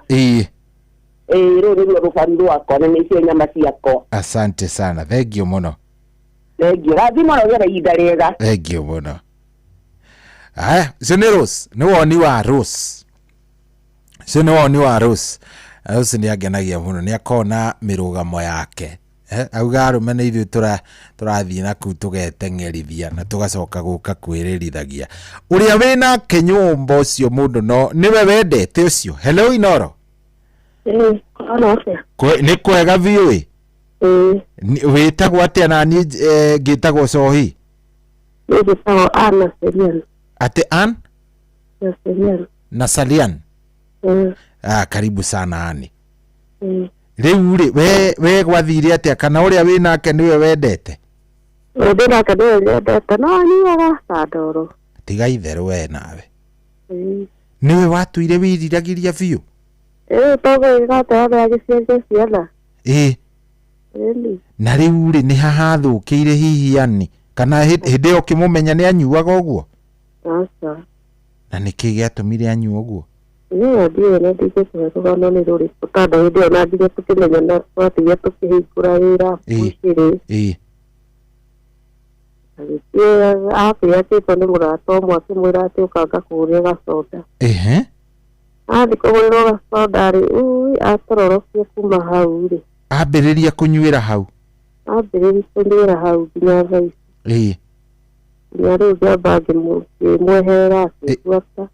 rĩu nĩruo rũbaru rwakwa na nĩcio nyama ciakwa asante sana thank you mũno rathima rogera ihinda rĩega thank you mũno aya ũcio nĩ Rose nĩ woni wa Rose ũcio nĩ woni wa Rose Rose nĩ angenagia mũno nĩ akona mĩrũgamo yake auga arũme nĩ ithuĩ tũrathiĩ na kũu tũgeteng'erithia na tũgacoka gũka kwĩrĩrithagia ũrĩa wĩna kenyũmba ũcio mũndũ no nĩwe wendete ũcio hello Inoro nĩ kwega biũ wĩtagwo atĩa na niĩ ngĩtagwo Cohi ngĩtagwo Anna Serian atĩ Ann na Salian karibu sana Ani rĩu rĩ we gwathire atĩa kana ũrĩa wĩnake nĩwe wendete ndĩnake nĩwe wendete no nyuaga Sandoro tiga itherũ we nawe nĩwe watuire wiriragĩria biũ togũ ĩgatega agĩcienje ciana na rĩu rĩ nĩ hahathũkĩire hihi Ani kana hĩndĩ ĩyo ũkĩmũmenya nĩ anyuaga ũguo na nĩkĩ gĩatũmire anyua ũguo ndiũĩ na ndigĩtũhe rũgano nĩ rũrĩkũ tondũ hĩndĩ ĩyo na ndige tũkĩmenya na twatige tũkĩhingũra wĩra mũcirĩ agĩthiĩ akĩtwo nĩ mũrata ũmwe akĩmwĩra atĩ ũkanga kũhũrĩra gacoda athiĩ kũhũrĩrwo gacoda rĩ atororokia kuma hau rĩ ambĩrĩria kũnyuĩra hau nginya thaa ici nginya rĩu ngĩamba ngĩmweherera akĩbuata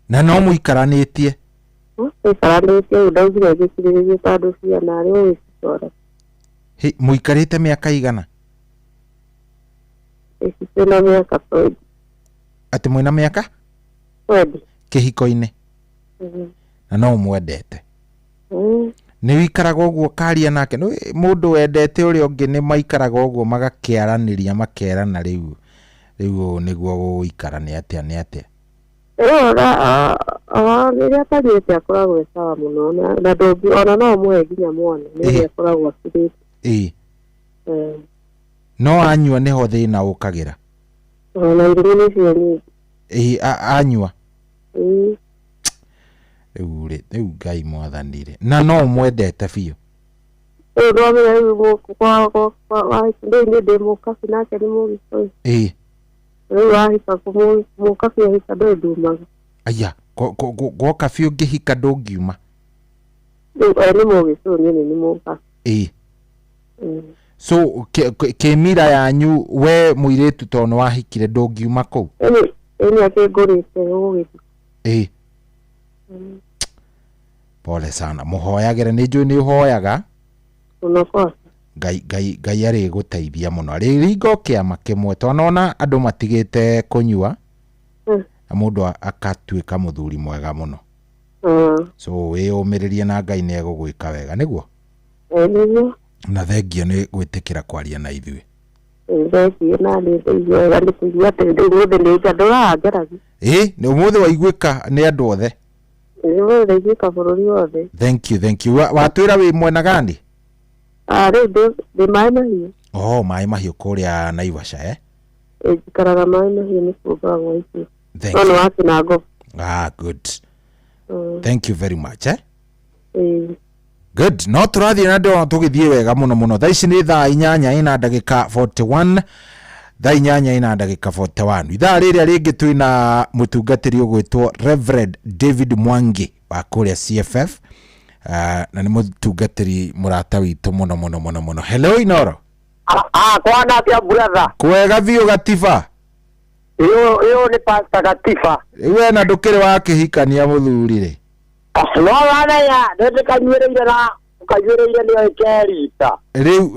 na no mũikaranĩtie rĩu ndaugire ngĩkirĩrĩrie tondũ ciana rĩ ũgĩcitwara mũikarĩte mĩaka igana ĩcitĩna mĩaka 20 atĩ mwĩna mĩaka 20 kĩhiko-inĩ na no ũmwendete nĩ wĩikaraga ũguo karia nake mũndũ wendete ũrĩa ũngĩ nĩ maikaraga ũguo magakĩaranĩria makerana rĩu nĩguo gũikara nĩ atĩa rĩrĩa atanyĩte akoragwo e sawa mũno na ndũngĩ ona no ũmũhe nginya mwana nĩrĩa akoragwo akĩrĩte no anyua nĩho thĩna ũkagĩra na irumi nĩcio nyingĩ anyua rĩu Ngai mwathanire na no ũmwendete biũ ndwamenya rĩu ndĩ mũkabi nake nĩ mũgĩkũyũ rĩu wahika mũkabi ahika ndũĩ ndumaga aya goka biũ ngĩhika ndũngiuma rĩu nĩ mũgĩkũyũ niĩ nĩ mũkabi so kĩmira yanyu we mũirĩtu tondũ nĩ wahikire ndũngiuma kũu ĩni akĩngũrĩte gũgĩthiĩ Pole sana. Muhoyagire ni njui ni uhoyaga. Unakosa. Ngai ari guteithia muno. Riringo kiama kimwe twanona andu matigite kunyua. Na mundu akatuika muthuri mwega muno. So we umiririe na Ngai ni egugwika wega niguo. Niguo. Na thengio ni gwitikira kwaria na ithui. Thengio na ni thengio ga ni kuigua tende ni njadora ngeragia. Ni umuthi waiguika ni andu othe. Waiguika bururi wothe. Thank you. Watwira wi mwena gani? Riu ndi Mai Mahiu. Mai Mahiu kuria Naivasha njikaraga Mai Mahiu ni kumbagwo ici. Thank you. No wakinango. Good. Thank you very much Good. No turathie na ndo tugithie wega muno. Thaa ici ni thaa 8:41. Thaa 8:41. Ithaa riria ringi twina mutungatiri ugwitwo Reverend David Mwangi wa kuria CFF. Na ni mutungatiri murata witu muno. Hello Inoro. Kwana pia brother. Kwega vio Gatiba. Iyo ni Pastor Gatiba. Iwe na ndukire wa kihikania muthuri ri. No wana ya ndikanywereire na ukanywereire ni ekerita. Riu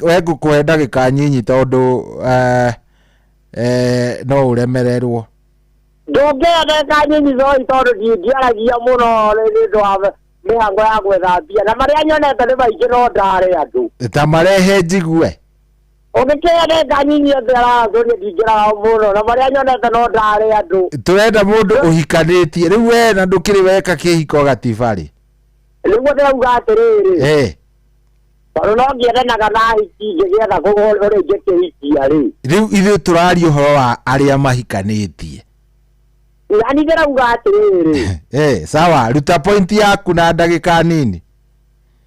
wego kwe ndagika nyinyi tondu no uremererwo. Ndongea ndagika nyinyi zo tondu ndiaragia muno ni ndo mihango ya gwethambia na maria nyonete ni maingi no ndare andu. Ta marehe njigue. Ugikea ndagika nyinyi ndera ndori ndingira muno na maria nyonete no ndare andu. Turenda mundu uhikanitie riu we na ndukiri weka kihiko Gatiba ri. Riu ndauga atiriri. Paro no ngiendaga na hiki ngietha kugore ngekihikia ri. Riu ithu turaria uhoro wa aria mahikanitie. Yani ndauga atiriri. Sawa, ruta point yaku na ndagika nini.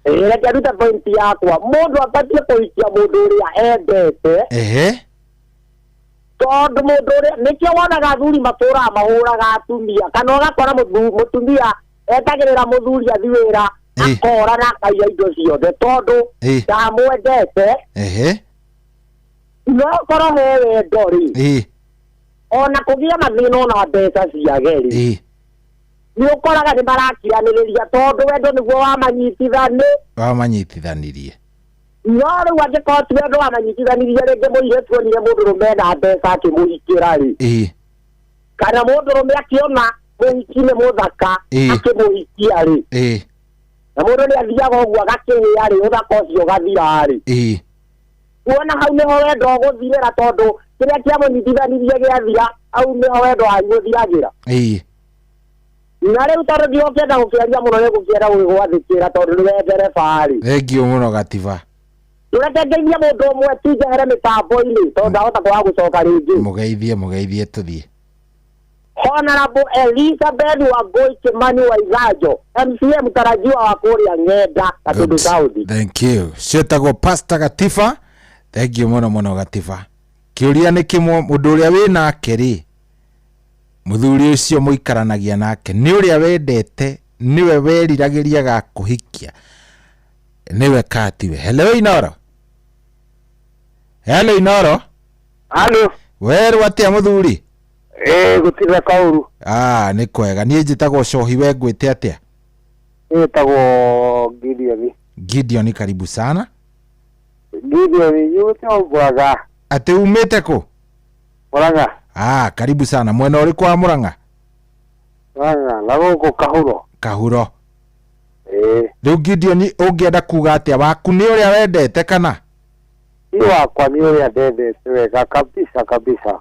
Reke ruta point yakwa. Mundu abatie kuhikia mundu uria endete. Tondu mundu uria nikio wonaga thuri matura mahuraga atumia kana ugakora mutumia etagirira muthuri athi wira akora na kaiya indo ciothe tondu ndamwendete. No korwo he wendo ri. Ona kugia mathina ona mbeca ciageri. Ni ukoraga ni marakiraniriria tondu wendo niguo wamanyitithanirie. No riu angĩkorwo ti wendo wamanyitithanirie rĩngĩ mũirĩtu onire mũndũrũme na mbeca akĩmũhikĩra rĩ. Kana mũndũrũme akĩona mũhiki nĩ mũthaka akĩmũhikia rĩ. Na mũndũ nĩ athiaga ũguo agakĩhĩa rĩ ũthaka ũcio ũgathira rĩ. Kuona hau nĩho wendo ũgũthirĩra tondu kĩrĩa kĩamũnyitithanirie gĩathira hau nĩho wendo wanyu ũthiragĩra. Na rĩu tondũ ndiokenda gũkĩaria mũno nĩ gũkĩenda gũgwathĩkĩra tondu nĩ wendereba rĩ. Thengio mũno Gatiba. Tũrekengeithie mũndũ ũmwe tujehere mĩtambo-inĩ tondu ndahota kwaga gũcoka rĩngĩ. Mũgeithie tuthie. Honorable Elizabeth Wangui Kimani Waiganjo, MCA mtarajiwa wa kuria Ng'enda Gatundu South. Thank you. Cietagwo Pastor Gatiba. Thank you mũno Gatiba. Kiuria nĩ kimwe mundu uria wi nake ri. Muthuri ucio muikaranagia nake ni uria wendete niwe weriragiria ga kuhikia. Niwe katiwe. Hello Inoro. Hello. Weru atia muthuri? Gutire kauru. Ni kwega. Ni njitagwo Cohi, we ngwite atia? Njitagwo Gideon, karibu sana. Gideon, yote Murang'a. Ati umite ku? Murang'a. Karibu sana. Mwena uriku wa Murang'a? Murang'a, na guku Kahuro. Riu Gideon, ungienda kuga atia waku ni uria wendete kana? Ni wakwa ni uria ndendete wega kabisa.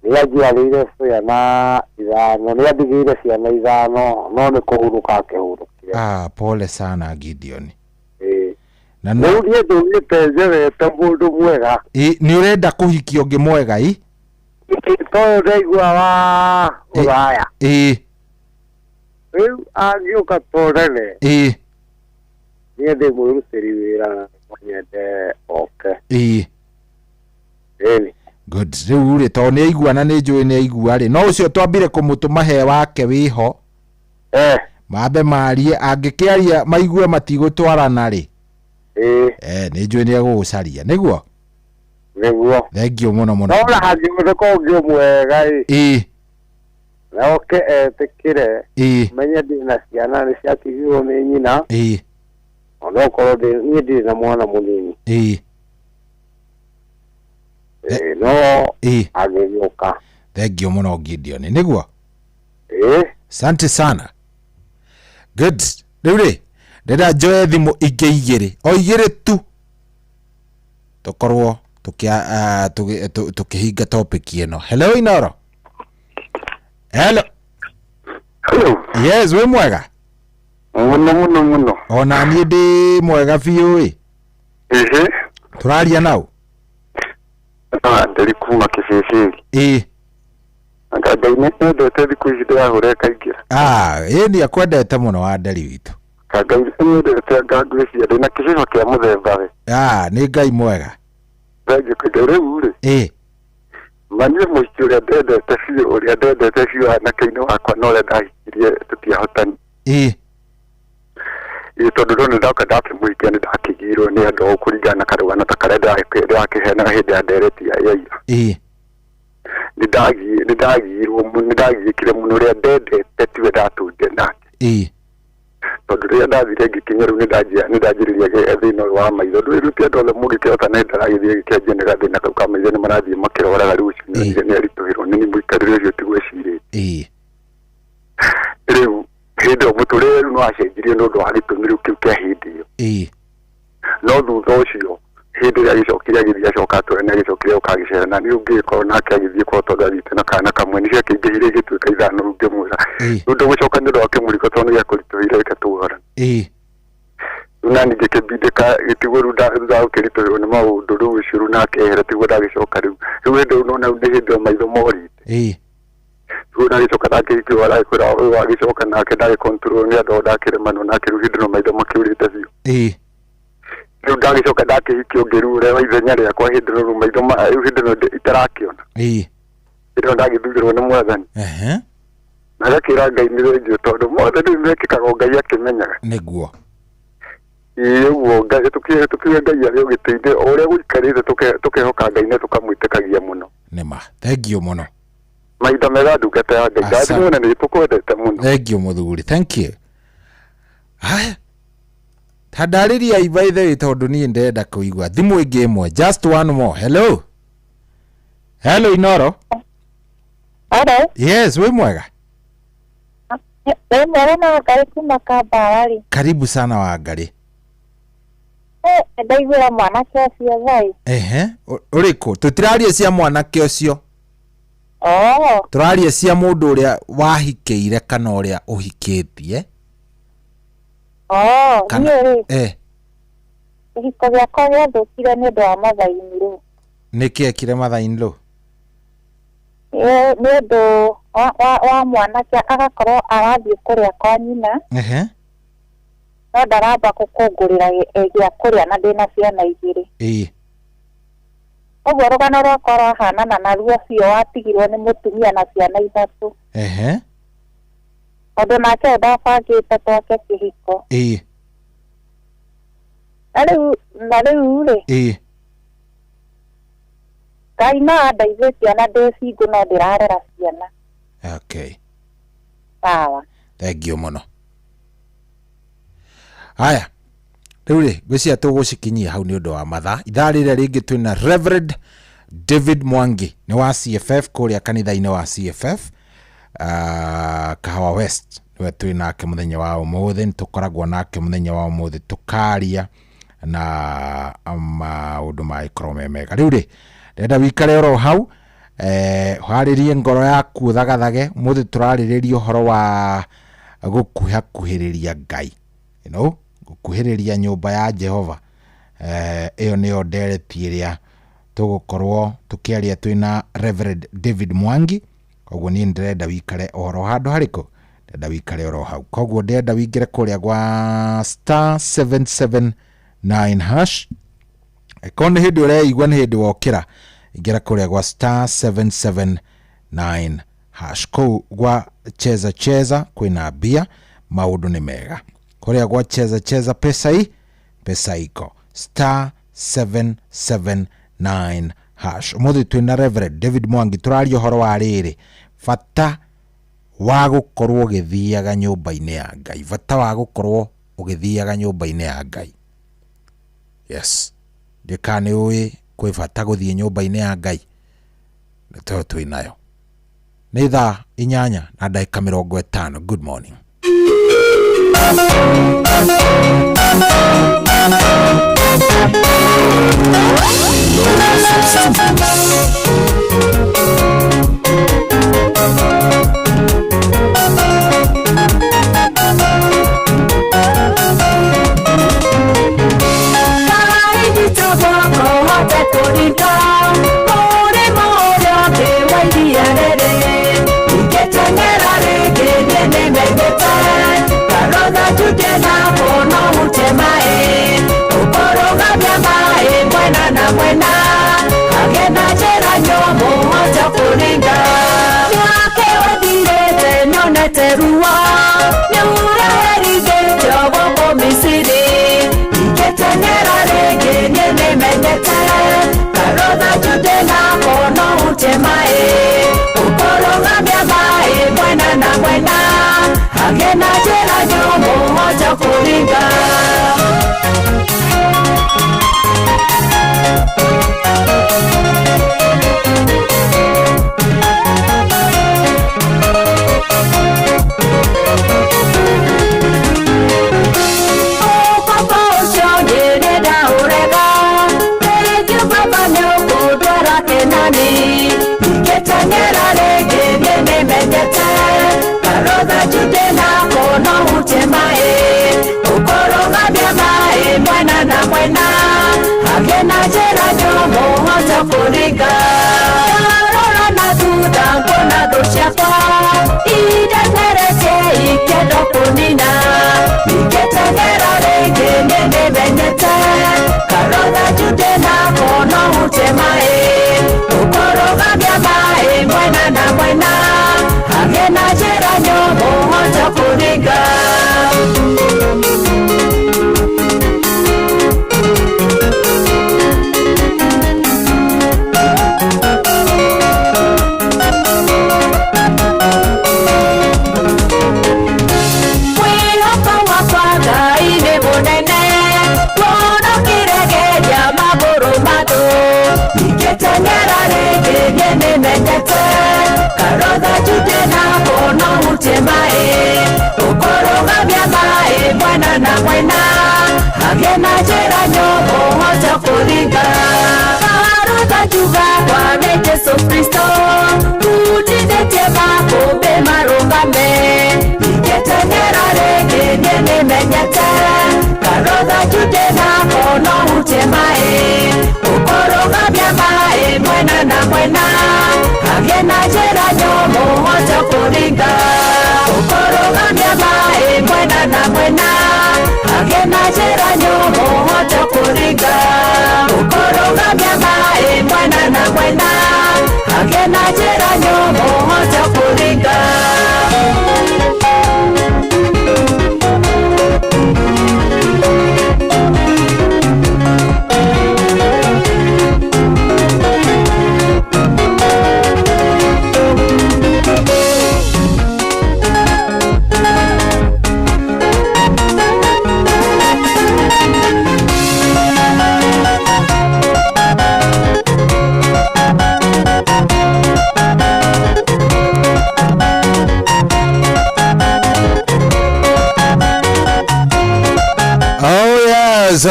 Niajiarĩire ciana ithano, niandigĩire ciana ithano, no nĩ kũhurũka akĩhurũkire. Pole sana Gideon. Na rĩu niĩ ndũgĩte njerete mũndũ mwega. Nĩ ũrenda kũhikia ũngĩ mwega tondũ ndaigua wa ũraya. Rĩu angĩũka tũrene niĩ ndĩ mwĩrutĩri wĩra nyende oke. Good. Riu ri to ni aigua na ni njui ni aigua ri no ucio twambire kumutuma he wake wiho mambe marie angikiaria maigue matigutwarana ri ni njui ni agucaria niguo Niguo. Thank you muno muno. Nona hangi mutheko ngio mwega na oke tekire menye ndina ciana ni ciatigirwo ni nyina ono korwo ndi na mwana munini no agĩgĩũka. Thank you muno Gideon niguo asante sana. Good rĩu ndĩra njoe thimũ ingĩ igĩrĩ o igĩrĩ tu tukorwo tukihinga topic ĩno. Hello Inoro. Hello. Yes, we mwega. Muno. Ona niĩ ndĩ mwega biũ turaria nau. Ndĩrĩ kuma Kĩbĩbĩri. Kangaine ndete thikũ ici ndĩrahũra kaingĩ. Nĩ akwendete mũno wa nderi witũ. Kangaine ndete ngangwĩcia ndĩna kĩbĩbĩro kĩa mũthemba we. Nĩ Ngai mwega. Thangi kũndũ rĩu manie mũici ũrĩa ndendete biũ anake-inĩ wakwa no ũrĩa ndahikirie tũtiahotani. Tondũ rĩu nĩndoka ndakĩmũhikia nĩndakĩgirwo nĩ andũ kũringana karũgano ta karĩa ndĩrakĩheanaga hĩndĩ ya ndereti ya ira. Nĩndagiĩkire mũno ũrĩa ndendete tiwe ndatũnde nake. Tondũ rĩrĩa ndathire ngĩkinya rĩu nĩndanjĩrĩria thĩna ũyũ wa maitho rĩu ti andũ othe mũngĩkĩhota na ndaragĩthiĩ gĩkĩanjie nĩ gathĩna kau ka maitho nĩ marathiĩ makĩroraga rĩu nĩ aritũhĩrwo nĩ mũikarĩre ũcio tigwĩcirĩtie. Rĩu hĩndĩ ĩyo mũtũrĩre rĩu nĩwacenjirie nĩ ũndũ wa gĩtũmi rĩu kĩu kĩa hĩndĩ ĩyo. No thutha ũcio hĩndĩ ĩrĩa agĩcokire agĩthiĩ acoka atwĩra nĩ agĩcokire ũkagĩcera na nĩ ũngĩkorwo nake agĩthiĩ korwo tondũ athiĩte na kana kamwe nĩ ciakĩingĩhire igĩtuĩka ithano rĩu ngĩmwĩra rĩu ndũgũcoka nĩ ũndũ wa kĩmũrigo tondũ nĩ gĩakũritũhire reke tũhorane. Rĩu nani ngĩkĩbindĩka gĩtiguo rĩu ndagũkĩritũhĩrwo nĩ maũndũ rĩu ũcio rĩu nakehera tiguo ndagĩcoka rĩu hĩndĩ ĩyo nona nĩ hĩndĩ ĩyo maitho morĩte. Rĩu ndagĩcoka ndakĩhikio arakwĩra ũyũ agĩcoka nake ndagĩkontrol nĩ andũ ndakĩremano nake rĩu hĩndĩ ĩno maitho makĩũrĩte biũ. Rĩu ndagĩcoka ndakĩhikio ngĩrura ithenya rĩakwa hĩndĩ ĩno maitho rĩu hĩndĩ ĩno itarakĩona. Hĩndĩ ĩno ndagĩthurĩrwo nĩ Mwathani. Na agakĩra Ngai nĩ thengio tondũ mothe rĩu mekĩkaga Ngai akĩmenyaga. Nĩguo. Ũguo Ngai tũkiuge Ngai arĩ ũgĩteithie o ũrĩa gũikarĩte tũkehoka Ngai na tũkamwĩtĩkagia mũno. Nĩma. Thank you mũno. Maitha mega ndungata ya Ngai. Ndathimwo na nĩ tũkwendete mũno. Thank you mũthuri. Thank you. Haya. Tandarĩria ibaithe tondũ niĩ ndenda kũigua thimũ ĩngĩ ĩmwe just one more. Hello Inoro. Yes, we mwega. Karibu sana Wangari. Ndaigwĩra mwanake ũcio thai. Ũrĩkũ? Tũtiraria cia mwanake ũcio. Tũraria cia mũndũ ũrĩa wahikĩire kana ũrĩa ũhikĩtie. Niĩ kĩhiko gĩakwa gĩathũkire nĩ ũndũ wa mathai-inĩ rĩu. Nĩkĩ ekire mathai-inĩ rĩu? Nĩ ũndũ wa mwanake agakorwo arathiĩ kũrĩa kwa nyina no ndaramba gũkũngũrĩra gĩa kũrĩa na ndĩna ciana igĩrĩ. Ũguo rũgano rwakwa rwahanana na ruo biũ watigirwo nĩ mũtumia na ciana ithatũ. Ũndũ nake ndabangĩte twake kĩhiko. Na rĩu-rĩ Ngai no andeithĩtie na ndĩ single no ndĩrarera ciana. Sawa. Thank you mũno. Haya. Rĩu-rĩ ngwĩciria tũgũcikinyia hau nĩ ũndũ wa mathaa. Ithaa rĩrĩa rĩngĩ twĩna Reverend David Mwangi nĩ wa CFF kũrĩa kanitha-inĩ wa CFF Kahawa West niwe twĩ nake mũthenya wa ũmũthĩ. Nĩtũkoragwo nake mũthenya wa ũmũthĩ tũkaria na maũndũ magĩkorwo me mega. Rĩu-rĩ ndenda wĩikare oro hau harĩrie ngoro yaku ũthagathage. Mũthĩ tũrarĩrĩria ũhoro wa gũkuhĩrĩria Ngai, gũkuhĩrĩria nyũmba ya Jehova. Ĩyo nĩyo ndereti ĩrĩa tũgũkorwo tũkĩaria twĩna Reverend David Mwangi. Koguo niĩ ndĩrenda wĩikare oro handũ harĩkũ, ndĩrenda wĩikare oro hau. Koguo ndĩrenda wĩingĩre kũrĩa gwa *779 hash. Korwo nĩ hĩndĩ ũreigua nĩ hĩndĩ wokĩra, ingĩra kũrĩa gwa *779 hash. Kũu gwa cheza kwĩna mbia, maũndũ nĩ mega. Kũrĩa gwa cheza pesa iko *779 hash umuthi twina Reverend David Mwangi turario horo wa riri fata wa gukorwo githiaga nyumba-ini ya Ngai fata wa gukorwo ugithiaga nyumba-ini ya Ngai. Yes, ndikane uwi kwi fata guthie nyumba-ini ya Ngai nito twinayo ni thaa 8:50. Good morning.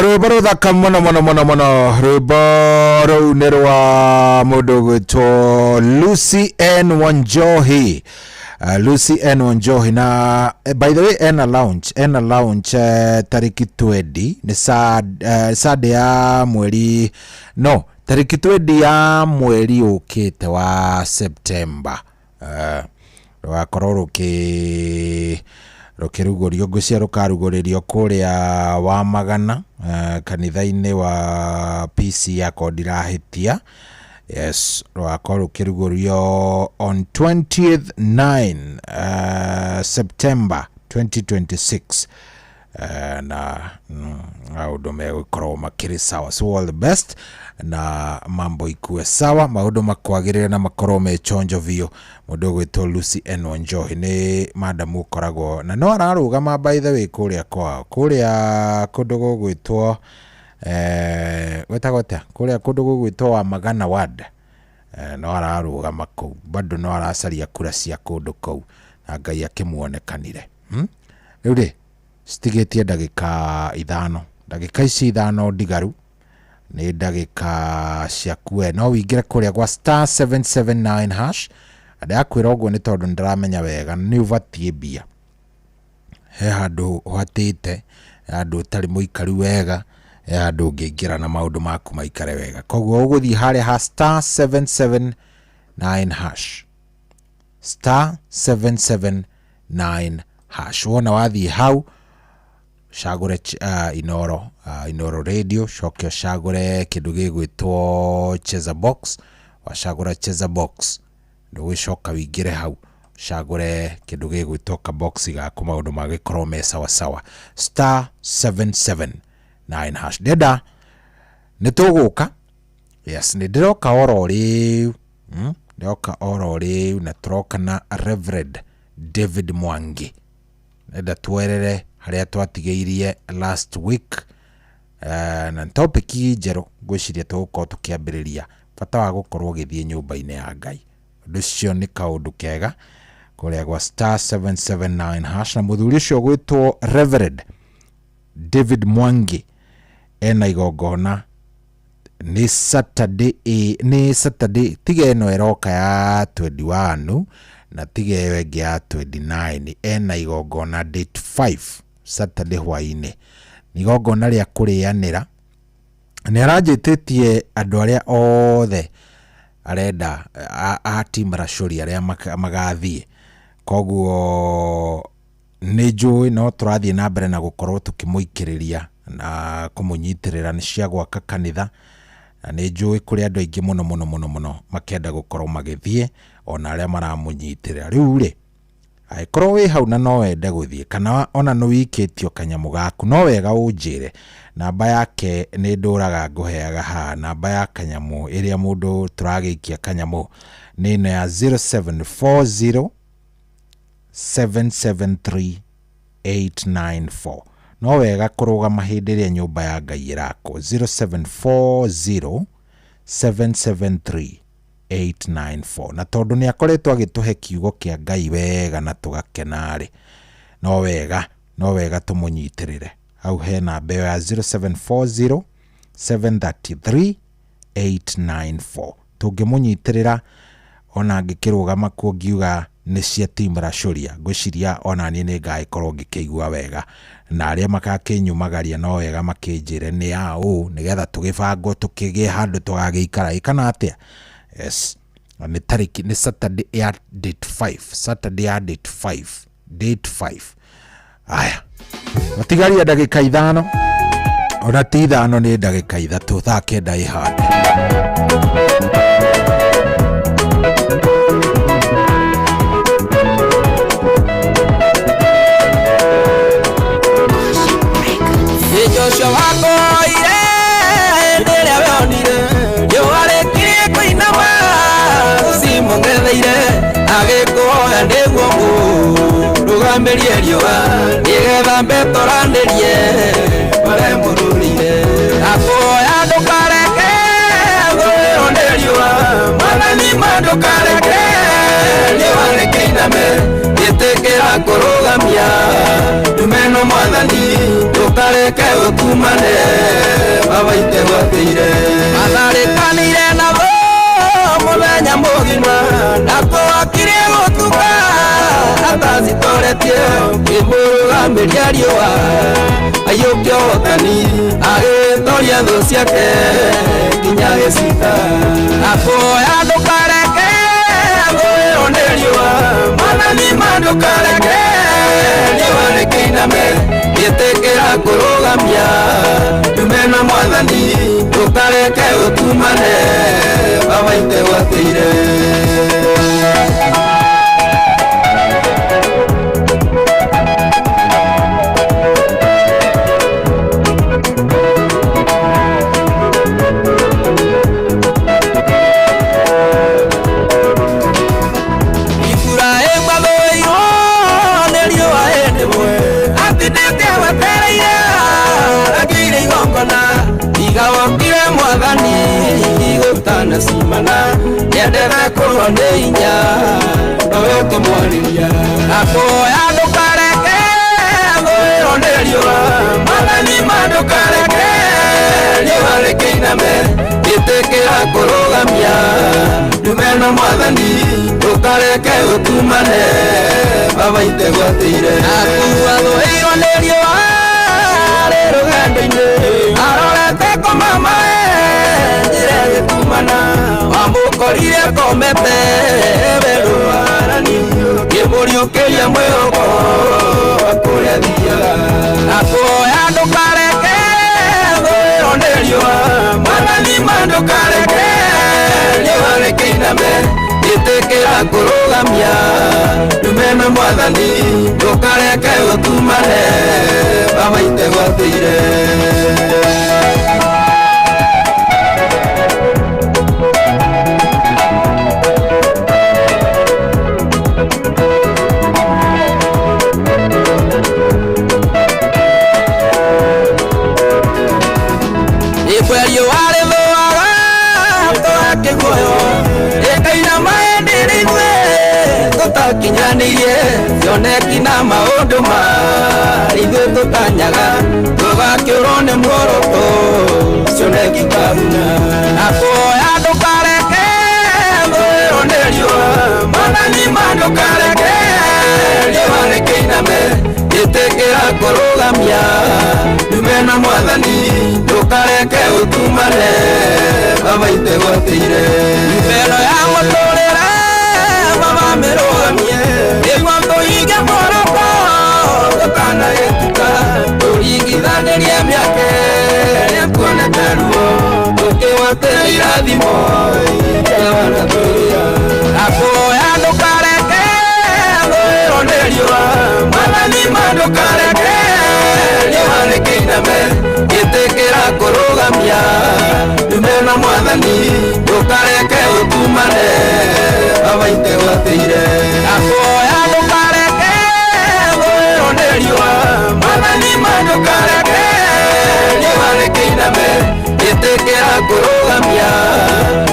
Rwimbo ruthaka muno muno muno muno. Rwimbo ruu ni rwa mundu gwitwo Lucy N Wanjohi. Lucy N Wanjohi na by the way Ena Lounge tariki 20 ni Saturday ya mweri tariki 20 ya mweri ukite wa September. Rwakorwo rukirugurio ngucia rukaruguririo kuria wa magana kanitha-ini wa PC ya Kodirahitia. Yes, rwakorwo rukirugurio on 20th 9 September 2026 na maundu megũkorwo makĩrĩ sawa. So all the best na mambo ikue sawa, maundu makwagĩrĩra na makorwo me chonjo vio. Mũndũ gwĩtwo Lucy N. Wanjohi nĩ madamu ũkoragwo na no ararũgama by the way kũrĩa kwao, kũrĩa kũndũ gũgwĩtwo gwĩtagwo atĩa, kũrĩa kũndũ gũgwĩtwo wa Magana Ward. No ararũgama kũu, bado no aracaria kura cia kũndũ kũu na Ngai akĩmuonekanire. Rĩu rĩ citigĩtie ndagĩka 5, ndagĩka ici 5 ndigaru nĩ ndagĩka ciaku we no wĩingĩre kũrĩa gwa *779 hash. Ndakwĩra ũguo nĩ tondũ nĩndĩramenya wega nĩ ũbatie mbia, he handũ ũhatĩte, handũ ũtarĩ mũikaru wega, he handũ ũngĩingĩra na maũndũ maku maikare wega. Koguo ũgũthiĩ harĩa ha *779 hash, *779 hash. Wona wathiĩ hau cagũre Inoro Radio, coke cagũre kĩndũ gĩgwĩtwo Cheza Box. Wacagũra Cheza Box ndũgĩcoka wĩingĩre hau cagũre kĩndũ gĩgwĩtwo ka box gaku, maũndũ magĩkorwo me sawa sawa. *779 hash. Ndenda nĩtũgũka, yes nĩndĩroka oro rĩu, ndĩroka oro rĩu na tũroka na Reverend David Mwangi. Nenda tuerere harĩa twatigĩirie last week, na topic njerũ ngwĩciria tũgũkorwo tũkĩambĩrĩria bata wa gũkorwo ũgĩthiĩ nyũmba-inĩ ya Ngai. Ũndũ ũcio nĩ kaũndũ kega kũrĩa gwa *779 hash, na mũthuri ũcio gwĩtwo Reverend David Mwangi ena igongona nĩ Saturday tiga ĩno ĩroka ya 21 na tiga ĩyo ĩngĩ ya 29. Ena igongona date 5 Saturday hwainĩ, ni igongona rĩa kũrĩanĩra. Nĩ aranjĩtĩtie andũ arĩa othe arenda a team Racũri arĩa magathiĩ. Koguo nĩ njũĩ no tũrathiĩ na mbere na gũkorwo tũkĩmũikĩrĩria na kũmũnyitĩrĩra nĩ cia gwaka kanitha, na nĩ njũĩ kũrĩ andũ aingĩ mũno makenda gũkorwo magĩthiĩ ona arĩa maramũnyitĩrĩra. Rĩu rĩ angĩkorwo wĩ hau na no wende gũthiĩ kana ona nĩ wĩkĩtio kanyamũ gaku, no wega ũnjĩre. Namba yake nĩ ndũraga ngũheaga ha, namba ya kanyamũ ĩrĩa mũndũ tũragĩikia kanyamũ nĩ ĩno ya 0740 773 894. No wega kũrũgama hĩndĩ ĩrĩa nyũmba ya Ngai ĩrakwo 0740 773 894. Na tondũ nĩ akoretwo agĩtũhe kiugo kĩa Ngai wega na tũgakenarĩ, no wega tũmũnyitĩrĩre. Hau he namba ya 0740 733 894. Tũngĩmũnyitĩrĩra ona angĩkĩrũgama kuo ngiuga nĩ cia team Racũria, ngwĩciria ona niĩ nĩ ngagĩkorwo ngĩkĩigua wega, na arĩa makakĩnyumagaria no wega makĩnjĩre nĩ a ũũ nĩgetha tũgĩbangwo tũkĩgĩe handũ tũgagĩikara kana atĩa. Yes, ni tariki ni Saturday ya date 5, Saturday ya date 5. Aya, matigaria ndagĩka 5 ona ti 5 nĩ ndagĩka 3 thaa kenda ihande. Joshua wakoire ndĩrĩa weonire nĩwarĩkirie kũinama cimongetheire agĩkũhoya nĩguo mũrũgamĩrie riũa nĩgetha mbetoranĩrie marĩa mũrũrire akũhoya ndũkareke gũĩrwo nĩ riũa mwathani ma ndũkareke riũa rĩkĩiname gĩtĩkĩra kũrũgamia ndumeno mwathani ndũkareke ũkumane babaite gwatĩire atharĩkanire nabo mũthenya mũgima nakũakirie gũtuka atacitoretie kĩmũrũgamĩria riũa aiyũkia ũhotani agĩtoria thũ ciake nginya gĩcita akũhoya ndũkareke gũĩrwo nĩ riũa mwathani ma ndũkareke riũa rĩkĩiname gĩtĩkĩra kũrũgamia ndumena mwathani ndũkareke ũkumane babaite gwatĩire. endete kuroninya nawe ukimwariria akoya ndukareke wironeriwa mwathani mandukareke niwarikeiname itikira kurugamia ndumena mwathani ndukareke utumane baba itegwatire akuathũirwo nĩ riũa rĩ rũgendo-inĩ arorete kũmamae njĩra ĩgĩtumana wamũkorire komete werũarani ngĩmũriũkĩria mwĩhoko wa kũrĩa thiaga akuoya ndũkareke thũĩrwo nĩ riũa mwathani mandũkareke riũa rĩkĩiname itikira kurugamia ndumena mwathani ndukareke utumane baba itegwatire ikwerio wale loaga toake goyo ekaina maenderitwe tutakinyanĩirie cioneki na maũndũ ithuĩ tũtanyaga tũgakĩũrwo nĩ muoroto cioneki karuna akuoya ndũkareke thũĩrwo nĩ riũa mwathani mandũkareke riũa rĩkĩiname ĩtĩkĩra kũrũgamia ndumena mwathani ndũkareke ũtumane baba itegwatĩire mbero ya mũtũrĩre baba mĩrũgamie nĩguo tũhinge muoroto tũtanagĩtuka tũringithanĩrie mĩaka ĩrĩa tuonete ruo tũkĩgwatĩra irathimo iria wanatũria akuoya ndũkareke thũĩrwo nĩ riũa mwathani mandũkareke riũa rĩkĩiname ĩtĩkĩra kũrũgamia ndumena mwathani ndũkareke ũtumane baba itegwatĩire akuoya ndũkareke thũĩrwo nĩ riũa mwathani mandũkareke riũa rĩkĩiname ĩtĩkĩra kũrũgamia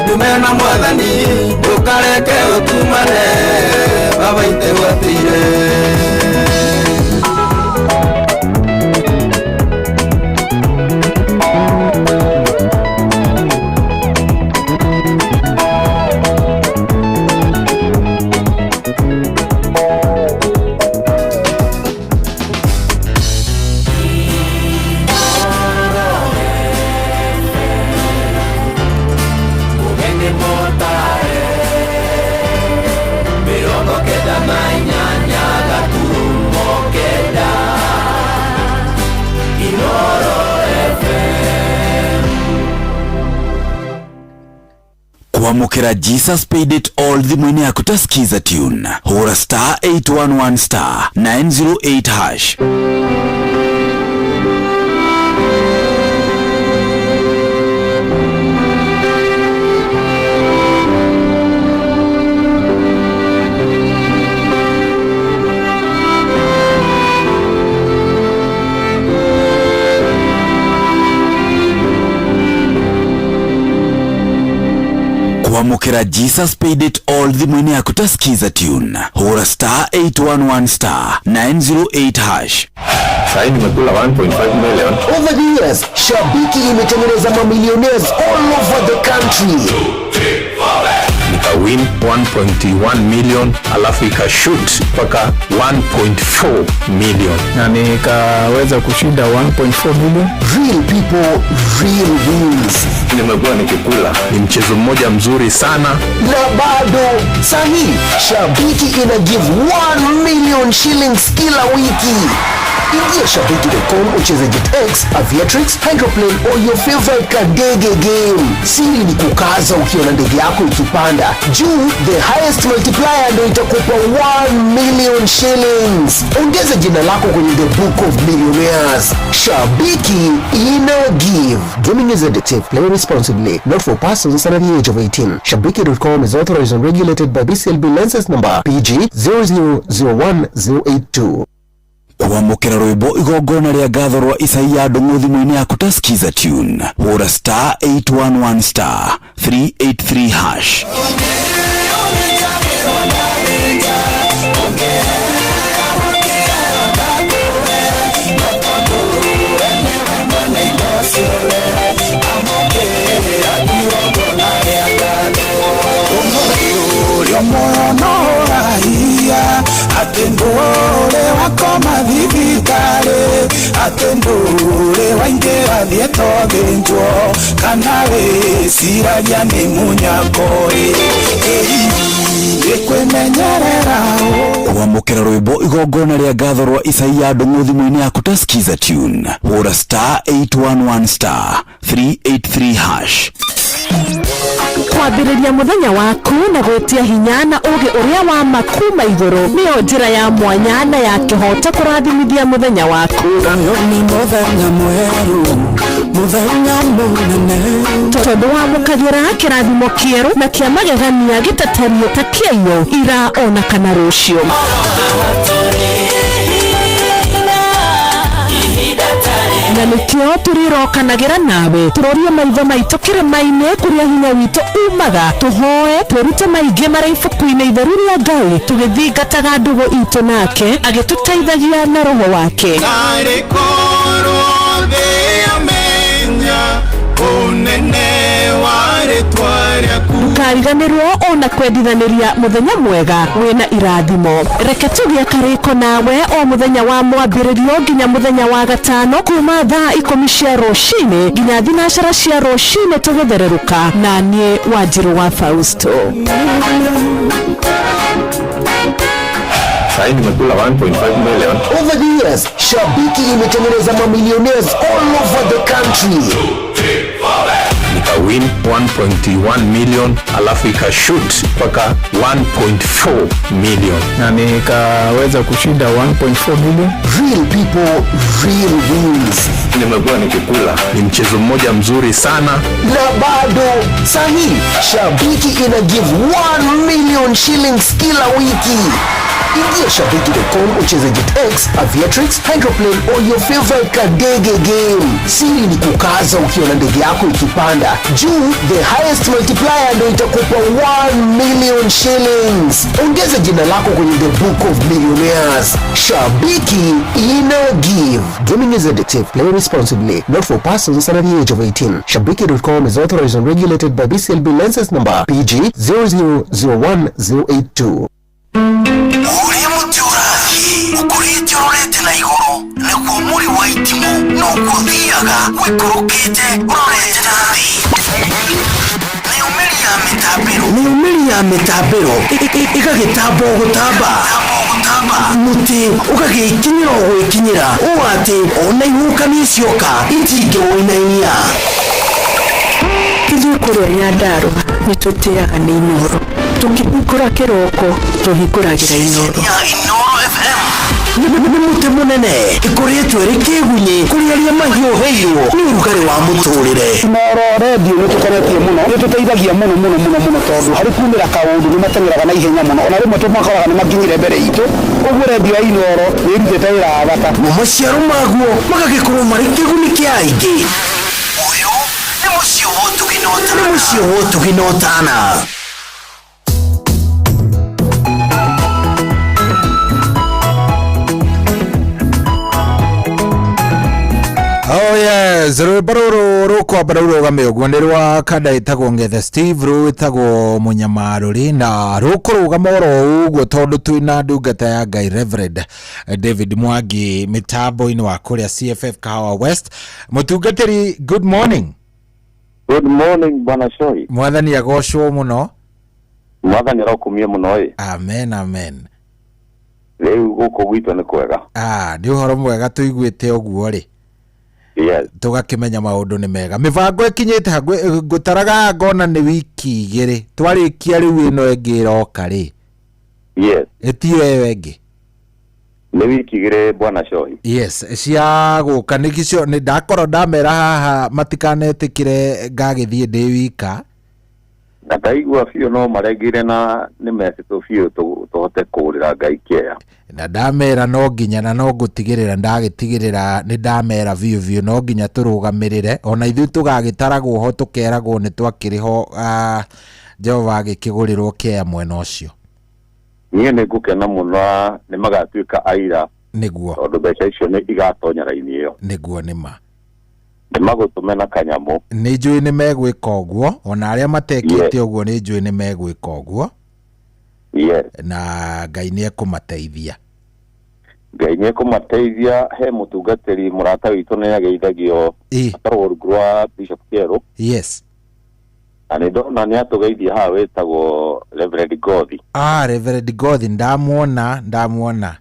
ndumena mwathani ndũkareke ũtumane baba itegwatĩire kwamũkĩra Jesus Paid It All thimũ-inĩ yaku ta skiza tune hũra star 811 star 908 hash. kwamũkĩra Jesus Paid It All thimũ-inĩ yaku ta skiza tune hũra star 811 star 908 hash. Sasa nimekula 1.5 million. Over the years, Shabiki imetengeneza mamillionaires all over the country. Nikawin 1.1 million alafu ikashoot mpaka 1.4 million na nikaweza kushinda 1.4 million. Real people, real wins. Nimekuwa nikikula, ni mchezo mmoja mzuri sana. Na bado sahi Shabiki ina give 1 million shillings kila wiki. Ingia shabiki.com ucheze JetX, Aviatrix, Hydroplane or your favorite kadege game. Siri ni kukaza ukiona ndege yako ikipanda juu, the highest multiplier ndio itakupa 1 million shillings. Ongeza jina lako kwenye the book of millionaires. Shabiki ina give. Gaming is addictive. Play responsibly. Not for persons under the age of 18. Shabiki.com is authorized and regulated by BCLB license number PG 0001082. kwamukira rwimbo igongona ria ngatho rwa Isaia Ndung'u thimu-ini yaku ta skiza tune hura star 811 star 383 hash. Atendore wakoma thibitari, atendore waingĩra thietwo thĩnjwo, kana wĩciragia nĩ mũnyakoi kwĩmenyerera. Kwamukira rwimbo igongona ria ngatho rwa Isaia Ndung'u thimu-ini yaku ta skiza tune hura star 811 star 383 hash. Kwambĩrĩria mũthenya waku na gwĩtia hinya na ũgĩ ũrĩa wa makuma igũrũ nĩyo njĩra ya mwanya na ya kĩhooto kũrathimithia mũthenya waku. Ni mũthenya mwerũ, mũthenya mũnene, tondũ wamũkagĩra kĩrathimo kĩerũ na kĩa magegania gĩtatario ta kĩaiyũ ira ona kana rũciũ. Na nĩkĩo tũrirokanagĩra nawe tũrorie maitho maitũ kĩrĩma-inĩ kũrĩa hinya witũ umaga, tũhoe twĩrute maingĩ marĩ ibuku-inĩ itheru rĩa Ngai tũgĩthingataga ndũgũ itũ nake agĩtũteithagia na roho wake. Ndũkariganĩrwo ona kwendithanĩria mũthenya mwega wĩna irathimo. Reke tũgĩe karĩko nawe o mũthenya wa mwambĩrĩrio nginya mũthenya wa gatano kuma thaa 10 cia rũcinĩ nginya thinacara cia rũcinĩ tũgĩthererũka na niĩ Wanjirũ wa Fausto. Sasa nimekula 1.5 million. Over the years, Shabiki imetengeneza mamillionaires all over the country. Nikawin 1.1 million alafu ikashoot mpaka 1.4 million na nikaweza kushinda 1.4 million. Real people, real wins. Nimekuwa nikikula, ni mchezo mmoja mzuri sana. Na bado sahi Shabiki ina give 1 million shillings kila wiki. Ingia shabiki.com ucheze JetX, Aviatrix, Hydroplane or your favorite kadege game. Siri ni kukaza ukiona ndege yako ikipanda juu, the highest multiplier ndio itakupa 1 million shillings. Ongeza jina lako kwenye the book of millionaires. Shabiki ina give. Gaming is addictive. Play responsibly. Not for persons under the age of 18. Shabiki.com is authorized and regulated by BCLB license number PG 0001082. ukurĩte ũrorete na igũrũ nĩguo mũri wa itimũ no gũthiaga gwĩkũrũkĩte ũrorete na thĩ. Nĩumĩri ya mĩtambĩro ĩgagĩtamba gũtamba mũtĩ ũgagĩkinyĩra gwĩkinyĩra ũũ atĩ ona ihuhũkanio cioka itingĩwĩnainia. Ithuĩ kũrĩa Nyandarũa nĩtũtĩaga nĩ Inooro, tũkĩhingũra kĩroko tũhingũragĩra Inooro. Nĩ mũtĩ mũnene ĩkoretwo ĩrĩ kĩgunyi kũrĩ arĩa mahiũhĩirwo nĩ ũrugarĩ wa mũtũrĩre. Inooro redio nĩtũkoretie mũno, nĩtũteithagia mũno tondũ harĩ kumĩra kaũndũ nĩmateng'eraga na ihenya mũno, ona rĩmwe tũmakoraga nĩmakinyire mbere itũ. Ũguo redio ya Inooro nĩĩrutĩte wĩra wa bata na maciaro maguo magagĩkorwo marĩ kĩguni kĩa aingĩ. Ũyũ nĩ mũciĩ wa ũtugi na ũtana. Oh yes, rwĩmbo rũrũ rũkwamba rũrũgame ũguo nĩ rwa kada ĩtagwo Ngethe Steve, rwĩtagwo Mũnyamarũri, na rũkũrũgama oro ũguo tondũ twĩna ndungata ya Ngai Reverend David Mwangi mĩtambo-inĩ wa kũrĩa CFF Kahawa West. Mũtungatĩri, good morning. Good morning bwana Shoi. Mwathani agocwo mũno. Mwathani arokumie mũno ĩ. Amen, amen. Rĩu gũkũ gwitũ nĩ kwega. Nĩ ũhoro mwega tũiguĩte ũguo rĩ. Yes. Tugakimenya maundu ni mega. Mivango ikinyite ngutaraga ngona ni wiki 2 twarikia riu ino engi iroka ri. Yes. Etio wengi. Ni wiki 2 bwana Shoi. Yes, cia guka nikicio ni ndakoro ndamera haha matikanete kire ngagithie ndi wika. Ndaigua biũ no maregire na nĩ mecitũ biũ tũhote kũũrĩra Ngai kĩeya. Na ndamera no nginya na no ngũtigĩrĩra ndagĩtigĩrĩra nĩ ndamera biũ no nginya tũrũgamĩrĩre ona ithuĩ tũgagĩtaragwo ho tũkeragwo nĩ twakĩrĩ ho Jehova agĩkĩgũrĩrwo kĩeya mwena ũcio. Niĩ nĩ ngũkena mũno nĩ magatuĩka aira nĩguo tondũ mbeca icio nĩ igatonya raini ĩyo. Nĩguo nĩma nĩ magũtũme na kanyamũ. Nĩ njũĩ nĩ megwĩka ũguo ona arĩa matekĩte ũguo nĩ njũĩ nĩ megwĩka ũguo. Na Ngai nĩ ekũmateithia. Ngai nĩ ekũmateithia. He mũtungatĩri mũrata witũ nĩ ageithagio atarwo rungu rwa Bishop Kero. Yes. Na nĩ ndona nĩ atũgeithia haha wĩtagwo Reverend Gothi. Reverend Gothi ndamuona.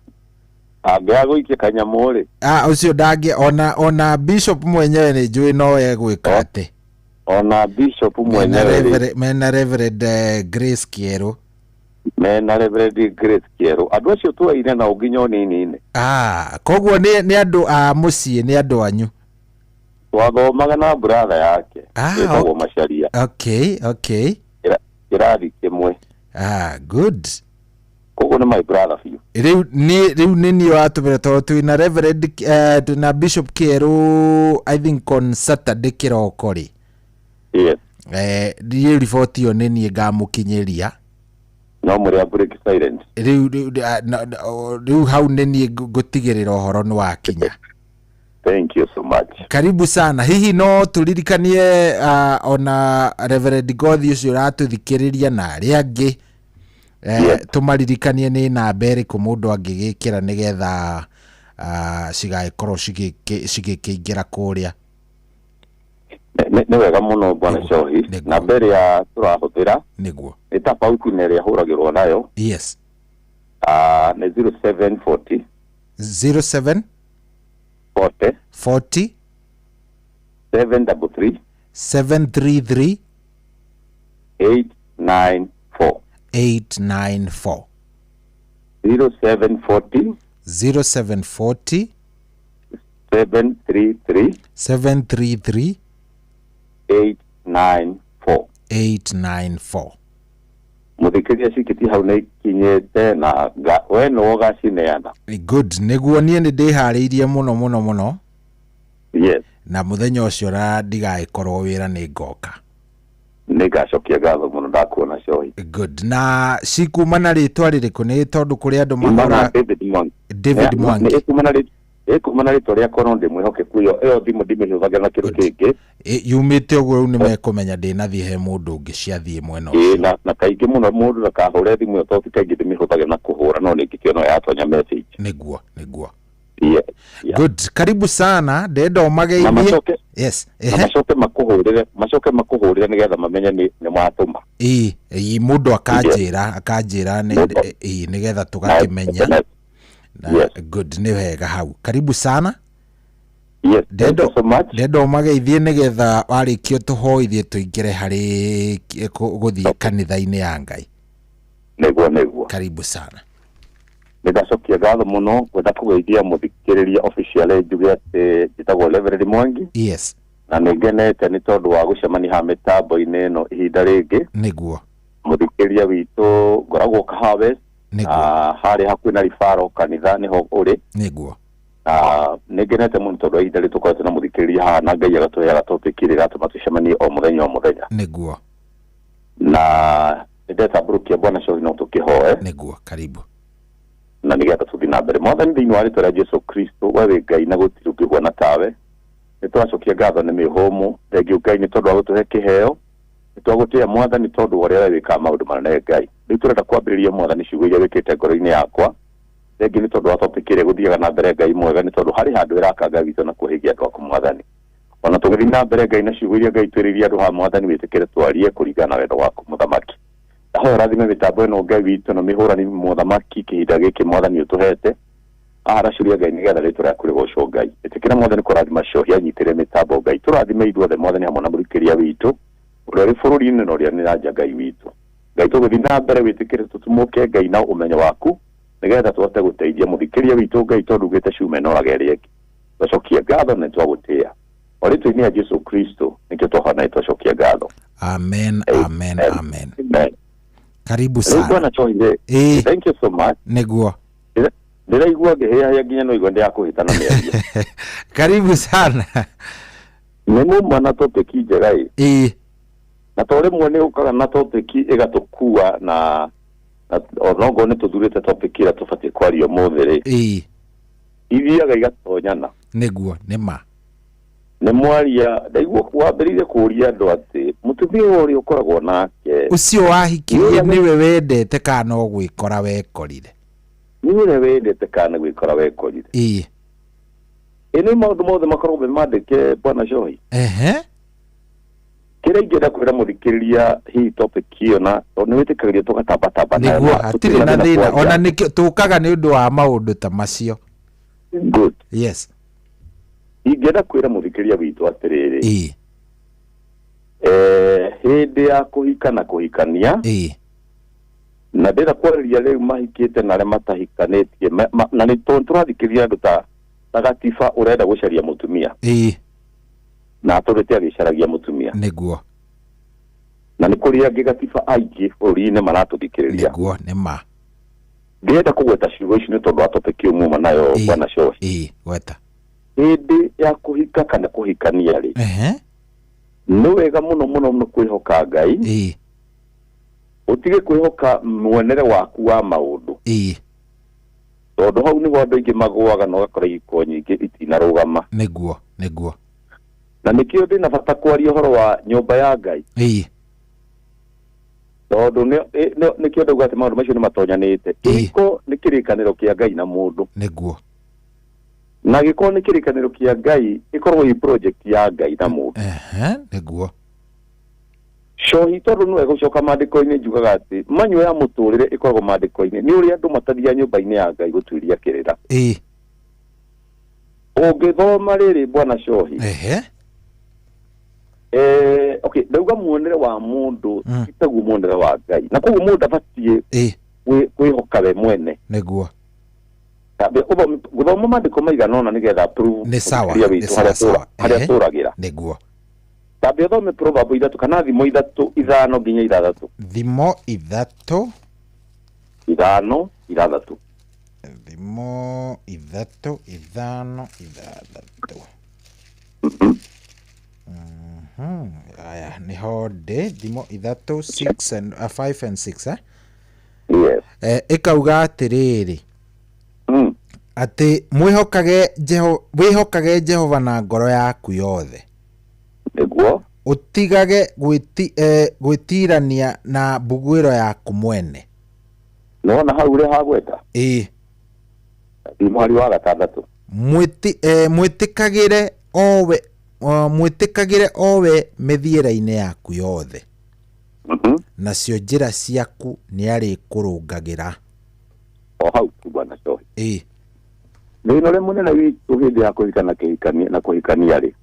Angĩagũikia kanyamũ rĩ. Ũcio ndangĩ ona Bishop mwenyewe nĩ njũĩ no egwĩka atĩ. Ona Bishop mwenyewe mena Reverend Grace Kero. Mena Reverend Grace Kero. Andũ acio twaine na ũnginya ũnini-inĩ. Koguo nĩ andũ a mũciĩ nĩ andũ anyu. Twathomaga na brother yake. Wĩtagwo Macharia. Okay. Kĩrathi kĩmwe. Good. Koguo nĩ my brother biũ. Rĩu nĩ niĩ watũmĩra tondũ twĩna Reverend twĩna Bishop Kero I think on Saturday kĩroko rĩ. Yes. Ndiĩ riboti ĩyo nĩ niĩ ngamũkinyĩria. No mũrĩa break silent. Rĩu hau nĩ niĩ ngũtigĩrĩra ũhoro nĩ wakinya. Thank you so much. Karibu sana. Hihi no turirikanie ona Reverend Gothi ũcio ratũthikĩrĩria na arĩa angĩ tumaririkanie nĩ namba ĩrĩkũ mũndũ angĩgĩkĩra nĩgetha cigagĩkorwo cigĩkĩingĩra kũrĩa. Nĩ wega mũno bwana Shohi. Namba ĩrĩa tũrahũthĩra nĩguo nĩ tofauti na ĩrĩa hũragĩrwo nayo. Yes. Nĩ 0740 733 894 0740 733 894 Mũthikĩria cikĩti hau nĩ ikinyĩte na we no gacineana. Good. Nĩguo niĩ nĩ ndĩharĩirie mũno. Yes. Na mũthenya ũcio ndigagĩkorwo wĩra nĩ ngoka. Nĩ ngacokia ngatho mũno ndakuona Shohi. Good. Na cikumana rĩtwa rĩrĩkũ nĩ tondũ kũrĩ andũ mahora David Mwangi. Kumana rĩtwa rĩa kono ndĩmwĩhokeku ĩyo thimũ ndĩmĩhũthagĩra na kĩndũ kĩngĩ. Yumĩte ũguo rĩu nĩ mekũmenya ndĩnathiĩ he mũndũ ũngĩ ciathiĩ mwena ũcio. Na kaingĩ mũno mũndũ ndakahũre thimũ ĩyo tondũ kaingĩ ndĩmĩhũthagĩra na kũhũra no nĩ ngĩkĩona yatonya message. Nĩguo. Yeah. Good. Karibu sana. Ndenda ũmageithie. Yes. Macoke makũhũrĩre nĩgetha mamenye nĩ mwatũma. Mũndũ akanjĩra nĩgetha tũgakĩmenya. Yes. Good. Nĩ wega hau. Karibu sana. Yes. Thank you so much. Ndenda ũmageithie nĩgetha warĩkio tũhoithie tũingĩre harĩ gũthiĩ kanitha-inĩ ya Ngai. Nĩguo. Karibu sana. Nĩndacokia ngatho mũno kwenda kũgeithia mũthikĩrĩria official njuge atĩ njĩtagwo Reverend Mwangi. Yes. Na nĩngenete nĩ tondũ wa gũcemania ha mĩtambo-inĩ ĩno ihinda rĩngĩ. Nĩguo. Mũthikĩrĩria witũ ngoragwo Kahawe. Harĩ hakuhĩ na Rifaro kanitha nĩho ũrĩ. Nĩguo. Nĩngenete mũno tondũ ihinda rĩrĩ tũkoretwo na mũthikĩrĩria haha na Ngai agatũheaga topic ĩrĩa ĩratũma tũcemanie o mũthenya. Nĩguo. Na nĩndetambũrũkia bwana Shohi no tũkĩhoe. Nĩguo. Karibu. Na nĩgetha tũthiĩ na mbere. Mwathani thĩinĩ wa rĩtwa rĩa Jesũ Kristo we wĩ Ngai na gũtirĩ ũngĩhuana tawe. Nĩtũracokia ngatho nĩ mĩhũmũ thengiũ Ngai nĩ tondũ wa gũtũhe kĩheo. Nĩtwagũtĩĩa Mwathani tondũ wa ũrĩa we wĩkaga maũndũ manene Ngai. Rĩu tũrenda kwambĩrĩria Mwathani ciugo iria wĩkĩte ngoro-inĩ yakwa. Thengiũ nĩ tondũ wa topic ĩrĩa gũthiaga na mbere Ngai mwega nĩ tondũ harĩ handũ ĩraka Ngai witũ na kũhĩgia andũ aku Mwathani. Ona tũgĩthiĩ na mbere Ngai na ciugo iria Ngai twĩrĩirie andũ ha Mwathani wĩtĩkĩre twarie kũringana na wendo waku Mũthamaki. Ahoya rathime mĩtambo ĩno Ngai witũ na mĩhũrani Mũthamaki kĩhinda gĩkĩ Mwathani ũtũhete. Aracuria Ngai nĩgetha rĩtwa rĩaku rĩgocwo Ngai. Ĩtĩkĩra Mwathani kũrathima Shohi anyitĩre mĩtambo Ngai. Tũrathime ithuothe Mwathani hamwe na mũthikĩria witũ ũrĩa ũrĩ bũrũri-inĩ na ũrĩa nĩ nanja Ngai witũ. Ngai tũgũthiĩ na mbere wĩtĩkĩre tũtumũke Ngai na ũmenyo waku nĩgetha tũhote gũteithia mũthikĩria witũ Ngai tondũ ugĩte ciume no agerie. Twacokia ngatho na twagũtĩĩa. O rĩtwa-inĩ rĩa Jesũ Kristo nĩkĩo twahoya na twacokia ngatho. Amen. Karibu sana. Bwana Choinde. Thank you so much. Neguo. Ndiraigua ngihia nginya no igwa ndia kuhitana meria. Karibu sana. Nemu mwana topic njega na tore mwene ukaga na topic igatukua na onogo ne tudurite topic ira tufate kwario mothere ithiaga igatonyana neguo nema ne mwaria ndaigua kuambirire kuria andu ati mutumia uri ukoragwo nake ucio wahikirie niwe wendete kana ogwikora wekorire niwe wendete kana gwikora wekorire ene maundu mothe makoragwo mandike bwana Joy kira ingenda kwira muthikiriria hi topic hiyo na ni witikagiria tugatamba na niguo atiri na thina ona ni tukaga ni undu wa maundu ta macio good yes ingenda kwira muthikiriria witu atiriri hindi ya kuhika na kuhikania na ndira kwariria riu mahikite na re matahikanetie na ni turathikiria andu ta Gatiba urenda gucaria mutumia na aturite agicaragia mutumia niguo na ni kuri angi Gatiba aingi urine maratuthikiriria niguo nema ndenda kugweta ciugo ici ni tondu wa topic umuma nayo bwana Shoshi weta hindi ya kuhika kana kuhikania ri ni wega muno kwihoka Ngai utige kwihoka mwenere waku wa maundu tondu hau ni gwandu ingi magwaga no gakora iko nyingi itinarugama niguo na nikio ndina bata kwaria horo wa nyumba ya Ngai tondu nikio ndauga ati maundu macio ni matonyanite iko ni kirikaniro kia Ngai na mundu niguo na giko ni kirikaniro kia Ngai ikorwo i project ya Ngai na mundu niguo Shohi tondu no egucoka mandiko-ini njugaga ati manyu ya muturire ikoragwo mandiko-ini ni uri andu matathia nyumba-ini ya Ngai gutuiria kirira ungithoma riri bwana Shohi okay ndauga muonere wa mundu itagu muonere wa Ngai na koguo mundu abatie kwihoka we mwene niguo tabe guthoma mandiko maiganona nigetha prove ni sawa haria turagira niguo tabe thome proverb ithatu kana thimo ithatu ithano nginya ithathatu thimo ithatu ithano ithathatu thimo ithatu ithano ithathatu aya ni hode thimo ithatu 6 and 5 and 6 yes ikauga atiriri ati wihokage Jehova na ngoro yaku yothe niguo utigage gwitirania na mbugwiro yaku mwene nona hau ri hagweta mwari wa gatandatu mwitikagire owe mithiira-ini yaku yothe nacio njira ciaku ni ari kurungagira hau bwana Shohi thina ri munene witu hindi ya kuhikana kihikania na kuhikania ri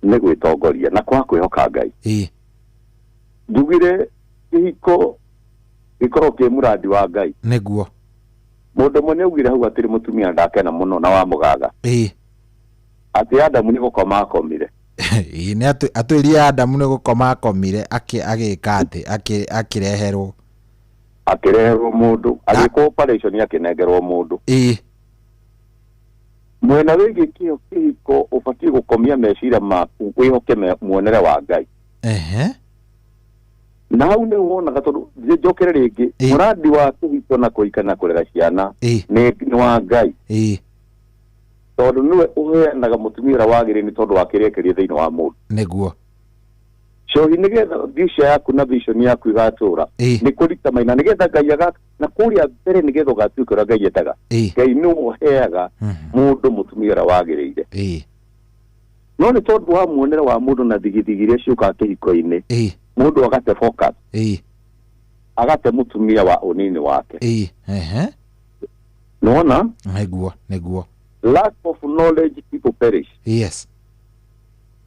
ni gwitongoria na kwa kwihoka Ngai njugire kihiko gikorwo ki muradi wa Ngai niguo mundu mone ugire hau atiri mutumia ndakena muno na wa mugaga ati Adamu ni gukoma akomire ni atwirie Adamu ni gukoma akomire agika ati akireherwo mundu agiko operation akinengerwo mundu mwena wigi kihiko ubatie gukomia meciria maku wihoke muonere wa Ngai na hau ni wonaga tondu njokere ringi muradi wa kuhiko na kuikana kurera ciana ni wa Ngai tondu niwe uheanaga mutumia wagire ni tondu wakirekeria thiini wa mundu niguo Shohi nigetha vision yaku na vision yaku igatura ni kurita maina nigetha Ngai na kuria mbere nigetha ugatuika ura Ngai etaga Ngai ni uheaga mundu mutumia wagirire no ni tondu wa muonere wa mundu na thigithigiria ciuka kihiko-ini mundu agate focus agate mutumia wa unini wake nona niguo lack of knowledge people perish yes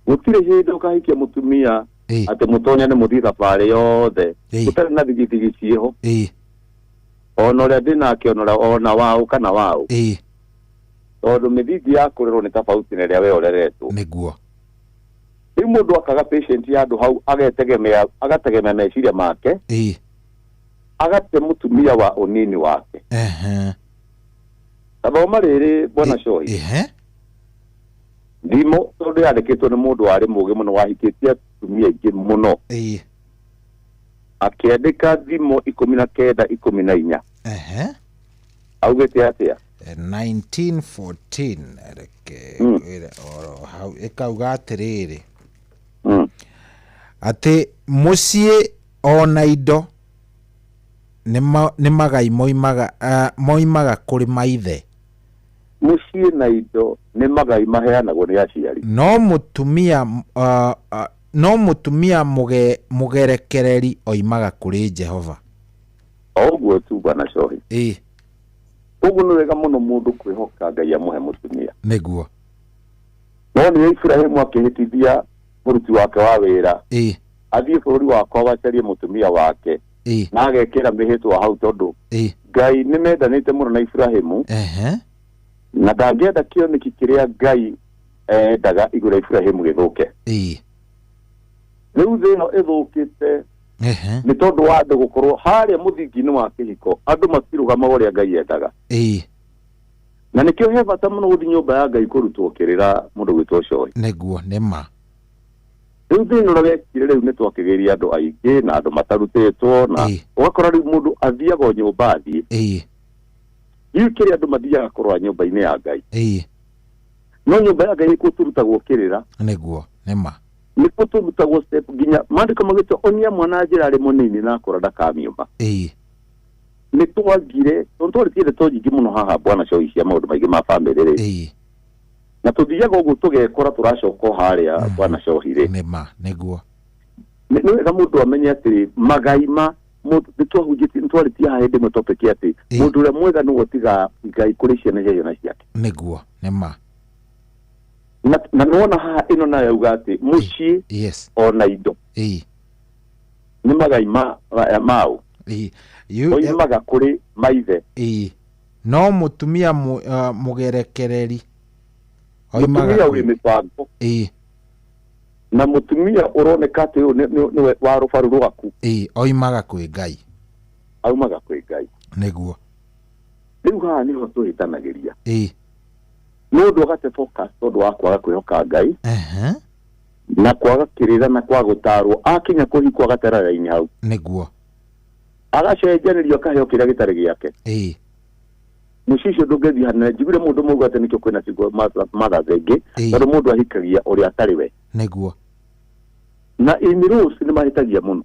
gutire hindi ukahikia mutumia ati mutonya ni muthi thabari yothe utari na thigithigi ciho ona uria ndinake ona wao kana wao tondu mithithi ya kurerwo ni tofauti na ria we ureretwo niguo rĩu mũndũ akaga patient ya andũ hau agategemea meciria make agate mũtumia wa ũnini wake Taboma rĩrĩ bwana Choi ndimo tondũ yandĩkĩtwo nĩ mũndũ warĩ mũũgĩ mũno wahikĩtie atumia aingĩ mũno akĩandĩka thimo 1914 augĩte atĩa 1914 hau ikauga atĩrĩrĩ atĩ mũciĩ ona indo nĩ magai moimaga kũrĩ maithe mũciĩ na indo nĩ magai maheanagwo nĩ aciari no mũtumia mũgerekereri oimaga kũrĩ Jehova ũguo tu bwana Choi ũguo nĩ wega mũno mũndũ kwĩhoka Ngai amũhe mũtumia nĩguo no nĩ Ibrahimu akĩhĩtithia mũruti wake wa wĩra athiĩ bũrũri wakwa wacarie mũtumia wake na agekĩra mĩhĩtwa hau tondũ Ngai nĩ mendanĩte mũno na Ibrahimu na ndangĩenda kĩoneki kĩrĩa Ngai endaga igũrũ Ibrahimu gĩthũke rĩu thĩ ĩno ĩthũkĩte nĩ tondũ wa andũ gũkorwo harĩa mũthingi-inĩ wa kĩhiko andũ matirũgama ũrĩa Ngai endaga na nĩkĩo he bata mũno gũthiĩ nyũmba ya Ngai kũrutwo kĩrĩra mũndũ gwĩtwo Choi nĩguo nĩ ma rĩu thĩ ĩno wekire rĩu nĩ twakĩgĩria andũ aingĩ na andũ matarutĩtwo na ũgakora rĩu mũndũ athiaga nyũmba athiĩ kĩrĩa andũ mathiaga kũrora nyũmba-inĩ ya Ngai no nyũmba ya Ngai nĩkuo tũrutagwo kĩrĩra nĩguo nĩ ma nĩkuo tũrutagwo step nginya mandĩko magĩtwo onia mwana njĩra arĩ mũnini na akũra ndakamiuma nĩ twagire tondũ tũrĩ to nyingĩ mũno haha bwana Choi cia maũndũ maingĩ ma famĩlĩ rĩ na tũthiaga ũguo tũgekora tũracoka harĩa bwana Choi rĩ nĩ ma nĩguo nĩ wega mũndũ amenye atĩ magai ma mũndũ twarĩtie haha hĩndĩ ĩmwe topic atĩ mũndũ ũrĩa mwega nĩguo tiga Ngai kũrĩ ciana ciake ciake nĩguo nĩ ma na nona haha ĩno nayo yauga atĩ mũciĩ ona indo nĩ magai mao oimaga kũrĩ maithe no mũtumia mũgerekereri mũtumia wĩ mĩbango na mũtumia ũroneka atĩ nĩwe wa rũbaru rwaku oimaga kwĩ Ngai aumaga kwĩ Ngai nĩguo rĩu haha nĩho tũhĩtanagĩria mũndũ agate focus tondũ wa kwaga kwĩhoka Ngai na kwaga kĩrĩra na kwaga gũtarwo akinya kũhikwo agatera raini hau nĩguo agacenjanĩrio akaheo kĩrĩa gĩtarĩ gĩake mũcicio ndũngĩthiĩ hanene njiguire mũndũ mauga atĩ nĩkĩo kwĩna ciugo mathatha ingĩ tondũ mũndũ ahikagia ũrĩa atarĩ we nĩguo na in-laws nĩ mahĩtagia mũno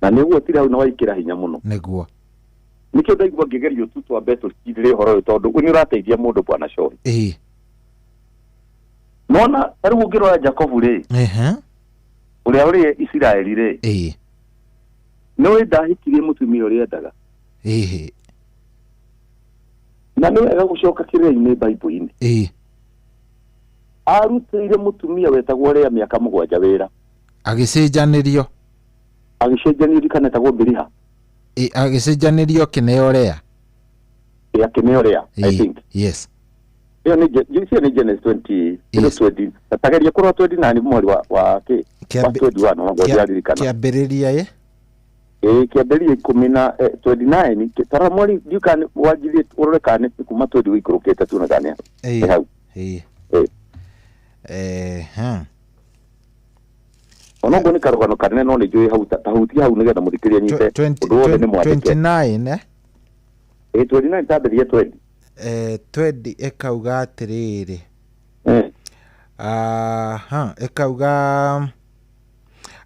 na nĩguo tiri hau na waikĩra hinya mũno nĩguo nĩkĩo ndaigua ngĩgerio tu twambe tũcirĩre ũhoro ũyũ tondũ nĩ ũrateithia mũndũ bwana Choi nona rĩu ũngĩrora Jacobu rĩ ũrĩa ũrĩ Isiraeli rĩ nĩwe ndahikirie mũtumia ũrĩa endaga na nĩ wega gũcoka kĩrĩra-inĩ Bible-inĩ arutĩire mũtumia wetagwo Lea mĩaka 7 wĩra agĩcenjanĩrio kana etagwo Biliha agĩcenjanĩrio kĩneo Lea kĩneo Lea I think yes iyo nĩ Genesis 20 tageria kũrora 29 mweri wa 21 wa gũthĩarĩrĩkana kĩambĩrĩria kĩambĩrĩria 29 tara mweri dukani wajili urore kana kuma 20 wikũrũkĩte tu na kana hau ono ngoni karugano kanene no nĩ njũĩ hau tahuti hau nĩgetha mũthikĩria nyite ũndũ wothe nĩ mwandĩke 29 29 tabĩria 20 20 ekauga atĩrĩrĩ ekauga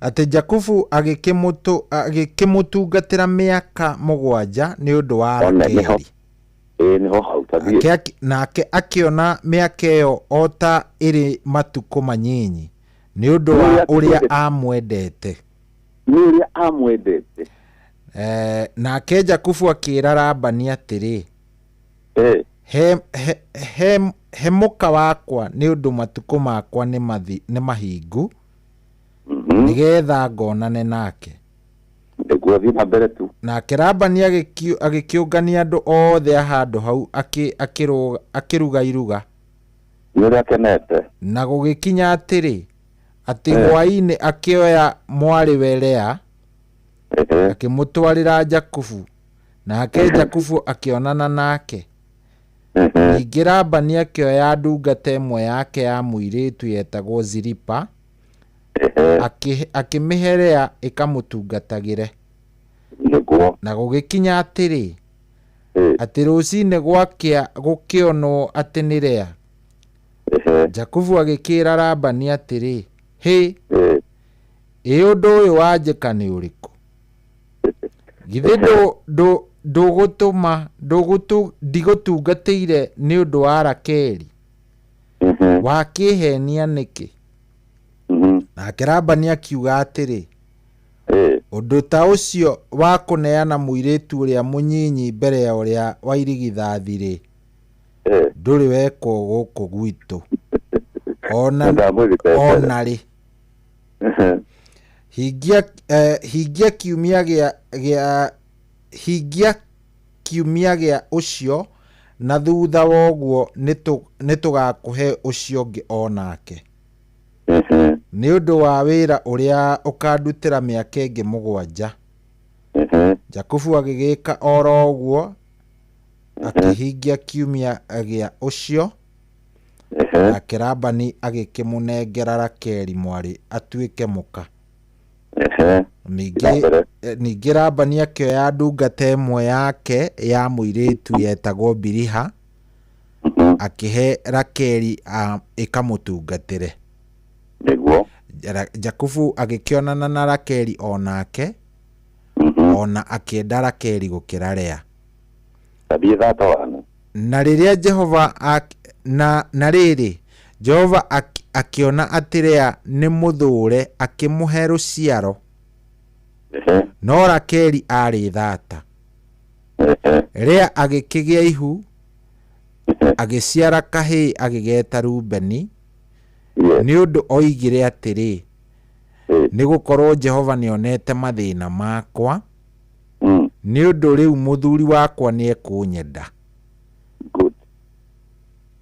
atĩ Jakubu agĩkĩmũtungatĩra mĩaka 7 nĩ ũndũ wa Rakeli nĩho hau tabia nake akĩona mĩaka ĩyo o ta ĩrĩ matukũ manyinyi nĩ ũndũ wa ũrĩa amwendete nake Jakubu akĩra Labani atĩrĩ he mũka wakwa nĩ ũndũ matukũ makwa nĩ mahingu nĩgetha ngonane nake nake Labani agĩkĩũngania andũ othe a handũ hau akĩruga iruga nĩrĩa kenete na gũgĩkinya atĩrĩ ati hwaini akioya mwari welea akimutwarira Jakubu nake Jakubu akionana nake ningĩ Labani akioya ndungata ĩmwe yake ya mũirĩtu yetagwo Zilipa akĩmĩherea ĩkamũtungatagĩre na gũgĩkinya atĩrĩ atĩ rũcinĩ gwakĩa gũkĩonwo atĩ nĩ Lea Jakubu agĩkĩra Labani atĩrĩ ĩ ũndũ ũyũ wanjĩka nĩ ũrĩkũ githĩ ndũgũtũma ndigũtungatĩire nĩ ũndũ wa Rakeli wakĩhenia nĩkĩ nake Labani akiuga atĩrĩ ũndũ ta ũcio wa kũneana mũirĩtu ũrĩa mũnyinyi mbere ya ũrĩa wa irigithathi-rĩ ndũrĩ wekwo gũkũ gwitũ onarĩ hingia kiumia gĩa ũcio na thutha woguo nĩtũgakũhe ũcio ũngĩ onake nĩ ũndũ wa wĩra ũrĩa ũkandutĩra mĩaka ĩngĩ 7 Jakubu agĩgĩka oro ũguo akĩhingia kiumia gĩa ũcio nake Labani agĩkĩmũnengera Rakeli mwarĩ atuĩke mũka ningĩ Labani akĩoya ndungata ĩmwe yake ya mũirĩtu yetagwo Biliha akĩhe Rakeli ĩkamũtungatĩre Jakubu agĩkĩonana na Rakeli onake ona akĩenda Rakeli gũkĩra Lea na rĩrĩa Jehova akĩona atĩ Lea nĩ mũthũre akĩmũhe rũciaro no Rakeli arĩ thata Lea agĩkĩgĩa ihu agĩciara kahĩĩ agĩgeta Rubeni nĩ ũndũ oigire atĩrĩ nĩ gũkorwo Jehova nĩonete mathĩna makwa nĩ ũndũ rĩu mũthuri wakwa nĩ ekũnyenda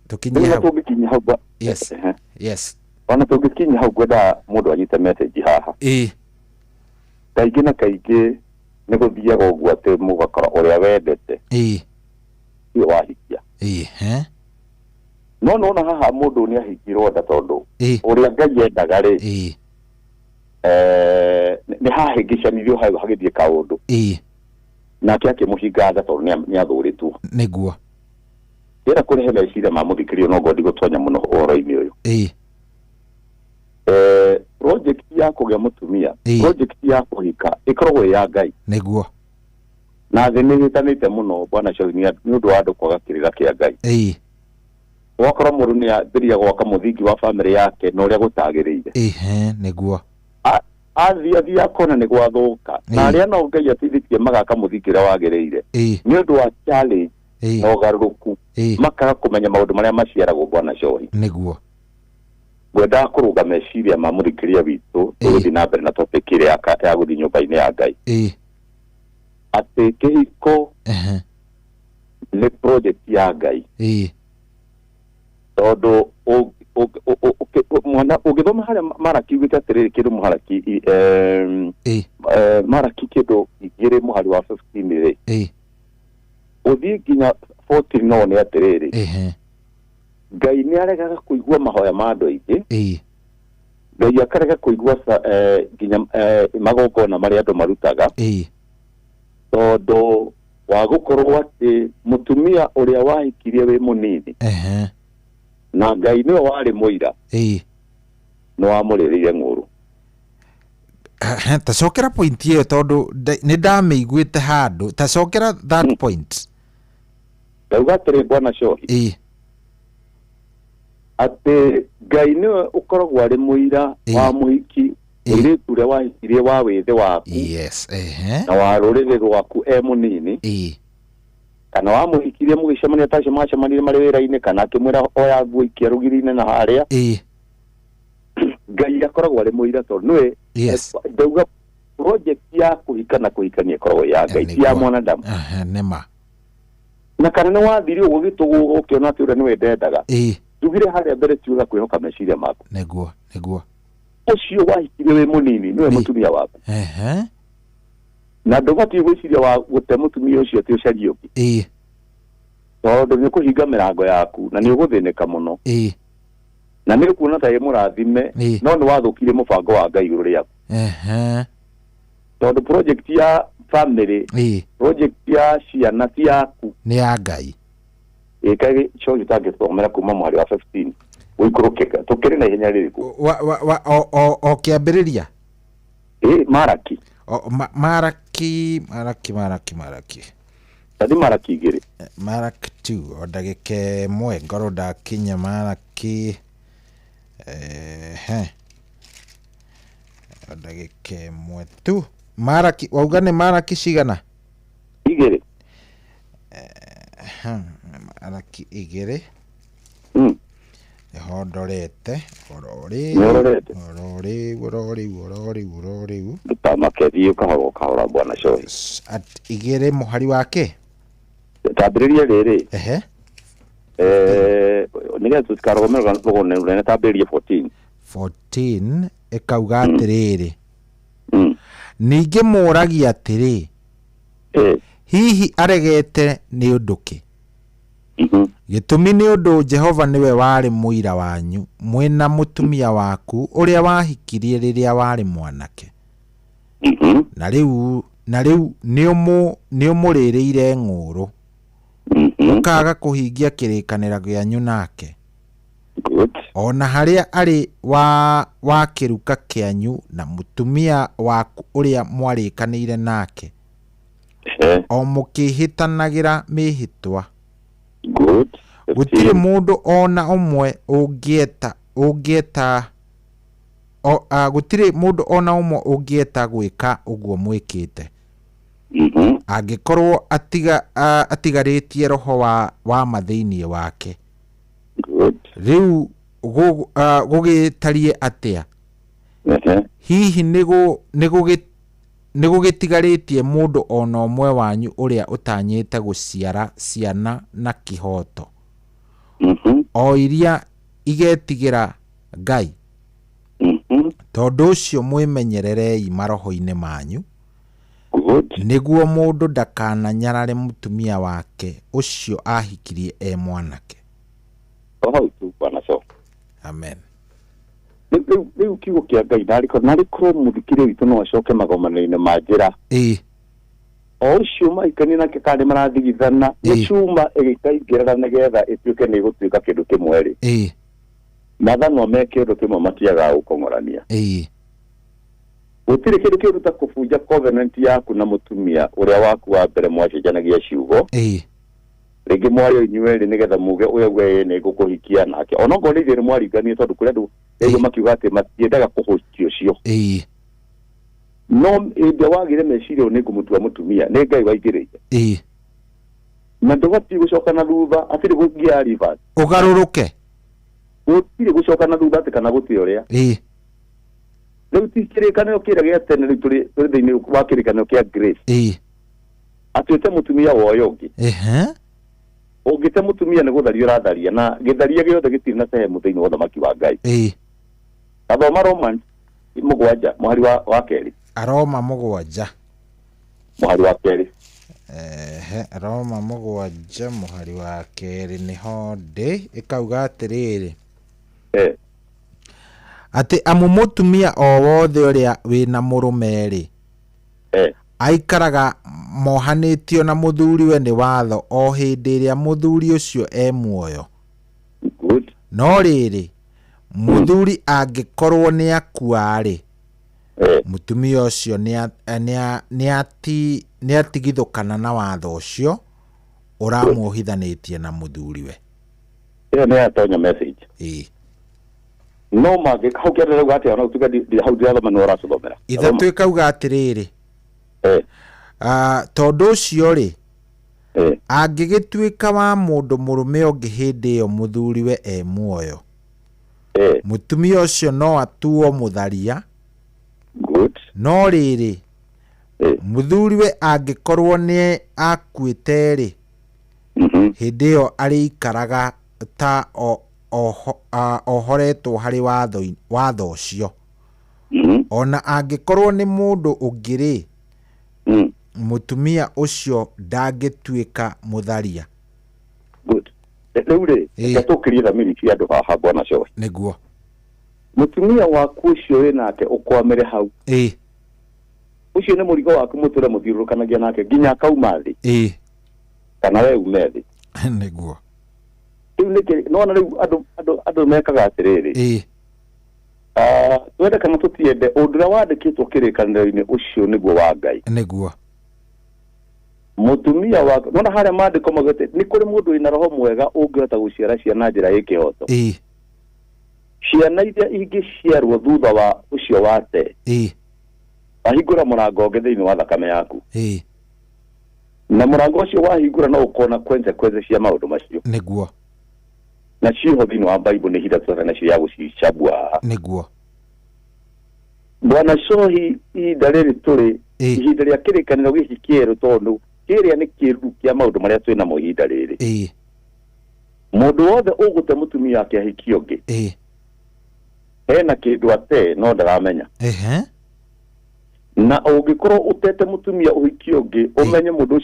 tukinyia hau yes ona tũngĩkinya hau gwenda mũndũ anyite message haha kaingĩ na kaingĩ nĩ gũthiaga ũguo atĩ mũgakora ũrĩa wendete nĩ wahikia no nona haha mũndũ nĩ ahingirwo nda tondũ ũrĩa Ngai endaga-rĩ nĩ hahĩngĩcanirio hau hagĩthiĩ kaũndũ nake akĩmũhinga nda tondũ nĩ athũrĩtwo nĩguo ndĩra kũrehe meciria ma mũthikĩrio no ngodi gũtonya mũno ũhoro-inĩ ũyũ project ya kũgĩa mũtumia project ya kũhika ĩkoragwo ya Ngai nĩguo na thĩ nĩ hĩtanĩte mũno bwana Shauri nĩ ũndũ wa andũ kwaga kĩrĩra kĩa Ngai wakorwo mũndũ nĩ ambĩrĩria gwaka mũthingi wa bamĩrĩ yake na ũrĩa gũtagĩrĩire nĩguo athiĩ akona nĩ gwathũka na arĩa no Ngai ateithĩtie magaka mũthingi ũrĩa wagĩrĩire nĩ ũndũ wa challenge na ũgarũrũku makaga kũmenya maũndũ marĩa maciaragwo bwana Shauri nĩguo ngwenda kũrũga meciria ma mũthikĩria witũ tũgũthiĩ na mbere na topic ĩrĩa ya gũthiĩ nyũmba-inĩ ya Ngai atĩ kĩhiko nĩ project ya Ngai tondũ ũngĩthoma harĩa Maraki ugĩte atĩrĩrĩ kĩndũ mũharaki Maraki kĩndũ 2 mũhari wa 15-rĩ ũthiĩ nginya 14 no nĩ atĩrĩrĩ Ngai nĩ aregaga kũigua mahoya ma andũ aingĩ Ngai akarega kũigua nginya magongona marĩa andũ marutaga tondũ wa gũkorwo atĩ mũtumia ũrĩa wahikirie wĩ mũnini na Ngai nĩwe warĩ mũira nĩ wamũrĩrĩire ng'ũrũ tacokera point ĩyo tondũ nĩ ndamĩiguĩte handũ tacokera that point ndauga atĩrĩ bwana Shauri atĩ Ngai nĩwe ũkoragwo arĩ mũira wa mũhiki mũirĩtu ũrĩa wahikirie wa wĩthĩ waku na wa rũrĩrĩ rwaku mũnini kana wa mũhikirie mũgĩcemania tacio macemanire marĩ wĩra-inĩ kana akĩmwĩra oya nguo ikia rũgiri-inĩ na harĩa Ngai akoragwo arĩ mũira tondũ nĩwe ndauga project ya kũhika na kũhikania ĩkoragwo ya Ngai ti ya mwanadamu nĩma na kana nĩ wathire ũguo gĩtũgũ ũkĩona atĩ ũrĩa nĩwe ndendaga tugire harĩa mbere tiuga kwĩhoka meciria maku nĩguo ucio wahikirie we munini niwe mutumia waku na ndubati gwiciria wa gute mutumia ucio ti ucari ungi tondu ni kuhinga mirango yaku na ni uguthineka muno na ni kuona ta murathime no ni wathukire mubango wa Ngai iguru riaku tondu project ya family project ya ciana ti yaku ni ya Ngai ikai chojo target thomera kuma mwari wa 15 uikurukeka tukiri na ihenya ririku o kiambiriria Maraki Maraki tadi Maraki igiri Maraki 2 o ndagike mwe ngoro ndakinya Maraki o ndagike mwe tu Maraki wauga ni Maraki cigana igiri Maraki igiri ndorete orori ndutamakethi kahora bwana Shoi at igere muhari wake tabiriria riri niga tusikarogomera rugone tabiriria 14 ekauga atiriri ninge muragia atiri hihi aregete ni unduki gitumi ni undu Jehova niwe wari muira wanyu mwena mutumia waku uria wahikirie riria wari mwanake na riu ni umuririire ng'uru ukaga kuhingia kirikanira gianyu nake ona haria ari wa kiruka kianyu na mutumia waku uria mwarikanire nake o mukihitanagira mihitwa gutire mundu ona umwe ungieta gutire mundu ona umwe ungieta gwika uguo mwikite angikorwo atigaritie roho wa mathiini wake riu gugitarie atia hihi nigugitigarĩtie mundu ona umwe wanyu uria utanyite guciara ciana na kihoto o iria igetigira Ngai tondu ucio mwimenyererei maroho-ini manyu niguo mundu ndakananyarare mutumia wake ucio ahikirie mwanake amen riu kiugo kia Ngai nariko muthikire witu no acoke magomano-ini ma njira o ucio maikani nake kandi marathigithana icuma igikaingirana nigetha ituike ni gutuika kindu kimwe ri mathano me kindu kimwe matiaga gukongorania gutire kindu kiruta kufunja covenant yaku na mutumia uria waku wa mbere mwacenjanagia ciugo ringi mwario inyueri nigetha muge uye ni gukuhikia nake ona ngo ni thiri mwarigania tondu kuri andu ego makiuga ati matiendaga kuhostio cio no ende wagire mecirio ni kumutua mutumia ni Ngai waigirire na ndogati gucoka na thutha atiri gugia river ugaruruke utire gucoka na thutha ati kana guti uria riu tikirikanio kira gia tene riu turi thiini wa kirikanio kia grace atuite mutumia woyo ungi ungite mutumia ni gutharia uratharia na githaria giothe gitiri na sehemu thiini wa thamaki wa Ngai athoma Romans mugwanja mwari wa keri Aroma mugwanja mwari wa keri Roma mugwanja muhari wa keri niho ndi ikauga atiriri ati amu mutumia o wothe uria wina murumeri aikaraga mohanitio na muthuriwe ni watho o hindi iria muthuri ucio muoyo no riri muthuri angikorwo ni akuari mutumia ucio ni atigithukana na watho ucio uramuohithanitie na muthuriwe iyo ni atonya message no mage kaukerera gati ona utuga di haudia thoma no rathomera ithatu ikauga atiriri tondu ucio ri angigituika wa mundu murume ungi hindi iyo muthuriwe muoyo mutumia ucio no atuo mutharia no riri muthuriwe angikorwo ni akuite ri hindi iyo ariikaraga ta ohoretwo hari watho ucio ona angikorwo ni mundu ungiri mutumia ucio ndangituika mutharia. Good. Riu ri gatukirie thamiri cia andu haha bwana Showe. Niguo. Mutumia waku ucio we nake ukwamire hau. Ucio ni murigo waku muture muthiurukanagia nake ginya kauma thi. Kana we ume thi. Niguo. Riu niki nona riu andu mekaga atiriri. Twende kana tutiende undura wandikitwo kirikaniro-ini ucio niguo wa Ngai. Niguo. Mutumia wa nona haria mandiko magete ni kuri mundu ina roho mwega ungihota guciara ciana njira ikihoto. Ciana iria ingiciarwo thutha wa ucio wate. Ahingura murango nge thiini wa thakame yaku. Na murango ucio wahingura no ukona consequences cia maundu macio. Niguo. Na ciho thiini wa Bible ni hida twara na cia gucicabua. Niguo. Bwana Shohi idariri turi ihinda ria kirikaniro giki kieru tondu kiria ni kiru kia maundu maria twina mo ihinda riri. Mundu wothe ugute mutumia yake ahiki ungi. Hena kindu ate no ndaramenya. Na ungikorwo utete mutumia uhiki ungi umenye mundu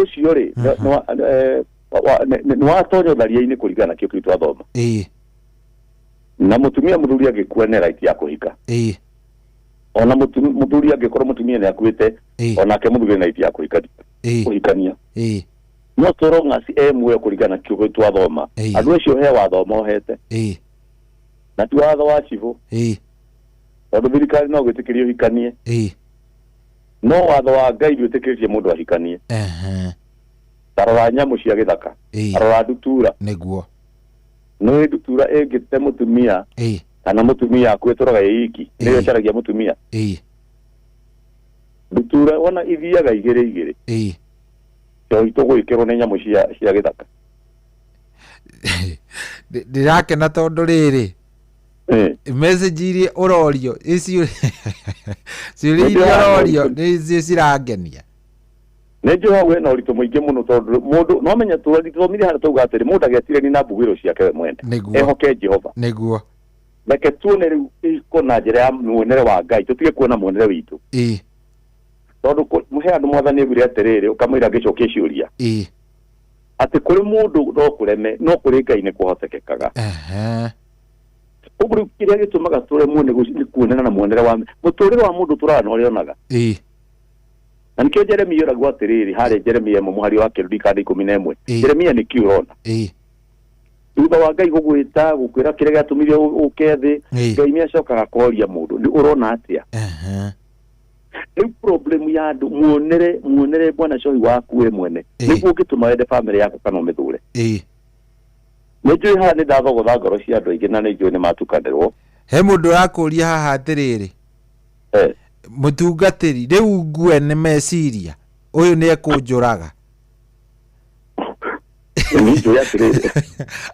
ucio ri no atonyo dharia-ini kuringana kio kitu athoma. Na mutumia muthuri agikua ne right ya kuhika. Ona muthuri agikorwo mutumia ni akuite ona ke muthuri na right ya kuhikania. No toronga si emwe kuringana kio kitu athoma. Andu acio he wathoma ohete. Na tu watho wa chivo. Tondu thirikari no gwitikirio hikanie. No watho wa Ngai gwitikirie mundu ahikanie. Tarora nyamu cia githaka. Tarora ndutura. Niguo. No ndutura egite mutumia. Kana mutumia akweturaga yiki. Niyo charagia mutumia. Ndutura ona ithiaga igire. To itogwikirwo ni nyamu cia githaka. Ndirakena tondu riri. Message iria urorio icio urorio ni cirangenia. Nejo hawe na urito muingi muno tondu mundu no menya thomire hara tuga atiri mundu agetire ni na mbugiro ciake mwene ehoke Jehova. Niguo. Reke tuone riu ikona njira ya muonere wa Ngai tutige kuona muonere witu. Tondu muhe andu mwathani gwire atiriri ukamwira gicokie ciuria. Ati kuri mundu no kureme no kuri Ngai ni kuhotekekaga. Uburu kiria gitumaga ture muone kuonana na muonere wa muturire wa mundu turana orionaga. Na nikio Jeremia ragwa atiriri hari Jeremia muhari wake rudikadi 11. Jeremia ni kiurona. Thutha wa Ngai gugwita gukwira kiria gatumire ukethi Ngai ni acokaga koria mundu ni urona atia. Ni problem ya andu muonere Bwana Shohi waku we mwene niguo gituma wende family yaku kana umithure. Nejo ha ni ndathogotha ngoro cia andu aingi na nejo ni matukanirwo. He mundu akuria haha atiriri. Mutungatiri riu ngue ni meciria uyu ni ekunjuraga.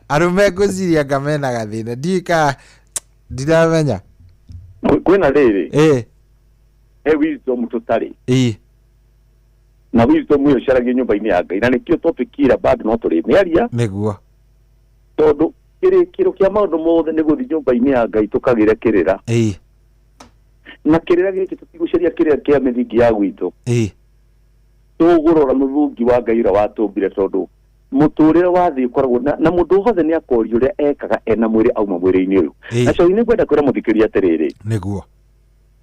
Arume guciria ngamena gathina ndika ndiramenya kwina riri wisdom tutari na wisdom yo caragia nyumba-ini ya Ngai na nikio topic ira bado no turi miaria niguo tondu kiro kia maundu mothe ni guthi nyumba-ini ya Ngai tukagire kirira na kirira giki tutiguceria kirira kia mithingi ya gwitu tugurora muthingi wa Ngai ura watumbire tondu muturire wa thi koragwo na mundu hothe ni akorio ria ekaga ena mwiri auma mwiri-ini uyu na so ini kwenda kwira muthikiria atiriri niguo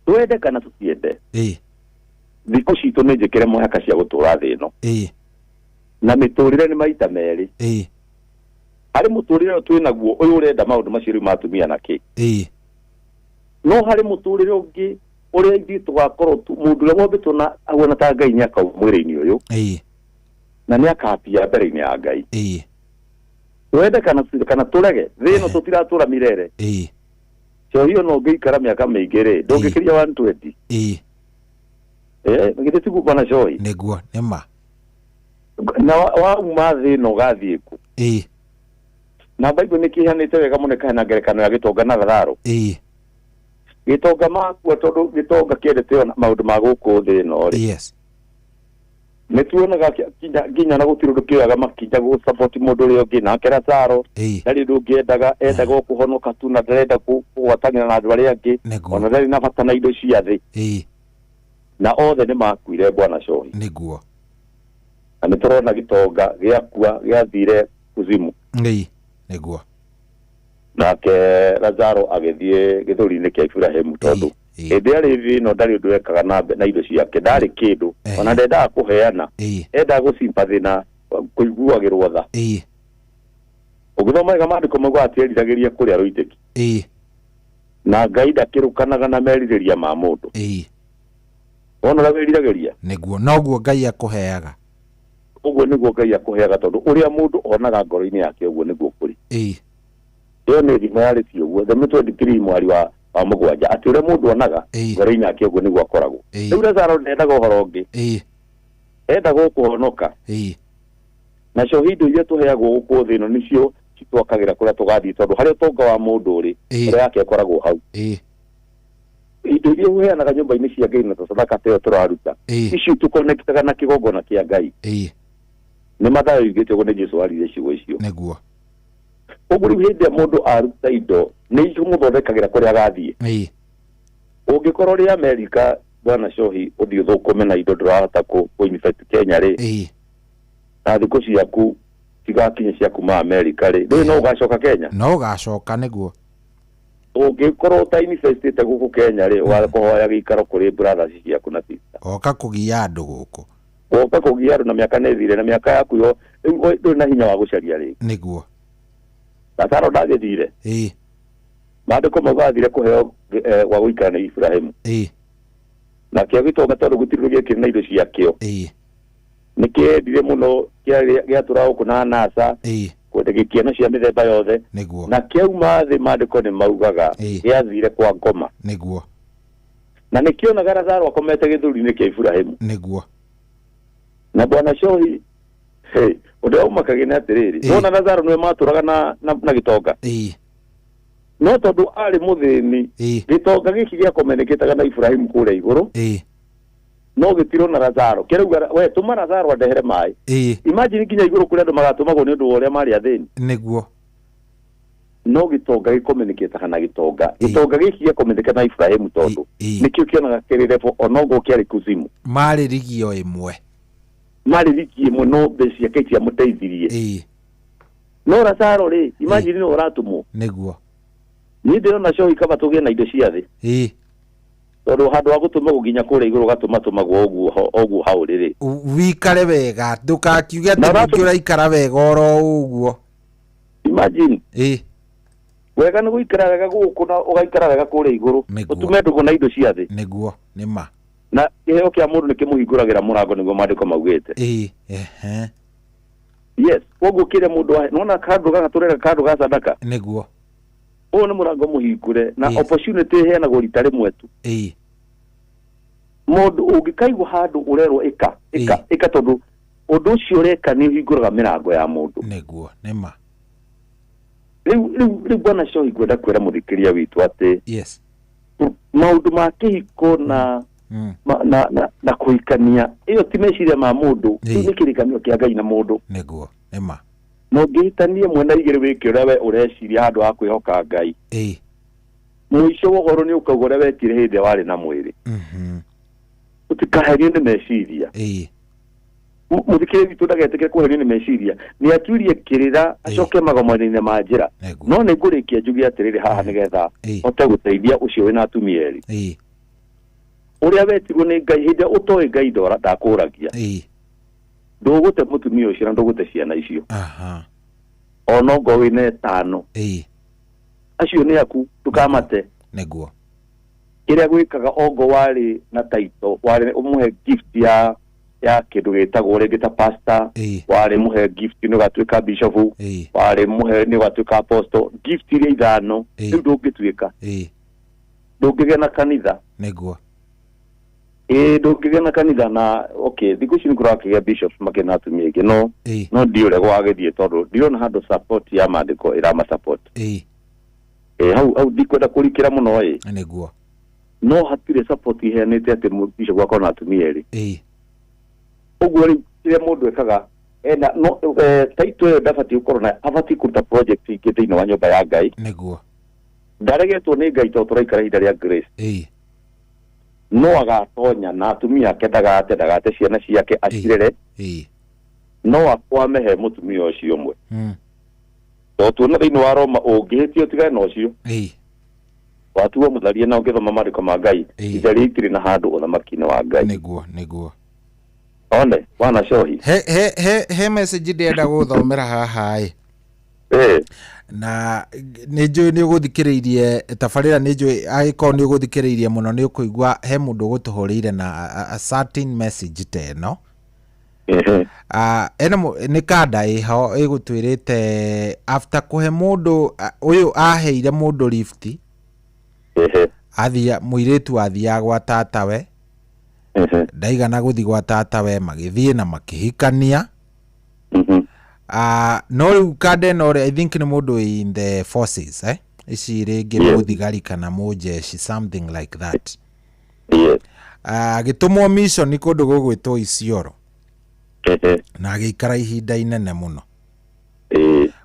twende kana tutiende thiku citu ni njikire muhaka cia gutura thi ino na miturire ni maita meri hari muturire twinaguo uyu urenda maundu macio riu matumia na ki no hari muturire ungi uria ithi tugakorwo mundu uria wombitwo na aguona ta Ngai ni akau mwiri-ini uyu na ni akapia mbere-ini ya Ngai twende kana turege thi ino tutiratura mirere so hiyo no ngeikara miaka miingi ri ndungikiria 120 ngite tigu Bwana Shohi niguo nema na wa umathi no gathie ku na Bible ni kihanite wega muno kana ngerekano ya gitonga na Lazaro gitonga maku tondu gitonga kiendete maundu ma guku thi no ri Netuonaga kinya na gutiru kiaga makinja go support mundu uri ungi na kera Zaro ndari ndungiendaga endaga kuhonoka tu na ndarenda kuwatanira na andu aria angi ona ndari na bata na indo cia thi na othe ni makuire bwana Shohi niguo na turona gitonga giakua giathire kuzimu niguo nake Lazaro agithie githuri-ini kia Ibrahim tondu ende ari vino ndari undu ekaga na indo ciake ndari kindu ona ndendaga kuheana enda gusimbathi na kuiguagirwo tha ugithoma mandiko magwa atiriragiria kuria ruiteki na Ngai ndakirukanaga na meririria ma mundu ona la meriragiria niguo noguo Ngai akuheaga uguo niguo Ngai akuheaga tondu uria mundu onaga ngoro-ini yake uguo niguo kuri iyo ni thima yari ti uguo the 23 mwari wa mugwanja ati uria mundu onaga ngoro-ini yake uguo niguo akoragwo riu Lazaro ndendaga uhoro ungi endaga gukuhonoka na shohido iria tuheagwo guku thino nicio citwakagira kuria tugathii tondu haria tonga wa mundu uri uria yake akoragwo hau indo iria uheanaga nyumba-ini cia Ngai na sadaka teo turaruta icio tukonektaga na kigongona kia Ngai ni mathayo igite uguo ni Jesu arire ciugo icio niguo uguo riu hindi ya mundu aruta indo ni icio muthondekagira kuria agathie ungikorwo ri America bwana Shohi uthii thukume na indo ndurahota ku-infect Kenya ri na thiku ciaku tigakinye cia kuma America ri no ugacoka Kenya no ugacoka niguo ungikorwo ta infectete guku Kenya ri wakuhoya gikaro kuri brothers ciaku na sister oka kugia andu guku oka kugia andu na miaka nethire na miaka yaku yo ndu na hinya wa gucaria ri niguo Lazaro ndagithire mandiko magathire kuheo wa guikara ni Ibrahim na kia gitonga tondu gutiru gikiri na indo ciakio nikiendire muno giatura guku na nasa kwendegikiana cia mithemba yothe na kiauma thi mandiko ni maugaga giathire kwa ngoma niguo na nikionaga Lazaro akomete githuri-ini kia Ibrahim niguo na bwana Shohi undu umakage na atiriri nona Lazaro niwe maturaga na gitonga no tondu ari muthini gitonga giki gia komeneketaga na Ibrahim kure iguru no gitiro na Lazaro kirauga we tuma Lazaro adehere mai imagine kinya iguru kure andu magatumagwo ni undu uria mari athini niguo no gitonga gikomeneketaga na gitonga giki gia komeneketa na Ibrahim tondu nikio kionaga kirirefo onogo kiari kuzimu mari rigio imwe no besi yake cia muteithirie no Lazaro ri imagine no uratumo niguo ni ndirona Shohi kaba tugie na indo cia thi tondu handu wa gutuma guginya kure iguru gatumatuma oguo hauriri wikare wega ndukakiuge ati uraikara wega oro uguo imagine wega ni guikara wega guku na ugaikara wega kure iguru utume ndugu na indo cia thi niguo nima na kiheo kia mundu nikimuhinguragira murango niguo mandiko maugite yes oguo kire mundu nona kandu gaga turega kandu ga sadaka niguo uyu ni murango muhingure na opportunity heanagwo rita rimwe tu mundu ungikaigwa handu urerwo ika tondu undu ucio ureka ni uhinguraga mirango ya mundu niguo nima riu bwana Shohi gwenda kwira muthikiria witu ati maundu ma kihiko na na kuikania iyo ti meciria ma mundu ni kirikanio kia Ngai na mundu niguo nima mungihitanie mwena igiri wiki uria we ureciria handu ha kwihoka Ngai mwisho wa uhoro ni ukauga uria wekire hindi wari na mwiri utikaherio ni meciria muthikire witu ndagetekere kuherio ni meciria ni atuirie kirira acoke magomano-ini ma njira no ni ngurikia njugi atiriri haha nigetha hote guteithia ucio wina atumia eri uria wetirwo ni Ngai hindi utoi Ngai ndora ndakuragia ndugute mutumia ucio na ndugute ciana icio ono ngo wine tano acio ni aku tukamate niguo kiria gwikaga ongo wari na taito wari umuhe gift ya kindu gitagwo ringi ta pastor wari muhe gift ni gatwika bishop wari muhe ni gatwika apostle gift iria ithano riu ndungituika ndungige na kanitha niguo ndungige na kanitha na okay thiku ici nikurakigia bishops makena atumia ingi no ndiure gwagithie tondu ndirona handu support ya mandiko irama support hau ndikwenda kurikira muno niguo no hatire support iheanite ati bishop wakona atumia eri uguo ri kire mundu ekaga ena no taito ndabati ukorwo na abati kuruta project ingĩ thĩinĩ wa nyũmba ya Ngai nĩguo ndaregetwo nĩ Ngai to tũraikara ihinda rĩa grace no agatonya na atumia ake ndagate ciana ciake acirere no akwame he mutumia ũcio ũmwe to tuona thĩinĩ wa Roma ũngĩhĩtio tigane na ũcio watuo mũtharia na ũngĩthoma maandĩko ma Ngai itharĩ itirĩ na handũ ũthamaki-inĩ wa Ngai nĩguo one Bwana Shohi he message ndĩrenda gũthomera haha na nĩnjũĩ nĩ ũgũthikĩrĩirie tabarĩra nĩnjũĩ agĩkorwo nĩ ũgũthikĩrĩirie mũno nĩ ũkũigua he mũndũ ũgũtũhũrĩire na a certain message ta ĩno nĩ kanda ĩho ĩgũtwĩrĩte after kũhe mũndũ ũyũ aheire mũndũ lift mũirĩtu athiaga gwa tatawe ndaigana gũthiĩ gwa tatawe magĩthiĩ na makĩhikania no rĩu kanda ĩno I think nĩ mũndũ in the forces ici rĩngĩ mũthigari kana mũjeshi something like that agĩtũmwo mission kũndũ gũgwĩtwo Isiolo na agĩikara ihinda inene mũno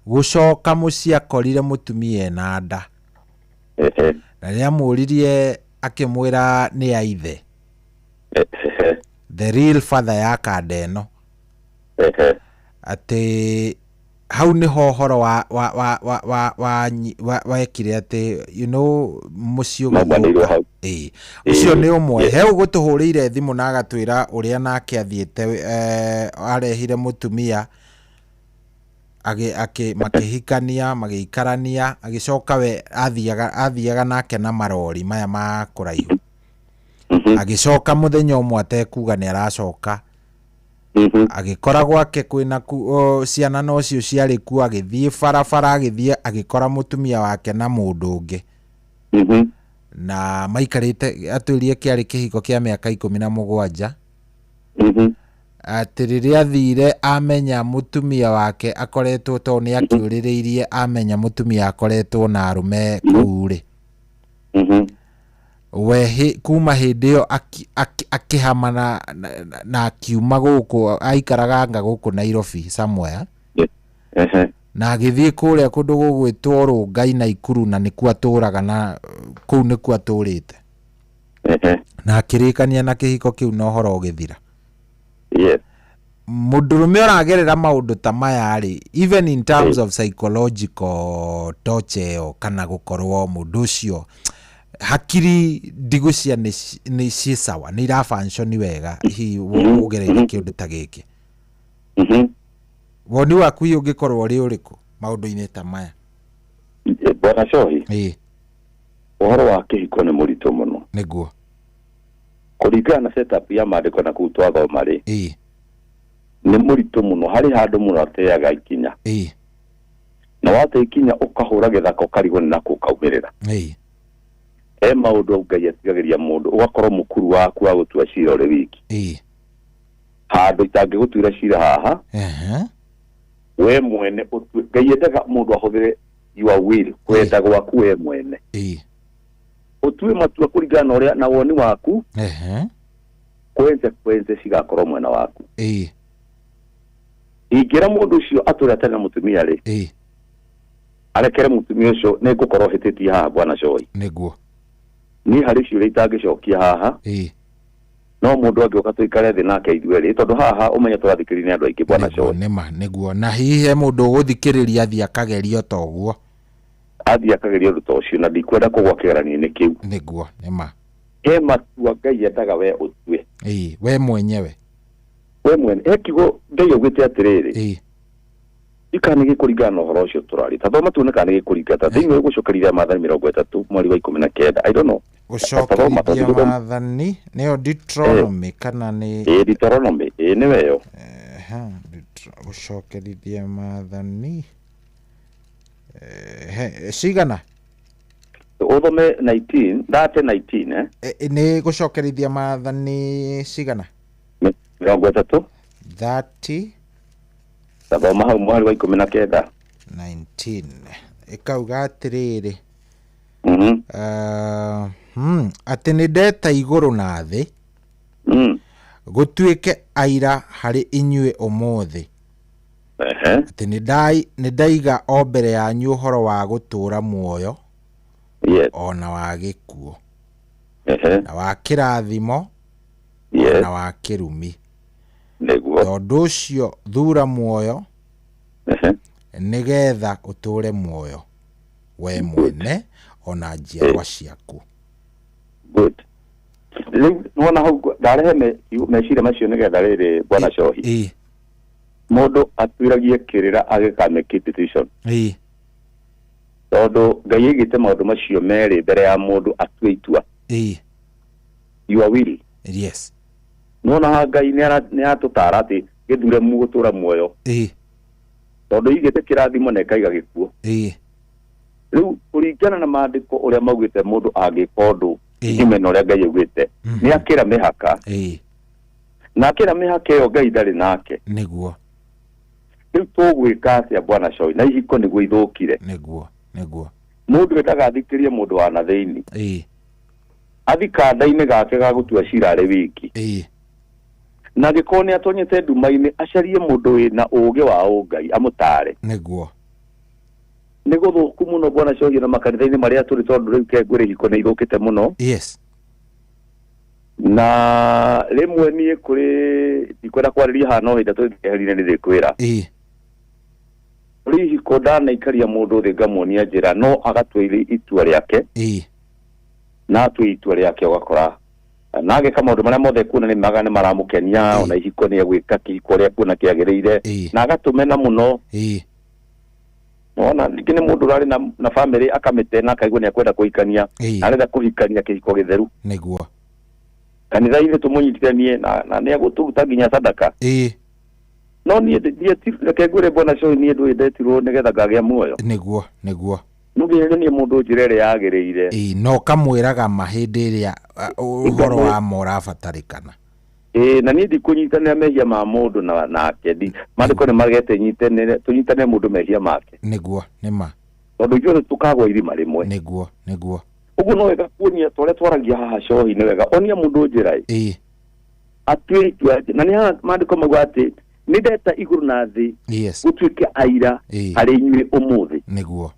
gũcoka mũciĩ akorire mũtumia ena nda na rĩrĩa amũririe akĩmwĩra nĩ aithe the real father ya kanda ĩno atĩ hau nĩho ũhoro wekire atĩ you know mũciĩ ũgĩthũka ũcio nĩ ũmwe he ũgũtũhũrĩire thimũ na agatwĩra ũrĩa nake athiĩte arehire mũtumia makĩhikania magĩikarania agĩcoka we athiaga nake na marori maya ma kũraihu agĩcoka mũthenya ũmwe atekuga nĩ aracoka agĩkora gwake kwĩna ciana no cio ciarĩ kuo agĩthiĩ barabara agĩkora mũtumia wake na mũndũ ũngĩ na maikarĩte atwĩrie kĩarĩ kĩhiko kĩa mĩaka 17 atĩ rĩrĩa athire amenya mũtumia wake akoretwo to nĩ akĩũrĩrĩirie amenya mũtumia akoretwo na arũme kũu-rĩ we kuma hĩndĩ ĩyo akĩhama na akiuma gũkũ aikaraga gũkũ Nairobi somewhere na agĩthiĩ kũrĩa kũndũ gũgwĩtwo Rũngai Naikuru na nĩkuo atũraga na kũu nĩkuo atũrĩte na akĩrĩkania na kĩhiko kĩu na ũhoro ũgĩthira mũndũrũme ũragerera maũndũ ta maya-rĩ even in terms of psychological torture kana gũkorwo mũndũ ũcio hakiri ndigũcia nĩ ciĩ sawa nĩ irafunction wega hihi ũgereire kĩũndũ ta gĩkĩ woni waku ũngĩkorwo ũrĩ ũrĩkũ maũndũ-inĩ ta maya Bwana Shohi ũhoro wa kĩhiko nĩ mũritũ mũno nĩguo kũringana na setup ya maandĩko na kũu twathoma-rĩ nĩ mũritũ mũno harĩ handũ mũno ateaga ikinya na wate ikinya ũkahũra gĩthaka ũkarigwo nĩ nakũ ũkaumĩrĩra maũndũ Ngai atigagĩria mũndũ ũgakorwo mũkuru waku wa gũtua cira ũrĩ wiki handũ itangĩgũtuĩra cira haha we mwene Ngai endaga mũndũ ahũthĩre your will kwenda gwaku we mwene ũtue matua kũringana na ũrĩa na woni waku kwenze cigakorwo mwena waku ingĩra mũndũ ũcio atũre atari na mũtumia-rĩ arekere mũtumia ũcio nĩ ngũkorwo hĩtĩtie haha Bwana Shohi nĩguo ni harĩ ciũria itangĩcokia haha no mũndũ angĩoka tũikare thĩ nake ithuerĩ tondũ haha ũmenye tũrathikĩrĩria nĩ andũ aingĩ Bwana Shohi nĩguo na hihi he mũndũ ũgũthikĩrĩria athiĩ akagerio ta ũguo athiĩ akagerio ũndũ ta ũcio na ndikwenda kũgwa kĩgeranio-inĩ kĩu nĩguo he matua Ngai endaga we ũtue we mwenyewe kiugo Ngai augĩte atĩrĩrĩ ikanĩ gĩkũringana na ũhoro ũcio tũrari tathoma tuone kana nĩ gĩkũringana thĩinĩ gũcokerithia maathani 30 mweri wa 19 I don't know gũcokerithia maathani nĩyo Deuteronomy kana nĩ Deuteronomy nĩwe yo gũcokerithia maathani cigana ũthome 19 nĩ gũcokerithia maathani cigana 30 tathoma hau mweri wa 19 ĩkauga atĩrĩrĩ atĩ nĩ ndeta igũrũ na thĩ gutuike aira hari inyue umuthi ati ni ndaiga o mbere yanyu uhoro wa gutura muoyo ona wa gikuo na wa kirathimo na wa kirumi tondu ucio thura muoyo nigetha uture muoyo we mwene ona njiarwa ciaku. Good. Nona hau ndarehe meciria macio nigetha riri Bwana Cohi mundu atwiragie kirira agikameke decision tondu Ngai igite maundu macio meri mbere ya mundu atue itua your will. Yes. Nona ha Ngai ni atutara ati githure mugutura muoyo tondu igite kirathimo na ikaiga gikuo riu kuringana na maandiko uria maugite mundu angikondu imeno ria Ngai ugite ni akira mihaka na akira mihaka yo Ngai ndari nake niguo riu tugwika atia Bwana Cohi na ihiko niguo ithukire niguo mundu ndagathikiririe mundu wa na thiini athikanda-ini gake ga gutua cira ari wiki na gikoni atonyete nduma-ini acarie mundu wina uge wa Ngai amutare niguo niguthuku muno Bwana Cohi na makanitha-ini maria turi tondu riu kengwire ihiko ni ithukite muno. Yes. Na rimwe nie kuri ikwenda kwariria hano hinda tweherine ni thikwira uri ihiko ndana ikaria mundu thi ngamuonia njira no agatwire itua riake na tu itua riake ugakora nage kama undu maria mothe kuna ni magane maramukenia ona ihiko ni gwika kihiko ria kuna kiagiriire na agatumena muno ona ngine mundu rari na family akamete na akaigwa ni akwenda kuhikania arenda kuhikania kihiko githeru niguo kanitha-ini tumunyitithanie na ni aguturuta nginya sadaka no nie reke ngwire Bwana Cohi nie ndwendetirwo nigetha ngagia muoyo niguo nugire ni mundu njirere yagiriire no kamwiraga mahindi iria uhoro wa mora batarikana na ni ndikunyitana mehia ma mundu na kedi mandiko ni magete tunyitane mundu mehia make niguo nima tondu ithuothe tukagwa irima rimwe niguo uguo no wega kuonia tore twaragia haha Cohi ni wega onia mundu njira atue itua na ni mandiko mauga ati ni ndeta iguru na thi gutuike aira hari inyue umuthi niguo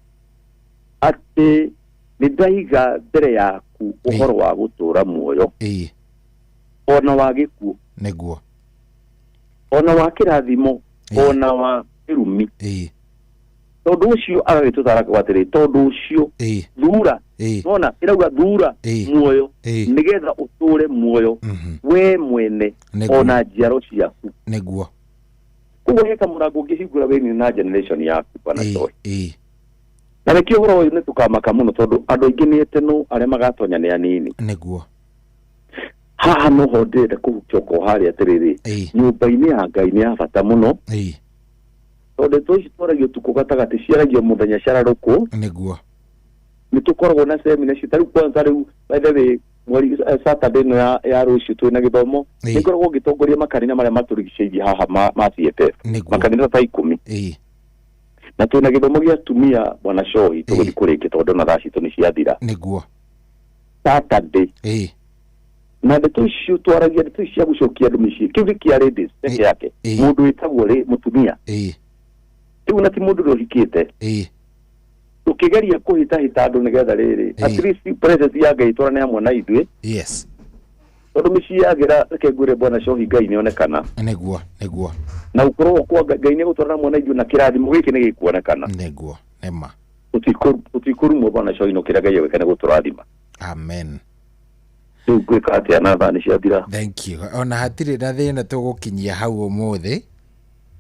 ati ni ndaiga mbere yaku uhoro wa gutura muoyo ona wa gikuo niguo ona wa kirathimo ona wa kirumi tondu ucio agagitutara kwatiri tondu ucio thura nona irauga thura muoyo nigetha uture muoyo we mwene ona njiaro ciaku niguo kugo heka murango ngihingura wini na generation yaku Bwana Cohi na nikio horo uyu nitukamaka muno tondu andu aingi ni etenu aria magatonya ni anini niguo haha no hodete kuhukyoko hari atiriri nyumba-ini ya Ngai ni abata muno tondu tuci twaragio tuko gatagati ciaragio muthenya ciararuku niguo nitukoragwo na seminar citari kwanza riu by the way mweri Saturday no ya rucio twina githomo nikoragwo gitongoria makanitha maria maturigiceirie haha ma CFF makanitha ta 10 na twina githomo gia tumia Bwana Cohi tuguthi kuriki tondu na thaa citu ni ciathira niguo Saturday na ndeto icio twaragia ndeto cia gucokia andu micii kiu kia ladies peke yake mundu witagwo ri mutumia riu na ti mundu rohikite tukigeria kuhita andu nigetha riri at least presence ya Ngai twarane hamwe na ithuĩ tondu micii yagira reke ngwire Bwana Cohi Ngai nionekana niguo na ukorwo kwa Ngai ni gutwarana hamwe na ithuĩ na kirathimo giki ni gikuonekana niguo nema utikurumwo Bwana Cohi no kira Ngai wekane guturathima amen gwika atia na thani ciathira. Thank you. Ona hatire na thina tugukinyia hau umuthi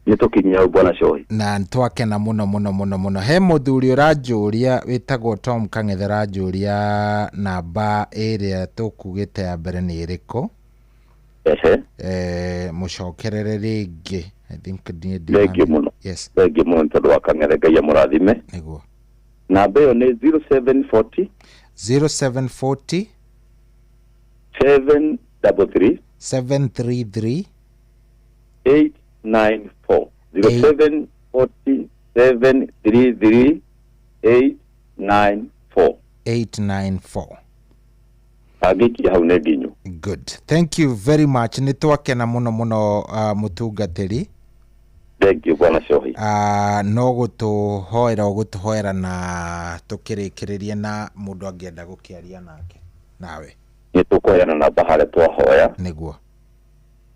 ni tukinyia hau Bwana Cohi na twakena muno he muthuri uranjuria witagwo Tom Kang'ethe ranjuria namba iria tukugite ya mbere ni iriku mucokerere ringi I think thank you muno thank you muno tondu wa Kang'ethe Ngai amurathime niguo namba iyo ni 0740 733 733 894 0740 733 894 agiki hau ne nginyu. Good, thank you very much. Nĩ twakena mũno mũtungatĩri. Thank you bwana Shohi. No gũtũhoera na tũkĩrĩkĩrĩrie na mũndũ angĩenda gũkĩaria nake nawe. Nĩ tũkũheana namba harĩa twahoya. Nĩguo.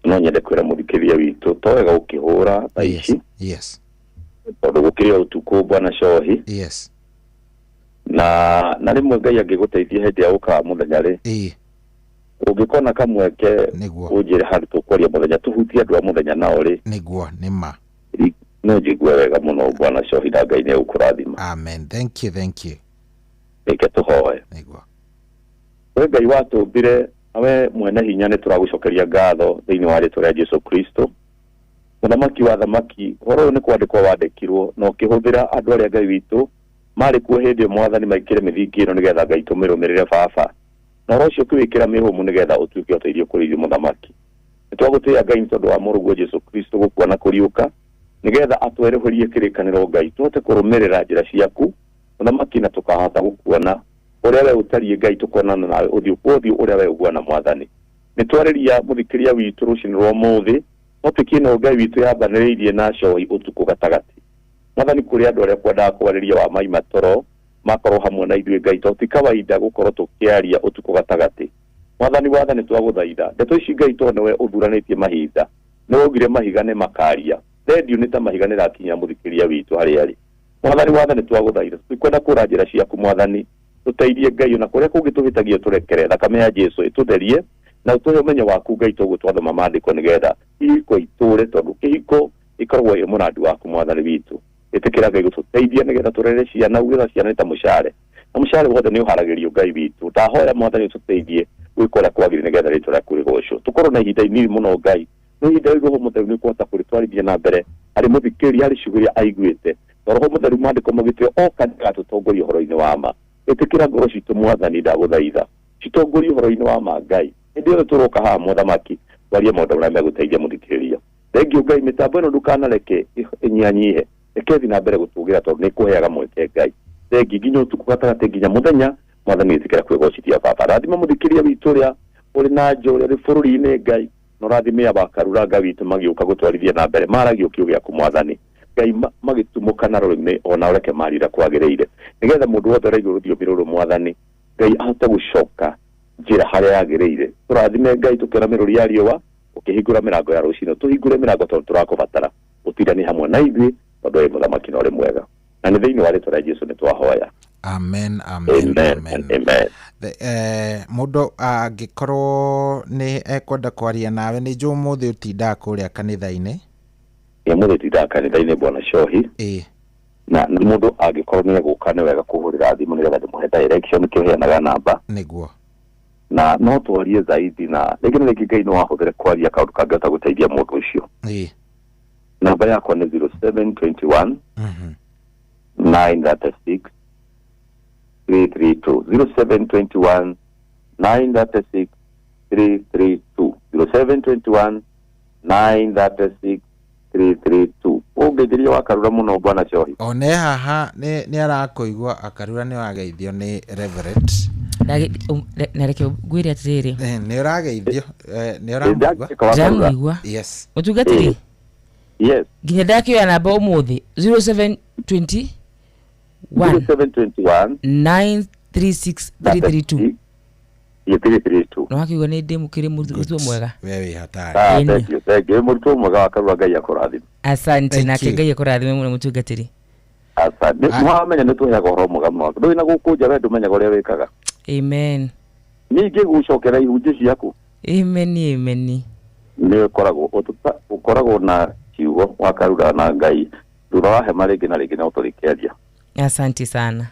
No nyende kwĩra mũthikĩria witũ twega gũkĩhũra thaa ici. Yes. Tondũ gũkĩrĩa ũtukũ bwana Shohi. Yes. Na rĩmwe Ngai angĩgũteithia hĩndĩ ya gũka mũthenya rĩ. Ũngĩkona kamweke ũnjĩre harĩ tũkwaria mũthenya tũhutie andũ a mũthenya nao rĩ. Nĩguo nĩma. No njigue wega mũno bwana Shohi na Ngai nĩ egũkũrathima. Amen. Thank you. Reke tũhoe. Nĩguo. We Ngai watũmbire awe mwene hinya nĩ tũragũcokeria ngatho thĩinĩ wa rĩĩtwa rĩa Jesũ Kristo. Mũthamaki wa thamaki ũhoro ũyũ nĩ kwandĩkwo wandĩkirwo na ũkĩhũthĩra andũ arĩa Ngai witũ marĩ kuo hĩndĩ mwathani maikĩre mĩthingi ĩno nĩgetha Ngai tũmĩrũmĩrĩre baba. Na ũhoro ũcio ũkĩwĩkĩra mĩhũmũ nĩgetha ũtuĩke ũteithio kũrĩ ithuĩ mũthamaki. Nĩ twagũtĩĩa Ngai nĩ tondũ wa mũrũguo Jesũ Kristo gũkua na kũriũka nĩgetha atwereherie kĩrĩkanĩro Ngai tũhote kũrũmĩrĩra njĩra ciaku mũthamaki na tũkahota gũkuona ũrĩa we ũtariĩ Ngai tũkonana nawe ũthiũ kwa ũthiũ ũrĩa we ũguana mwathani. Nĩ twarĩria mũthikĩria witũ rũcinĩ rwa ũmũthĩ topiki ĩno Ngai witũ yambanĩrĩirie na Shohi ũtukũ gatagatĩ. Mwathani kũrĩ andũ arĩa kwendaga kwarĩria wa mai matoro makorwo hamwe na ithuĩ Ngai to ti kawaida gũkorwo tũkĩaria ũtukũ gatagatĩ. Mwathani nĩ twagũthaitha ndeto ici Ngai to nĩwe ũthuranĩtie mahinda nĩ wogire mahiga nĩ makaria redio nĩ ta mahiga nĩ rakinya mũthikĩria witũ harĩa arĩ. Mwathani nĩ twagũthaitha tũkwenda kũra njĩra ciaku Mwathani tũteithie Ngai na kũrĩa kũngĩ tũhĩtagia tũrekere thakame ya Jesũ ĩtũtherie na ũtũhe ũmenyo waku Ngai tũgũtwathoma maandĩko nĩgetha ihiko itũre tondũ kĩhiko ikoragwo ĩ mũrandi waku Mwathani witũ. Ĩtĩkĩra Ngai gũtũteithia nĩgetha tũrere ciana ugetha ciana nĩ ta mũcare na mũcare wothe nĩ ũharagĩrio Ngai witũ. Ndahoya Mwathani ũtũteithie gwĩka ũrĩa kwagĩrĩire nĩgetha rĩtwa rĩaku rĩgocwo. Tũkorwo na ihinda inini mũno Ngai no ihinda rĩu Roho Mũtheru nĩ kũhota kũrĩtwarithia na mbere harĩ mũthikĩria harĩ ciugo iria aiguĩte. Roho Mũtheru maandĩko magĩtĩo oka nĩgatũtongoria ũhoro-inĩ wa ma. Ĩtĩkĩra ngoro citũ Mwathani ndagũthaitha citongorie ũhoro-inĩ wa ma Ngai. Hĩndĩ ĩyo tũroka haha mũthamaki twarie maũndũ marĩa megũteithia mũthikĩria. Thengio Ngai mĩtambo ĩno ndũkanareke ĩnyihanyihe reke thiĩ na mbere gũtũgĩra tondũ nĩ kũheaga mweke Ngai. Thengi nginya ũtukũ gatagatĩ nginya mũthenya Mwathani ĩtĩkĩra kwĩgocithia baba. Rathima mũthikĩria witũ ũrĩa ũrĩ na nja ũrĩa ũrĩ bũrũri-inĩ Ngai no rathime abakarura Ngai witũ magĩũka gũtwarithia na mbere maragio kĩo gĩaku Mwathani. Ngai magĩtumũka na rũrĩmĩ ona ũreke marira kwagĩrĩire nĩgetha mũndũ wothe araigua rũthiomi rũrũ Mwathani Ngai ahote gũcoka njĩra harĩa yagĩrĩire. Tũrathime Ngai tũkĩona mĩrũri ya riũa ũkĩhingũra mĩrango ya rũcinĩ tũhingũre mĩrango tondũ tũrakũbatara ũtindani hamwe na ithuĩ tondũ wĩ mũthamaki na ũrĩ mwega na nĩ thĩinĩ wa rĩĩtwa rĩa Jesũ nĩ twahoya. Amen. Mũndũ angĩkorwo nĩ ekwenda kwaria nawe nĩ njũĩ ũmũthĩ ũtindaga kũrĩa kanitha-inĩ. Mũthĩ tindaga kanitha-inĩ bwana Shohi. Na mũndũ angĩkorwo nĩ egũka nĩ wega kũhũrĩra thimũ nĩgetha ndĩmũhe direction kĩheanaga namba. Nĩguo. Na no twarie zaidi na rĩngĩ na rĩngĩ Ngai no ahũthĩre kwaria kaũndũ kangĩhota gũteithia mũndũ ũcio. Namba yakwa nĩ 0721 936 332 0721 936 332 0721 936 332. Ũngĩthĩria wakarura mũno bwana Shohi. One haha nĩ arakũigua akarura nĩ wageithio nĩ Reverend. Na reke ngwĩre atĩrĩrĩ. Nĩ ũrageithio nĩ ũramũigua. Ndamũigua. Yes. Mũtungatĩri. Yes. Nginya ndakĩoya namba ũmũthĩ 0720 0721 936 332. 332. No hakiuga nĩ ndĩ mũkĩrĩ mũrutwo mwega. Wewe hatari. Thank you mũrutwo mwega wakarura Ngai akũrathime. Asante nake Ngai akũrathime mũno mũtungatĩri. Asante. Mwamenya nĩ tũheaga ũhoro mwega mũno. Ndũrĩ na gũkũ nja we ndũmenyaga ũrĩa wĩkaga. Amen. Ningĩ gũcokera ihunjĩ ciaku. Amen. Nĩ ũkoragwo na kiugo wakarura na Ngai thutha wa hema rĩngĩ na rĩngĩ na ũtũrĩkĩaria. Asante sana.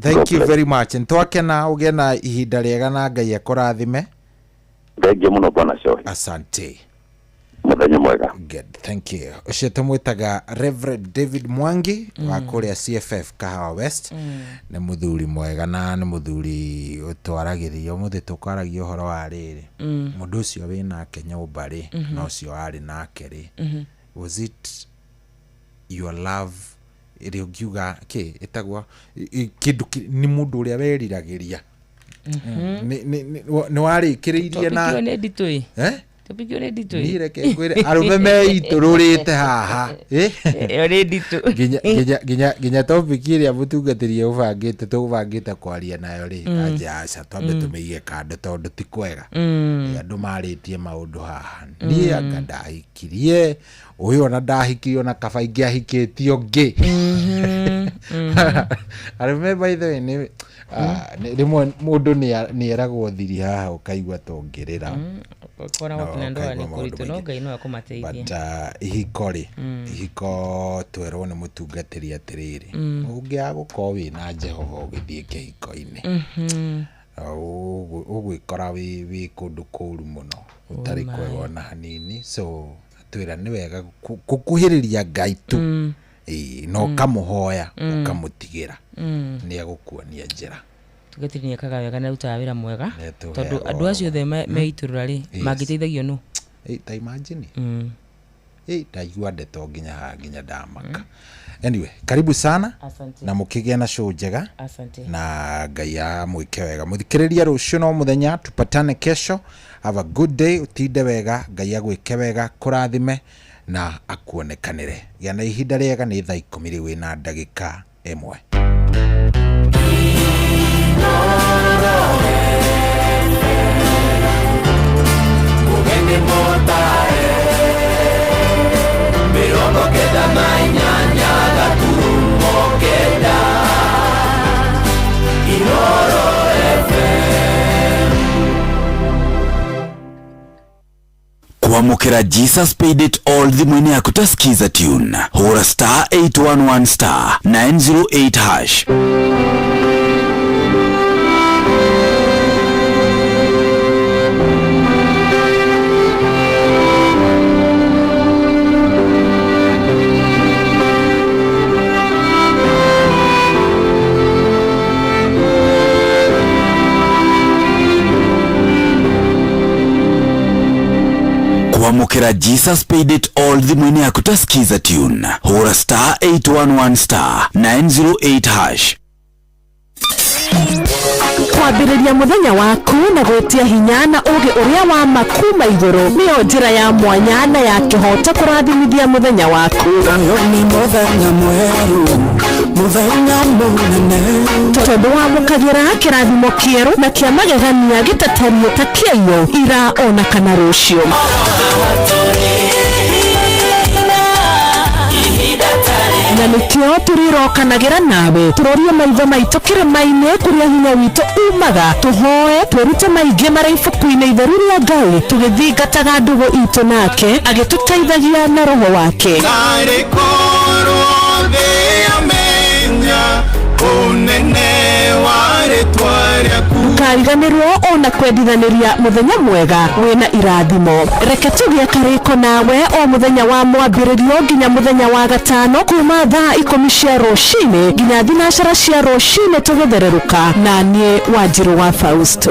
Thank you very much. Ntwakena ũgĩe na ihinda rĩega na Ngai akũrathime. Thengi mũno bwana Shohi. Asante. Mũthenya mwega. Good. Thank you. Ũcio tũmwĩtaga Reverend David Mwangi wa kũrĩa CFF Kahawa West. Nĩ mũthuri mwega na nĩ mũthuri ũtwaragĩrio mũthĩ tũkwaragia ũhoro wa rĩrĩ. Mũndũ ũcio wĩ nake nyũmba rĩ na ũcio arĩ nake rĩ. Was it your love ĩrĩa ũngiuga ĩtagwo kĩndũ nĩ mũndũ ũrĩa weriragĩria Nĩ warĩkĩrĩirie na Topiki one ditoi. Topiki one ditoi. Nireke kwĩre arũme meitũrũrĩte haha. One ditu. Ginya topiki ĩrĩa mũtungatĩria ũbangĩte tũbangĩte kwaria nayo rĩ anja aca twambe tũmĩige kando tondũ ti kwega. Andũ marĩtie maũndũ haha. Niĩ anga ndahikirie ũyũ ona ndahikirio na kaba ingĩ ahikĩtio ngĩ. I remember by the way rĩmwe mũndũ nĩeragwo thiri haha ũkaigua tongerera but ihiko twerwo nĩ mũtungatĩri atĩrĩrĩ ũngĩaga gũkorwo wĩna Jehova ũgĩthiĩ kĩhiko-inĩ ũgwĩkora wĩ kũndũ kũũru mũno ũtarĩ kwega na hanini so twĩra nĩ wega gũkuhĩrĩria Ngai tu no kamũhoya ũkamũtigĩra nĩ agũkuonia njĩra tugatirinia kaga wega na utaga wĩra mwega tondũ andũ acio othe meitũrũra rĩ mangĩteithagio nũ ta imagine ndaigua ndeto nginya ndamaka anyway karibu sana na mũkĩgĩa na show njega na Ngai amwĩke wega mũthikĩrĩria rũciũ no mũthenya tupatane kesho have a good day utinde wega Ngai agwĩke wega kũrathime na akuonekanire gĩa na ihinda rĩega nĩ thaa 10 rĩu na ndagĩka 1 Ugende motae Mirongo kenda mainyanya gaturumo kenda Inoro FM Kuamukira Jesus paid it all thimũ-inĩ yaku ta skiza tune hũra star 811 star 908 hash Kuamukira Jesus paid it all thimũ-inĩ yaku ta skiza tune hũra star 811 star 908 hash kwambĩrĩria mũthenya waku na gwĩtia hinya na ũgĩ ũrĩa wa makuma igũrũ nĩyo njĩra ya mwanya na ya kĩhooto kũrathimithia mũthenya waku ni mũthenya mwerũ mũthenya mũnene tondũ wamũkagĩra kĩrathimo kĩerũ na kĩa magegania gĩtatario ta kĩayo ira ona kana rũciũ na nĩkĩo tũrirokanagĩra nawe tũrorie maitho maitũ kĩrĩma-inĩ kũrĩa hinya witũ umaga tũhoe twĩrute maingĩ marĩ ibuku-inĩ itheru rĩa Ngai tũgĩthingataga ndũgũ itũ nake agĩtũteithagia na roho wake ndũkariganĩrwo ona kwendithanĩria mũthenya mwega wĩna irathimo reke tũgĩe karĩko nawe o mũthenya wa mwambĩrĩrio nginya mũthenya wa gatano kuma thaa 10 cia rũcinĩ nginya thinacara cia rũcinĩ tũgĩthererũka na niĩ Wanjirũ wa Fausto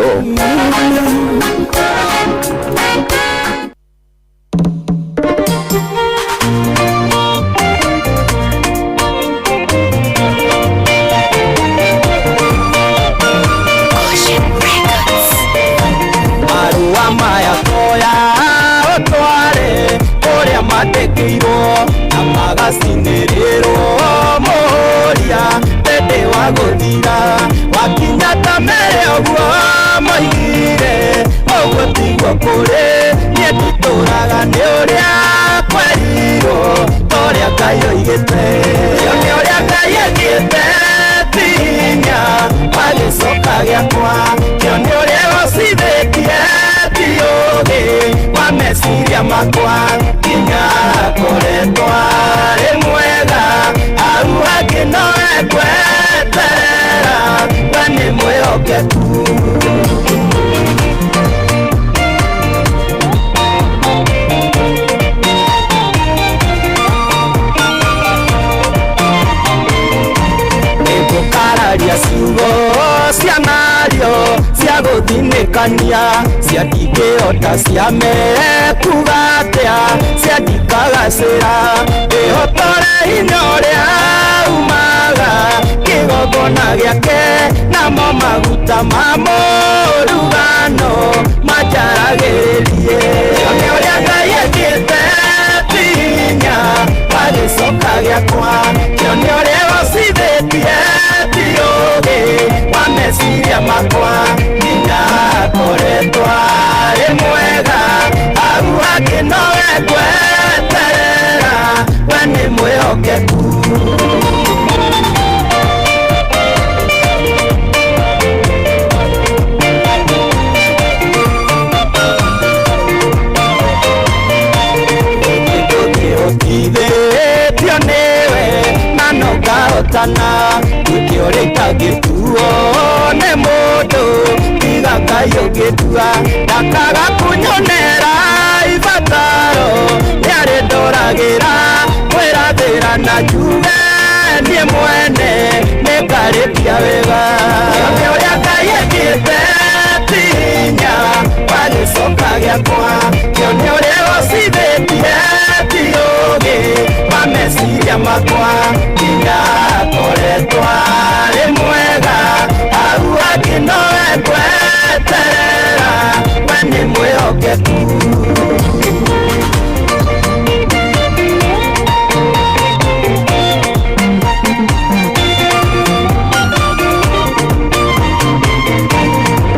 Matekeirwo na magacinĩrĩrwo mũria tete wa gũthira wakinya ta mere ũguo moigire ũguo tiguo kũrĩ niĩ nditũraga nĩ ũrĩa kwerirwo torĩa Ngai oigĩte nĩ ũrĩa Ngai agĩte tinya magĩcoka gĩakwa kĩo nĩ ũrĩa gũcithĩtie tiũgĩ wa meciria makwa kinya koretwa rĩ mwega au hangĩ no ekweterera we nĩ mwĩhokeku nĩngũkararia ciugo cia nario cia gũthinĩkania cia ndingĩhota cia mekuga atĩa cia ndikagacĩra ĩhotore hinya ũrĩa umaga kĩgongona gĩake namo maguta mamo mwĩhokeku.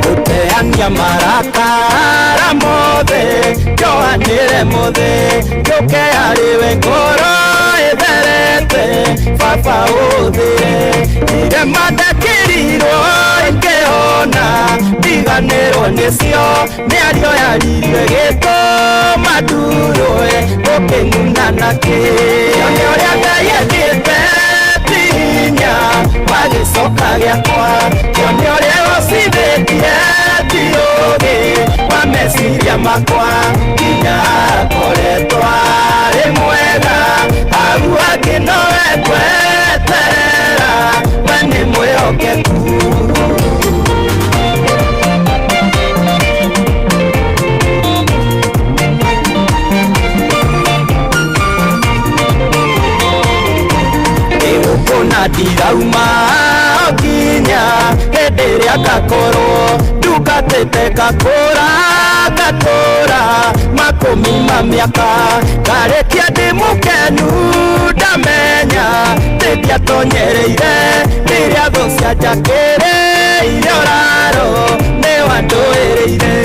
Gũteania marakara mothe njohanĩre mũthĩ njũke harĩwe ngoro ĩtherete baba ũthĩre irema ndakĩrirwo ingĩhona ndiganĩrwo nĩcio mĩario yaririe gĩtũma ndurũe gũkĩng'una nakĩ nĩ ũrĩa Ngai endete ti hinya wagĩcoka gĩakwa kĩo nĩ ũrĩa ũcithĩtie ti ũgĩ wa meciria makwa nginya akoretwo arĩ mwega hau hangĩ nowe kweterera we nĩ mwĩhokeku. Ũkona ndirauma okinya hĩndĩ ĩrĩa ngakorwo ndugatĩte ngakũra ngatũra makũmi ma mĩaka ngarĩkia ndĩ mũkenu ndamenya ndĩndiatonyereire rĩrĩa thũ cianjakĩrĩire ũraro nĩ wandũĩrĩire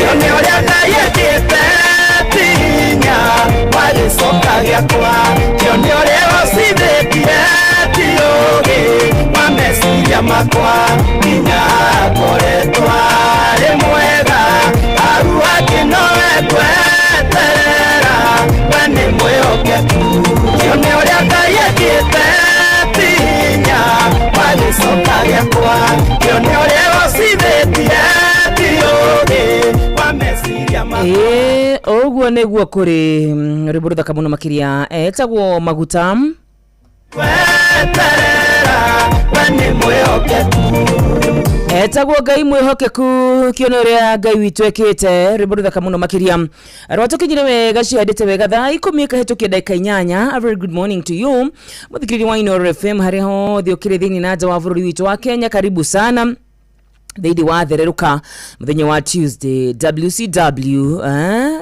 ĩyo nĩ ũrĩa Ngai endete ti hinya wagĩcoka gĩakwa kĩo nĩ ũrĩa ũcithĩtie ti ũgĩ wa meciria makwa nginya akoretwo arĩ mwega hau hangĩ nowe kweterera we nĩ mwĩhokeku kĩo nĩ ũrĩa Ngai endete ti hinya wagĩcoka gĩakwa kĩo nĩ ũrĩa ũcithĩtie ti ũgĩ wa meciria makwa. Ũguo nĩguo kũrĩ rwĩmbo rũthaka mũno makĩria etagwo Maguta etagwo Ngai mwĩhokeku kĩo nĩ ũrĩa Ngai witũ ekĩte rwĩmbo rũthaka mũno makĩria rwatũkinyire wega ciandĩte wega thaa 10 kahĩtũkia ndagĩka 8. A very good morning to you mũthikĩrĩria wa Inooro FM harĩa hothe ũkĩrĩ thĩinĩ na nja wa bũrũri witũ wa Kenya, karibu sana thĩinĩ wa thereruka mũthenya wa Tuesday WCW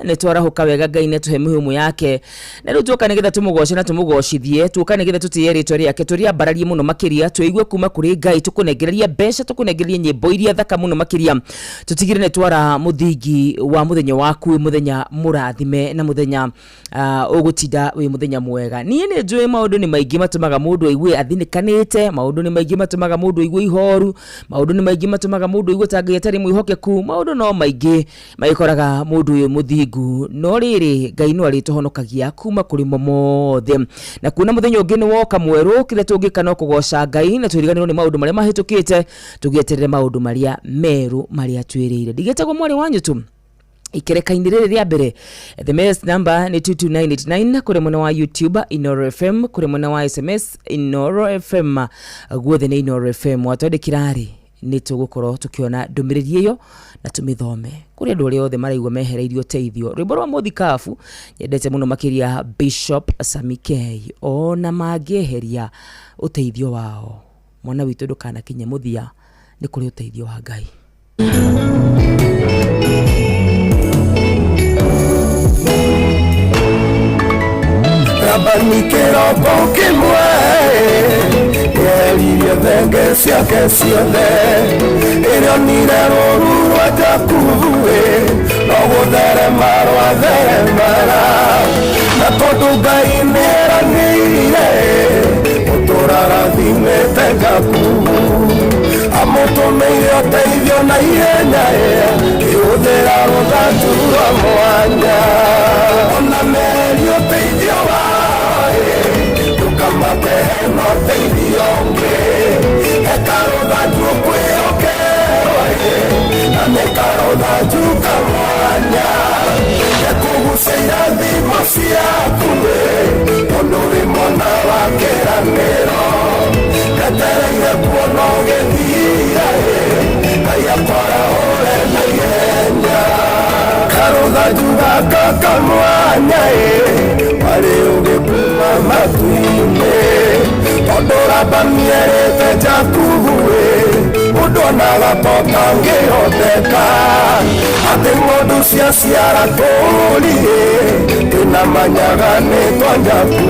nĩ twarahuka wega Ngai nĩ tũhe mĩhũmũ yake na rĩu tuoka nĩgetha tũmũgoce na tũmũgocithie tuoka nĩgetha tũtĩye rĩtwa rĩake tũrĩambararie mũno makĩria twĩigue kuma kũrĩ Ngai tũkũnengereria mbeca tũkũnengereria nyĩmbo iria thaka mũno makĩria tũtigire nĩ twara mũthingi wa mũthenya waku mũthenya mũrathime na mũthenya ũgũtinda wĩ mũthenya mwega. Niĩ nĩ njũĩ maũndũ nĩ maingĩ matũmaga mũndũ aigue athinĩkanĩte, maũndũ nĩ maingĩ matũmaga mũndũ aigue ihoru, maũndũ nĩ maingĩ matũmaga mũndũ aigue ta Ngai atarĩ mwĩhokeku, maũndũ no maingĩ magĩkoraga mũndũ ũyũ mũthingu, no rĩrĩ Ngai no arĩtũhonokagia kuma kũrĩ mo mothe. Na kuna mũthenya ũngĩ nĩ woka mwerũ kĩrĩa tũngĩka no kũgoca Ngai na twĩriganĩrwo nĩ maũndũ marĩa mahĩtũkĩte tũgĩeterere maũndũ marĩa merũ marĩa twĩrĩire. Ndigĩtagwo mwarĩ wanyu tu ikereka-inĩ rĩrĩ rĩa mbere. The mess number ni 22989 kũrĩ mwena wa YouTube Inooro FM, kũrĩ mwena wa SMS Inooro FM, guothe nĩ Inooro FM. Watwandĩkĩra rĩ nĩ tũgũkorwo tũkĩona ndũmĩrĩri ĩyo na tũmĩthome kũrĩ andũ arĩa othe maraigua mehereirio teithio. Rwĩmbo rwa Mũthikabu nyendete mũno makĩria Bishop Samikei ona mangĩeheria ũteithio wao mwana witũ ndũkanakinye mũthia nĩ kũrĩ ũteithio wa Ngai. Rabani kĩroko kĩmwe yeririe thenge ciake ciothe ĩrĩonire rũru rwa Jakubu no gũtherema rwatheremara na tondũ Ngai nĩeranĩire ũtũrarathimĩte Jakubu amũtũmĩire ũteithio na ihenya ĩhũthĩra rũthanju rwa mwanya ona meri ũteithio no teithio ũngĩ ekarũthanju kwĩhokerwo na nĩkarũthanju kamwanya ekũgucĩira thimo ciaku tondũ wĩ mwana wa kĩranĩro etereire kuona ũgĩthira Ngai akwarahũre na ihenya karũthanju gaka kamwanya warĩ ũgĩkuma matu-inĩ tondũ Rabani erĩte Jakubu mũndũ ona gatoka ngĩhoteka atĩ ng'ondu cia ciara tũũrie twĩna manyaga nĩ twanjaku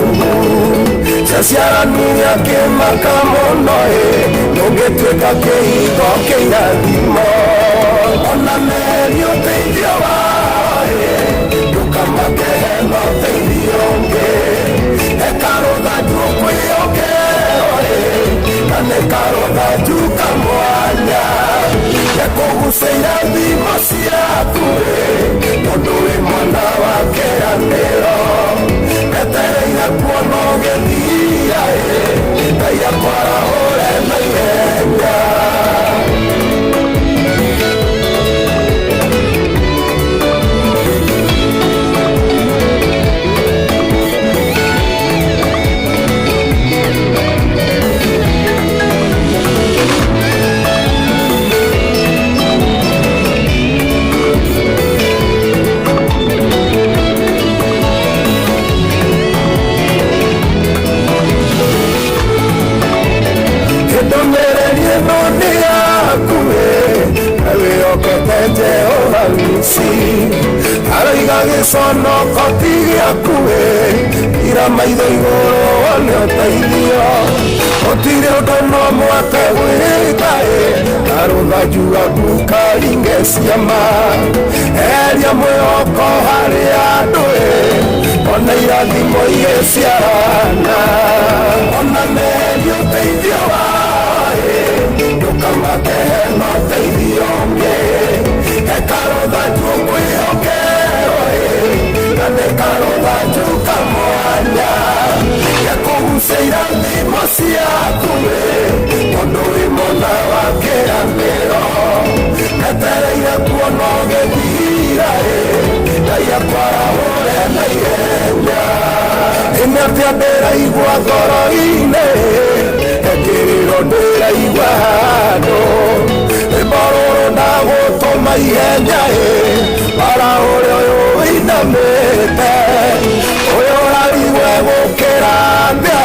ciaciarania kĩmaka mũno ndũngĩtuĩka kĩhingo kĩirathimo ona meri ũteithio waĩ ndũkamake hena ũteithio ũngĩ ekarũthanju kwĩokeoĩ na nĩ karũthanju kamwanya gekũgucĩira thimo ciakuĩ tondũ wĩ mwana wa kĩranĩro etereire kuona ũgĩthia Ngai akwarahũre na ihenya Jehova nisi araiga gĩconoko ti gĩakuĩ ira maitho igũrũ wone ũteithio gũtirĩ ũndũ no mwate gwĩkaĩ na rũthanju gaku karinge ciama eria mwĩhoko harĩ andũ ona irathimo igĩciarana ona meri ũteithio waĩ ndũkamake hena ũteithio ũngĩ ekarũthanju kwĩhokeoĩ na nĩ karũthanju kamwanya gekũgucĩira thimo ciakuĩ tondũ wĩ mwana wa kĩranĩro etereire kuona ũgĩthira Ngai akwarahũre na ihenya ĩna atĩa ndĩraigua ngoro-inĩ ekĩrĩro ndĩraigua handũ rĩmborũrũ ndagũtũma ihenya warahũre ũyũ wĩinamĩte ũyũ ũrarigwe gũkĩra mbĩa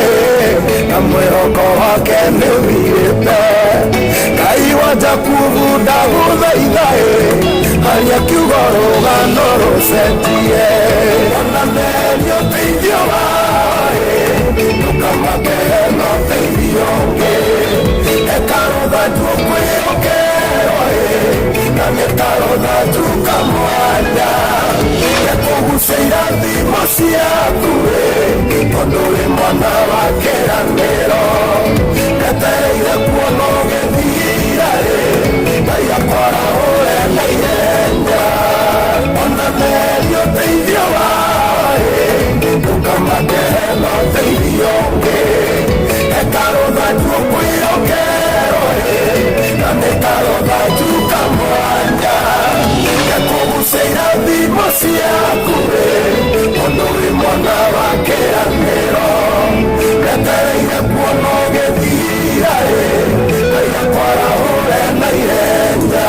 na mwĩhoko wake nĩ ũthirĩte Ngai wa Jakubu ndagũthaitha haria kiugo rũgano rũcenjie ona meri ũteithio waĩ ndũkamake hena ũteithio ũngĩ ekarũthanju kwĩhokeoĩ na nĩ karũthanju kamwanya gekũgucĩira thimo ciakuĩ tondũ wĩ mwana wa kĩranĩro etereire kuona ũgĩthira Ngai akwarahũre na ihenya ona meri ũteithio waĩ ndũkamake hena ũteithio ũngĩ ekarũthanju kwĩhokeoĩ na nĩ karũthanju kamwanya gekũgucĩira thimo ciakuĩ tondũ wĩ mwana wa kĩranĩro etereire kuona ũgĩthira Ngai akwarahũre na ihenya.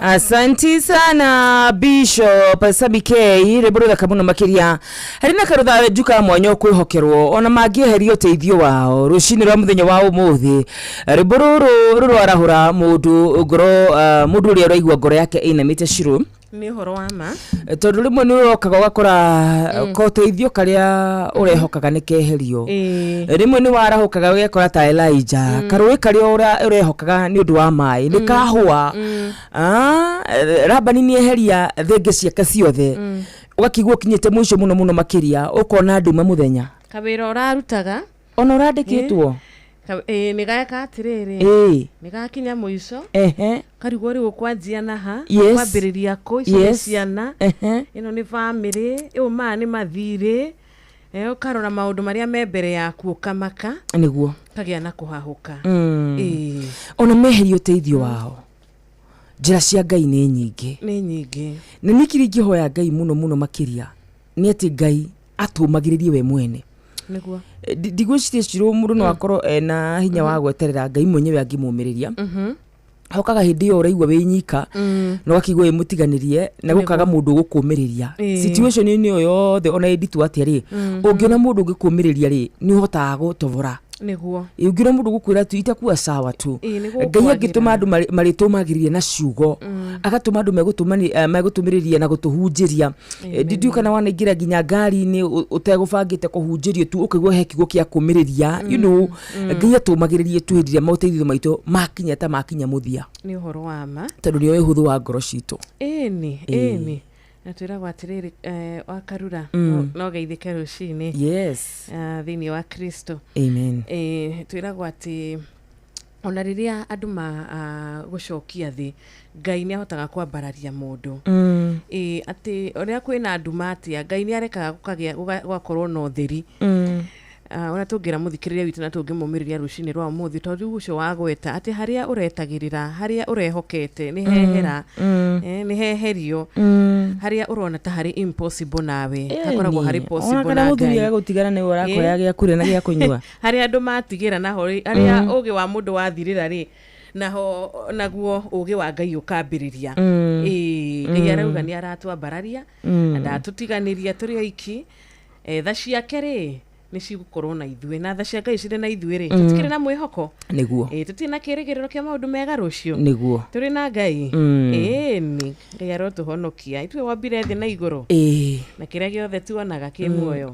Asanti sana Bishop Sabikei Reburuga kamuno makiria harina karutha juka mwanyo kwihokerwo ona mangieherio teithio wao rushini rwa muthenya wa umuthi Rebururu ruru arahura mundu ngoro mundu uri araigwa ngoro yake inamite shiru ni horo wa ma tondu rimwe ni urokaga gakora ko teithio karia urehokaga ni keherio rimwe ni warahukaga wegekora ta Elijah karui karia urehokaga ni undu wa mai ni kahua Labani ni eheria thenge ciake ciothe ugakigwo kinyite mwisho muno makiria ukona nduma muthenya kabira urarutaga ona urandikitwo nigaka atiriri nigakinya mwisho karigwo ri gukwanjia naha kwambiriria ko ciana ino ni family uma ni mathire ukarora maundu maria me mbere yaku ukamaka niguo kagia na kuhahuka ona meherio teithio wao njira cia Ngai ni nyingi ni nikiri hoya Ngai muno makiria ni ati Ngai atumagiririe we mwene niguo digwicirie ciro mundu no akorwo na hinya wa gweterera Ngai mwenyewe angimumiriria hokaga hindi yo uraigwa we nyika no akigwe mutiganirie na gukaga mundu gukumiriria situation ni yo yothe ona editu ati ri ungiona mundu ngikuumiriria ri ni uhota gutovora niguo ngira mundu gukwira tu itakuwa sawa tu ngai agituma andu maritumagiririe na ciugo agatuma andu megutumiriria na gutuhunjiria ndidio kana wanaingira ginya ngari ni utegubangite kuhunjirio tu ukigwo he kiugo kia kumiriria you know ngai atumagiririe tu hindiria mauteithio maitu makinya muthia ni uhoro wa ma tondu ni uhuthu wa ngoro citu eni na twiragwo atiriri wa Karura no geithike rucini yes thiini wa Kristo amen twiragwo ati ona riria andu gucokia thi Ngai ni ahotaga kwambararia mundu ati oria kwina andu matia Ngai ni arekaga gukagia no theri ona tungira muthikiriria witu na tungimumiriria rucini rwa muthi tondu ucio wagweta ati haria uretagirira haria urehokete ni hehera ni heherio haria urona ta hari impossible nawe hakoragwo hari possible na Ngai ona gutigana ni urakoya gia kuria na gia kunyua haria andu matigira naho haria ugi wa mundu wathirira ri naguo ugi wa Ngai ukambiriria Ngai arauga ni aratwambararia ndatutiganiria turi oiki tha ciake ri ni cigukorwo na ithue na tha cia Ngai cire na ithue ri tutikire na mwihoko niguo tutina kirigiriro kia maundu mega rucio niguo turi na Ngai ni Ngai arotuhonokia itue wambire thi na iguru na kiria giothe tuonaga ki muoyo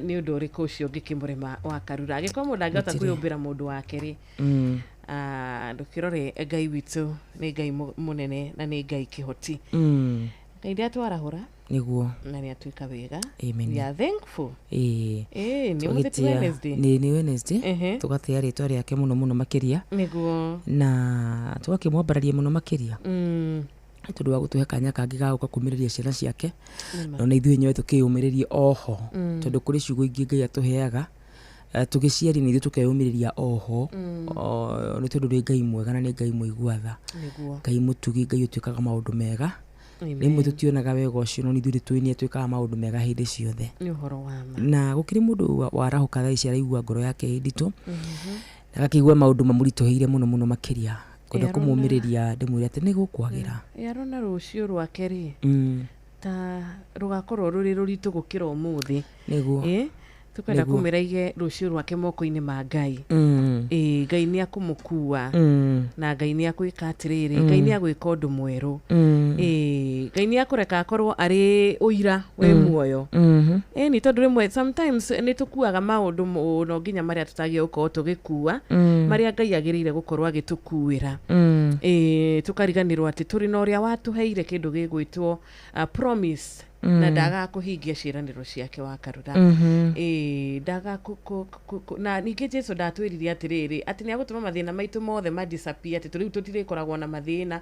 ni undu uriku ucio ngikimurema wa Karura agikwa mundu angihota kwiyumbira mundu wake ri ndukirore Ngai witu ni Ngai munene na ni Ngai kihoti Ngai ndiatwarahura niguo na ni atuika wega amen we are thankful ni Wednesday ni Wednesday tugatia ritwa riake muno makiria niguo na tugakimwambararia muno makiria tondu wa gutuhe kanya kangi ga guka kumiriria ciana ciake no na ithuĩ nyewe tukiyumiririe oho tondu kuri ciugo ingi Ngai atuheaga tugiciari ni ithuĩ tukeyumiriria oho ni tondu ni Ngai mwega na ni Ngai muigwatha Ngai mutugi Ngai utuikaga maundu mega rimwe tutionaga wega ucio no nithuĩ twini atuikaga maundu mega hindi ciothe ni uhoro wa ma na gukiri mundu warahuka thaa ici araigua ngoro yake hinditu agakigua maundu mamurituheire muno makiria kwenda kumumiriria ndimwire ati ni gukwagira arona rucio rwake ri ta rugakorwo ruri ruritu gukira umuthi niguo tukwenda kumiraige rucio rwake moko-ini ma Ngai Ngai ni akumukua na Ngai ni akwika atiriri Ngai ni agwika undu mweru Ngai ni akureka akorwo ari uira we muoyo ni tondu rimwe sometimes ni tukuaga maundu no nginya maria tutagie uko tugikua maria Ngai agirire gukorwo agitukuira tukariganirwo ati turi na uria watuheire kindu gigwitwo promise na ndaga kuhingia ciraniro ciake wa Karura ndaga na ningi Jesu ndatwiririe atiriri ati ni agutuma mathina maitu mothe ma disappear ati turi tutirikoragwo na mathina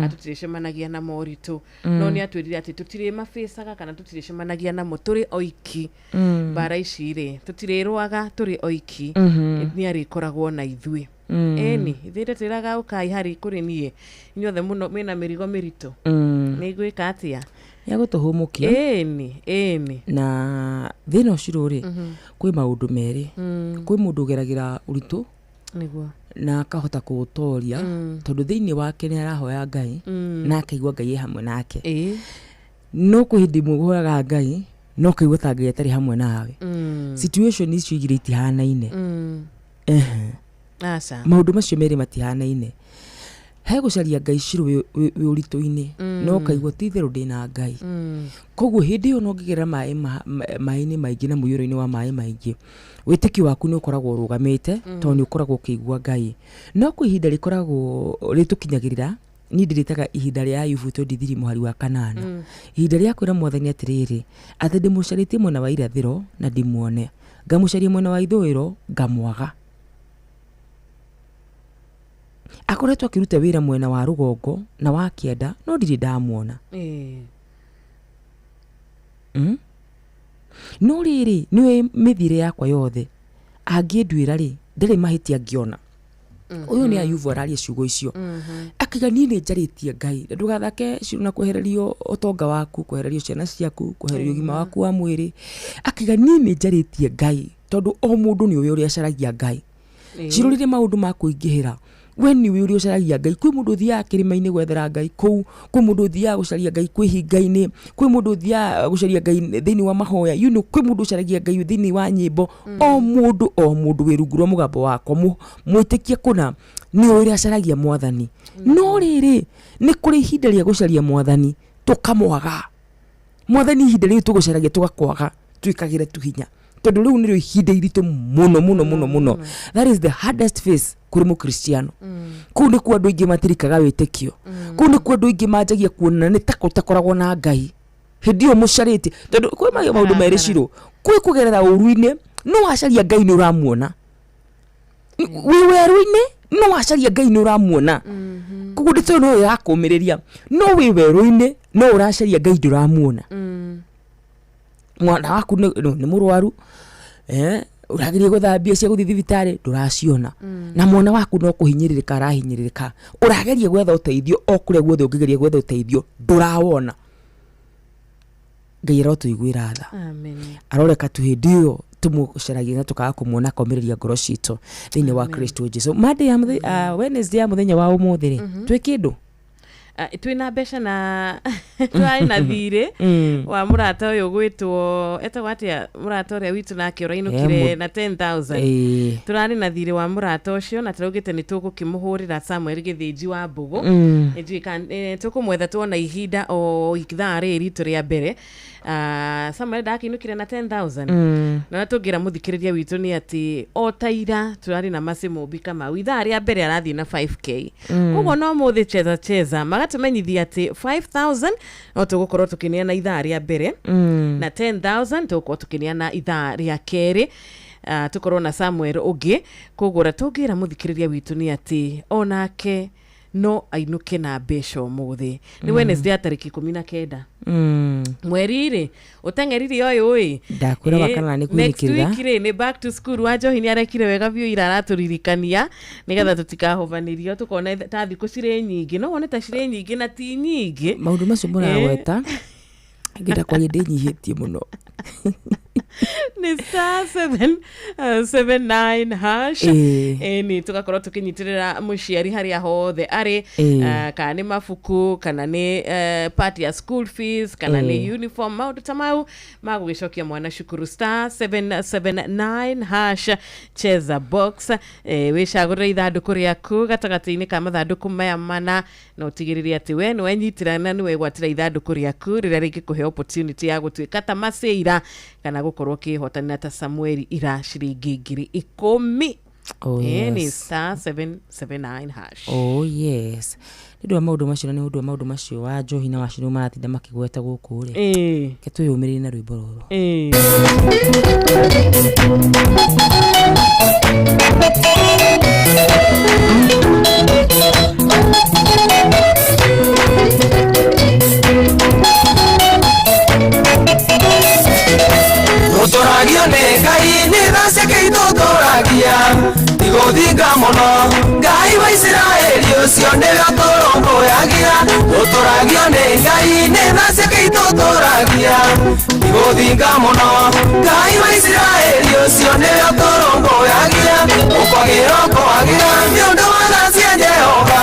atutiricemanagia na moritu no ni atwirire ati tutiri mafacaga kana tutiricemanagia na mo turi oiki bara ici ri tutirirwaga turi oiki ni arikoragwo na ithui ni thire tiraga ukai hari kuri nie inyothe muno mena mirigo miritu ni gwika atia ya gutuhumukia ni na thina ucio ri kwi maundu meri kwi mundu geragira uritu niguo na akahota kuutoria tondu thiini wake ni arahoya Ngai na akaigua Ngai hamwe nake no kuhindi mugoraga Ngai no kaigua ta Ngai atari hamwe nawe situation icio igire itihanaine asa maundu macio meri matihanaine he gucaria Ngai ciru wi uritu-ini no kaigua titheru ndina Ngai koguo hindi yo no ngigera mai-ini maingi na muyuro-ini wa mai maingi witiki waku ni ukoragwo urugamite tondu ni ukoragwo ukigua Ngai no ku ihinda rikoragwo ritukinyagirira ni ndiritaga ihinda ria Ayubu 23 muhari wa 8 ihinda ria kwira Mwathani atiriri ati ndimucaritie mwena wa irathiro na ndimuone ngamucaria mwena wa ithuiro ngamwaga akoretwo akiruta wira mwena wa rugongo na wa kienda no ndiri ndamuona no riri niwe mithire yakwa yothe angindwira ri ndiri mahitia ngiona uyu ni Ayubu araria ciugo icio akiga ni njaritie Ngai ndugathake ciru na kwehererio utonga waku kwehererio ciana ciaku kwehererio gima waku wa mwiri akiga ni njaritie Ngai tondu o mundu ni uyu uria acaragia Ngai cirurire maundu ma kuingihira we ni uri ucaragia Ngai. Kwi mundu thia kirima-ini gwethera Ngai kou, kwi mundu thia gucaria Ngai kwi hinga-ini, kwi mundu thia gucaria Ngai thiini wa mahoya, kwi mundu ucaragia Ngai thiini wa nyimbo. O mundu wi rungu rwa mugambo wakwa mwitikie kuna ni uri acaragia Mwathani. No riri ni kuri ihinda ria gucaria Mwathani tukamwaga. Mwathani ihinda riu tugucaragia tugakwaga, twikagire tuhinya tondu riu ni ihinda iritu muno. That is the hardest phase kuri mukristiano. Kuu ni kwa andu aingi matirikaga witikio, kuu ni kwa andu aingi manjagia kuona ni takoragwo na Ngai hindi iyo mucarite tondu kwi maundu meri ciro kwi kugerera uruine no wacaria Ngai ni uramuona, wi weru-ini no wacaria Ngai ni uramuona. Koguo ndito no yakumiriria no wi weru-ini no uracaria Ngai nduramuona. Mwana waku ni murwaru uragirie guthambia cia guthi thibitari nduraciona, na mwana waku no kuhinyiririka arahinyiririka, urageria gwetha uteithio o kuria guothe ungigeria gwetha uteithio ndurawona. Ngai arotuiguira tha, amen. Aroreka tu hindi iyo tumucaragia na tukaga kumuona komiriria ngoro citu thiini wa Kristo Jesu. Monday Wednesday ya muthenya wa umuthiri twi kindu twina mbeca na twari na thire wa murata uyu gwitwo etagwo atia murata uria witu nake urainukire na 10,000. Turari na thire wa murata ucio na turaugite ni tugukimuhurira Samuel Githinji wa Mbugu. Tukumwetha tuona ihinda o ithaa riri turia mbere. Samuel ndakinukire na 10,000. Na tugira muthikiriria witu ni ati o taira turari na Masimu Bikama ithaa ria mbere arathi na 5k. Koguo no muthi cheza magatumenyithia ati 5,000 no tugukorwo tukinia na ithaa ria mbere na 10,000 tugukorwo tukinia na ithaa ria keri. Tukorwo na Samuel ungi kugura tugira muthikiriria witu ni ati onake no ainuke na mbeca umuthi. Ni Wednesday ya tariki 19 mweri ri utengeriri oyo oi ndakura bakana ni kwirikira next week ni back to school. Wanjohi ni arekire wega biu ira araturirikania nigetha tutikahobanirio tukona ta thiku cire nyingi no wone ta cire nyingi na ti nyingi maundu macio muraweta ngira kwa ndi nyihitie muno. Ni star 779 hash ni tugakorwo tukinyitirira muciari haria hothe ari kana ni mafuku kana ni part ya school fees kana ni uniform maundu tamau magugicokia mwana cukuru. Star 779 hash cheza box wicagurira ithanduku riaku gatagati-ini ka mathanduku maya mana na utigiriria ati we ni wenyitirana ni wegwatira ithanduku riaku riria ringikuhe opportunity ya gutuika ta Maceira kana gukorwo kihotana ta Samuel ira ciringi 10,000. Oh yes. Ni star 779 hash. Oh yes. Ndio maundu macio ni undu maundu macio wa Njohi na Wachira maratinda makigweta guku ri. Ke tuyumirire na rwimbo ruru. Utoragio ne Ngai ni thase ke itotoragia igothinga muno Ngai wa Israeli ucio ni gatoromboyagia. Utoragio ne Ngai ni thase ke itotoragia igothinga muno Ngai wa Israeli ucio ni gatoromboyagia. Ukwagiro kwagira ni undu wa thase Jehova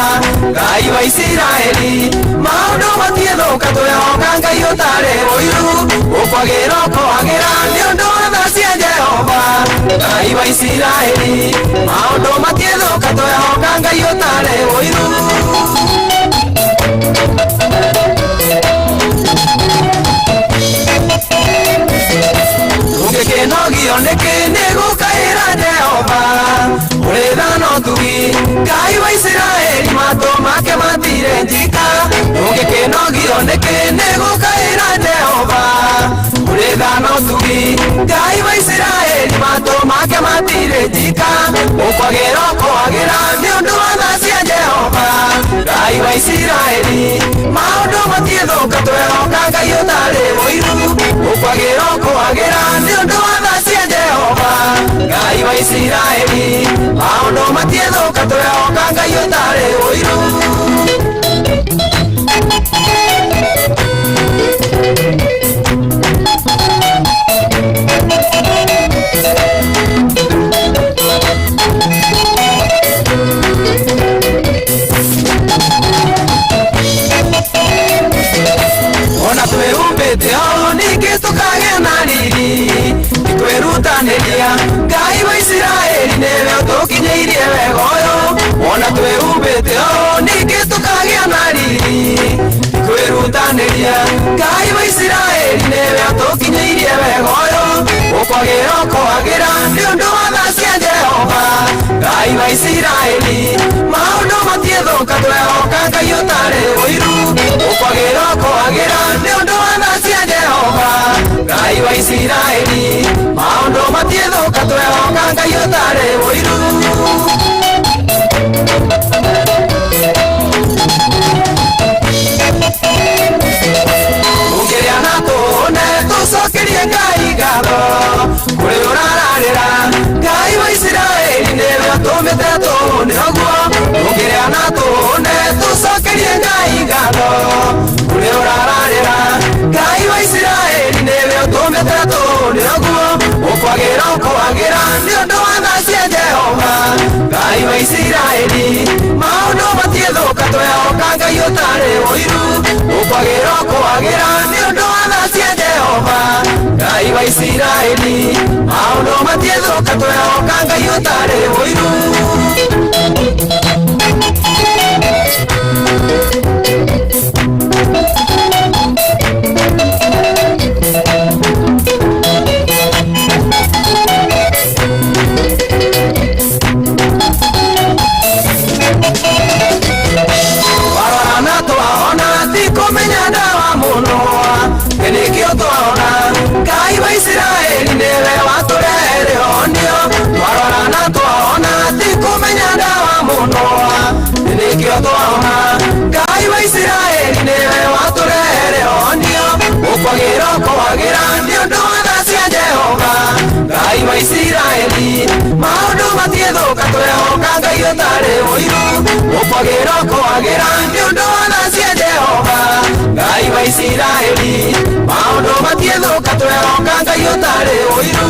Ngai wa Israeli maundu matiethuka tuyoka Ngai utare uiru. Ukwagiro kwagira ni undu wa thase Jehova Ngai wa Israeli maundu matiethuka tuyoka Ngai utare uiru. Ungikenogio niki gukaira Jehova uri thano tugi Ngai wa Israeli matu make matire njika. Ungikenogio niki gukaira Jehova uri thano tugi Ngai wa Israeli matu make matire njika. Ukwagiro kwagira ni undu wa thase Jehova Ngai wa Israeli maundu matiethuka tuyoka Ngai utare uiru. Ukwagiro kwagira ni undu wa thase Jehova Ngai wa Israeli maundu matiethuka tuyoka Ngai utare uiru. tũraria Ngai wa Isiraeli nĩwe atũkinyĩirie wega ũyũ ũkwagĩra ũkwagĩra nĩ ũndũ wa tha cia Jehova Ngai wa Isiraeli maũndũ matiethũka twehoka Ngai ũtarĩ ũiru ũkwagĩra ũkwagĩra nĩ ũndũ wa tha cia Jehova Ngai wa Isiraeli maũndũ matiethũka twehoka Ngai ũtarĩ ũiru Ũngĩrĩa na tũhũne tũcokerie Ngai ngatho kũrĩ ũrararĩra Ngai wa Isiraeli nĩwe atũmĩte tũhũne ũguo Ũngĩrĩa na tũhũne tũcokerie Ngai ngatho kũrĩ ũrararĩra Ngai wa Isiraeli nĩwe atũmĩte tũhũne ũguo ũkwagĩra ũkwagĩra nĩ ũndũ wa tha cia Jehova Ngai wa Isiraeli maũndũ matiethũka twehoka Ngai ũtarĩ ũiru ũkwagĩra ũkwagĩra nĩ ũndũ wa tha cia Jehova Ngai wa Isiraeli maũndũ matiethũka twehoka Ngai ũtarĩ ũiru Warorana twaona ti kũmenya ndawa mũno nĩkĩo twaona Ngai wa Isiraeli nĩwe watũrehere honio Warorana twaona ti kũmenya ndawa mũno nĩkĩo twaona Ngai wa Isiraeli nĩwe watũrehere honio ũkwagĩra ũkwagĩra nĩ ũndũ wa tha cia Jehova Ngai wa Isiraeli maũndũ matiethũka twehoka Ngai ũtarĩ ũiru ũkwagĩra ũkwagĩra nĩ ũndũ wa tha cia Jehova Ngai wa Isiraeli maũndũ matiethũka twehoka Ngai ũtarĩ ũiru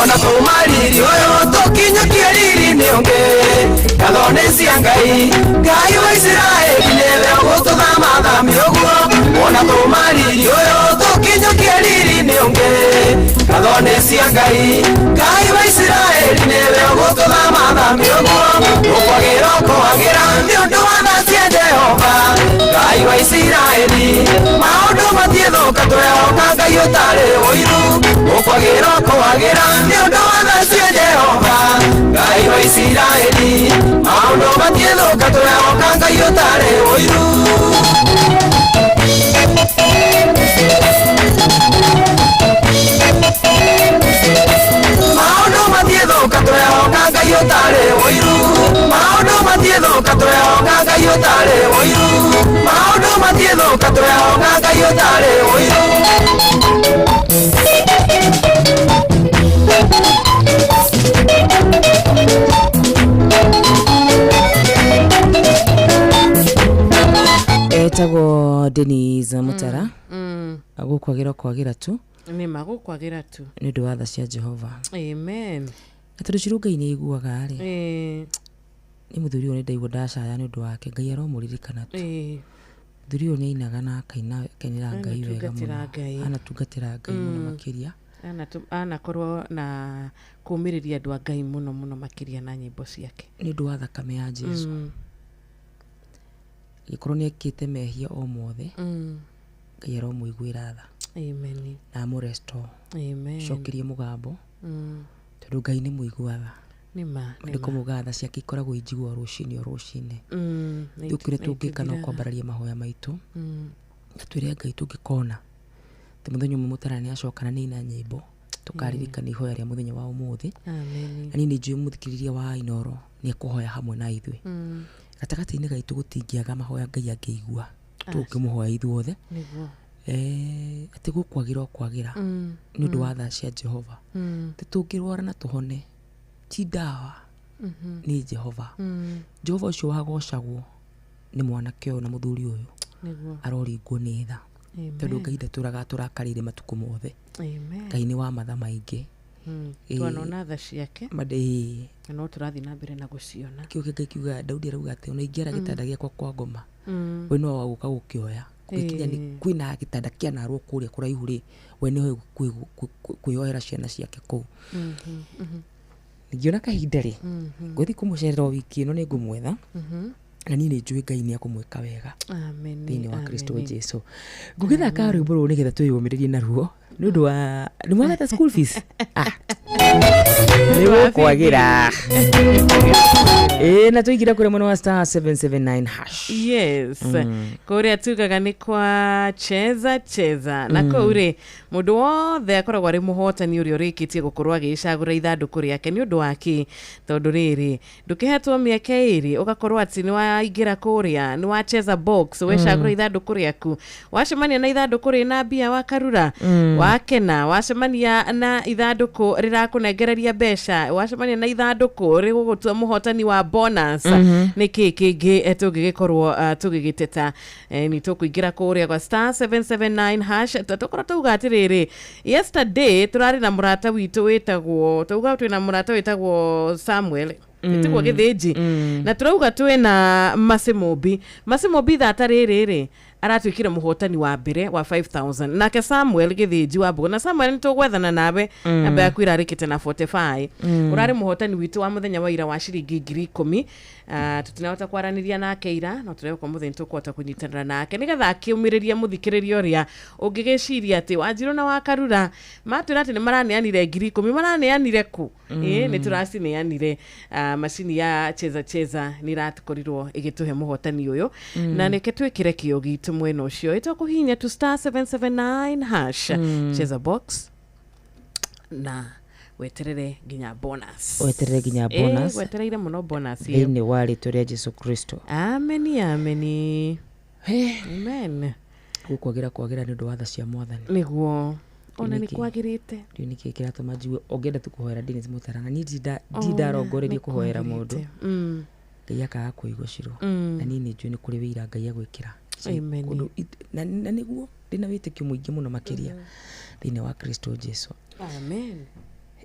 Ona tũmariri ũyũ tũkinyũkie riri-inĩ ũngĩ ngatho nĩ cia Ngai Ngai wa Isiraeli nĩwe ũgũtũthamathamia ũguo Ona tũmariri ũyũ tũkinyũkie riri-inĩ ũngĩ ngatho nĩ cia Ngai Ngai wa Isiraeli nĩwe ũgũtũthamathamia ũguo ũkwagĩra ũkwagĩra nĩ ũndũ wa tha cia Jehova Ngai wa Isiraeli maũndũ matiethũka twehoka Ngai ũtarĩ ũiru ũkwagĩra ũkwagĩra nĩ ũndũ wa tha cia Jehova Ngai wa Isiraeli maũndũ matiethũka twehoka Ngai ũtarĩ ũiru maũndũ matiethũka twehoka Ngai ũtarĩ ũiru maũndũ matiethũka twehoka Ngai ũtarĩ ũiru maũndũ matiethũka twehoka Ngai ũtarĩ ũiru etagwo Denise Mutara agũkwagĩra kwagĩra tu nĩ magũkwagĩra tu nĩ ũndũ wa tha cia Jehova amen na tondũ cirungai nĩ iguaga rĩ nĩ mũthuri ũyũ nĩ ndaigua ndacaya nĩ ũndũ wake Ngai aromũririkana tu mũthuri ũyũ nĩ ainaga na akainĩra Ngai wega mũno anatungatĩra Ngai mũno makĩria anakorwo na kũũmĩrĩria andũ a Ngai mũno mũno makĩria na nyĩmbo ciake nĩ ũndũ wa thakame ya Jesu gĩkorwo nĩ ekĩte mehia o mothe Ngai aromũiguĩra tha amen na amũrestore amen cokerie mũgambo tondũ Ngai nĩ mũiguaga ndĩko mũgatha ciake ikoragwo injigua rũcinĩ o rũcinĩ thukire tũngĩka no kwambararia mahoya maitũ na twĩre Ngai tũngĩkona atĩ mũthenya ũmwe Mutara nĩ acokana nĩina nyĩmbo tũkaririkana ihoya rĩa mũthenya wa ũmũthĩ na niĩ nĩ njũĩ mũthikĩrĩria wa Inoro nĩ ekũhoya hamwe na ithuĩ gatagatĩ-inĩ gaitũ gũtingĩaga mahoya Ngai angĩigua tũngĩmũhoya ithuothe atĩ gũkwagĩra kwagĩra nĩ ũndũ wa tha cia Jehova tũngĩrwara na tũhone ti ndawa nĩ Jehova Jehova ũcio wagocagwo nĩ mwanake ũyũ na mũthuri ũyũ aroringwo nĩ tha tondũ Ngai ndatũraga tũrakarĩire matukũ mothe Ngai nĩ wa matha maingĩ twanona tha ciake na no tũrathiĩ na mbere na gũciona kĩo Ngai kiuga Daudi arauga atĩ ona ingĩara gĩtanda gĩakwa kwa ngoma we no wagũka gũkĩoya gũkinya nĩ kwĩna gĩtanda kĩanarwo kũrĩa kũraihu rĩ we nĩho kwĩyohera ciana ciake kũu ngiona kahinda ri nguthi kumucerera wiki ino ni ngumwetha na ni njui Ngai ni akumwika wega amen thini wa Kristo Jesu ngugitha ka rwimbo ru nigetha twiyumiririe na ruo nundu wa ni mwagata school fees ni kwagira na tuigira kure muno wa star 779 hash yes kuria tugaga ni kwa cheza na kure mundu wothe akoragwo ari muhotani uria urikitie gukorwo agicagura ithanduku riake ni undu waki tondu riri ndukihetwo mieke iri ugakorwo ati ni waingira kuria ni wacheza box wecagura ithanduku riaku wacemania na ithanduku rina mbia wakarura wakena wacemania na ithanduku rirakunengereria mbeca wacemania na ithanduku rigugutua muhotani wa bonus niki kingi tungigikorwo tugigiteta ni tukuingira kuria kwa star 779 hash tukorwo tuga atiriri yesterday turari na murata witu witagwo tuga twina murata witagwo Samuel tiguo githiji na turauga twina Masimobi thata riri aratwikire muhotani wa mbere wa 5000 nake Samuel githiji wa Mbugo na Samuel nitugwethana nawe ambe akwira arikite na 45 urari muhotani witu wa muthenya wa ira wa ciringi 10,000 tutinahota kwaraniria nake ira no tureko muthenya tukwota kunyitanira nake nigetha akiumiriria muthikiriria uria ungigiciria ati Wanjiru na Wakarura matwira ati ni maraneanire 10,000 maraneanire ku ni turasineanire machini ya cheza ni ratikorirwo igituhe muhotani uyu na nike twikire kio gitu mwena ucio itakuhinya tu star 779 hash cheza box na weterere ginya bonus wetereire muno bonus iyo ni wali turia Jesu Kristo amen kwagira ni ndwatha cia mwathani niguo ona ni kwagirite ndio niki kiratuma jiwe ogenda tukuhoera dini zimutaranga ni ndarongorerie kuhoera mundu Ngai akaga kuigwa ciro na nini njui ni kuri wira Ngai agwikira amen na niguo ndina witikio muingi muno makiria thini wa Kristo Jesu amen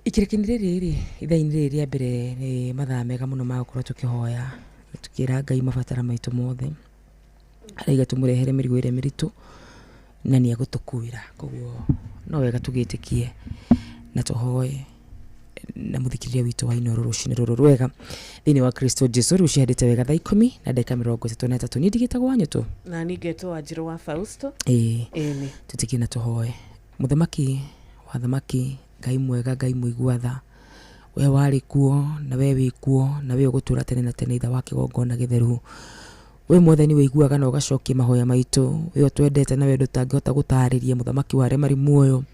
ikirekinire riri ithaini riri ya mbere ni mathaa mega muno ma gukorwo tukihoya tukira Ngai mabatara maitu mothe araiga tumurehere mirigo ire miritu na ni agutukuira koguo no wega tugitikie na tuhoye na muthikiriria witu wa ino rurucini ruru rwega thini wa Kristo Jesu rucihandite wega thaa 10 na dakika 33 ni ndigitagwo Wanyutu na ningetwo Wanjiru wa Fausto ni tutikina tuhoye muthamaki wa thamaki Ngai mwega Ngai muigwatha we wari kuo na we wikuo na we ugutura tene na tene itha wa kigongona githeru we mwathani weiguaga na ugacokia mahoya maitu we twendete na we ndutangihota gutariria muthamaki wa remari muoyo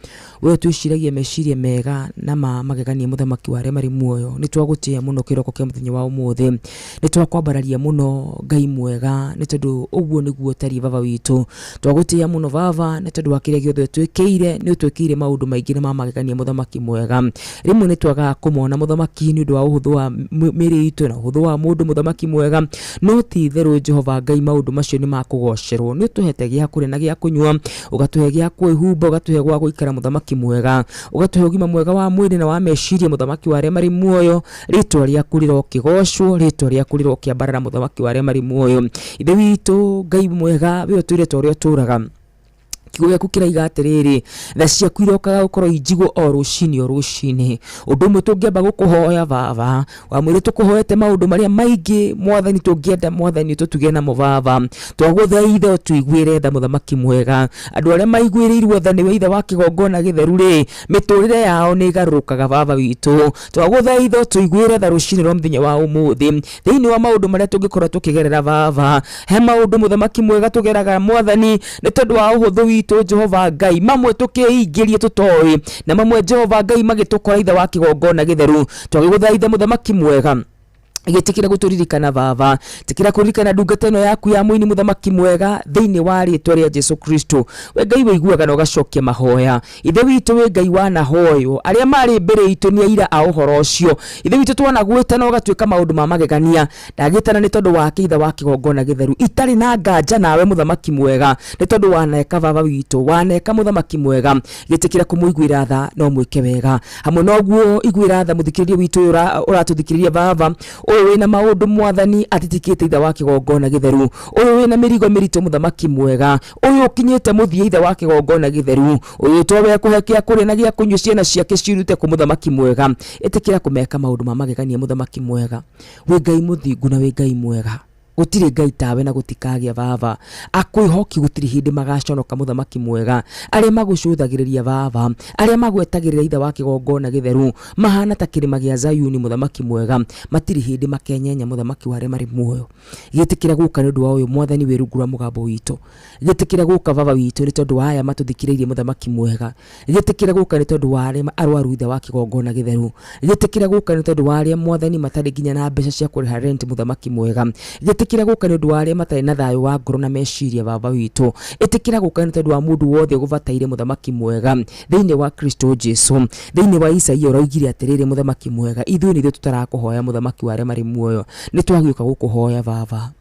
we twiciragia meciria mega na magegania muthamaki wa remari muoyo ni twagutia muno kiroko kia muthenya wa umuthi ni twakwambararia muno Ngai mwega ni tondu uguo niguo tari baba witu twagutia muno baba ni tondu wakiria giothe twikire ni twikire maundu maingi na magegania muthamaki mwega rimwe ni twaga kumona muthamaki ni undu wa uhuthu wa miri itu na uhuthu wa mundu muthamaki mwega no ti theru Jehova Ngai maundu macio ni makugocerwo ni tuhete gia kure na gia kunywa ugatuhe gia kwihumba ugatuhe gwa guikara muthamaki mwega ugatuhe ugima mwega wa mwiri na wa meciria muthamaki wa remari muoyo ritwa ria kuriro kigocwo ritwa ria kuriro kiambarara muthamaki wa remari muoyo ithe witu Ngai mwega we twire torio turaga kigoya kukiraiga atiriri tha ciaku irokaga gukorwo injigo o rucini undu umwe tungiamba gukuhoya baba wa mwiri tukuhoete maundu maria maingi mwathani tungienda mwathani tutugie na mubaba twaguthaitha tuiguire tha muthamaki mwega andu aria maiguirirwo tha niwe ithe wa kigongona githeru ri miturire yao ni igarukaga baba witu twaguthaitha tuiguire tha rucini rwa muthenya wa umuthi thiini wa maundu maria tungikorwo tukigerera baba he maundu muthamaki mwega tugeraga mwathani ni tondu wa uhuthu to Jehova Ngai mamwe tukiingirie tutoi na mamwe Jehova Ngai magitukora itha wa kigongona githeru twagiguthaitha muthamaki mwega igitikira guturirikana baba tikira kuririkana ndungata ino yaku ya muini muthamaki mwega thiini wa ritwa ria Jesu Kristo we Ngai weiguaga na ugacokia mahoya ithe witu we Ngai wana hoyo aria mari mbere itu ni ira a uhoro ucio ithe witu twana gwita na ugatwika maundu ma magegania ndagitana ni tondu wa kitha wa kigongona githeru itari na nganja nawe muthamaki mwega ni tondu waneka baba witu waneka muthamaki mwega gitikira kumuiguira tha no mwike wega hamwe noguo iguira tha muthikiriria witu uratuthikiriria baba uyu wina maundu mwathani atitikite ithe wa kigongona githeru, uyu wina mirigo mirito muthamaki mwega, uyu ukinyite muthia ithe wa kigongona githeru, uyu towe kuhekia kuri na gia kunywa ciana ciake cirute ku muthamaki mwega, itikira kumeka maundu ma magegania muthamaki mwega, wi Ngai muthingu na wi Ngai mwega, gutiri Ngai tawe na gutikagia baba, akwihoki gutiri hindi magaconoka muthamaki mwega, aria magucuthagiriria baba, aria magwetagirira ithe wa kigongona githeru, mahana ta kirima gia Zayuni muthamaki mwega, matiri hindi makenyenya muthamaki wa aria mari muoyo, gitikira guka ndu wa uyu mwathani wi rungu rwa mugambo witu, gitikira guka baba witu ni tondu wa aya matuthikiririe muthamaki mwega, gitikira guka ni tondu wa aria arwaru ithe wa kigongona githeru, gitikira guka ni tondu wa aria mwathani matari nginya na mbeca cia kuriha rent muthamaki mwega, itikira guka ni undu wa aria matari na thayo wa ngoro na meciria baba witu, itikira guka ni tondu wa mundu wothe gubataire muthamaki mwega thiini wa Kristo Jesu, thiini wa Isaia uraugire atiriri muthamaki mwega, ithuĩ nĩ tutarakuhoya muthamaki wa aria mari muoyo, ni twagiuka gukuhoya baba,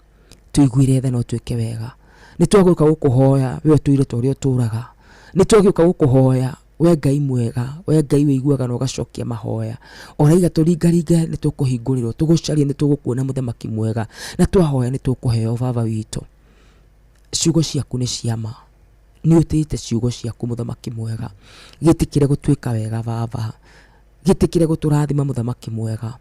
tuiguire tha no twike wega, ni twagiuka gukuhoya we tuire torio turaga, ni twagiuka gukuhoya we Ngai mwega, we Ngai wiguaga na ugacokia mahoya, oraiga turingaringa ni tukuhingurirwo, tugucaria ni tugukuona muthamaki mwega, na twahoya ni tukuheo baba witu, ciugo ciaku ni ciama, ni utite ciugo ciaku muthamaki mwega, gitikire gutwika wega baba, gitikire guturathima muthamaki mwega,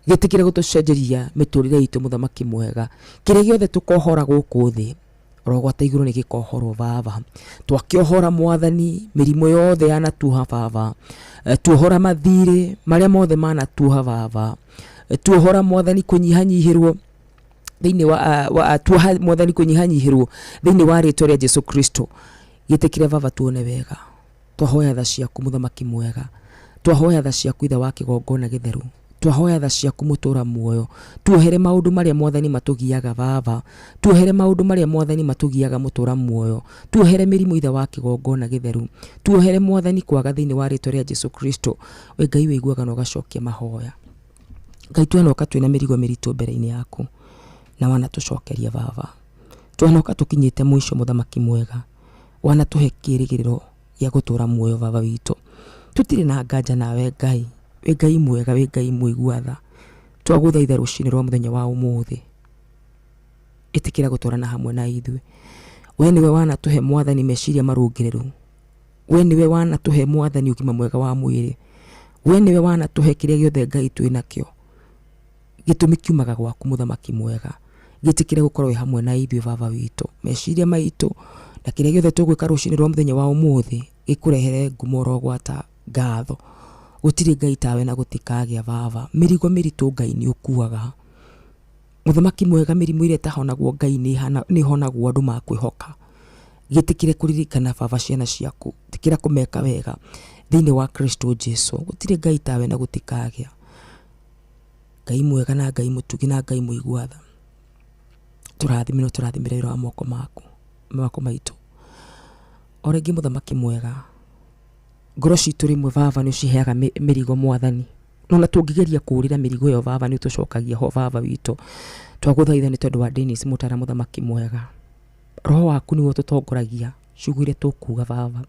gitikire gutucenjeria miturire itu muthamaki mwega, kiria giothe tukohora guku thi rogwata iguru ni gikohoro baba, twakiohora mwathani mirimo yothe yanatuha baba, tuohora mathire maria mothe manatuha baba, tuohora mwathani kunyihanyihirwo thiini wa tuoha mwathani kunyihanyihirwo thiini wa ritwa ria Jesu Kristo, gitikire baba tuone wega, twahoya tha ciaku muthamaki mwega, twahoya tha ciaku ithe wa kigongona githeru, twahoya tha ciaku mutura muoyo, tuohere maundu maria mwathani matugiaga baba, tuohere maundu maria mwathani matugiaga mutura muoyo, tuohere mirimu ithe wa kigongona githeru, tuohere mwathani kwaga thiini wa ritwa ria Jesu Kristo, we Ngai wiguaga na ugacokia mahoya, Ngai twanoka twina mirigo miritu mbere-ini yaku na wana tucokeria baba, twanoka tukinyite mwisho muthamaki mwega, wana tuhe kirigiriro ya gutura muoyo baba witu, tutire na nganja nawe Ngai, we Ngai mwega, we Ngai mwiguatha, twaguthaitha rucini rwa muthenya wa umuthi, itikira guturana hamwe na ithuĩ, we niwe wana tuhe mwathani meciria marungiriru, we niwe wana tuhe mwathani ugima mwega wa mwiri, we niwe wana tuhe kiria giothe Ngai twinakio, gitumi kiumaga gwaku muthamaki mwega, gitikire gukorwo hamwe na ithuĩ baba witu, meciria maitu na kiria giothe tugwika rucini rwa muthenya wa umuthi gikurehere ngumo rogwata ngatho, gutiri Ngai tawe na gutikagia baba, mirigo miritu Ngai ni ukuaga muthamaki mwega, mirimu iria tahonagwo Ngai ni honagwo andu makwihoka, gitikire kuririkana baba ciana ciaku, tikira kumeka wega thiini wa Kristo Jesu, gutiri Ngai tawe na gutikagia, Ngai mwega na Ngai mutugi na Ngai muiguatha, turathimire ro amoko mako maitu, orengi muthamaki mwega, ngoro citu rimwe baba ni uciheaga mirigo mwathani, nona tungigeria kurira mirigo yo baba ni utucokagia ho baba witu, twaguthaitha ni tondu wa Dennis Mutara muthamaki mwega, roho waku niwe tutongoragia cugire tukuga baba,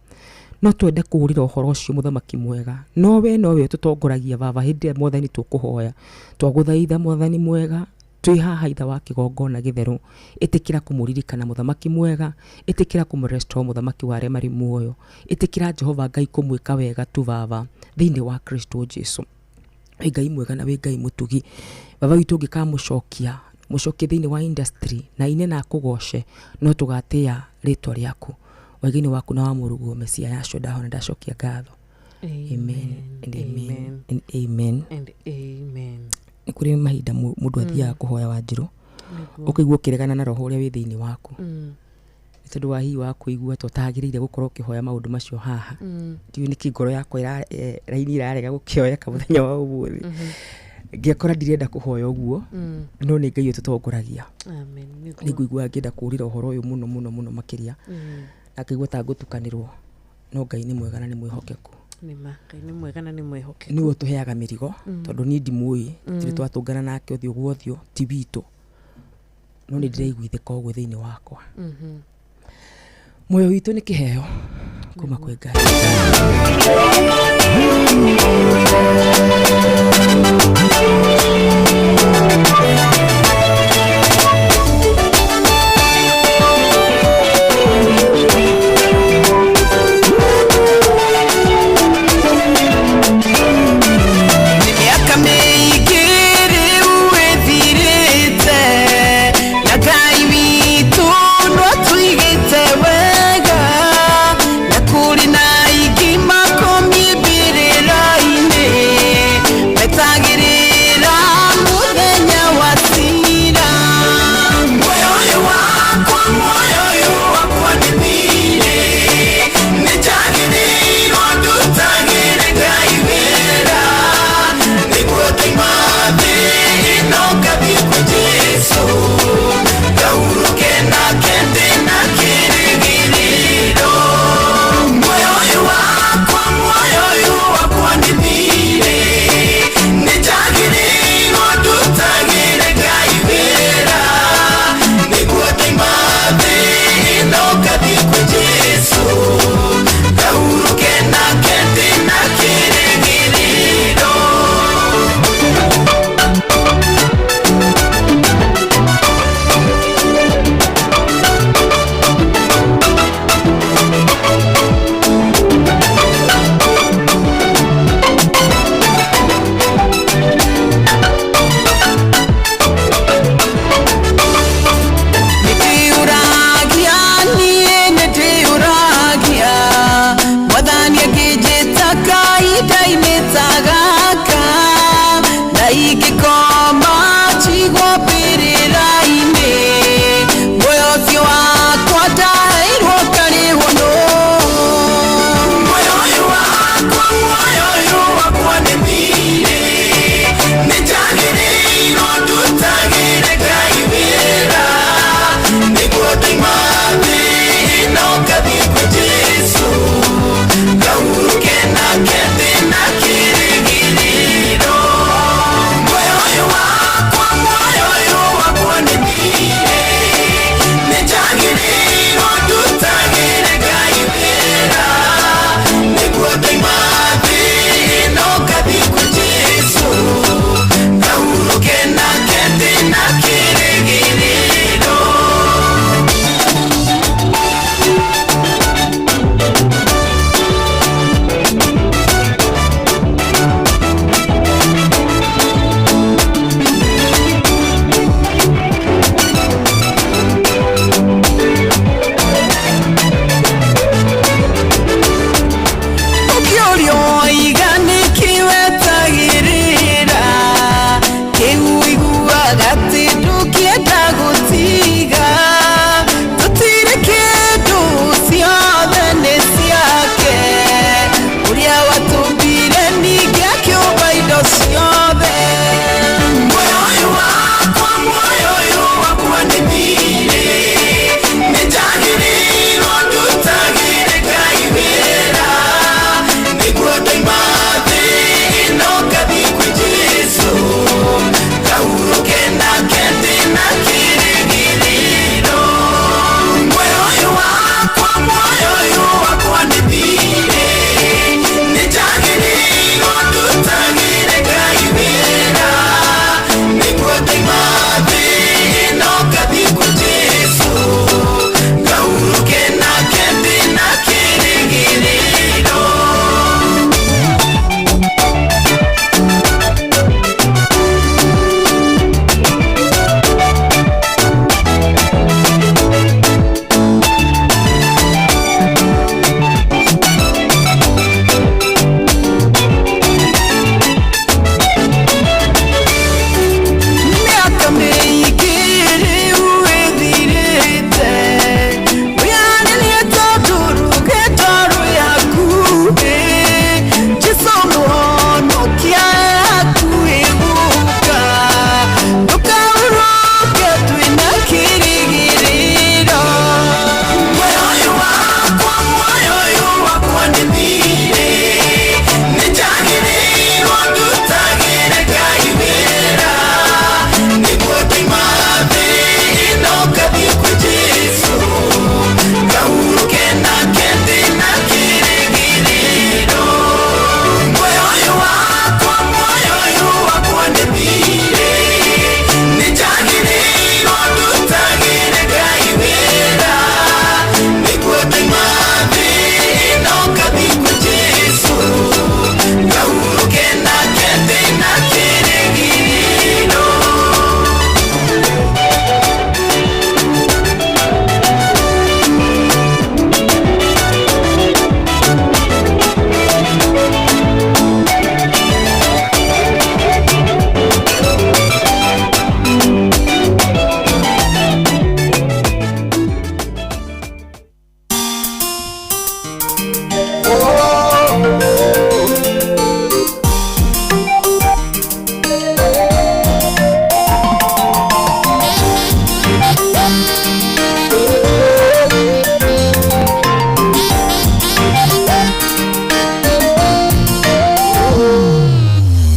no twende kurira uhoro ucio muthamaki mwega, no we tutongoragia baba hindi mwathani tukuhoya, twaguthaitha mwathani mwega, twi haha ithe wa kigongona githeru, itikira kumuririkana muthamaki mwega, itikira kumurestore muthamaki wa aria mari muoyo, itikira Jehova Ngai kumwika wega tu baba thiini wa Kristo Jesu, we Ngai mwega na we Ngai mutugi baba witu, ngikamucokia mucokie thiini wa industry na ine na kugoce, no tugatia ritwa riaku, wegini waku na wa murugu mesia yacio ndahona ndacokia ngatho. Amen and amen and amen and amen. Nikuri mahinda mundu athiaga kuhoya Wanjiru, ukigua kiregana na roho uria wi thiini waku, ni tondu wa hii waku igua tutagirire gukorwo kihoya maundu macio haha, ndiu niki ngoro yakwa raini irarega gukioya kamuthenya wa umuthi, ngiakora ndirenda kuhoya uguo, no ni Ngai ututongoragia. Amen. Niguigua ngienda kurira uhoro uyu muno makiria, akigua ta gutukanirwo, no Ngai ni mwega na ni mwihokeku. Ngai ni mwega na ni mwihokeku, ni utuheaga mirigo tondu ni ndimui tiri twatungana nake uthio gwothio ti bitu, no ni ndiraiguithika uguo thiini wakwa. Moyo witu ni kiheo kuma kwi Ngai. ingĩkoma njigwo mbĩrĩra-inĩ muoyo ũcio wakwa ndaheirwo ngarĩhwo no muoyo ũyũ wakwa nĩ thirĩ nĩ njagĩrĩirwo ndutagĩre Ngai wĩra nĩguo ndoima thĩ ĩno ngathiĩ kwĩ Jesũ ngahurũke nake ndĩna kĩrĩgĩrĩro muoyo ũyũ wakwa nĩ thirĩ nĩ njagĩrĩirwo ndutagĩre Ngai wĩra nĩguo ndoima thĩ ĩno ngathiĩ kwĩ Jesũ ngahurũke nake ndĩna kĩrĩgĩrĩro ũkĩũrio igani kĩwetagĩrĩra kĩu iguaga atĩ ndũkĩenda gũtiga tũtirĩ kĩndũ ciothe nĩ ciake ũrĩa watũmbire ningĩ akĩũmba indo ciothe muoyo ũyũ wakwa nĩ thirĩ nĩ njagĩrĩirwo ndutagĩre Ngai wĩra nĩguo ndoima thĩ ĩno ngathiĩ kwĩ Jesũ ngahurũke nake ndĩna kĩrĩgĩrĩro muoyo ũyũ wakwa nĩ thirĩ nĩ njagĩrĩirwo ndutagĩre Ngai wĩra nĩguo ndoima thĩ ĩno ngathiĩ kwĩ Jesũ ngahurũke nake ndĩna kĩrĩgĩrĩro mĩaka mĩingĩ rĩu ĩthirĩte wĩyanĩrie tondũ rũgendo rwĩ hakuhĩ Jesũ mũhonokia e hakuhĩ gũka ndũkaũrũke twĩna kĩrĩgĩrĩro muoyo ũyũ wakwa nĩ thirĩ nĩ njagĩrĩirwo ndutagĩre Ngai wĩra nĩguo ndoima thĩ ĩno ngathiĩ kwĩ Jesũ ngahurũke nake ndĩna kĩrĩgĩrĩro muoyo ũyũ wakwa nĩ thirĩ nĩ njagĩrĩirwo ndutagĩre Ngai wĩra nĩguo ndoima thĩ ĩno ngathiĩ kwĩ Jesũ ngahurũke nake ndĩna kĩrĩgĩrĩro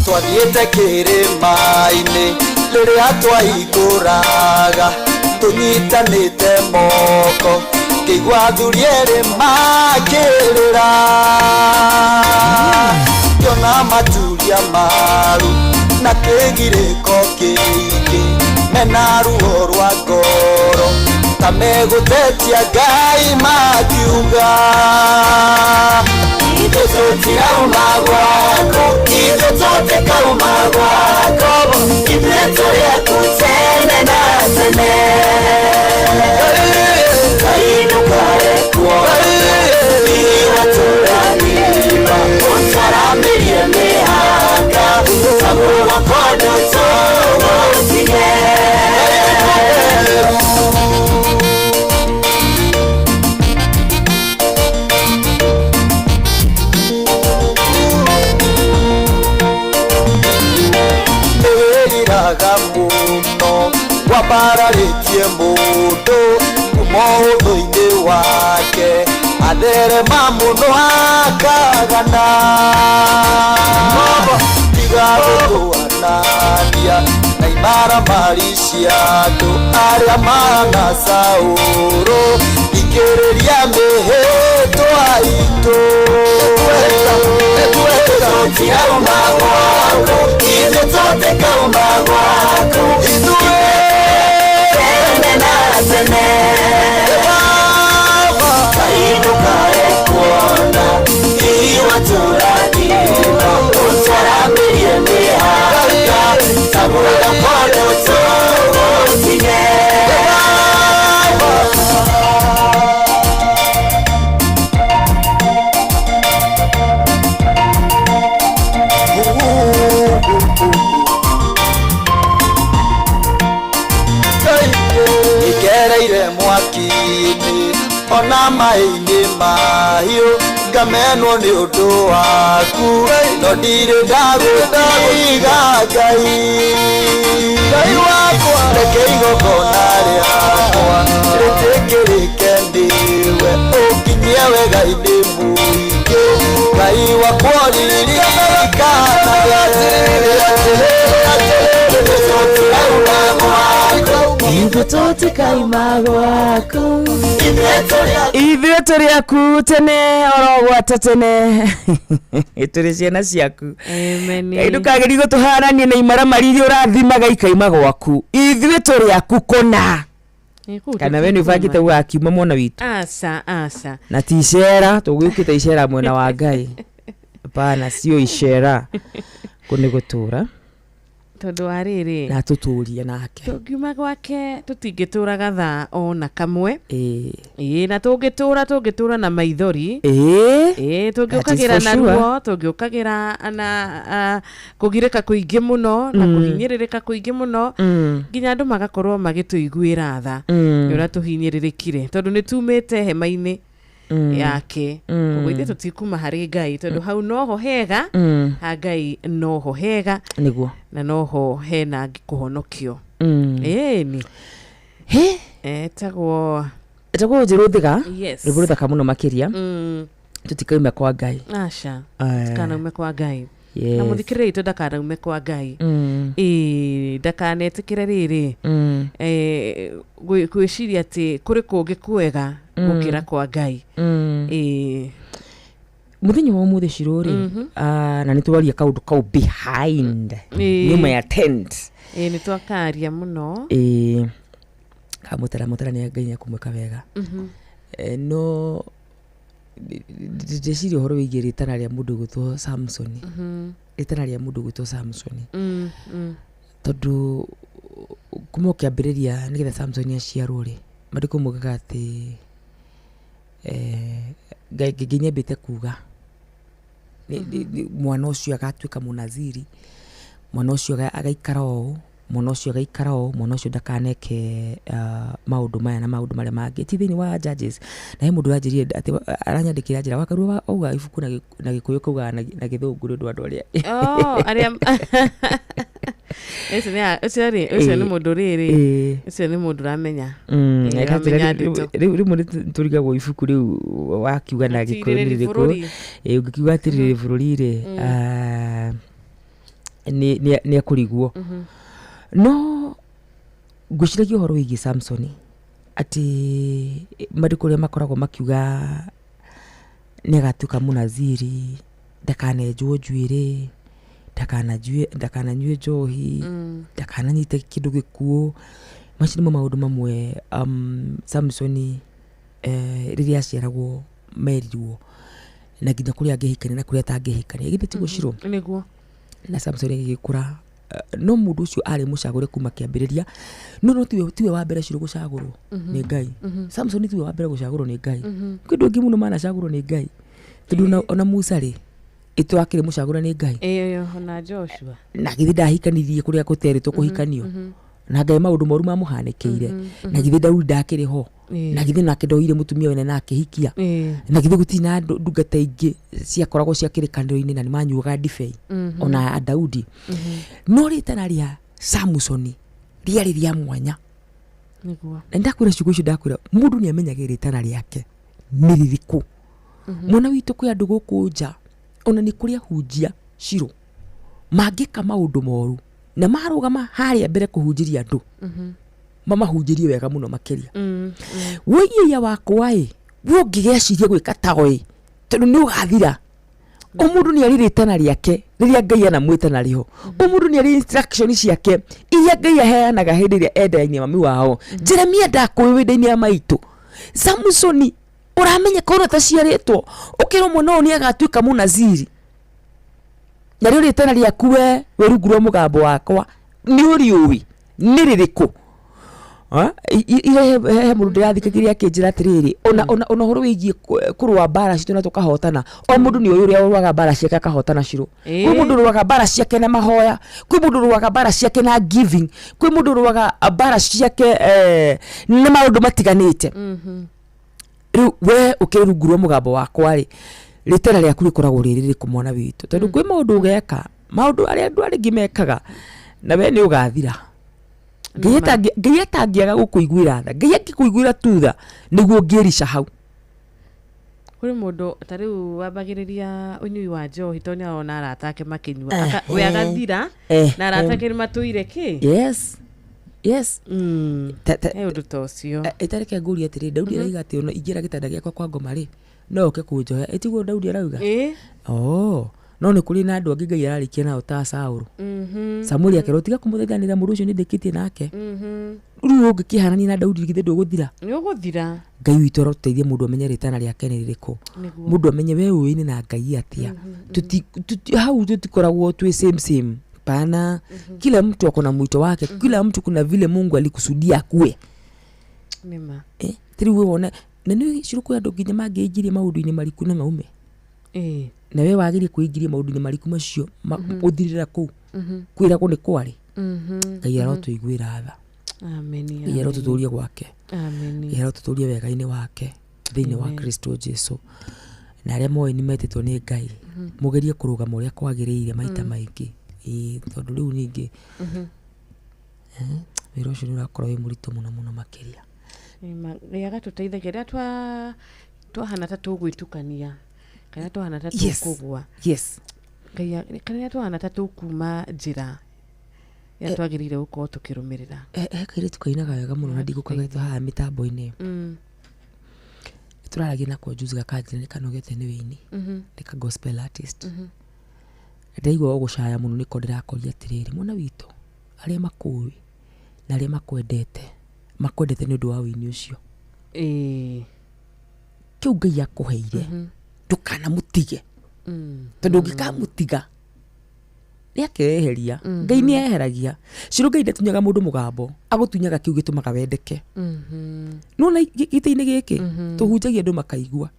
twathiĩte kĩrĩma-inĩ rĩrĩa twaikũraga tũnyitanĩte moko ngĩigua athuri erĩ makĩrĩra ngĩona maturia maru na kĩgirĩko kĩingĩ mena ruo rwa ngoro ta megũtetia Ngai makiuga ithuĩ tũtirauma gwako ithuĩ tũtikauma gwako ithuĩ tũrĩ aku tene na tene Ngai ndũkarekwo iratũranĩra ũtaramĩrie mĩhaka samuo wakondo wega muno wabararĩtie mũndũ kuma ũthũ-inĩ wake atherema mũno akagana tiga gũthũanania na imaramari cia andũ arĩa mana Saũlũ ikĩrĩria mĩhĩtwa itũ tũtikauma gwaku ithuĩ tũtikauma gwaku ithuĩ tene na tene kainũkae kuona iwatũrathima ũtwarambĩrie mĩhaka kamũra kwandũ tũgũtige ikereire mwaki-inĩ ona maĩ-inĩ mahiũ ngamenwo nĩ ũndũ waku no ndirĩ ndagũtiga Ngai wakwa reke igongona rĩakwa rĩtĩkĩrĩke nĩwe ũkinyie wega-inĩ mũingĩ Ngai wakwa ithuĩ tũrĩ aku tene orogwata tene tũrĩ ciana ciaku Ngai ndũkageri gũtũharania na imaramari iria ũrathimaga ikaima gwaku ithuĩ tũrĩ aku kũna kana we nĩ ũbangĩte gũgakiuma mwana witũ aca na ti icera tũgwĩkĩte icera mwena wa Ngai hapana sio icera kũnĩ gũtũra tondu wa rĩrĩ na tutũria nake tũngiuma gwake tũtingĩtũraga thaa ona kamwe na tũngĩtũra na maithori tũngĩũkagĩra na ruo tũngĩũkagĩra na kũgirĩka kũingĩ mũno na kũhinyĩrĩrĩka kũingĩ mũno nginya andũ magakorwo magĩtũiguĩra tha ũrĩa tũhinyĩrĩrĩkire tondũ nĩ tumĩte hema-inĩ yake koguo ithuĩ tũtikuma harĩ Ngai tondũ hau noho hega ha Ngai noho hega nĩguo na noho hena kũhonokio ni etagwo njĩrũ thiga rĩbũrũ thaka mũno makĩria tũtikauma kwa Ngai aca tikanaume kwa Ngai na mũthikĩrĩri witũ ndakanaume kwa Ngai ndakanetĩkĩre rĩrĩ gwĩciria atĩ kũrĩ kũngĩ kwega gũkĩra kwa Ngai mũthenya wa ũmũthĩ Shirũ na nĩ tũraria kaũndũ kau behind nyuma ya tent nĩ twakaria mũno kamũtara nĩ Ngai nĩakũmwĩka wega no ndĩreciria ũhoro wĩgiĩ rĩtana rĩa mũndũ gwĩtwo Samson rĩtana rĩa mũndũ gwĩtwo Samson tondũ kuma ũkĩambĩrĩria nĩgetha Samson aciarwo rĩ maandĩko moigaga atĩ Ngai nĩambĩte kuga mwana ũcio agatuĩka mũnaziri mwana ũcio agaikara ũũ mwana ũcio agaikara ũũ mwana ũcio ndakaneke maũndũ maya na maũndũ marĩa mangĩ ti thĩinĩ wa Judges na he mũndũ wanjĩrire atĩ aranyandĩkĩra njĩra wakarua auga ibuku na gĩkũyũ kauga na gĩthũngũ nĩ ũndũ andũ arĩa ũcio nĩ mũndũ rĩrĩ ũcio nĩ mũndũ uramenya rĩmwe tũrigagwo ibuku rĩu wakiuga na gĩkũyũ nĩ rĩrĩkũ ũngĩkiuga atĩrĩrĩ bũrũri rĩ nĩ akũrigwo no ngwĩciragia ũhoro wĩgiĩ Samson atĩ maandĩko ũrĩa makoragwo makiuga nĩ agatuĩka mũnaziri ndakanenjwo njuĩrĩ ndakananyue njohi ndakananyite kĩndũ gĩkuũ macio nĩmo maũndũ mamwe Samson rĩrĩa aciaragwo merirwo na nginya kũrĩa angĩhikania na kũrĩa atangĩhikania githĩ tiguo Shirũ nĩguo na Samson agĩkũra no mũndũ ũcio arĩ mũcagũre kuma kĩambĩrĩria no tiwe wa mbere Shirũ gũcagũrwo nĩ Ngai Samson tiwe wa mbere gũcagũrwo nĩ Ngai kĩndũ ũngĩ mũno manacagũrwo nĩ Ngai tondũ ona Musa rĩ itwa akĩrĩ mũcagũre nĩ Ngai ona Joshua na githĩ ndahikanirie kũrĩa gũterĩtwo kũhikanio na Ngai maũndũ moru mamũhanĩkĩire na githĩ Daudi ndakĩrĩ ho na githĩ nake ndoire mũtumia wene na akĩhikia na githĩ gũtirĩ na ndungata ingĩ ciakoragwo cia kĩrĩkanĩro-inĩ na nĩ manyuaga ndibei ona Daudi no rĩtana rĩa Samson riari ria mwanya niguo ndakwira ciugo icio ndakwira mundu ni amenyaga ritana riake ni ririku mwana witu kwi andu guku nja ona ni kuria hunjia ciro mangika maundu moru na marugama haria mbere kuhunjiria andu mamahunjirie wega muno makiria woiya wakwa wo ngigeciria gwika taoi tondu ni ugathira umundu ni ari ritana riake riria Ngai anamwita nariho umundu ni ari instruction ciake iria Ngai aheanaga hindi iria endaine mami wao Jeremia ndakwi windaini ya maitu Samson uramenya kono ta ciaritwo ukiro muno ni agatuika munaziri na rio ritana riaku we rungu mugambo wakwa ni uriuwi ni ririku ile mundu ndirathikagiria akinjira atiriri ona horo wigie kurwa bara citu na tukahotana o mundu ni uyu uria urwaga bara ciake akahotana ciro kwi mundu urwaga bara ciake na mahoya kwi mundu urwaga bara ciake na giving kwi mundu urwaga bara ciake na maundu matiganite riu we ukirungurwa mugambo wakwa ri ritana riaku rikoragwo riri kumona witu tondu kwi maundu ugeka maundu aria andu aringi mekaga na we ni ugathira Ngai atangiaga gukuiguira tha Ngai akikuiguira tutha niguo ngirica hau kuri mundu tariu wambagiriria unyui wa njohi to ni ona aratake makinyua we agathira na aratake matuire ki yes undu tocio itareke nguri atiri Daudi araiga ati ona ingira gitanda giakwa kwa ngoma ri no ke kunjoya etiguo Daudi arauga no ni kuri na andu angi Ngai ararikia nao ta Saulu Samuel akerotiga kumuthaithanira mundu ucio ni ndikitie nake riu ungikihanania na Daudi githe nduguthira ni uguthira Ngai witu aroteithia mundu amenye ritana riake ni ririku mundu amenye we uini na Ngai atia hau tutikoragwo twi same pana kila mtu akona mwito wake kila mtu kuna vile Mungu alikusudia kuwe nima tiri wona na ni ciruku andu nginya mangiinjirie maundu-ini mariku na maume na we wagirie kuinjiria maundu-ini mariku macio uthirira ku kwira ko ni kwari Ngai arotuiguira tha amen Ngai arotuturia gwake amen Ngai arotuturia wega-ini wake thiini wa Kristo Jesu na aria moe ni metitwo ni Ngai mugerie kurugama uria kwagiriire maita maingi tondu riu ningi wira ucio urakorwo wi muritu muno makiria Ngai agatuteithagia ria twahana ta tugwitukania kana twahana ta tukugwa Ngai kana twahana ta tukuma njira ya twagirire gukorwo tukirumirira kaire tukainaga wega muno na ndigukagetwo haha mitambo-ini turaragia nako juzi gakanjira nikanogete ni wini nika gospel artist ndaigua gucaya muno niko ndirakoria atiriri mwana witu aria makui na aria makwendete ni undu wa wini ucio kiu Ngai akuheire ndukana mutige tondu ngikamutiga niakeheria Ngai ni eheragia ciro Ngai ndatunyaga mundu mugambo agutunyaga kiu gitumaga wendeke nona gite-ini giki tuhunjagia andu makaigua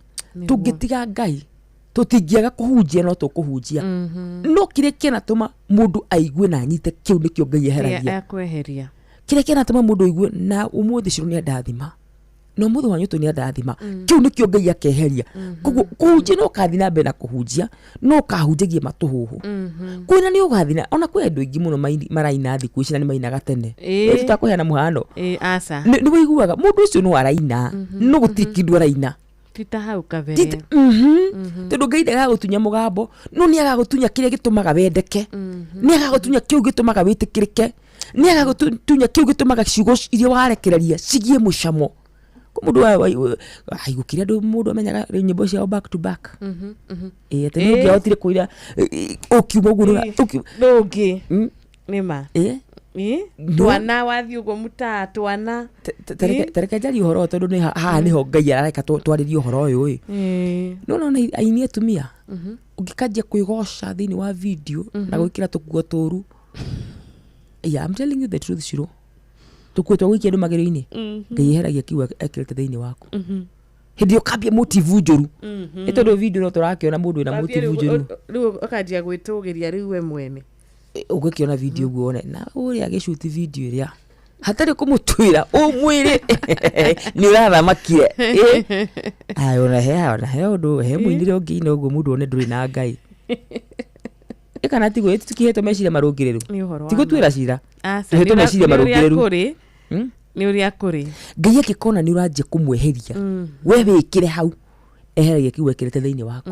tungitiga Ngai tutingiaga kuhunjia no tukuhunjia no kire kinatuma mundu aigue na anyite kiu nikio Ngai eheragia akweheria kire kinatuma mundu aigue na umuthi ciro ni andathima no muthu wanyu tu ni andathima kiu nikio Ngai akeheria kuhunjia no kathina mbere na kuhunjia no kahunjagie matuhuhu kwina ni ugathina ona kwe andu ingi muno maraina thiku ici na ni mainaga tene tutakuheana muhano asa ni wiguaga mundu ucio no araina no gutikindu araina tita hau kabere tondu Ngai ndagagutunya mugambo no ni agagutunya kiria gitumaga wendeke ni agagutunya kiu gitumaga witikirike ni agagutunya kiu gitumaga ciugo iria warekereria cigie mucamo mundu aigukiria ndu mundu amenyaga nyimbo ciao back to back ati ni ngiahotire kuira ukiuma uguo ndungi nima twana wathi uguo muta twana tareke njari uhoro tondu ni haha niho Ngai arareka twaririe uhoro uyu no aini atumia ungikanjia kuigoca thiini wa video na gwikira tukuo turu I'm telling you the truth ciro tukuo twa gwikia andu magero-ini Ngai eheragia kiu ekirite thiini waku hindi ukambia motive njuru ni tondu video no turakiona mundu ina motive njuru riu ukanjia gwitugiria riu we mwene ugikiona video uguo one na uri agishuti video iria hatari kumutwira umwire ni urathamakire ayo ona he undu he muinire ungi ino uguo mundu one nduri na Ngai Ikana tigo tukiheto meciria marungireru. Tigo twira cira. Tuheto meciria marungireru. Ni uria kuri. Ngai akikona ni uranjia kumweheria. We wikire hau. Eheragia kiwekirete thiini waku.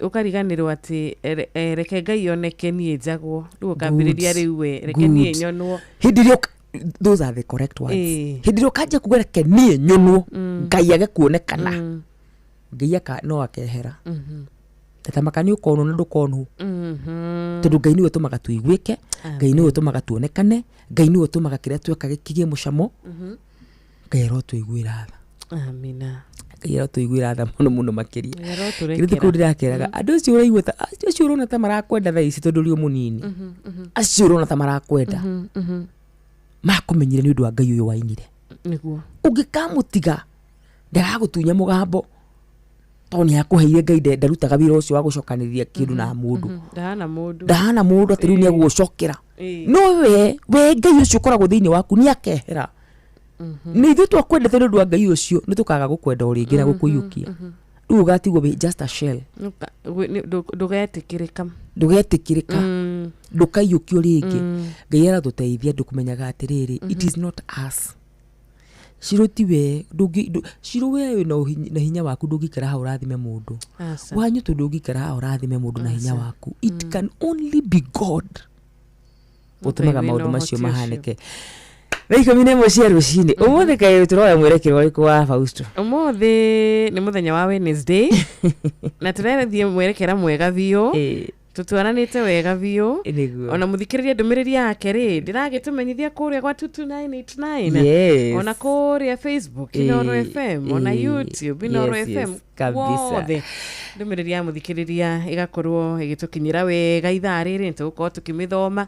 Ukariganirwo ati reke Ngai oneke nie njagwo. Riu ukambiriria riu we reke nie nyonwo. Hindirio those are the correct words. Hindirio kanje kuga reke nie nyonwo. Ngai age kuonekana. Ngai aka no akehera. Tata makani ukono na ndukonu. Tondu Ngai niwe tumaga tuigwike, Ngai niwe tumaga tuonekane, Ngai niwe tumaga kiria tweka gikigie mucamo. Ngai ro tuigwira tha. Amina. Ngai ro tuigwira tha muno makiria. Kirithi kundira kiraga andu cio uraigwa ta acio urona ta marakwenda tha ici tondu rio munini. Acio urona ta marakwenda. Makumenyire ni undu wa Ngai uyu wainire. Niguo. Ungikamutiga ndaragutunya mugambo. Toni akuheire Ngai ndarutaga wira ucio wa gucokaniria kindu na mundu. Ndahana mundu ati riu ni agucokera. No we Ngai ucio koragwo thiini waku ni akehera. Ni ithu twakwendete ndu wa Ngai ucio ni tukaga gukwenda uringi na gukuyukia. Riu ugatigwo be just a shell. Ndugetikirika. Ndukayukio ringi. Ngai aratuteithia ndukumenyaga atiriri it is not us. Shiro tiwe shiro we na hinya waku ndugikara ha urathime mundu. Wanyu tu ndugikara ha urathime mundu na hinya waku. It can only be God. Utumaga maundu macio mahaneke. Reiko mine mocia rucini. Umuthi kai turoya mwerekero riku wa Fausto. Umuthi ni muthenya wa Wednesday. Na turerethie mwerekera mwega biu. Tutuananite wega biu. Ona muthikiriria ndumiriri yake ri ndiragitumenyithia kuria kwa 22989. Ona kuria Facebook Inoro FM, ona YouTube Inoro FM kabisa. Ndumiriri ya muthikiriria igakorwo igitukinyira wega ithaa riri ntugukorwo tukimithoma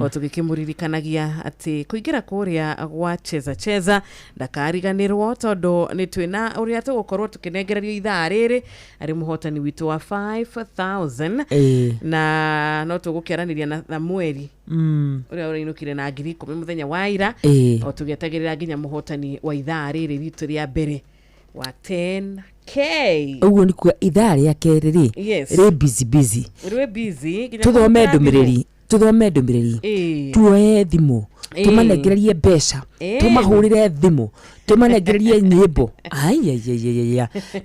o tugikimuririkanagia ati kuingira kuria gwa cheza ndakariganirwo tondu ni twina uria tugukorwo tukinengererio ithaa riri ari muhotani witu wa 5000 na no tugukiaraniria na mweri uria urainukire na 10,000 muthenya wa ira o tugetagirira nginya muhotani wa ithaa riri ritu ria mbere wa 10K. Uguo ni kuga ithaa ria keri ri ri busy. Uri busy nginya tuthome ndumiriri. Tuoe thimu. Tumanengererie mbeca. Tumahurire thimu. Tumanengererie nyimbo. Ai.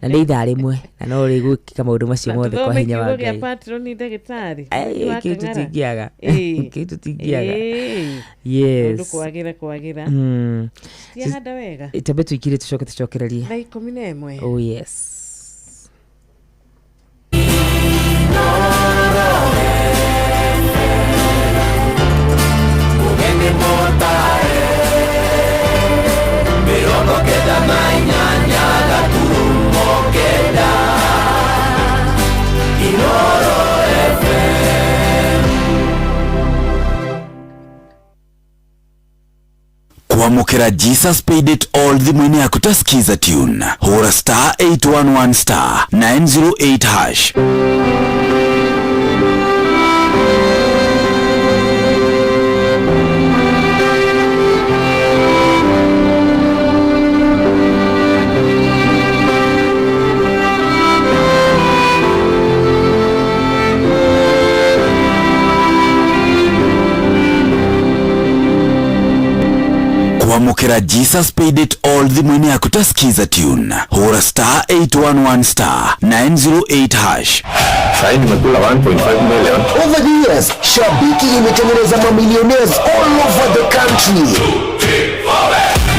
Na ni ithaa rimwe. Na no ri gwikika maundu macio mothe kwa hinya wa Ngai. Patron ni ndagitari. Kitu tingiaga. Yes. Ndu kwagira. Tiahanda wega. Itabe tuikire tucokererie. Na 11. Oh yes. Kuamukira Jesus paid it all thimwini yaku tasikiza tune. Hura star 811 star 908 hash. Kuamukira Jesus paid it all thimwini yaku tasikiza tune. Hura star 811 star 908 hash. Saini nimekula 1.5 million. Over the years, Shabiki imetengeneza mamillionaires all over the country.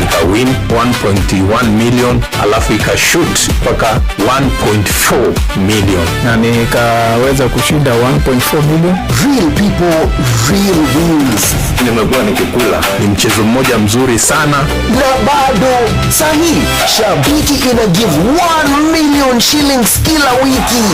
Nikawin 1.1 million alafu ikashoot mpaka 1.4 million na nikaweza kushinda 1.4 million. Real people, real wins. Nimekuwa nikikula, ni mchezo mmoja mzuri sana. Na bado sahi Shabiki ina give 1 million shillings kila wiki.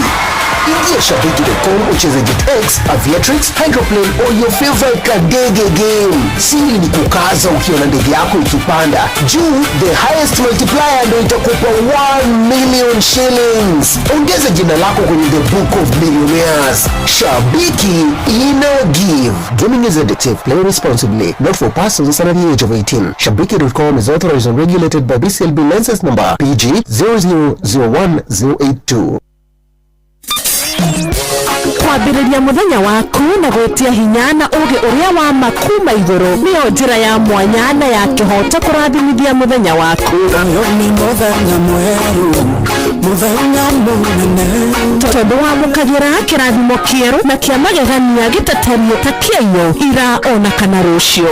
Ingia Shabiki.com ucheze JetX, Aviatrix, Hydroplane or your favorite kadege game. Siri ni kukaza ukiona ndege yako ikipanda juu, the highest multiplier ndio itakupa 1 million shillings. Ongeza jina lako kwenye the book of millionaires. Shabiki ina give. Gaming is addictive. Play responsibly. Not for persons under the age of 18. Shabiki.com is authorized and regulated by BCLB license number PG 0001082. kwambĩrĩria mũthenya waku na gwĩtia hinya na ũgĩ ũrĩa wa makuma igũrũ nĩyo njĩra ya mwanya na ya kĩhoto kũrathimithia mũthenya waku. Ni mũthenya mwerũ, mũthenya mũnene, tondũ wamũkagĩra kĩrathimo kĩerũ na kĩa magegania gĩtatario ta kĩaiyũ ira ona kana rũciũ.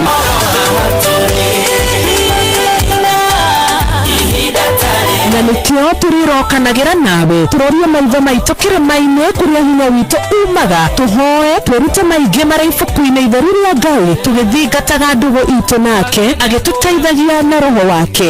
Na nĩkĩo tũrirokanagĩra nawe tũrorie maitho maitũ kĩrĩma-inĩ kũrĩa hinya witũ umaga, tũhoe twĩrute maingĩ marĩ ibuku-inĩ itheru rĩa Ngai tũgĩthingataga ndũgũ itũ nake agĩtũteithagia na roho wake.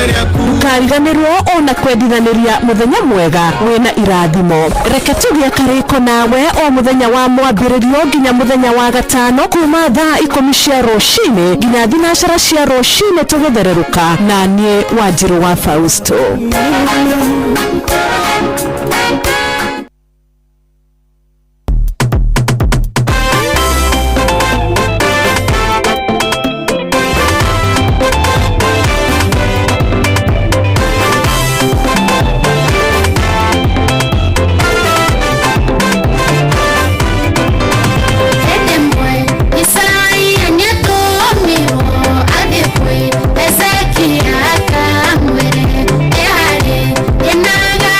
Ndũkariganĩrwo ona kwendithanĩria mũthenya mwega wĩna irathimo. Reke tũgĩe karĩko nawe o mũthenya wa mwambĩrĩrio nginya mũthenya wa gatano kuma thaa 10 cia rũcinĩ nginya thinacara cia rũcinĩ tũgĩthererũka na niĩ Wanjirũ wa Fausto. Ezekiel akamwere ehare enaga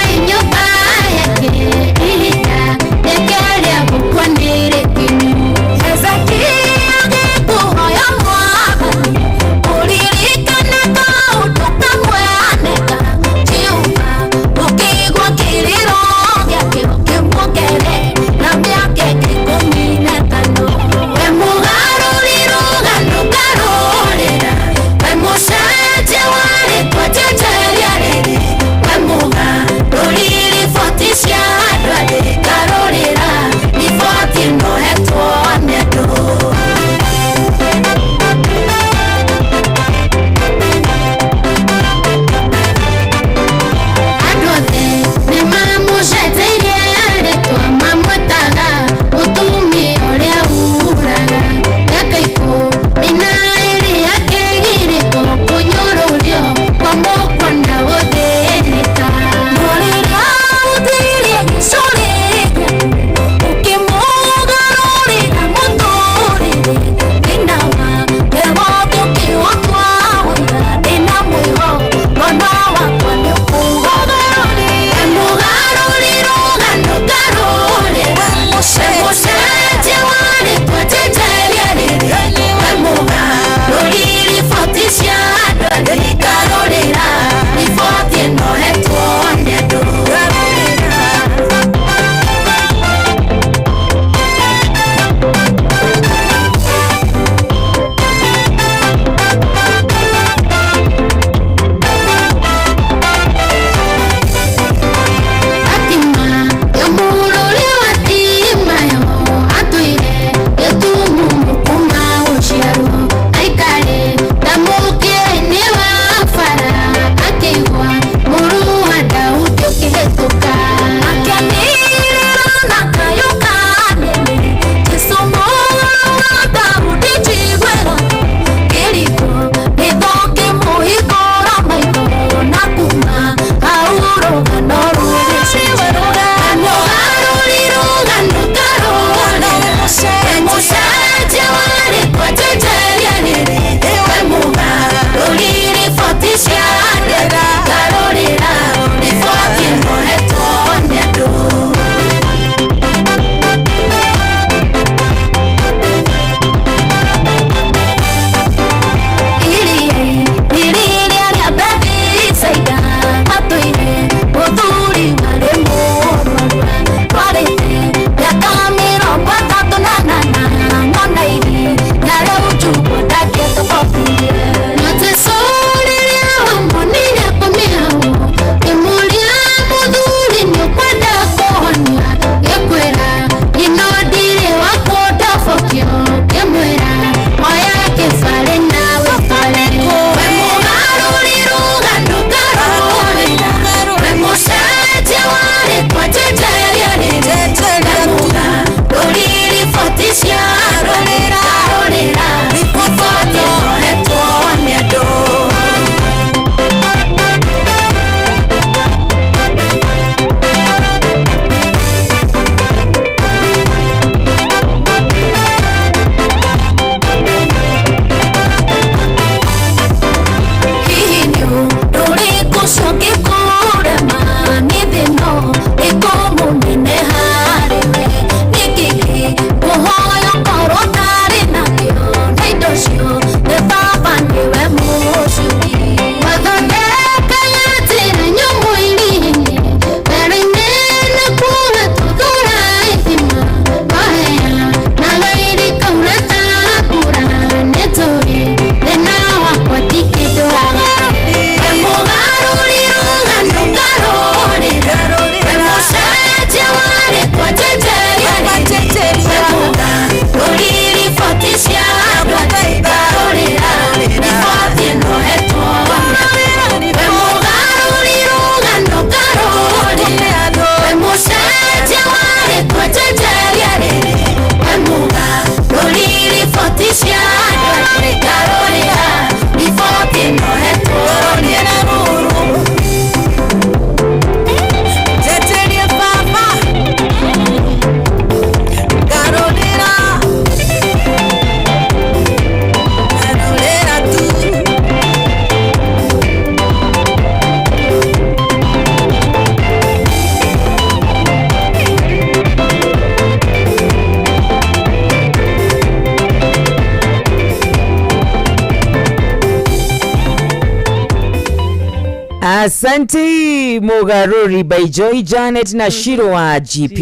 Asante Mugaruri by Joy Janet na Shiro wa GP.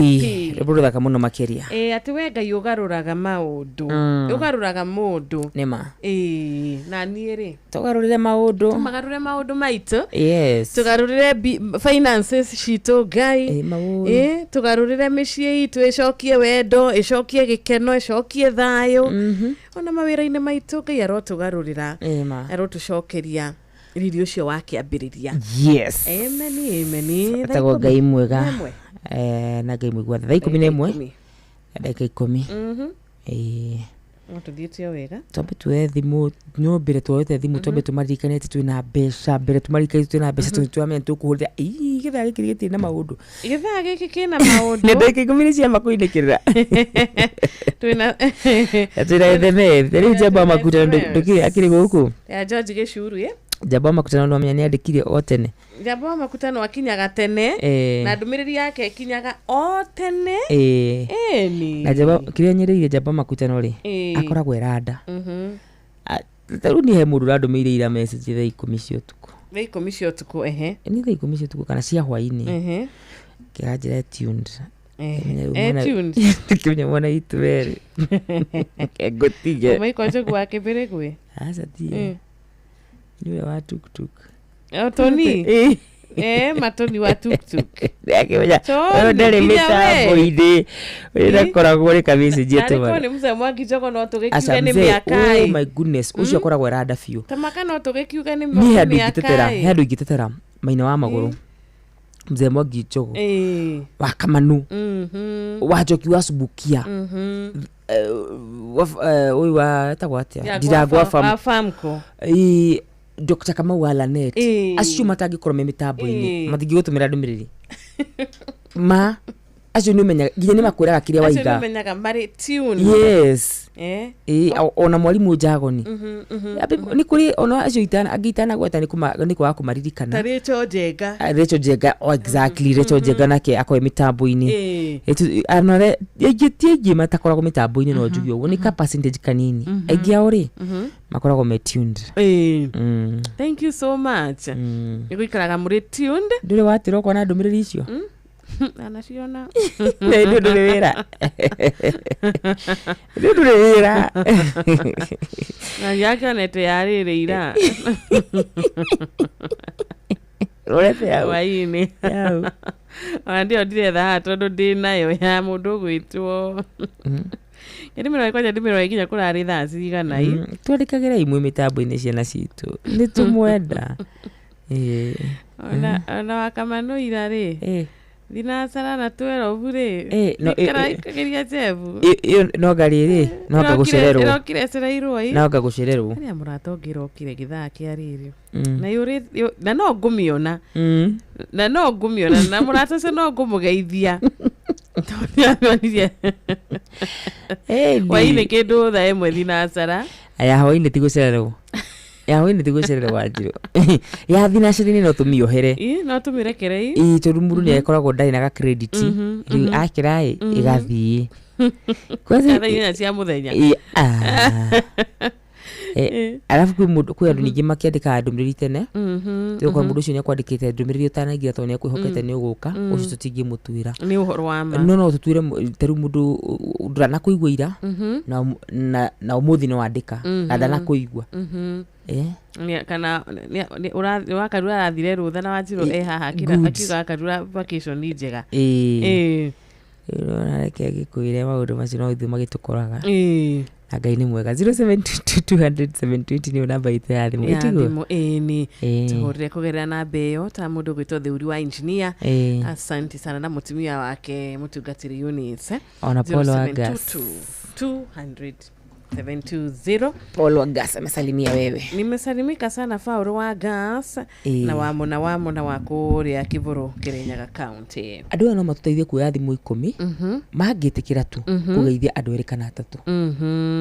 Reburuda kamuno makeria. Ati wega yugaruraga maundu. Ugaruraga mundu. Nima. Na niere. Tugarurire maundu. Tumagarurire maundu maitu. Yes. Tugarurire finances shito gai. Tugarurire mishie itu ecokie wendo, ecokie gikeno, ecokie thayo. Ona mawira-ine maitu ngai arotugarurira. Arotucokeria ririo cio wakiambiriria. Yes. Amen. Atago ngai mwega. Na ngai mwega. Thaa 11. Dakika 10. Tuthite wega. Tombe tuwe thimu nyombire tuote thimu tombe tumarikane twina mbeca mbere tumarikane twina mbeca twamenya tukuhurira githaa giki giti na maundu. Githaa giki kina maundu. Ne dakika 10 cia makuinekirira. Twina theme theri jaba makuta nduki akiri guku. Ya George Gicuru Jaba makutano no amenya ni andikire o tene. Jaba makutano akinyaga tene na ndumiriri yake ikinyaga o tene. Ni. Na Jaba kiria nyereire Jaba makutano ri akoragwo eranda. Taru ni he mundu randumirire ira message thaa 10 cia utuku. Thaa 10 cia utuku ni thaa 10 cia utuku kana cia hwaini. Kiranjira tuned. Tuned. Kimenya mwana itwere. Gotige. Mai kwaje gwake bere gwe. Asa ti. Niwe wa tuk-tuk. Tony. Matoni wa tuk-tuk. Akimenya. Ndere mitambo ide. Ira koragwo ri kabisa jetu bana. Ariko ni mzee mwangi jogo no tugekiuga ni miaka. Oh my goodness. Ucio koragwo eranda biu. Tamaka no tugekiuga ni miaka. Hendu igitetera. Maina wa maguru. Mzee mwangi jogo. Wa kamanu. Wa joki wa subukia. Oi wa tagwatia. Diragwa famko. Dr. Kamau Alanet acio matangĩkorwo me mĩtambo-inĩ matingĩgũtũmĩra ndũmĩrĩri acio nĩ ũmenya nginya nĩ makwĩraga kĩrĩa waiga acio nĩ ũmenyaga marĩ tune. Yes. Ona mwarimũ Njagoni nĩ kũrĩ ona acio angĩitana gweta nĩ kwaga kũmaririkana ta Rachel Njenga. Rachel Njenga exactly Rachel Njenga nake akoe mĩtambo-inĩ anore aingĩ matakoragwo mĩtambo-inĩ no njugi ũguo nĩ ka percentage kanini aingĩ ao rĩ makoragwo me tuned. Thank you so much. Nĩgũikaraga mũrĩ tuned. Ndũrĩ watĩra ũkona ndũmĩrĩri icio anaciona ndũrĩ wĩra ndũrĩ wĩra na yake nete yarĩrĩ ira rorete yao waini ndio ndiretha tondũ ndinayo ya mũndũ gwĩtwo ndimĩrwo ikinya kũrarĩ thaa cigana twandĩkagĩra imwe mĩtambo-inĩ ciana citũ nĩ tũmwenda ona wakamano ira rĩ Dinasara na 12 rĩ ikageria jevu no ngari rĩ no ngagũcererwo irokire cerairwo no ngagũcererwo nĩ mũratongira okire githaa kĩa rĩrĩ na yuri na no ngumiona na mũratace no ngũmũgeithia waine kĩndũ thaa ĩmwe Dinasara aya hwainĩ tigũcererwo yahoine tigũcererwo Wanjiru ya Dinasara-inĩ no tũmĩohere no tũmĩrekere tondũ mũndũ nĩ akoragwo ndarĩ na credit rĩu akĩra ĩgathiĩ thaa cia mũthenya arabu kwĩ andũ ningĩ makĩandĩkaga ndũmĩrĩri tene tũgũkora mũndũ ũcio nĩ akwandĩkĩte ndũmĩrĩri ũtanaingĩra tondũ nĩ akwĩhokete nĩ ũgũka ũcio tũtingĩmũtuĩra nĩ ũhoro wa ma no tũtuĩre tarĩu mũndũ ndanakũigua ira na ũmũthĩ nĩ wandĩka na ndanakũigua kana wakarura arathire rũtha na Wanjiru haha akiuga akarura vacation njega reke agĩkwĩre maũndũ macio no ithuĩ magĩtũkoraga na Ngai nĩ mwega. 0722000720 nĩ namba itũ ya thimũ ĩtigwo nĩ tũhũrĩre kũgerera namba ĩyo ta mũndũ gwĩtwo Thĩũri wa engineer. Asante sana na mũtumia wake mũtungatĩri Eunice ona Paul Agas 200-720. Paul Agas amesalimia wewe. Nimesalimika sana Paul Agas na wamo na wako ria Kivoro Kirinyaga County. Andũ no matũteithie kuoya thimũ 10 mangĩtĩkĩra tu kũgeithia andũ erĩ kana atatũ.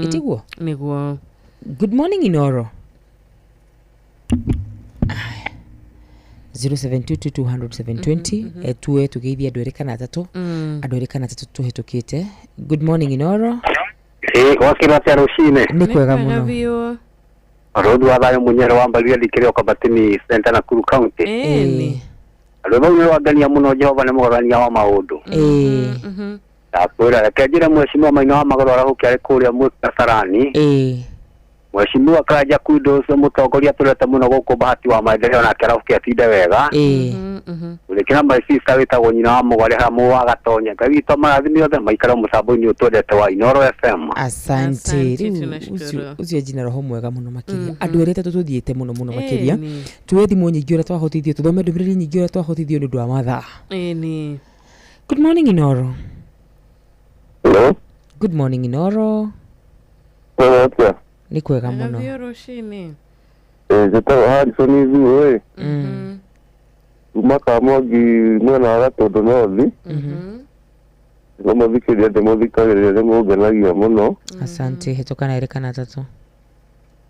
Itigwo niguo. Good morning Inoro. 0722000720 tuwe tugeithia andũ erĩ kana atatũ. Andũ erĩ kana atatũ tũhetũkĩte. Good morning Inoro. Wakĩra cia rũcinĩ nĩ kwega mũno Rodu wa thayo munyero wa Mbaria dikire Kabatini Center Nakuru County. Ni Rodu ni wagania muno Jehova ni mugania wa maundu. Tapura kajira mheshimiwa Maina wa Magoro arahukia ari kuria Kasarani. Mheshimiwa Kaja Kuido so mutongoria turete muno guku Bahati wa maendeleo na karahukia tinde wega. Ulikina my sister witagwo nyina wa mugore hamu wa Gatonya. Ngai to marathimi othe maikara musambo-ini utwendete wa Inoro FM. Asante. Ucio jina roho mwega muno makiria. Andu erete tututhiete muno makiria. Twethi mu nyingi ora twahotithio tuthome ndumĩrĩri nyingi ora twahotithio nĩ ũndũ wa mathaa. Ni. Good morning Inoro. Hello. Good morning Inoro. Hello. Ni kwega muno. Ndio roshini. Zeta Harrison izu Umaka mogi mwana wa Gatondo North. Ngomathikĩria ndĩmũthikagĩrĩria ndĩmũngenagia muno. Asante hetũkana erekana tatu.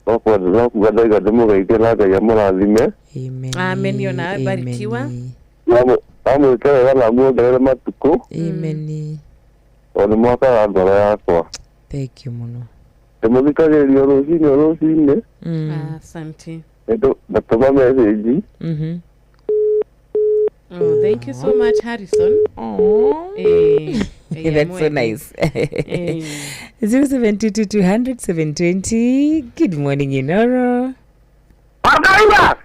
No kuga ndaiga ndĩmũgeithie na Ngai amũrathime. Amen. Yona barikiwa. Amwĩke wega na muongerere matukũ. Amen. Ona mwaka wa ngoro yakwa. Thank you muno. Ndĩmũthikagĩrĩria rũcinĩ. Asante. Ndatũma message. Oh, thank you so much, Harrison. Oh, that's so nice. 072-200-720. Good morning, Inoro. Argaiga.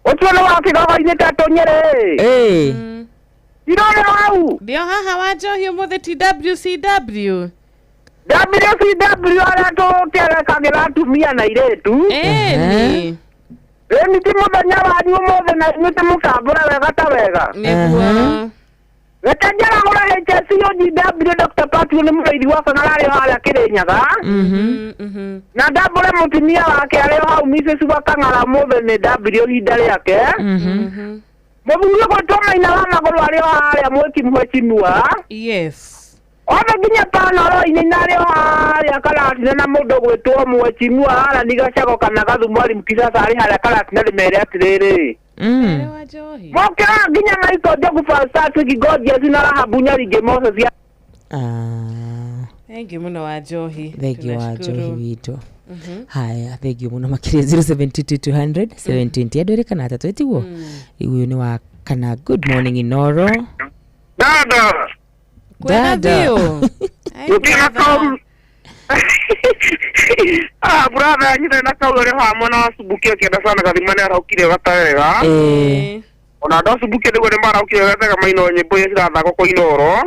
Otuona wakigaba ine tatonyere. Irone wau. Ndio haha wajohi umuthe TWCW. WCW ala to kera kagira atumia na iretu. Ni. Ni muthenya wanyu mothe na nyuti mukambura wega ta wega. Niguo. Wekanjara gora HCOGW Dr. Patrick ni muraidi wa Kanarari hala Kirinyaga. Na ndambure mutumia wake ari hau Mrs. Wakangara mothe ni W hindari yake. Muthuri kwa toma ina wa Magoro ari hala mweki mheshimiwa. Yes. Ona ginya tano ro ine nare hali akala na mundu gwitwo mheshimiwa hala nigacago kana gathumu ari mkisasa ari hala akala tinari mere atiriri. Moka ginya maiko jogu falsatu kigodia zinara habunya rige Moses ya. Thank you muno wa Johi. Thank you wa Johi wito. Haya, thank you muno makiria 072-200-720. Adoreka na tatu etiwo. Uyu ni wa kana good morning Inoro. Dada. Ukina kom. Brother, nyita na kaulore ha mona subukia kenda sana kathimane araukire gatawega. Ona ndo subukia ndego ne mara ukire gatega maino nyimbo yira ko Inoro.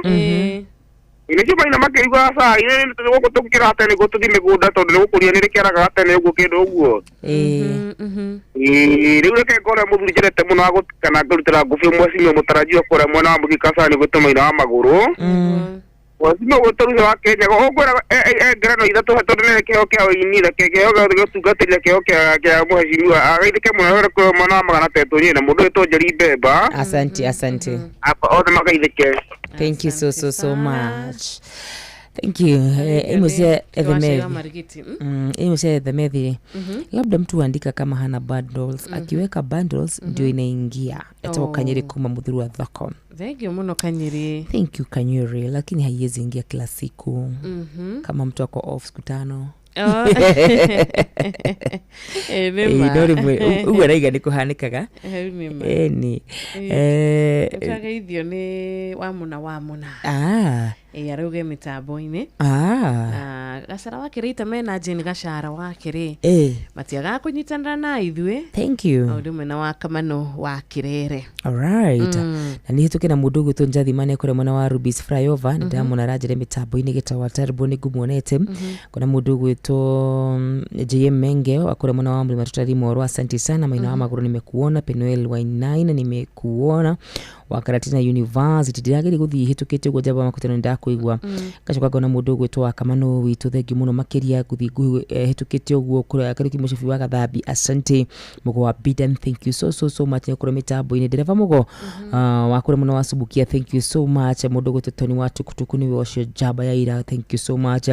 Ile kiba ina makirigwa sa ile ndio gutukira atene gututhi migunda tondu gukuria nire keraga atene uguo kindu uguo. Riu reke ngore muthuri jerete muno agutikana ngurutira ngufi mweci mutarajio kore mwana wa Mugikasa ni gutumaina wa maguru. Wasimo guturu wa Kenya ogora ngerano ithatu tondu nire keo keo inira keo gutungatira keo kea muheshimiwa agaithike muno ko mwana wa magana tetu nyina mundu etonjeri beba. Asante. Apa othe magaithike. Thank you so much. Thank you. Imuse Ethemethi. Labda mtu andika kama hana bundles, akiweka bundles ndio inaingia. Etoka Kanyeri kuma mudhuru wa thoko. Thank you muno Kanyeri. Thank you Kanyeri, lakini haiwezi ingia kila siku. Kama mtu ako off siku 5. Uwe raiga ni kuhanikaga. Ni. Utageithio ni wamuna. Arauge mitambo-ini. Gacara wake rita mena jeni gacara wake ri. Matiaga kunyitanira na ithuĩ. Thank you. Ũndũ mwena wa Kamano wa Kirere. Alright. Na ni hituke na mundu gwitu Njathimane kure mwena wa Rubis Flyover ni ndamona rajire mitambo-ini gitawa Terrible ni ngumuonete. Kuna mundu gwitu JM Menge akure mwena wa Mlima Tutari Moro. Asante sana Maina wa Maguru nimekuona. Penuel Wainaina nimekuona. Wakaratina University diragiri guthi hitukite ugo jaba makutano ndakuigwa gacoka gona mundu gwitwa Kamano witu thengi muno makiria guthi hitukite ugo kura kariki mushifi wa Gathambi. Asante mugo wa Bidan, thank you so much kura mitambo ine dereva mugo wakura muno wasubukia, thank you so much mundu gwitwa Tony watu kutuku ni washo jaba ya ira, thank you so much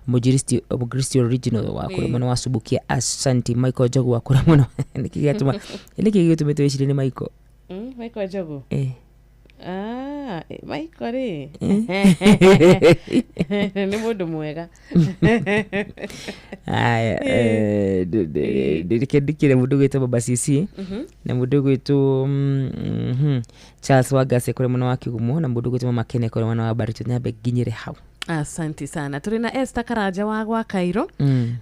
Mugristi original wakura muno wasubukia. Asante Michael Jogu wakura muno nikigituma ile kigituma twishire ni Michael Michael Jogu Maikore ni mundu mwega. Aya ndikire mundu gwitwo Baba Sisi na mundu gwitwo Charles Wagase kore mwana wa Kigumo na mundu gwitwo Makene kore mwana wa Barito Nyabe ginyire hau. Asante sana. Turi na Esther Karaja wa Cairo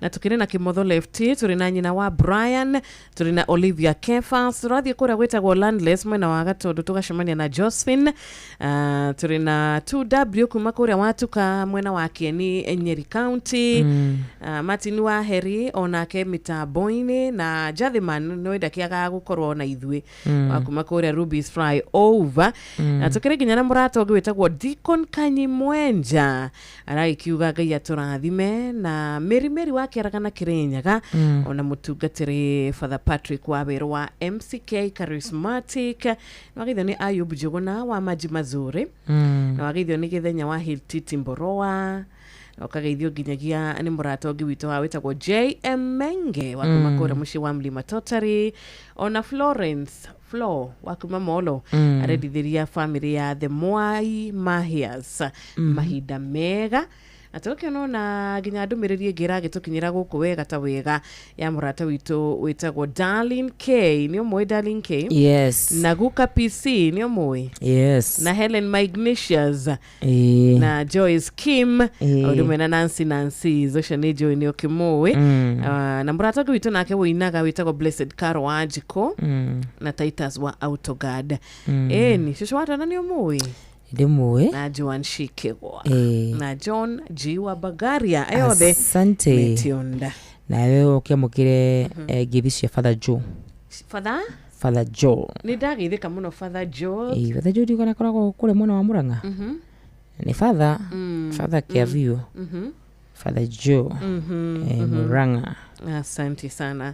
na tukiri na Kimotho Lefty, turi na nyina wa Brian, turi na Olivia Kefas, turathie kuria gwitagwo Landless mwena wa Gatundu tugacemania na Josephine. Turi na 2W kuma kuria watuka mwena wa Kieni Nyeri County, Martin wa Heri onake mitambo-ini na Jathiman no ndakiaga gukorwo na ithui wa kuma kuria Ruby's Fly Over. Tukiri ginya na murato gwitagwo Deacon Kanyimwenja araikiuga Ngai aturathime na Meri wake aragana Kirinyaga ona mutungatiri Father Patrick Waweru wa MCK Charismatic na wagithio ni Ayub Juguna wa Maji Mazuri na wagithio ni Githenya wa Hiltiti Mboroa na ukageithio nginyagia ni murato ngi wito wa witagwo JM Menge wa kumakura mushi wa Mlima Totari ona Florence Flo wa kuma Molo aredithiria family ya The Mwai Mahias mahinda mega atoke no na ginya ndumiriri ngira gitukinyira guku wega ta wega ya murata witu witagwo Darlin K ni omwe Darlin K yes na Guka PC ni omwe yes na Helen Magnesius na Joyce Kim odume na Nancy zosha ni Joy ni okimwe na murata witu nake woinaga witagwo Blessed Caro Wajiko na Titus wa Autoguard ni shusho watu nani omwe Ndimwe na Joan Shikegwa na John G wa Bagaria ayothe asante metionda na wewe ukiamukire githisia Father Joe ni ndagithika muno Father Joe Father Joe ndikona koragwo kure mwana wa Muranga ni Father Kiavio Father Joe Muranga asante sana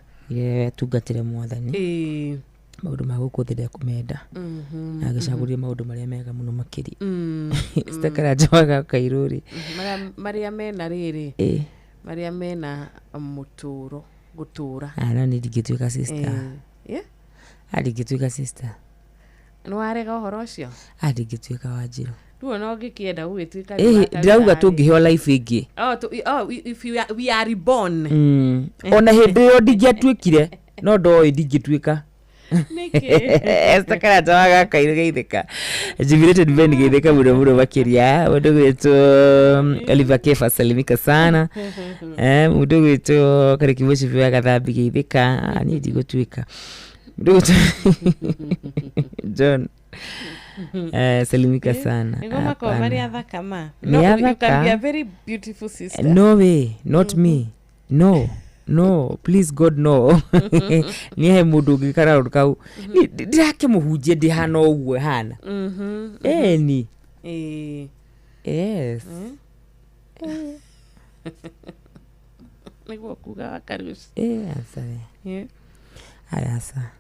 tugatire mwathani maundu magukuthira kumenda na agicaguria maundu maria mega muno makiri stakara jawaga Kairuri maria mena riri maria mena muturo gutura ana ni digituika sister adigituika sister no arega horo cio adigituika Wanjiru ruo no ngikienda gugituika ndirauga tungiheo life ingi if we are reborn ona hindi yo ndigiatuikire no ndoi ndingituika Estakara jawaga Kairu geithika Jubilated band geithika muno makiria mundu gwitu Oliver Kefa salimika sana mundu gwitu Karikiboshi vya Gathambi geithika ni ndigutwika mundu gwitu John salimika sana ngoma kwa Maria Thakama no you can be a very beautiful sister no way not me no please God no nihe mundu ngikara rukau ndirake muhunjie ndihana ogwe hana ni yes niguo kuga Karius asa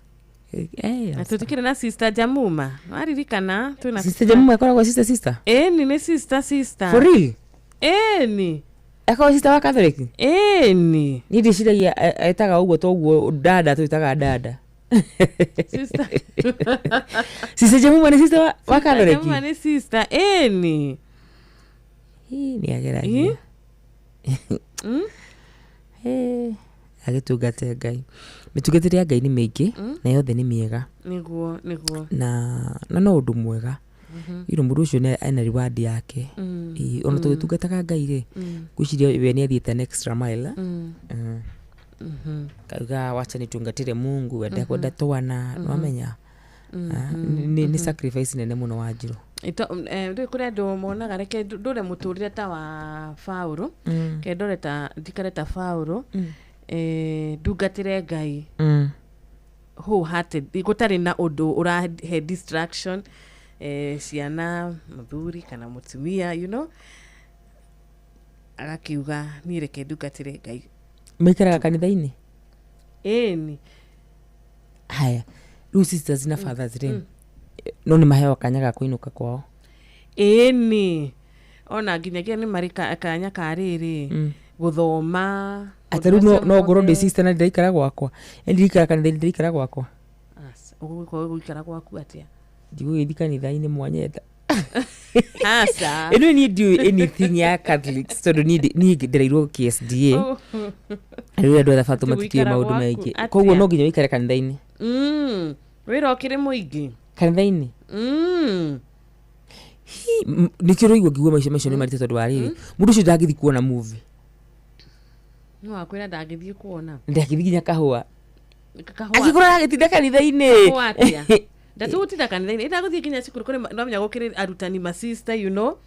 tutikire na sister Jamuma aririkana tuna sister Jamuma koragwo sister ni sister for real ni akawa sister wa Catholic ni ndishiragia etaga uguo toguo dada tuitaga dada sister Jamuma ni sister wa Catholic Jamuma ni sister ni ni ageragia agitungate Ngai mitungatiria Ngai ni mingi na yothe ni miega niguo na no undu mwega iro mundu ucio ne ena reward yake ona tugitungataga Ngai ri gwiciria we ni athiete an extra mile kauga wacha nitungatire Mungu wende kwenda twana no amenya ni sacrifice nene muno Wanjiru ito kuria ndo monaga reke ndure muturire ta wa Paulo ke ndore ta ndikare ta Paulo ndugatire Ngai wholehearted gutari na undu urahe distraction ciana muthuri kana mutumia agakiuga ni reke ndugatire Ngai mwikaraga kanitha-ini ni haya riu sisters na fathers ri no ni maheo kanya ga kuinuka kwao ni ona nginyagia ni marika kanya kariri guthoma ataru no ngoro ndi sister na ndikara gwakwa ndirikara kana ndirikara gwakwa uko gwikara gwaku atia Ndigo kanitha-inĩ mwanyenda. Asa. You don't need do anything ya Catholics. So don't need ndĩrairwo KSDA. Rĩu andũ a Fatuma tũtiĩ maũndũ maingĩ. Koguo no nginya wĩikare kanitha-inĩ. Wĩra ũkĩrĩ mũingĩ. Kanitha-inĩ. Nĩkĩo rĩigua ngigua maica macio nĩ maritũ tondũ wa rĩrĩ. Mũndũ ũcio ndangĩthiĩ kuona movie. No akwĩra ndangĩthiĩ kuona. Ndangĩthiĩ nginya kahũa. Akĩkorwo agĩtinda kanitha-inĩ. Ndatutinda kanitha-inĩ. Ndagũthiĩ nginya cukuru kũrĩ no menya gũkĩrĩ arutani ma sister you know.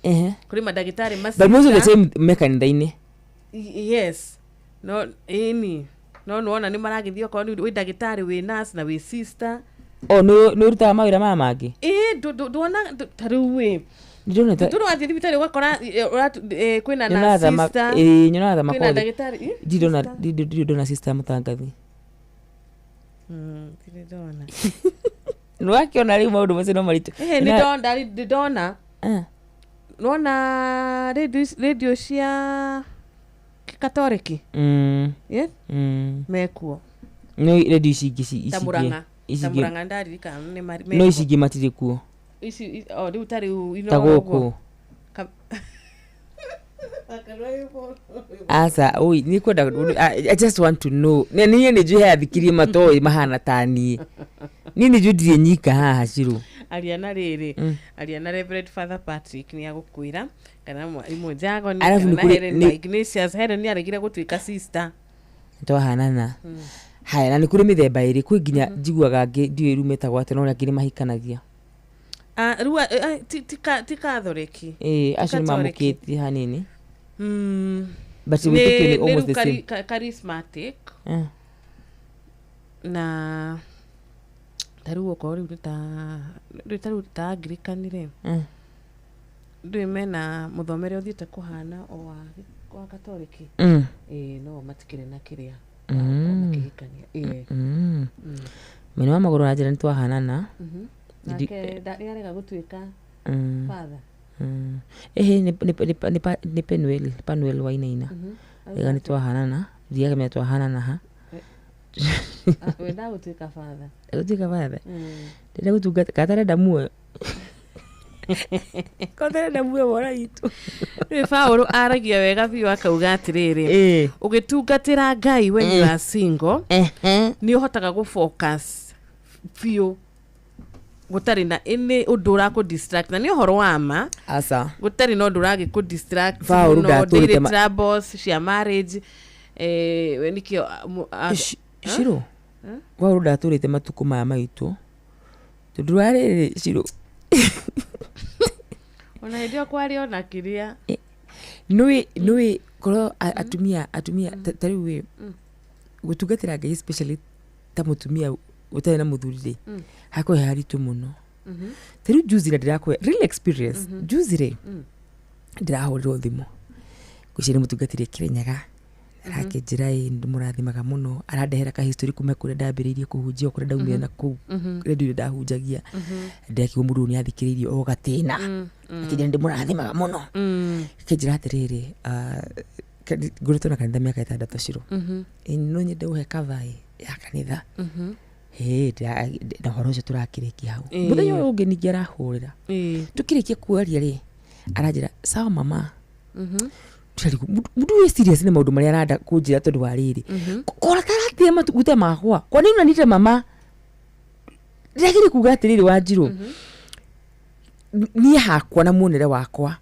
Kũrĩ madagĩtarĩ ma sister. But most of the time me kanitha-inĩ. Yes. No no wona nĩ maragĩthiĩ okorwo wĩ ndagĩtarĩ wĩ nurse na wĩ sister. Nĩ urutaga mawĩra maya mangĩ. Ndona tarĩu wĩ. Ndĩrona wathiĩ thibitarĩ ũgakora kwĩna na sister. Nyonaga kwĩna ndagĩtarĩ. Ndona sister mũtangathi. Ndĩrona. Nĩwakiona rĩu maũndũ macio no maritũ. Ndona. Nona radio cia Katoliki. Yes? Mekuo. No radio ici ingĩ Tamuranga ndarika nĩ mari. No ici ingĩ matirĩ kuo. Ici rĩu tarĩu ino. Tagũkũ. Asa, oi, ni kwenda I just want to know. Niĩ nĩnjũĩ athikirie matoĩ mahana ta niĩ. Niĩ nĩnjũĩ nyika haha Shiro. Ariana rĩrĩ. Ariana Reverend Father Patrick nĩ agũkwĩra kana mwarimũ Jago nĩ Ignatius Helen nĩ aregire gũtuĩka sister. Twahanana. Haya, na nĩ kũrĩ mĩthemba ĩrĩ, kwĩ nginya njiguaga ngĩ ndiũĩ rumetagwo atĩ no ngĩ mahikanagia. Rua ti Catholic. Acio nĩ mamũkĩtie hanini. But wĩtĩkio nĩ almost the same. Charismatic. Na tarĩu okorwo rĩu ta Anglican-rĩ. Ndũĩ mena mũthomere ũthiĩte kũhana o wa Katoliki. No matikĩrĩ na kĩrĩa. Makĩhikania. Mwena wa magũrũ na njĩra nĩ twahanana. Nake ndarega gũtuĩka father. Nĩ Penuel Wainaina. Ega nĩ twahanana. Ndiaga menya twahanana ha. Wenda gũtuĩka father. Gũtuĩka father. Ndĩrenda gũtungata katarenda muoyo. Katarenda muoyo mwana witũ. Rĩu Paulo aragia wega biũ akauga atĩrĩrĩ. Ũgĩtungatĩra Ngai when you are single, nĩ ũhotaga gũfocus biũ. Gũtarĩ na any ũndũ ũrakũ-distract. Na nĩ ũhoro wa ma. Asa. Gũtarĩ na ũndũ ũragĩkũ-distract. Paulo daily troubles cia marriage. Nikĩo Shiro. Paulo ndatũrĩte matukũ maya maitũ. Tondũ rĩrĩ Shiro. Ona hĩndĩ ĩyo kwarĩ ona kĩrĩa. Nũĩ korwo atumia tarĩu wĩ gũtungatĩra Ngai especially ta mũtumia ũtarĩ na mũthuri-rĩ hakorwo haritũ mũno. Tarĩu juzi na ndĩrakũhe real experience. Juzi-rĩ ndĩrahũrĩrwo thimũ gwĩciria nĩ mũtungatĩri Kĩrĩnyaga arakĩnjĩra ndĩmũrathimaga mũno, arandehera ka history kuma kũrĩa ndambĩrĩirie kũhunjia kũrĩa ndaumire na kũu radio ndahunjagia. Ndekĩrwo mũndũ nĩ athikĩrĩirio o gatĩna akĩnjĩra ndĩmũrathimaga mũno. Akĩnjĩra atĩrĩrĩ ngũrĩtwo na kanitha mĩaka 6 Shiro. No nyende ũhe cover ya kanitha. Na ũhoro ũcio tũrakĩrĩkia hau. Mũthenya ũyũ ũngĩ ningĩ arahũrĩra. Tũkĩrĩkia kuaria-rĩ aranjĩra sawa mama. Mũndũ wĩ serious nĩ maũndũ marĩa arenda kũnjĩra tondũ wa rĩrĩ. Kora taratia matugute makwa. Kwa nini unanita mama? Ndĩragĩrĩ kuga atĩrĩrĩ Wanjirũ. Niĩ hakwa na muonere wakwa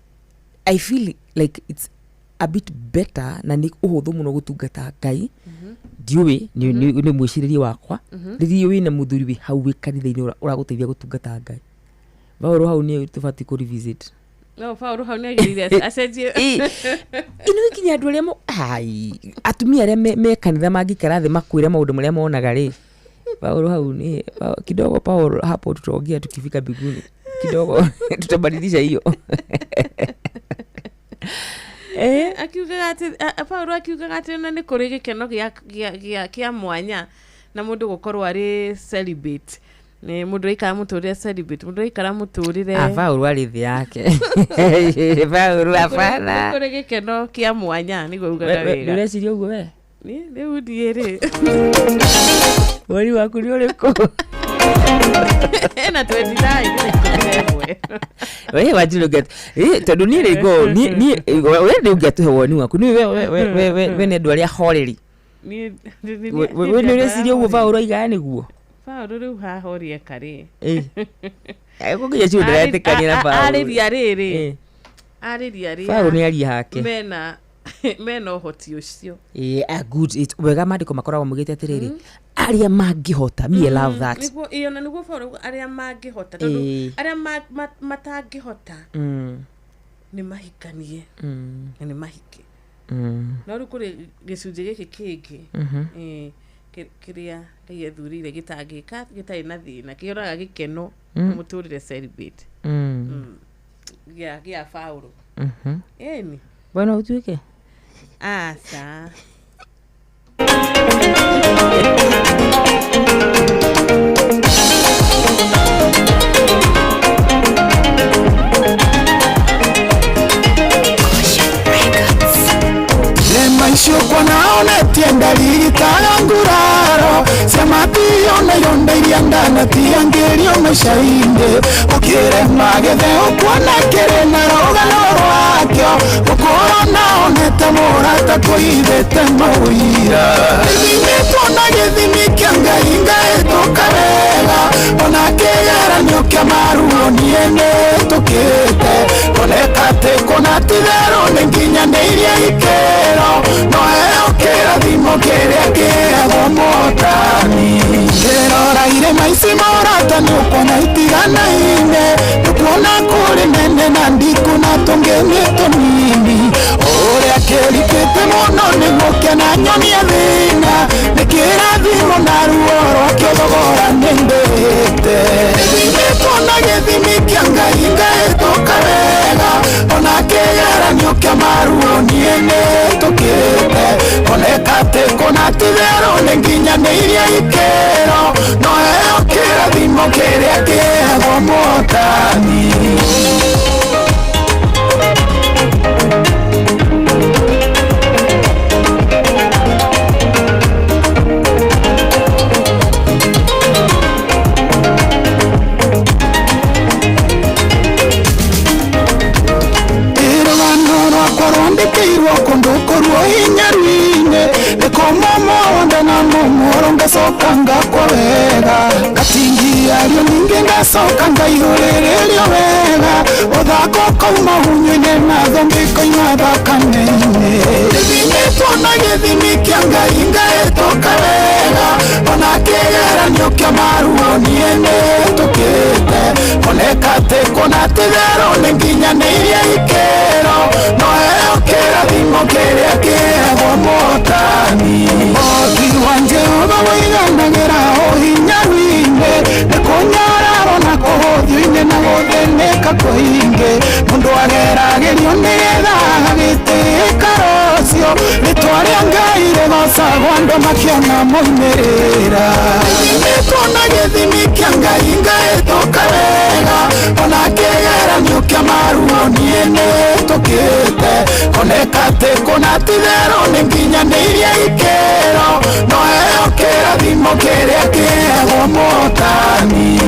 I feel like it's a bit better na nĩ ũhũthũ mũno gũtungata Ngai. Ndiũĩ nĩ mwĩcirĩrie wakwa. Rĩrĩa wĩna mũthuri wĩ hau wĩ kanitha-inĩ ũragũteithia gũtungata Ngai. Paulo hau nĩ tũbatiĩ kũ revisit. No, Paulo hau nĩ agĩrĩire acenjie. Ino ikinya andũ arĩa atumia arĩa me kanitha mangĩikara thĩ makwĩra maũndũ marĩa monaga-rĩ. Paulo hau nĩ kidogo Paulo hapo tutaongea tukifika mbinguni. Kidogo tutabadilisha hiyo. Akiugaga atĩ Paulo akiugaga atĩ na nĩ kũrĩ gĩkeno gĩa mwanya na mũndũ gũkorwo arĩ celibate. Nĩ mũndũ aikara mũtũrĩre celibate, mũndũ aikara mũtũrĩre. Paulo arĩ thĩ yake. Paulo afana. Kũrĩ gĩkeno kĩa mwanya nĩguo ugaga wega. Ndĩreciria ũguo we. Rĩu ndiĩ-rĩ. Wari waku nĩ ũrĩkũ? Ena 29. Wewe wajiruga tondu ni rigo ni wewe ndio ungetuhe woni waku ni wewe ne ndwari ahoreri wewe ni resirio uva uroiga niguo Paulo riu hahoria kari ego nginya ciu ndiretikania na Paulo ariria riri Paulo ni ari hake mena uhoti ucio good it wega mandiko makoragwo mugite atiriri aria mangihota me love that niguo iyo na niguo Paulo aria mangihota tondu aria matangihota ni mahikanie ni mahike no ru kuri gicunje giki kingi kiria githurire gitangika gitai na thina kioraga gikeno muturire celebrate gia Paulo eni bueno utuike asa maisho kwa naona tienda ligitaya nguraro sema tiona yonda iliandana tiangerio maisha inde ukire magethe ukwana kere na roga loro akyo ukora naonete morata kuithete mawira imetona githimi kianga inga etoka wega ona kegera nyokia maruo niene tukite konekate konatithero nenginya neiria ikero no kera dimo kere kera motani kera ire maisi morata no kona itigana ine tukona kore nene nandiku na tongene tonini ore akeli kete mono negokia na nyoni adina nekera dimo naruoro akyodogora nendete imetona gethimi kianga inga etoka wega ona kegera nyokia maruo niene tukite konekate konatithero nenginya neiria ikero no kera dimo kere kera motani sokanga kwa wega katingi alio ninge ngasokanga irorererio wega othako kauma hunyene na thombiko imathakane-ine imetona githimi kianga inga etoka wega ona kigeranio kia maruo niene tukite konekate konatithero nenginya neiria ikero no kera thimo keria kegwo motani okiwanje obawaiganagira ohinya rwine nikunyararo na kuhuthio-ine na gutheneka kuhinge mundu ageragerio nigetha agitĩka rũcio rĩtwa rĩa Ngai rĩgocagwo andũ makiona moimĩrĩra nĩtwona gĩthimi kĩa Ngai ngaĩtoka wega ona kĩgeranio kĩa maruo niĩ nĩtũkĩte koneka atĩ kũnatitherwo nĩ nginyanĩirie ikĩro no heo kĩrathimo kĩrĩa kĩheagwo Mũtani.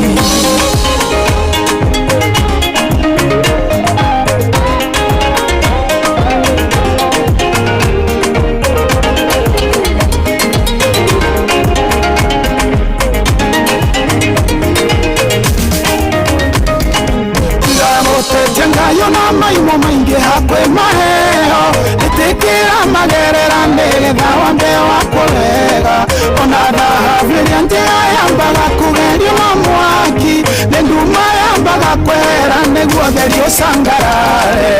Ngayo na maimo maingi hakwe maheo itikira magerera nigetha wambe wakwo wega ona thahabu ĩrĩa njĩra yambaga kũgerio na mwaki nĩ nduma yambaga kwehera nĩguo theri ũcangarare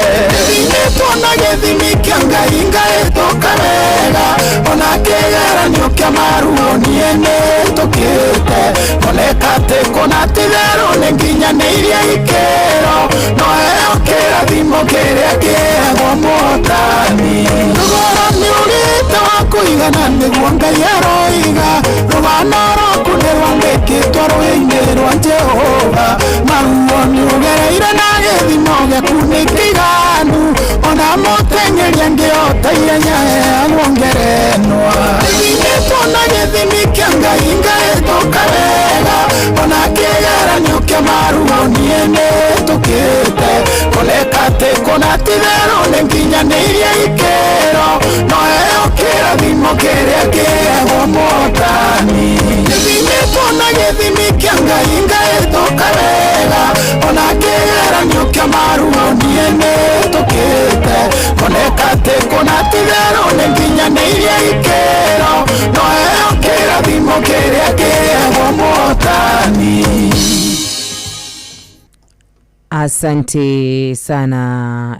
nĩtwona gĩthimi kĩa Ngai ngaĩtũka wega ona kĩgeranio kĩa maruo niĩ nĩtũkĩte koneka atĩ kũnatitherwo nĩ nginyanĩirie ikĩro no heo kĩrathimo kĩrĩa kĩheagwo Mũtani. Thogora nĩũrĩte wa kũigana nĩguo Ngai aroiga rũgano rwaku nĩ rwandĩkĩtwo rũĩ-inĩ rwa Jehova maruo nĩũgereire na gĩthimo gĩaku nĩ kĩiganu ona mũteng'eri angĩhota ihenya heagwo ngerenwa nĩtwona gĩthimi kĩa Ngai ngaĩtũka wega ona kĩgeranio kĩa maruo niĩ nĩtũkĩte kuna tithero nenginyanĩirie ikero noheo kĩrathimo kĩrĩa kĩheagwo mũhotani gĩthimĩtwo na gĩthimi kĩa Ngai ngaĩtũka wega ona kĩgeranio kĩa maruo niĩ nĩtũkĩte koneka atĩ kuna tithero nenginyanĩirie ikero noheo kĩrathimo kĩrĩa kĩheagwo mũhotani. Asante sana.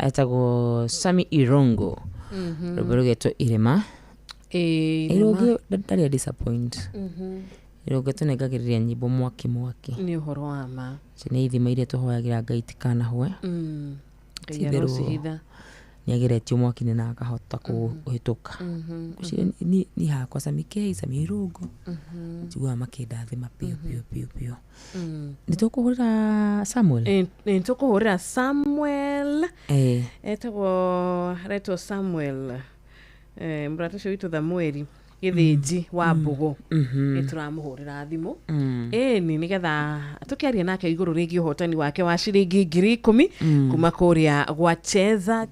Etagwo Sami Irongo. Rwimbo rũgetwo Irema. Irongo ndarĩ disappoint. Irongo tũnengagĩrĩria nyĩmbo mwaki. Nĩ ũhoro wa ma. Nĩ ithima iria tũhoyagĩra Ngai tikanahwe. Ngai arocihitha. Nĩageretio mwaki-inĩ na akahota kũhĩtũka. Ni hakwa Sami K, Sami Irongo. Njiguaga makĩndathima piũ. Nĩtũkũhũrĩra Samuel. Nĩtũkũhũrĩra Samuel. Etagwo Samuel. Mũrata ũcio witũ Thamweri Gĩthĩnji wa Mbogo. Nĩtũramũhũrĩra thimũ. Nĩgetha tũkĩaria nake igũrũ rĩgiĩ ũhotani wake wa ciringi 10,000 kuma kũrĩa gwa Cheza.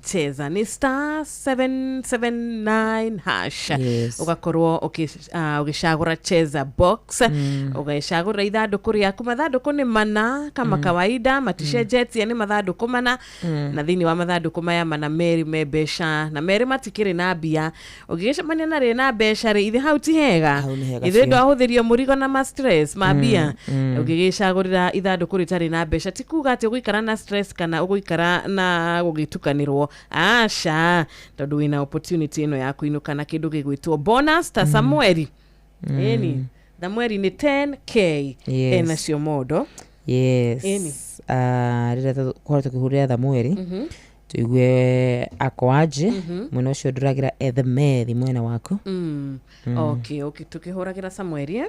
Nĩ *779# ugakorwo ũgĩcagũra Cheza box, ũgĩcagũra ithandũkũ rĩaku. Mathandũkũ nĩ mana kama kawaida, maticenjetie, nĩ mathandũkũ mana, na thĩinĩ wa mathandũkũ maya mana merĩ me mbeca na merĩ matikĩrĩ na mbia. Ũgĩgĩcemania na rĩ na mbeca rĩ, ithe hau ti hega. Ithe ndwahũthĩrio mũrigo na ma stress ma mbia. Ũgĩgĩcagũrĩra ithandũkũ rĩtarĩ na mbeca, ti kuga atĩ ũgũikara na stress kana ũgũikara na gũgĩtukanĩrwo. Aca, tondũ wĩna opportunity ĩno ya kũinũka na kĩndũ gĩgwĩtwo bonus ta Samueli. Samueli nĩ 10k enacio modo. Rĩrĩa tũkorwo tũkĩhũrĩra Samueli tuigue akwaje mwena ũcio ndũragĩra Ethemethi mwena waku. Okay, tukĩhũragĩra Samueli.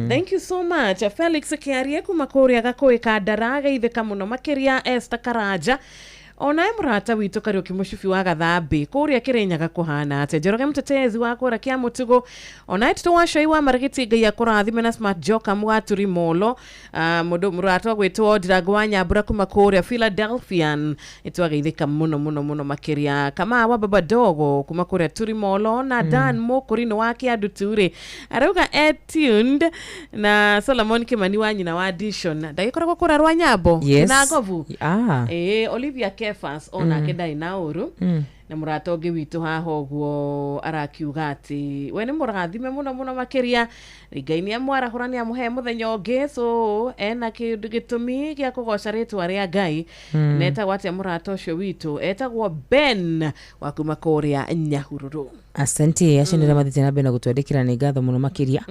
Thank you so much. Felix Kĩarie kuma kũrĩa Gakũĩ Kandara, geithĩka mũno makĩria. Esther Karanja onaye mũrata witũ Kariuki Mũcibi wa Gathambi kũrĩa Kĩrĩnyaga kũhana atĩa. Njoroge Mũtetezi wa kũrĩa Kĩamũtugo, onaye Tũwacoi wa Marigiti, Ngai akũrathime na Smart Joka Mwaturi Molo. Mũndũ mũrata gwĩtwo Ndirango wa Nyambura kuma kũrĩa Philadelphian, nĩtwageithĩka mũno makĩria. Kama wa Baba Dogo kuma kũrĩa Turi Molo na Dan Mũkũrinũ wa Kĩandu Ture arauga tuned na Solomon Kimani wa nyina wa Dishon ndagĩkoragwo kũrĩa Rwanyambo na Ngovu. Olivia Kefas onake ndarĩ na ũru, na mũrata ũngĩ witũ haha ũguo arakiuga atĩ we nĩ mũrathime mũno makĩria. Ngai nĩ amwarahũra nĩ amũhe mũthenya ũngĩ, so ena kĩndũ gĩtũmi gĩa kũgoca rĩtwa rĩa Ngai. Netagwo atĩa mũrata ũcio witũ? Etagwo Ben wa kuma kũrĩa Nyahururu. Asante. Acio nĩrĩa mathiĩte na mbere na gũtwandĩkĩra, nĩ ngatho mũno makĩria.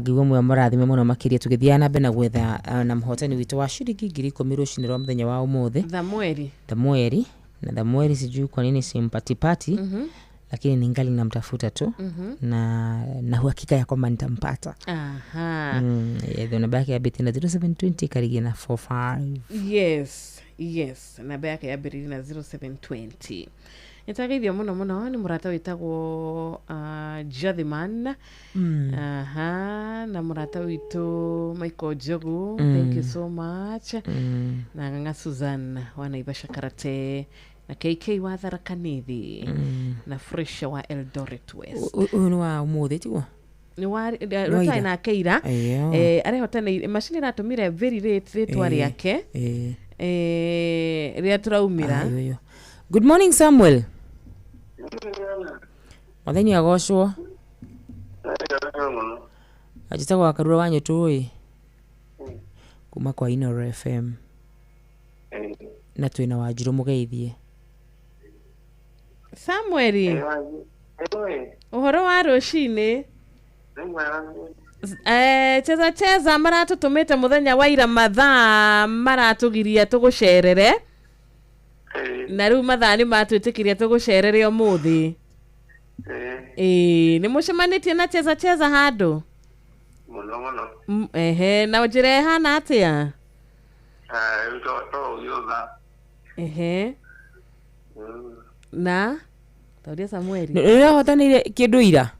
Ngĩigua mwe mũrathime mũno makĩria. Tũgĩthiaga na mbere na gwetha na mũhotani witũ wa ciringi 10,000 rũcinĩ rwa mũthenya wa ũmũthĩ. Thamweri. Na Thamweri sijui kwa nini simpatipati, lakini ningali namtafuta tu na uhakika ya kwamba nitampata. Namba yake ya beti na 0720 karigia na 45. Yes, namba yake ya beti na 0720. Nĩtwageithio mũno nĩ mũrata wĩtagwo Jathiman. Na mũrata witũ Michael Jogu, thank you so much. Na Ng'ang'a Susan wa Naivasha Karate, na KK wa Tharaka Nithi, na Fresha wa Eldoret West. Uyu nĩ wa ũmũthĩ tiguo? Nĩ wa Rũtai na Keira. Arehotana macini ĩratũmire very late rĩtwa rĩake rĩrĩa tũraumĩra. Good morning Samuel. Mũthenya agocwo. Ajitagwo Akarura wanyu tũĩ kuma kwa Inoro FM. Na twĩna Wanjirũ mũgeithie. Samuel, ũhoro wa rũcinĩ? Cheza maratũtũmĩte mũthenya wa ira mathaa maratũgiria tũgũcerere. Na rĩu mathaa nĩ matwĩtĩkirie tũgũcerere ũmũthĩ. Nĩ mũcemanĩtie na Cheza handũ? Mũno. Na njĩra ĩhana atĩa? Na tauria Samueli. Nĩũrahotanĩire kĩndũ ira?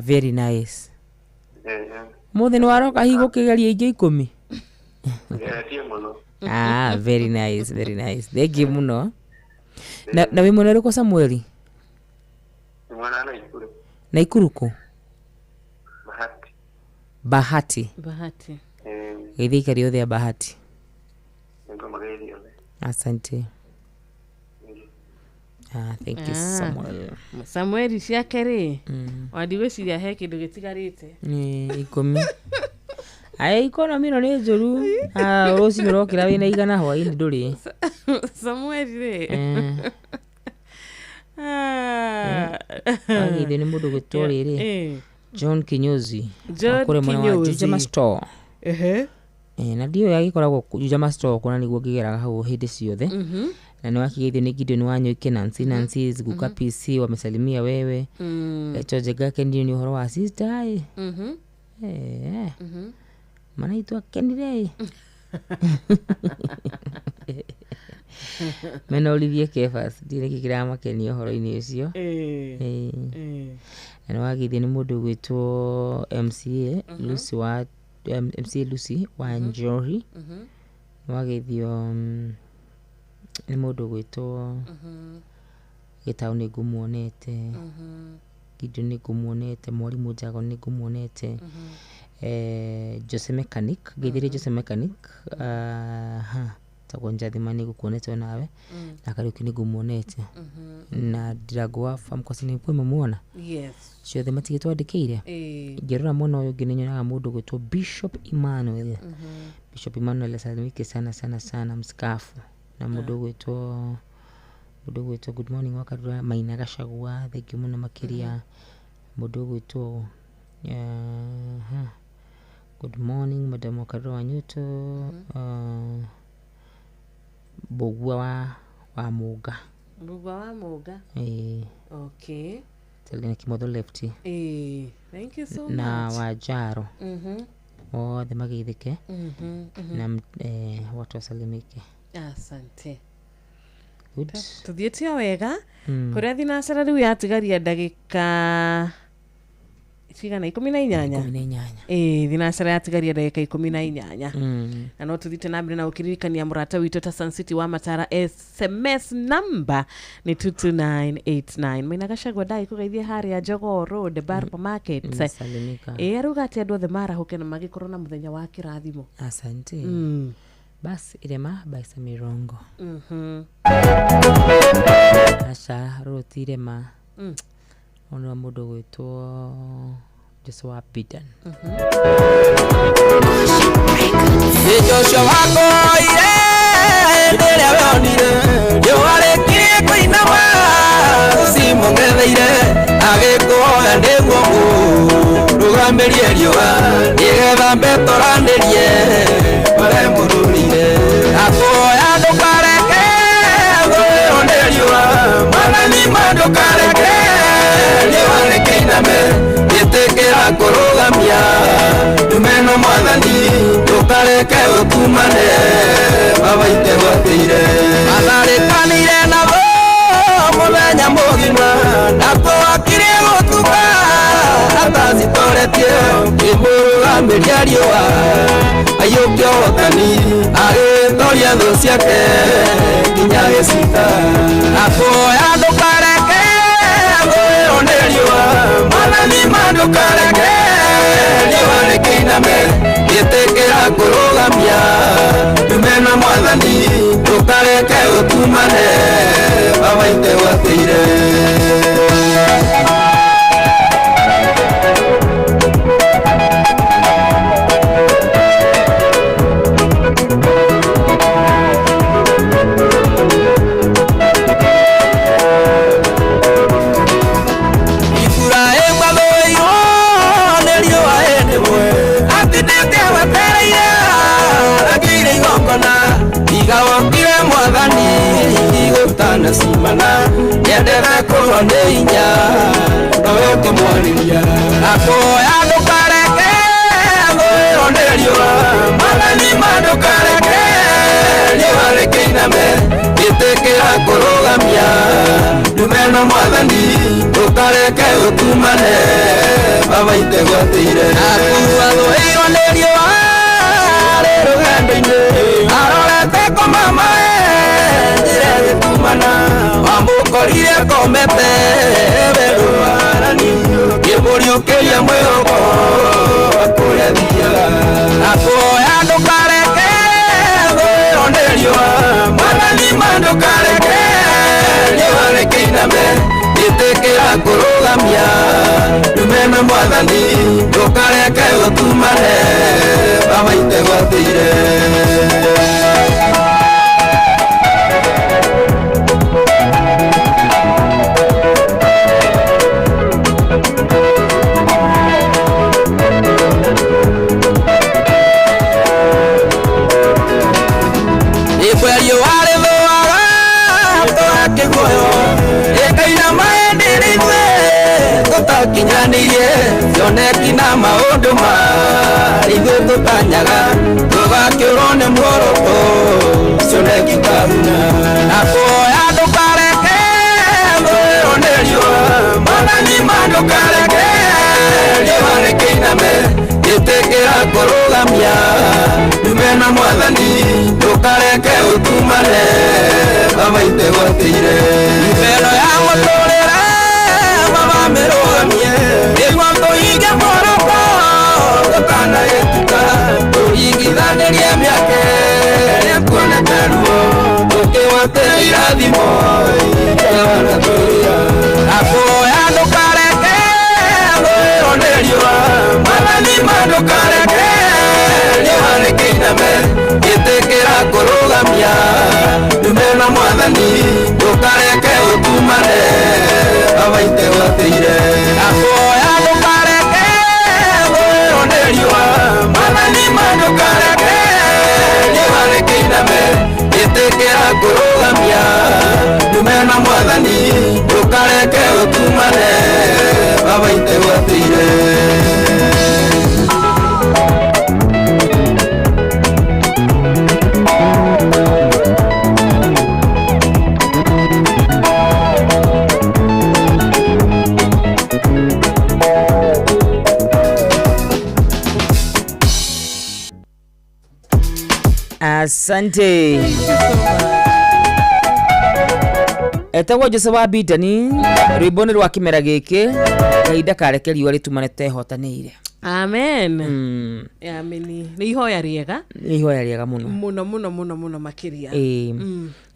Very nice. Mũthĩ nĩ waroka hihi gũkĩgeria ingĩ 10? Very nice, very nice. Thank you muno. Na we mwana riko Samueli? Mwana Naikuru. Naikuru ko? Bahati. Githika riothe ya Bahati. Niko magari yole. Asante. Thank you Samuel. Samuel ciakere. Wadiwe ciria he kindu gitigarite. Ikumi. Iko mino ni njuru. Rosi nirokira wina igana hwa-ini nduri. Samuel ri. Agithio ni mundu gwitwo riri. John Kinyozi. Akore mwana wa Jujama Store. Na ndio yagikoragwo Jujama Store kuna niguo ngigeraga hau hindi ciothe. Na ni wakigithio ni Gideon Wanyoike, Nancy Ziguka PC wamesalimia wewe. Choje gake ndio ni uhoro wa sister. Mana itu akenire. Mena Olivier Kefas ndire kikirama kenio horo-ini ucio. Na wagithio ni mundu gwitwo MCA Lucy wa MCA Lucy wa Njori. Wagithio ni mundu gwitwo Gitau ni ngumuonete. Gideon ni ngumuonete, Mwalimu Jago ni ngumuonete. Jose Mechanic, Githiri Jose Mechanic. Tagonja thimani gukuonete nawe. Na Kariuki ni ngumuonete. Na Diragwa Farm kwasi ni muona. Yes. Ciothe matigitwo andikire. Ngirora muno uyu nginyonaga mundu gwitwo Bishop Emmanuel. Bishop Emmanuel asalimike sana mskafu. Na mundu gwitwo good morning Wakarura Maina Gachagua. Thank you muno makiria. Mundu gwitwo good morning Madam Wakarura Wanyuto. Bogwa wa Muga. Okay. Tell Kimotho Lefty. Thank you so much. Na Wajaro. The magithike. Na watu wasalimike. Asante. Good. Tuthietio wega. Kuria thinacara riu yatigaria ndagika cigana 18. Thinacara yatigaria ndagika 18. Na no tuthite na mbere na ukiririkania murata witu ta Sun City wa Matara. SMS number ni 22989. Maina Gachagua dai kugeithia haria Jogoo Road Bar Market. Aruga ati andu othe marahuke na magikorwo na muthenya wa kirathimo. Asante. Bas irema baisa mirongo. Asha roti irema. Ono mundu gwitwo Joshua Bidan. Joshua wako ire ndere abonire yo arekirie kuinama simongetheire agikuoya ndiguo rugamirie riua nigetha mbetoranĩrie bare mũrũrire akuoya ndũkareke thũĩrwo nĩ riua mwathani ma ndũkareke riua rĩkĩiname gĩtĩkĩra kũrũgamia ndumeno mwathani ndũkareke ũkumane babaite gwatĩire matharĩkanĩire nabo mũthenya mũgima na tũwakirie gũtuka atacitoretie kĩmũrũgamĩria riũa aiyũkia ũhotani agĩtoria thũ ciake nginya gĩcita akuoya ndũkareke thũĩrwo nĩ riũa mwathani ma ndũkareke riũa rĩkĩiname gĩtĩkĩra kũrũgamia ndumena mwathani ndũkareke ũkumane babaite gwatĩire. Igawakire mwathani igutana simana yendera kuho nĩ inya nowe ũkĩmwarĩria akuoya ndũkareke thũĩrwo nĩ riũa mwathani ma ndũkareke riũa rĩkĩiname gĩtĩkĩra kũrũgamia ndumena mwathani ndũkareke ũkumane babaite gwatĩire akua thũĩrwo nĩ riũa rũgendo-inĩ arorete Korire komete beruarani Kiburio kelia mwego Akure diaga Akoya ndukareke Ondelioa Mwanani mandukareke Liwareke iname Itekera kurugamia Numeme mwathani Ndukareke utumane Baba itegwatire Kinyanire yoneki na maundu ithuĩ tũtanyaga tũgakĩũrwo nĩ muoroto cioneki karuna na kuoya ndũkareke thũĩrwo nĩ riũa mwathani ma ndũkareke riũa rĩkĩiname gĩtĩkĩra kũrũgamia ndume na mwathani ndũkareke ũtumane baba itegwatĩire mbero ya mũtũrĩre baba mĩrũgamie nĩguo tũhinge muoroto tũkanagetuka tũringithanĩrie mĩaka ĩrĩa kuonekerwo tũkĩgwatĩra irathimo iria wanatũria na kuoya ndũkareke thũĩrwo nĩ riũa mwathani ma ndũkareke riũa rĩkĩiname gĩtĩkĩra kũrũgamia ndume na mwathani ndũkareke ũtumane baba itegwatĩire na kuoya ndũkareke thũĩrwo nĩ riũa mwathani ma ndũkareke riũa rĩkĩiname gĩtĩkĩra kũrũgamia ndume na mwathani ndũkareke ũtumane baba itegwatĩire Asante. Etagwo Joseph wa Bidani rwĩmbo nĩ rwa kĩmera gĩkĩ kahinda kareke riũa rĩtumanĩte hotanĩire. Amen. Amen. Nĩ ihoya rĩega. Nĩ ihoya rĩega mũno. Mũno makĩria.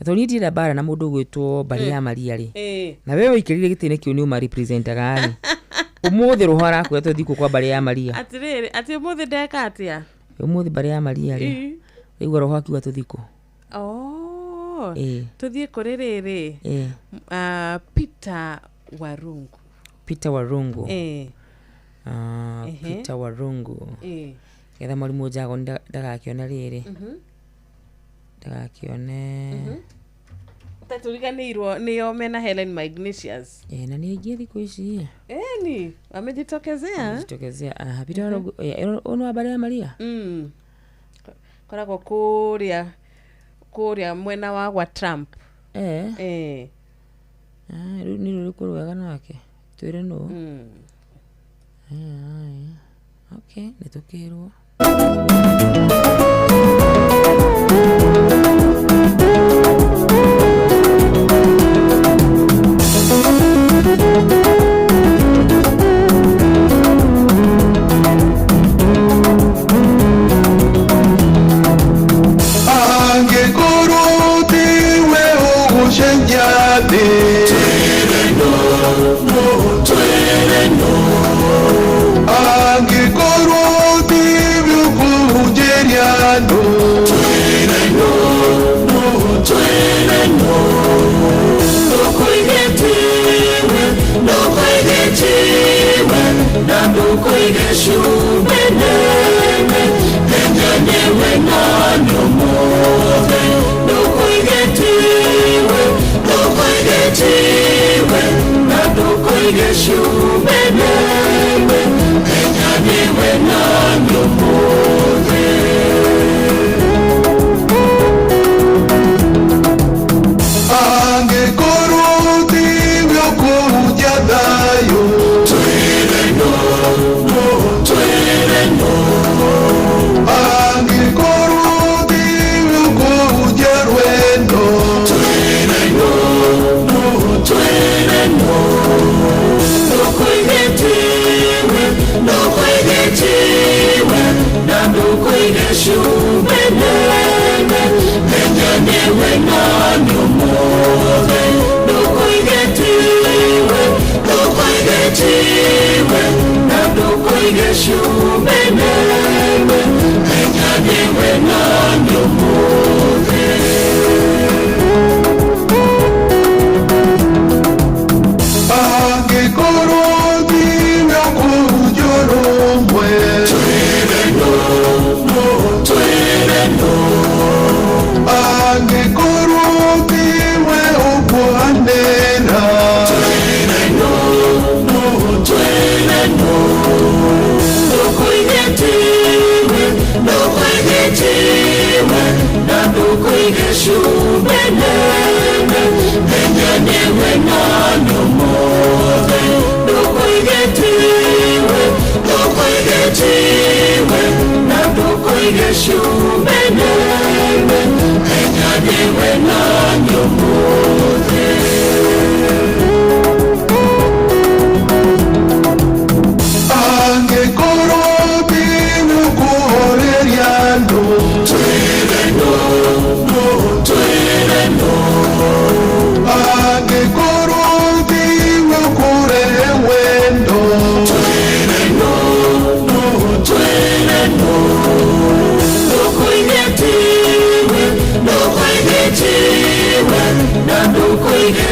Tondũ nĩndĩra bara na mũndũ gwĩtwo Mbari ya Maria rĩ. Na wewe ũikĩrire gĩtĩ-inĩ kĩu nĩ uma representaga rĩ. Ũmũthĩ rũho arakwĩra tũthiĩ kwa Mbari ya Maria. Atĩrĩrĩ, atĩ ũmũthĩ ndeka atĩa? Ũmũthĩ Mbari ya Maria rĩ. Rĩu roho akiuga tũthiĩ kũ? Tũthiĩ kũrĩ rĩrĩ. Peter Warungu. Peter Warungu. Peter Warungu. Getha mwarimũ Njago ndagakĩone rĩrĩ. Ndagakĩone. Tatũriganĩirwo nĩo mena Helen Magnesius. Na nĩ aingĩ thikũ ici. Ni wamejitokezea. Amejitokezea. Peter Warungu ono wa Mbari ya Maria. Koragwo kũrĩa mwena wa gwa Trump. Rĩu nĩ rũrĩkũ rwega nake twĩre nũ. Okay, nĩ tũkĩrwo. Twere no, twere shumene menyanewe nanyo mothe ndukoigetiwe na ndukoigeshumene menyanewe nanyo mothe shumene menyanewe nanyo mothe ndukoigetiwe na ndukoigeshumene menyanewe nanyo mothe angekoro binu kuhoreria ndo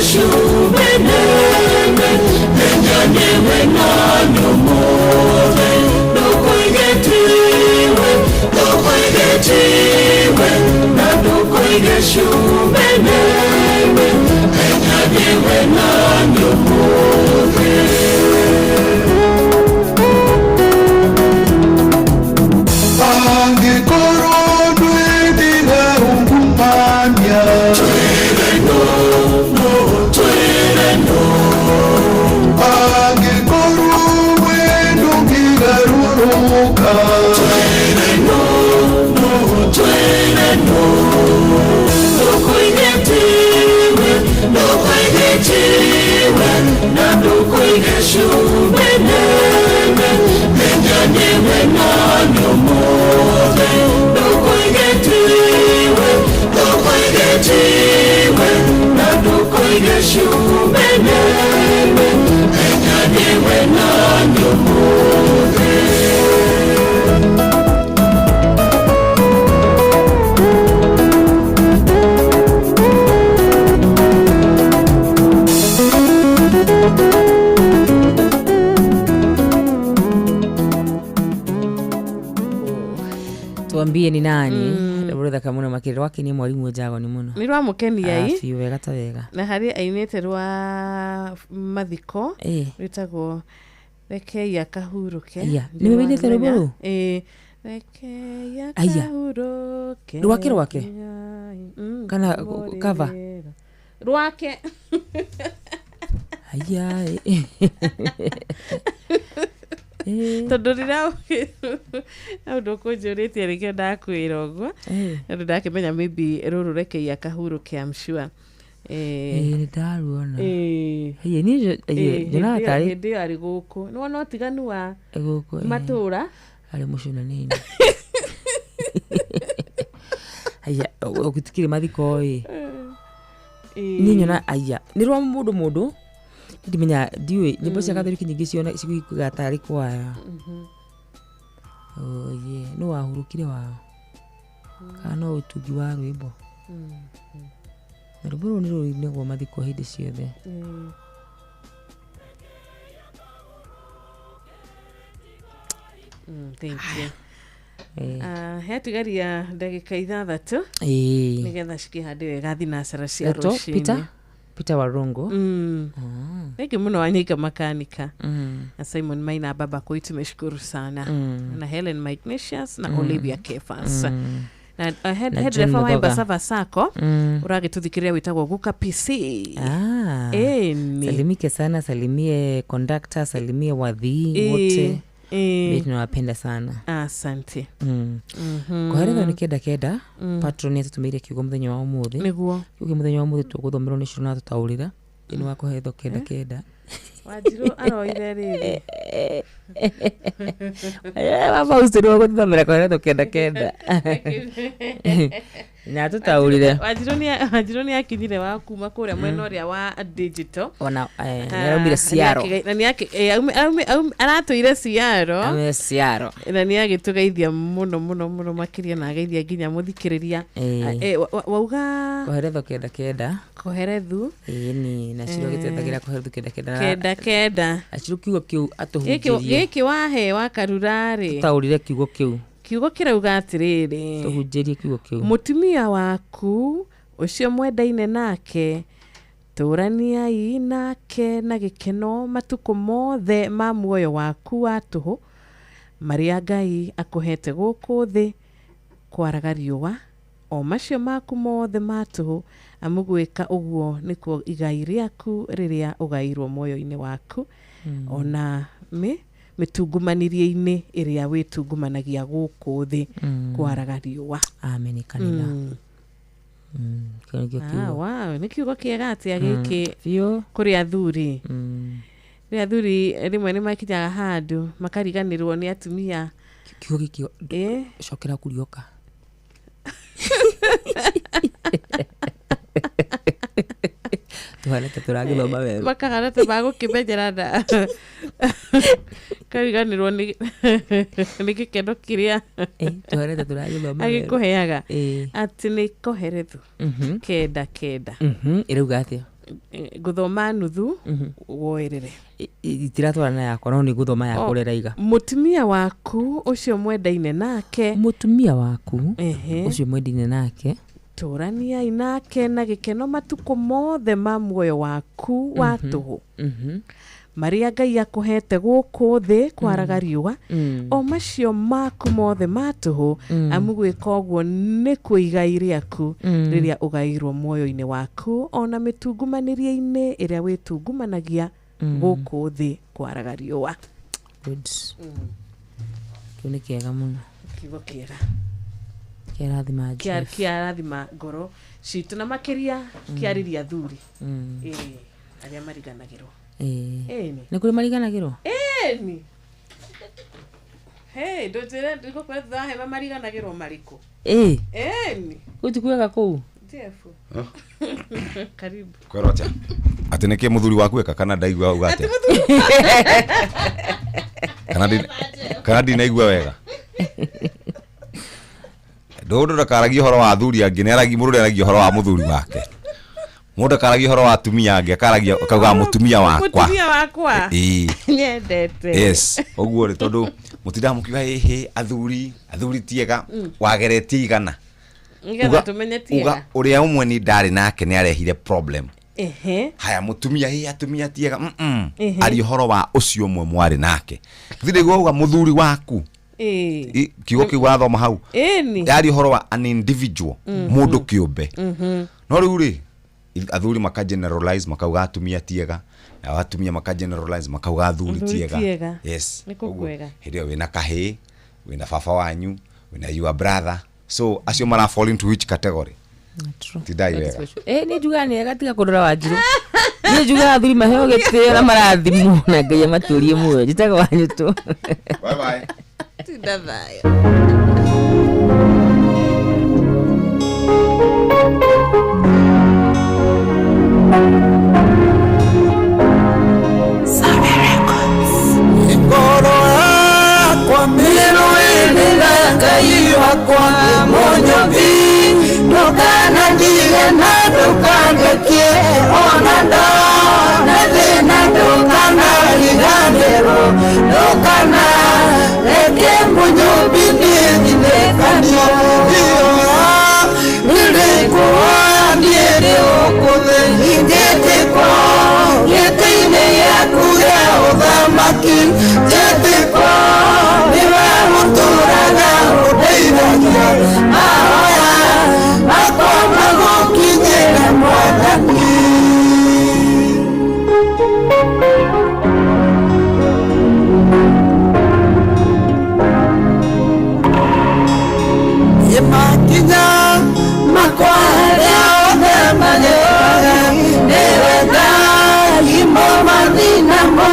shumene menyanewe nanyo mothe ndukoigetiwe na ndukoigeshumene menyanewe nanyo mothe angekoro ndwendina ungumanya na ndukoigeshumene menyanewe nanyo mothe ndukoigetiwe na ndukoigeshumene menyanewe nanyo mothe tuambie ni nani Rutha Kamuno Makiri wake ni mwalimu Jago ni muno ni rwa mukenia yi afi wega ta wega na hari ainete rwa mathiko ritagwo reke ya kahuruke ni mebinete ruburu reke ya kahuruke rwake kana cover rwake aya tondu rira ndukunjuritie rikio ndakwira uguo ndu ndakimenya maybe ruru rekei akahurũke I'm sure ndaruona ni jona tari hindi ari guku ni wona utiganu wa matura ari mucuna nini aya ugitikire mathiko ni nyona aya ni rwa mundu ndimenya ndiwe nyimbo cia Gathoriki nyingi ciona ciguiga tari kwaya no wahurukire wao kana utugi wa rwimbo na rwimbo ni rwinegwo mathiko hindi ciothe thank you hetigaria ndagika 6 nigetha cikihande wega thinacara cia ruciini Peter Warungu Thank muno Wanyika Makanika na Simon Maina Baba kwa tumeshukuru sana na Helen Ignatius na Olivia Kefas na head refa wa Basava Sako urage tuthikiria witagwo Guka PC salimike sana salimie conductor salimie wadhi wote mimi nawapenda sana asante kwa hiyo ni keda patron yetu tumire kiugo muthenya wa umuthi niguo kiugo muthenya wa umuthi tuguthomerwo ni cuna tutaurira ino wako hetho keda Wanjiru aroire riri. Baba usiro guthomera koheretwo kenda. Na tutaurire. Wanjiru ni akinyire wa kuma kuria mwena uria wa digital. Ona naraumire ciaro. Na ni aratuire ciaro. Ciaro. Na ni agitugeithia muno makiria na ageithia nginya muthikiriria. Wauga koheretwo kenda. Koherethu. Ni na ciro giteithagira koherethu kenda. Kenda. Aciro kiugo kiu atuhunjirie. Giki wahe wa karurari. Tutaurire kiugo kiu. Kiugo kirauga atiriri. Tuhunjirie kiugo kiu. Mutumia waku ucio mwendaine nake turaniai nake na gikeno matuko mothe ma muoyo waku wa tuhu maria Ngai akuhete guku thi kwaraga riũa o macio maku mothe ma tuhu amugwika uguo nikuo igai riaku riria ugairwo moyo-ini waku ona mitungumanirie-ini iria witungumanagia guku thi kwaraga riũa. Amen kanitha. Wow, ni kiugo kiega atia giki kuri athuri. Ni athuri rimwe ni makinyaga handu makariganirwo ni atumia. Kiugo giki cokera kurioka. Tuhanete turagithoma wega. Makahanete bagukimenyera nda. Kariganirwo ni gikeno kiria. Tuhanete turagithoma wega. Agikuheaga. Ati ni koherethu. Kenda. Irauga atia? Guthoma nuthu woerere. Itiratwarana yakwa no ni guthoma yakwa reraiga. Mutumia waku ucio mwendaine nake. Mutumia waku ucio mwendaine nake. Turania nake na gikeno matuko mothe ma muoyo waku wa tuhu. Maria Ngai akuhete guku thi kwaraga riũa o macio maku mothe ma tuhu amugwika uguo ni kuigai riaku riria ugairwo muoyo-ini waku ona mitungumanirie-ini iria witungumanagia guku thi kwaraga riũa. Good. Kiuni kiega muno. Kiugo kiega. Kiarathima ngoro citu na makiria kiariria thuri aria mariganagirwo. Ni kuri mariganagirwo? Ni hey ndojere ndiko kwetha he mariganagirwo mariku. Ni utikuega kuu Jefu. Karibu. Kwero atia ati niki muthuri waku eka kana ndaigua ugate kana ndinaigua wega. Ndondo ndakaragi horo wa athuri angi ne aragi murure aragi horo wa muthuri wake. Mundu karagi horo wa atumia angi akaragi akauga mutumia wakwa. Mutumia wakwa. Nyendete. Yes. Oguo ri tondu mutida mukiga hehe athuri tiega wageretie igana. Ngetha tumenye tiega. Uga uria umwe ni ndari nake ni arehire problem. Haya mutumia hehe atumia tiega. Ari horo wa ucio umwe mwari nake. Thide gwa muthuri waku. Kiugo kiwa thoma hau. Yari horo wa an individual mundu kiumbe. No riu ri athuri maka generalize makauga atumia tiega na atumia maka generalize makauga athuri tiega. Yes. Hirio wina kahe wina baba wanyu wina your brother, so acio mara fall into which category? Tidai wega. Ni juga ni gatiga kudora Wanjiru. Ni juga athuri maheo gitira marathimu na Ngai amaturie muoyo jitaga wanyu tu. Bye bye. Tudavaya. Kwa milo enela Ngai wakwa monyobi nokana ndiye na dokana kie onanda na thina dokana ligandero dokana leke monyobi ndine kanyo nilikuwa ndiye okove ngete kwa yetine yaku ya udhamaki jete kwa Namo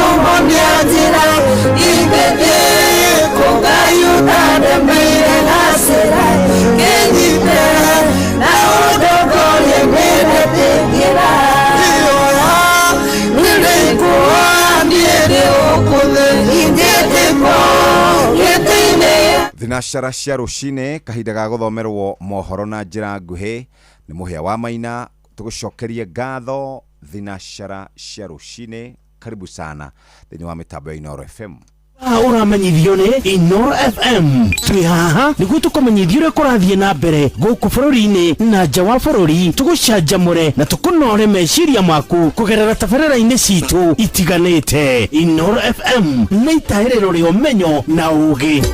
Thinashara cia rucine kahinda ga guthomerwo mohoro na njira nguhi ni muhia wa Maina tugucokerie ngatho thinashara cia rucine karibu sana thini wa mitambo ya Inoro FM uramenyithio ni Inoro FM twi haha niguo tukumenyithio ria kurathie na mbere guku bururi-ini na nja wa bururi tugucanjamure na tukunore meciria maku kugerera tabarĩra-inĩ citu itiganĩte. Inoro FM nĩ itaĩrĩro rĩa ũmenyo na ũũgĩ.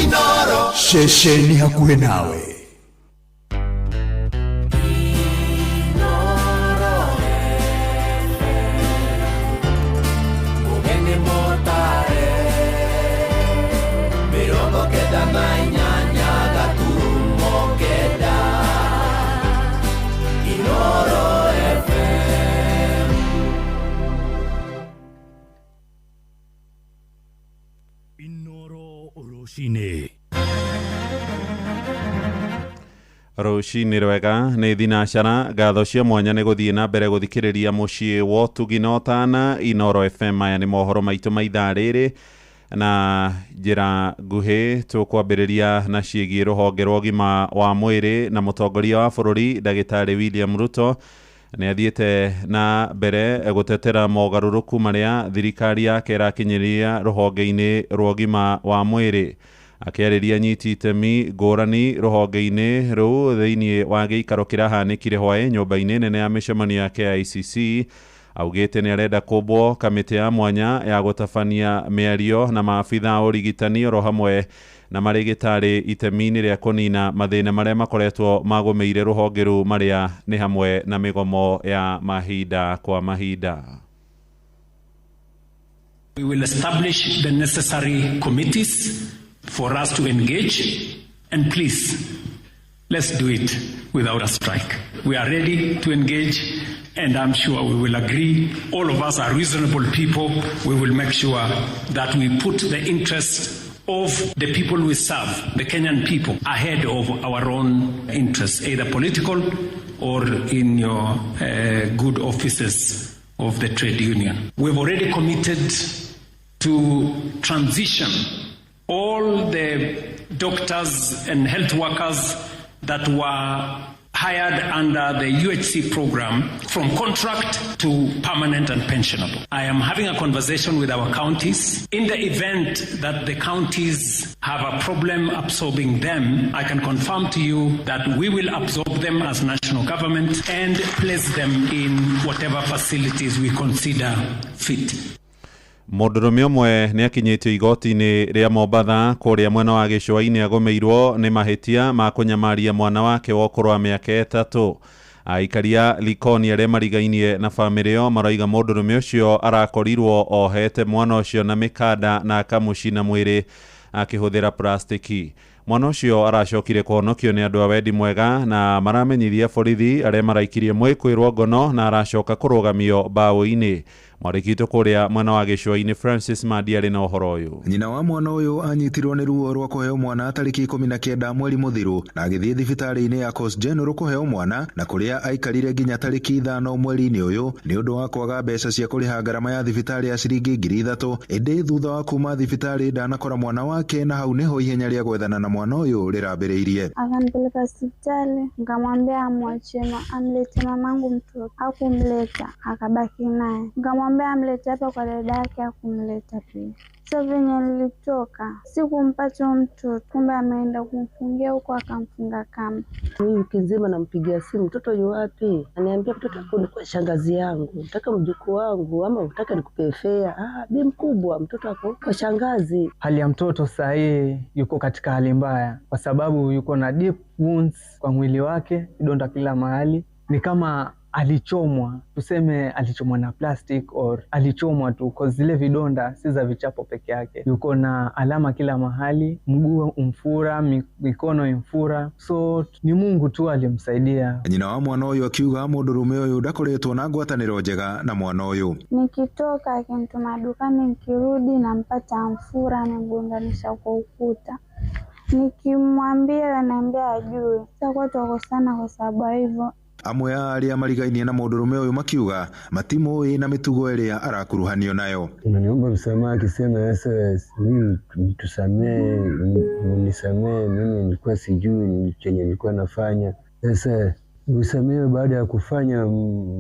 Inoro ceceni hakuhĩ nawe. Rucini rwega nĩ thinashara ngatho cia mwanya nĩ gũthiĩ na mbere gũthikĩrĩria mũciĩ wa ũtugi na ũtana Inoro FM. Aya nĩ mohoro maitũ ma ithaa rĩrĩ na njĩra nguhĩ tũkwambĩrĩria na ciĩgiĩ rũhonge rwa ũgima wa mwĩrĩ na mũtongoria wa bũrũri Ndagĩtarĩ William Ruto nĩ athiĩte na mbere gũtetera mogarũrũku marĩa thirikari yake ĩrakinyĩria rũhonge-inĩ rwa ũgima wa mwĩrĩ. Akĩarĩria nyiti itemi ngũrani rũhonge-inĩ rũu thĩinĩ wa gĩikaro kĩrahanĩkire hwaĩ nyũmba-inĩ nene ya mĩcemanio ya KICC. Augĩte nĩ arenda kũmbwo kamĩtĩ ya mwanya ya gũtabania mĩario na maabitha ũrigitani oro hamwe na marĩgĩtarĩ itemi-inĩ rĩa kũnina mathĩna marĩa makoretwo magũmĩire rũhonge rũu marĩa nĩ hamwe na mĩgomo ya mahinda kwa mahinda. We will establish the necessary committees for us to engage, and please, let's do it without a strike. We are ready to engage, and I'm sure we will agree. All of us are reasonable people. We will make sure that we put the interests of the people we serve, the Kenyan people, ahead of our own interests, either political or in your good offices of the trade union. We've already committed to transition all the doctors and health workers that were hired under the UHC program from contract to permanent and pensionable. I am having a conversation with our counties. In the event that the counties have a problem absorbing them, I can confirm to you that we will absorb them as national government and place them in whatever facilities we consider fit. Mũndũrũme ũmwe nĩ akinyĩtio igoti-inĩ rĩa Mombatha kũrĩa mwena wa gĩcũa-inĩ agũmĩirwo nĩ mahĩtia ma kũnyamaria mwana wake wa ũkũrũ wa mĩaka 3. Aikaria Likoni arĩa marigainie na bamĩrĩ ĩyo marauga mũndũrũme ũcio arakorirwo ohete mwana ũcio na mĩkanda na akamũcina mwĩrĩ akĩhũthĩra plastiki. Mwana ũcio aracokire kũhonokio nĩ andũ a wendi mwega na maramenyithia borithi arĩa maraikirie mwĩkũĩrwo ngono na aracoka kũrũgamio mbaũ-inĩ. Mwarĩkitwo kũrĩa mwena wa gĩcũa-inĩ Francis Madi arĩ na ũhoro ũyũ. Nyina wa mwana ũyũ anyitirwo nĩ ruo rwa kũheo mwana tarĩki 19 mweri mũthiru na agĩthiĩ thibitarĩ-inĩ ya Coast General kũheo mwana na kũrĩa aikarire nginya tarĩki 5 mweri-inĩ ũyũ nĩ ũndũ wa kwaga mbeca cia kũrĩha ngarama ya thibitarĩ ya ciringi 3,000. Ĩndĩ thutha wa kuma thibitarĩ ndanakora mwana wake na hau niho ihenya rĩa gwethana na mwana ũyũ rĩrambĩrĩirie. Akanipeleka hospitali nikamwambia amwachie amlete mamangu mtoto. Hakumleta akabaki naye. Nikamwambia amlete hapa kwa dada yake, hakumleta pia. Sasa venye nilitoka sikumpata mtoto, kumbe ameenda kumfungia huko akamfunga kamba. Mimi wiki nzima nampigia simu, mtoto yu wapi? Ananiambia mtoto ako kwa shangazi yangu. Nataka mjukuu wangu ama unataka nikupe fare? Bi mkubwa, mtoto ako kwa shangazi. Hali ya mtoto sasa yuko katika hali mbaya kwa sababu yuko na deep wounds kwa mwili wake, vidonda kila mahali. Ni kama alichomwa, tuseme alichomwa na plastic or alichomwa tu, kwa zile vidonda si za vichapo peke yake. Yuko na alama kila mahali, mguu umfura, mikono imfura. So ni Mungu tu alimsaidia. Nyina wa mwana ũyũ akiuga mũndũrũme ũyũ ndakoretwo na ngwatanĩro njega na mwana ũyũ. Nikitoka akinituma dukani, nikirudi nampata amfura, anagonganisha kwa ukuta. Nikimwambia ananiambia ajue. Sasa kwa tuko sana kwa sababu hivyo Amwe aria marigainie na mũndũrũme ũyũ makiuga matimũĩ na mĩtugo ĩrĩa arakuruhanio nayo. Niomba msamaha akisema sasa mimi tusamee, nisamee, mimi nilikuwa sijui chenye nilikuwa nafanya. Sasa usamehe baada ya kufanya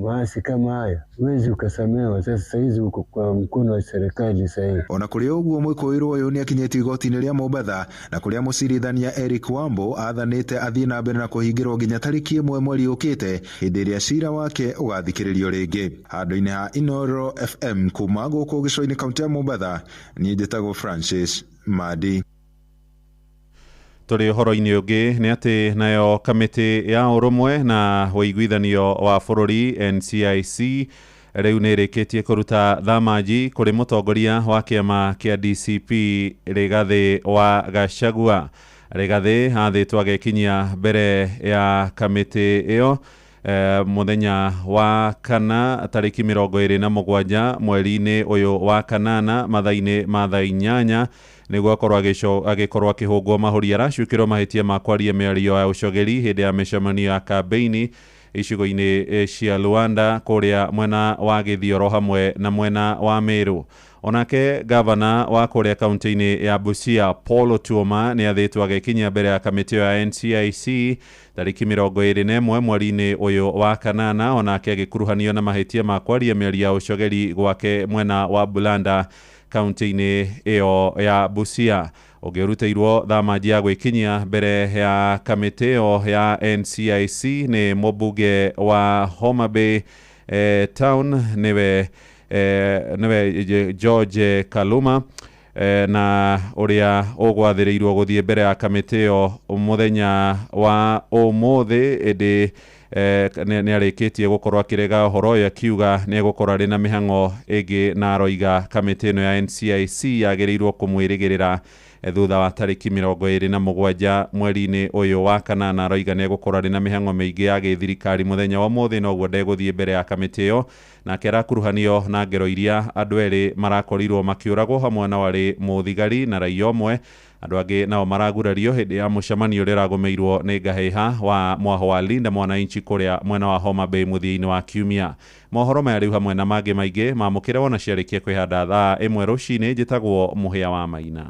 maasi kama haya, huwezi ukasamehewa. Sasa hizi uko kwa mkono wa serikali sasa. Ona kũrĩ ũguo Mwikoirwo ũyũ nĩ akinyĩtio igoti-inĩ rĩa Mombatha na kũrĩa mũcirithania Eric Wambo athanĩte athiĩ na mbere na kũhingĩrwo nginya tarĩki 1 mweri ũkĩte hĩndĩ ĩrĩa cira wake ũgathikĩrĩrio rĩngĩ. Handũ-inĩ ha Inoro FM kuma gũkũ gĩcũa-inĩ kaunti ya Mombatha, niĩ njĩtagwo Francis Madi. Tũrĩ ũhoro-inĩ ũngĩ nĩ atĩ nayo kamĩtĩ ya ũrũmwe na ũiguithanio wa bũrũri NCIC rĩu nĩ ĩrĩkĩtie kũruta thamanji kũrĩ mũtongoria wa kĩama kĩa DCP Rigathĩ wa Gachagua. Rigathĩ athĩtwo agĩkinyia mbere ya kamĩtĩ ĩyo mũthenya wa kana tarĩki 27 mweri-inĩ ũyũ wa kanana mathaa-inĩ ma thaa 8 nĩguo agĩkorwo akĩhũngwo mahũri aracukĩrwo mahĩtia ma kwaria mĩario ya ũcogeri hĩndĩ ya mĩcemanio ya kambeini icigo-inĩ cia Luanda kũrĩa mwena wa Gĩthioro hamwe na mwena wa Meru. Onake gavana wa kũrĩa kaunti-inĩ ya Busia Paul Otuoma nĩ athĩtwo agĩkinyia mbere ya kamĩtĩ ya NCIC tarĩki 21 mweri-inĩ ũyũ wa kanana, onake agĩkuruhanio na mahĩtia ma kwaria mĩario ya ũcogeri gwake mwena wa Bulanda kaunti-inĩ ĩyo ya Busia. Ũgĩrutĩirwo thamanji ya gwĩkinyia mbere ya kamĩtĩ ĩyo ya NCIC nĩ mũmbunge wa Homa Bay Town nĩwe George Kaluma na ũrĩa ũgwathĩrĩirwo gũthiĩ mbere ya kamĩtĩ ĩyo mũthenya wa ũmũthĩ ĩndĩ nĩ arĩkĩtie gũkorwo akĩrega ũhoro ũyũ akiuga nĩ egũkorwo arĩ na mĩhang'o ĩngĩ na aroiga kamĩtĩ ĩno ya NCIC yagĩrĩirwo kũmwĩrĩgĩrĩra thutha wa tarĩki 27 mweri-inĩ ũyũ wa kanana. Aroiga nĩ egũkorwo arĩ na mĩhang'o mĩingĩ ya gĩthirikari mũthenya wa ũmũthĩ, noguo ndegũthiĩ mbere ya kamĩtĩ ĩyo, nake arakuruhanio na ngero iria andũ erĩ marakorirwo makĩũragwo hamwe na warĩ mũthigari na raia ũmwe. Andũ angĩ nao maragurario hĩndĩ ya mũcemanio ũrĩa ũragũmĩirwo nĩ ngahĩha wa mwaho wa Linda Mwananchi kũrĩa mwena wa Homa Bay mũthia-inĩ wa kiumia. Mohoro maya rĩu hamwe na mangĩ maingĩ mamũkĩre wona ciarĩkia kwĩhanda thaa 1 rũcinĩ. Njĩtagwo Mũhĩa wa Maina.